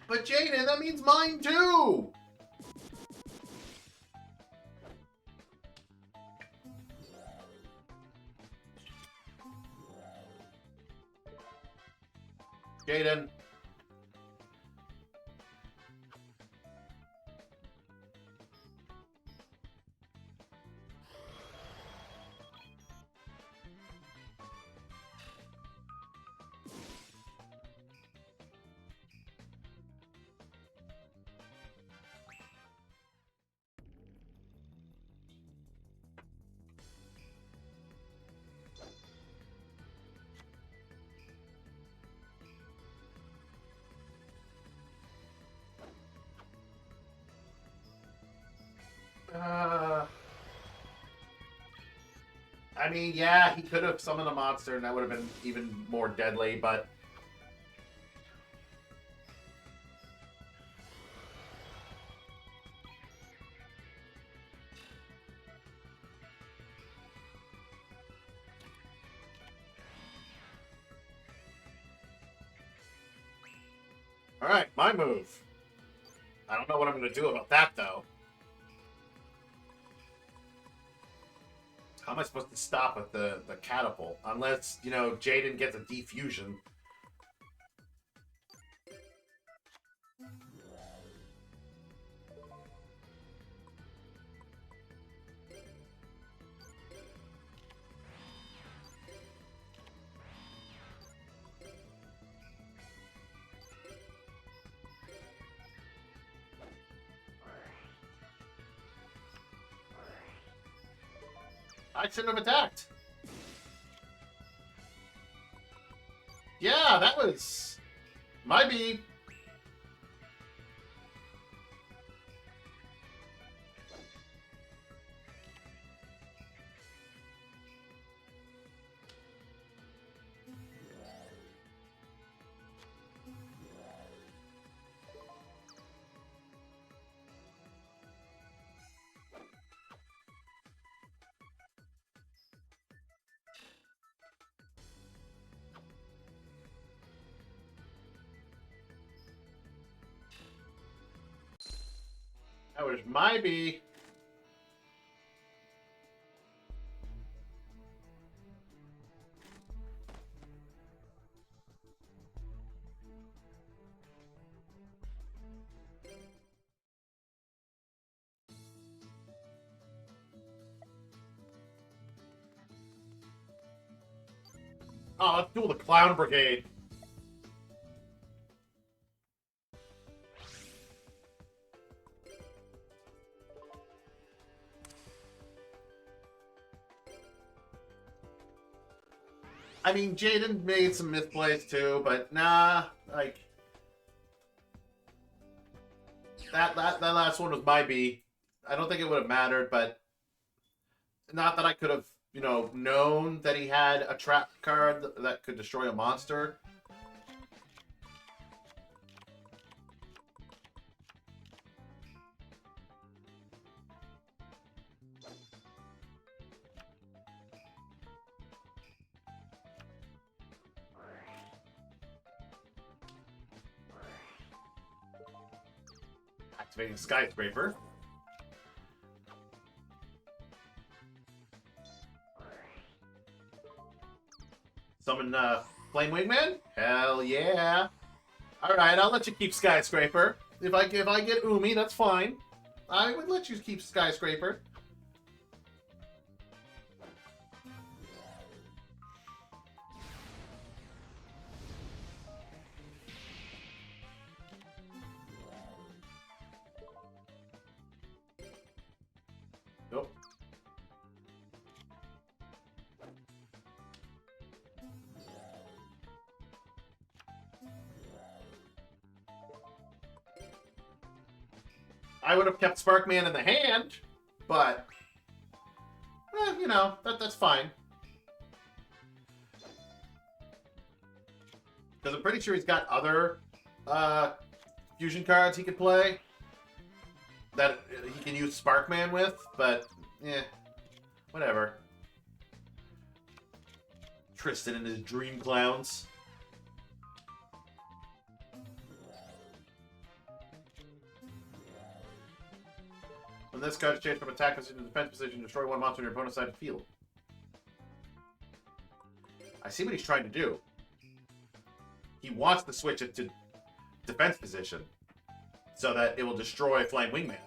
But Jaden, that means mine too! Jaden. I mean, yeah, he could have summoned a monster and that would have been even more deadly, but... Alright, my move. I don't know what I'm going to do about that, though. How am I supposed to stop with the catapult? Unless, you know, Jaden gets a defusion. I shouldn't have attacked. Yeah, that was my B. That was my B. Oh, let's duel the Clown Brigade. I mean, Jaden made some misplays too, but nah, like that last one was my B. I don't think it would have mattered, but not that I could have, you know, known that he had a trap card that could destroy a monster. Activating Skyscraper. Summon Flame Wingman? Hell yeah. Alright, I'll let you keep Skyscraper. If I get Umi, that's fine. I would let you keep Skyscraper. Nope. I would have kept Sparkman in the hand, but you know, that's fine. Because I'm pretty sure he's got other fusion cards he could play that he can use Sparkman with, but whatever. Tristan and his Dream Clowns. When this card is changed from attack position to defense position, destroy one monster on your opponent's side of the field. I see what he's trying to do. He wants to switch it to defense position so that it will destroy Flame Wingman.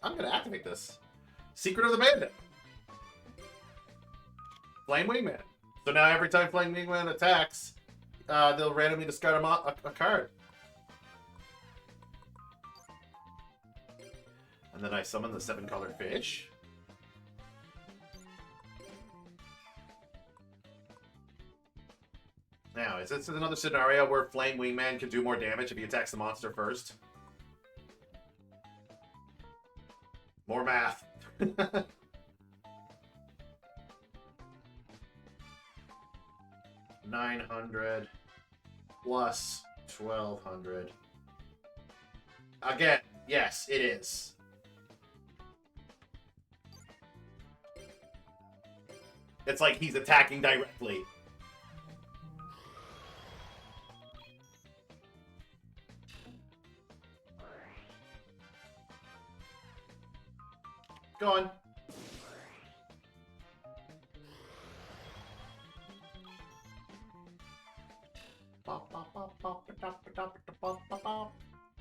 I'm gonna activate this. Secret of the Bandit. Flame Wingman. So now every time Flame Wingman attacks, they'll randomly discard a card. And then I summon the 7-colored fish. Now, is this another scenario where Flame Wingman can do more damage if he attacks the monster first? More math. 900 plus 1200. Again, yes, it is. It's like he's attacking directly. Go on.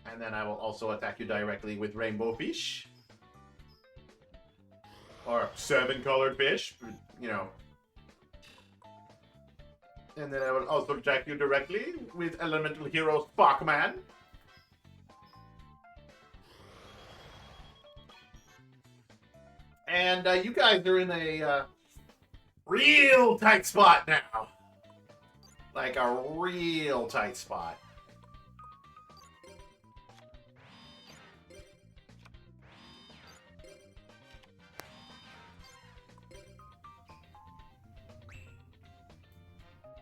And then I will also attack you directly with Rainbow Fish. Or 7-colored fish, you know. And then I will also attack you directly with Elemental Hero Sparkman. And you guys are in a real tight spot now. Like a real tight spot.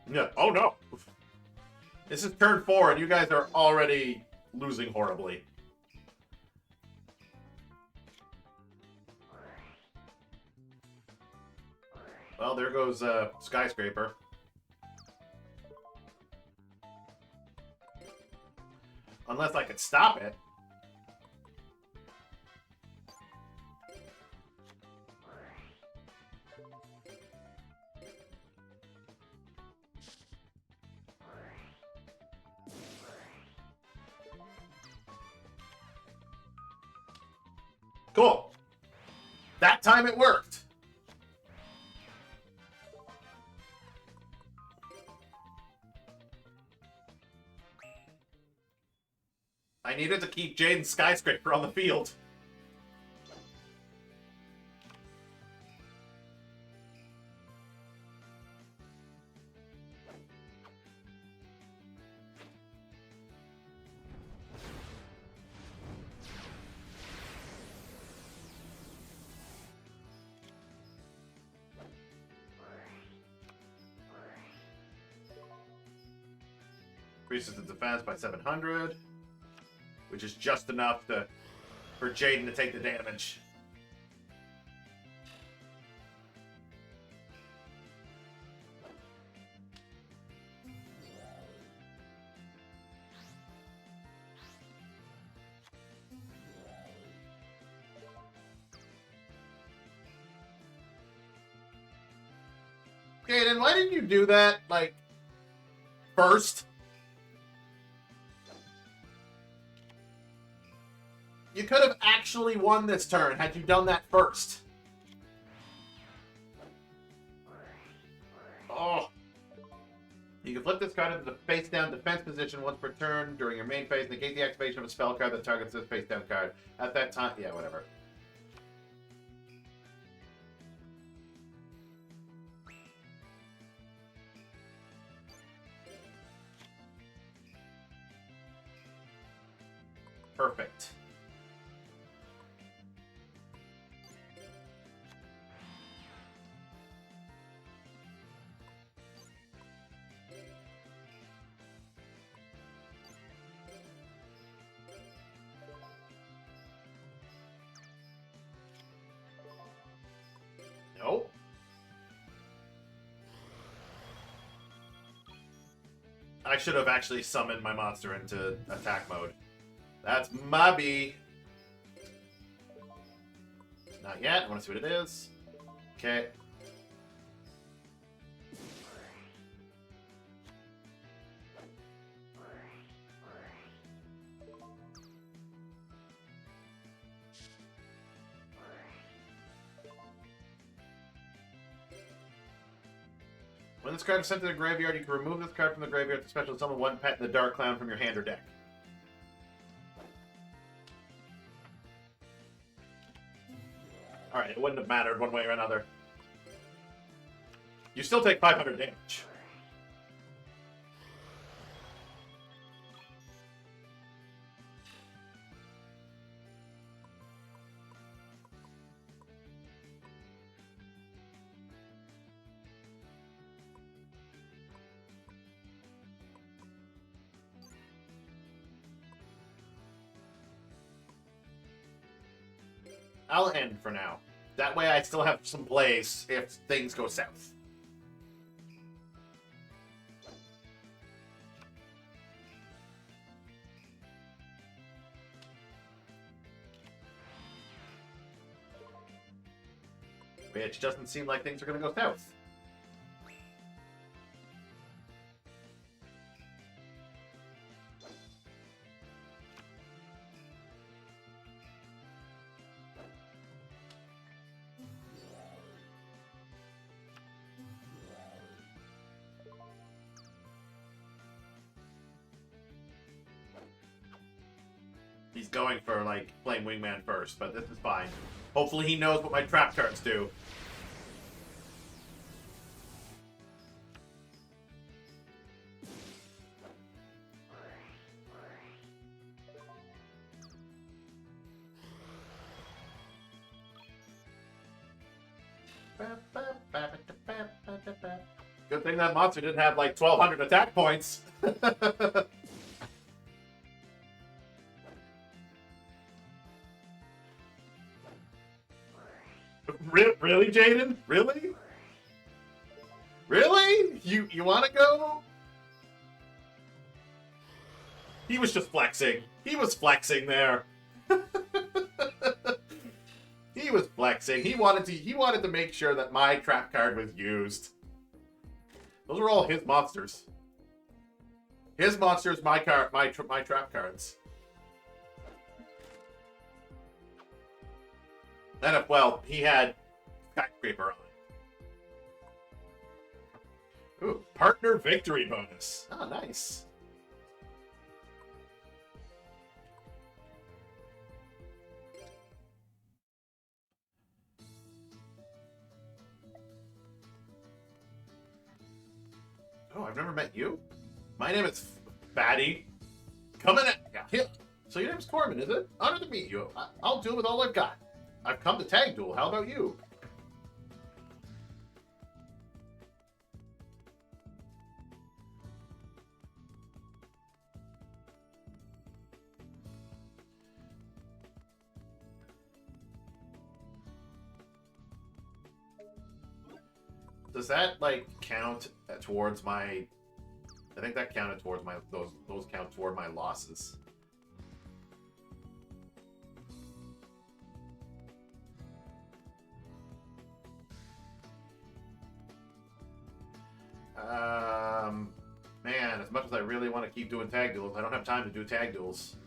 Yeah. Oh no. This is turn 4 and you guys are already losing horribly. Well, there goes Skyscraper. Unless I could stop it. Cool. That time it worked. I needed to keep Jaden's Skyscraper on the field. Increases the defense by 700, which is just enough for Jaden to take the damage. Jaden, why didn't you do that, like, first? You could have actually won this turn had you done that first. Oh. You can flip this card into the face-down defense position once per turn during your main phase. Negate the activation of a spell card that targets this face-down card. At that time... Yeah, whatever. Perfect. Nope. I should have actually summoned my monster into attack mode. That's my B. Not yet. I want to see what it is. Okay. When this card is sent to the graveyard, you can remove this card from the graveyard to special summon one pet in the Dark Clown from your hand or deck. Alright, it wouldn't have mattered one way or another. You still take 500 damage. I'll end for now. That way I still have some plays if things go south. Which doesn't seem like things are going to go south. He's going for, like, Flame Wingman first, but this is fine. Hopefully he knows what my trap cards do. Good thing that monster didn't have, like, 1,200 attack points. Really, Jaden? Really? Really? You want to go? He was just flexing. He was flexing there. He was flexing. He wanted to make sure that my trap card was used. Those are all his monsters. His monsters, my trap cards. And if, well, he had Skyscraper on. Ooh, partner victory bonus. Oh, nice. Oh, I've never met you. My name is Fatty. Coming at ya. So your name's Corman, is it? Honored to meet you. I'll do it with all I've got. I've come to tag duel. How about you? Does that, like, count towards my... I think that counted towards my... Those count toward my losses. Man, as much as I really want to keep doing tag duels, I don't have time to do tag duels.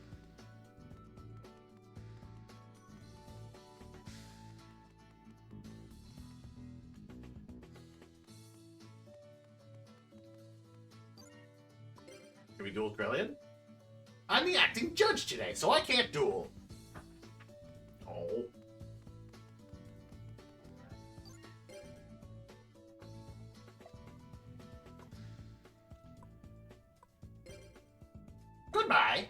Can we duel Trillian? I'm the acting judge today, so I can't duel. Oh. Goodbye.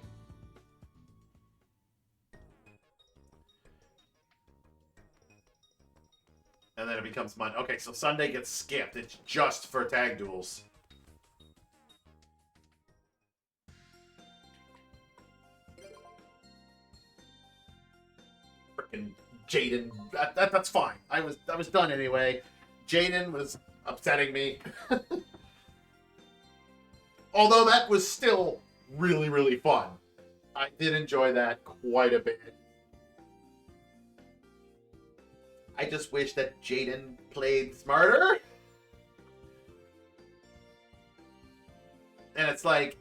And then it becomes Monday. Okay, so Sunday gets skipped. It's just for tag duels. Frickin' Jaden. That's fine. I was done anyway. Jaden was upsetting me. Although that was still really, really fun. I did enjoy that quite a bit. I just wish that Jaden played smarter. And it's like,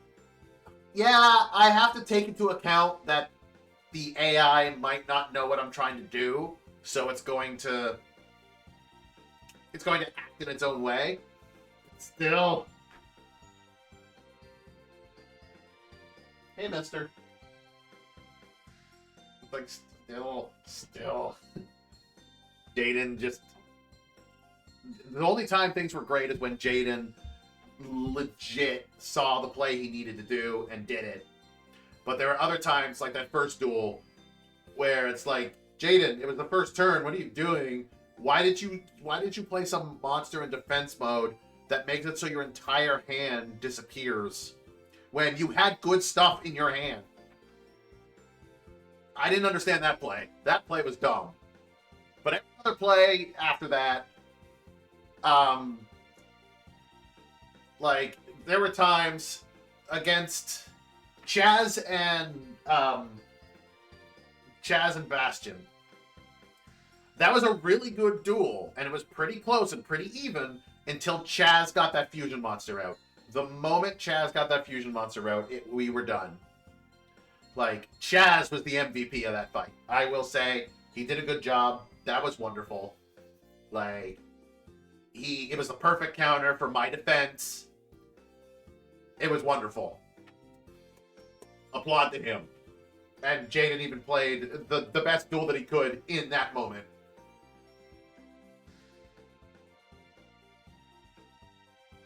yeah, I have to take into account that the AI might not know what I'm trying to do, so it's going to act in its own way. Still. Hey, mister. Like, still. Jaden just... The only time things were great is when Jaden legit saw the play he needed to do and did it. But there are other times, like that first duel, where it's like, Jaden, it was the first turn, what are you doing? Why did you play some monster in defense mode that makes it so your entire hand disappears when you had good stuff in your hand? I didn't understand that play. That play was dumb. But every other play after that, um, like there were times against Chaz and Bastion. That was a really good duel, and it was pretty close and pretty even until Chaz got that fusion monster out. The moment Chaz got that fusion monster out, we were done. Like, Chaz was the MVP of that fight. I will say, he did a good job. That was wonderful. Like, it was the perfect counter for my defense. It was wonderful. Applaud to him. And Jaden even played the best duel that he could in that moment.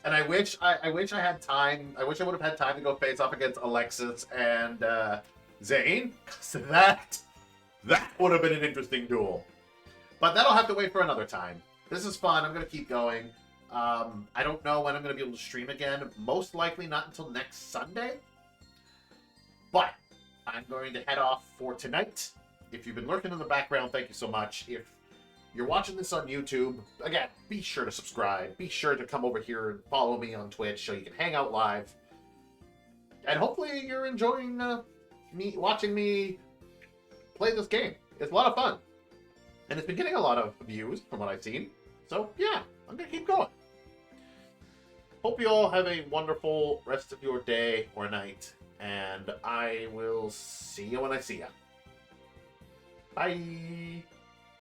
And I wish I had time. I wish I would have had time to go face off against Alexis and Zane. Because that would have been an interesting duel. But that'll have to wait for another time. This is fun. I'm going to keep going. I don't know when I'm going to be able to stream again. Most likely not until next Sunday. But I'm going to head off for tonight. If you've been lurking in the background, thank you so much. If you're watching this on YouTube, again, be sure to subscribe. Be sure to come over here and follow me on Twitch so you can hang out live. And hopefully you're enjoying watching me play this game. It's a lot of fun. And it's been getting a lot of views from what I've seen. So, yeah, I'm going to keep going. Hope you all have a wonderful rest of your day or night. And I will see you when I see you. Bye.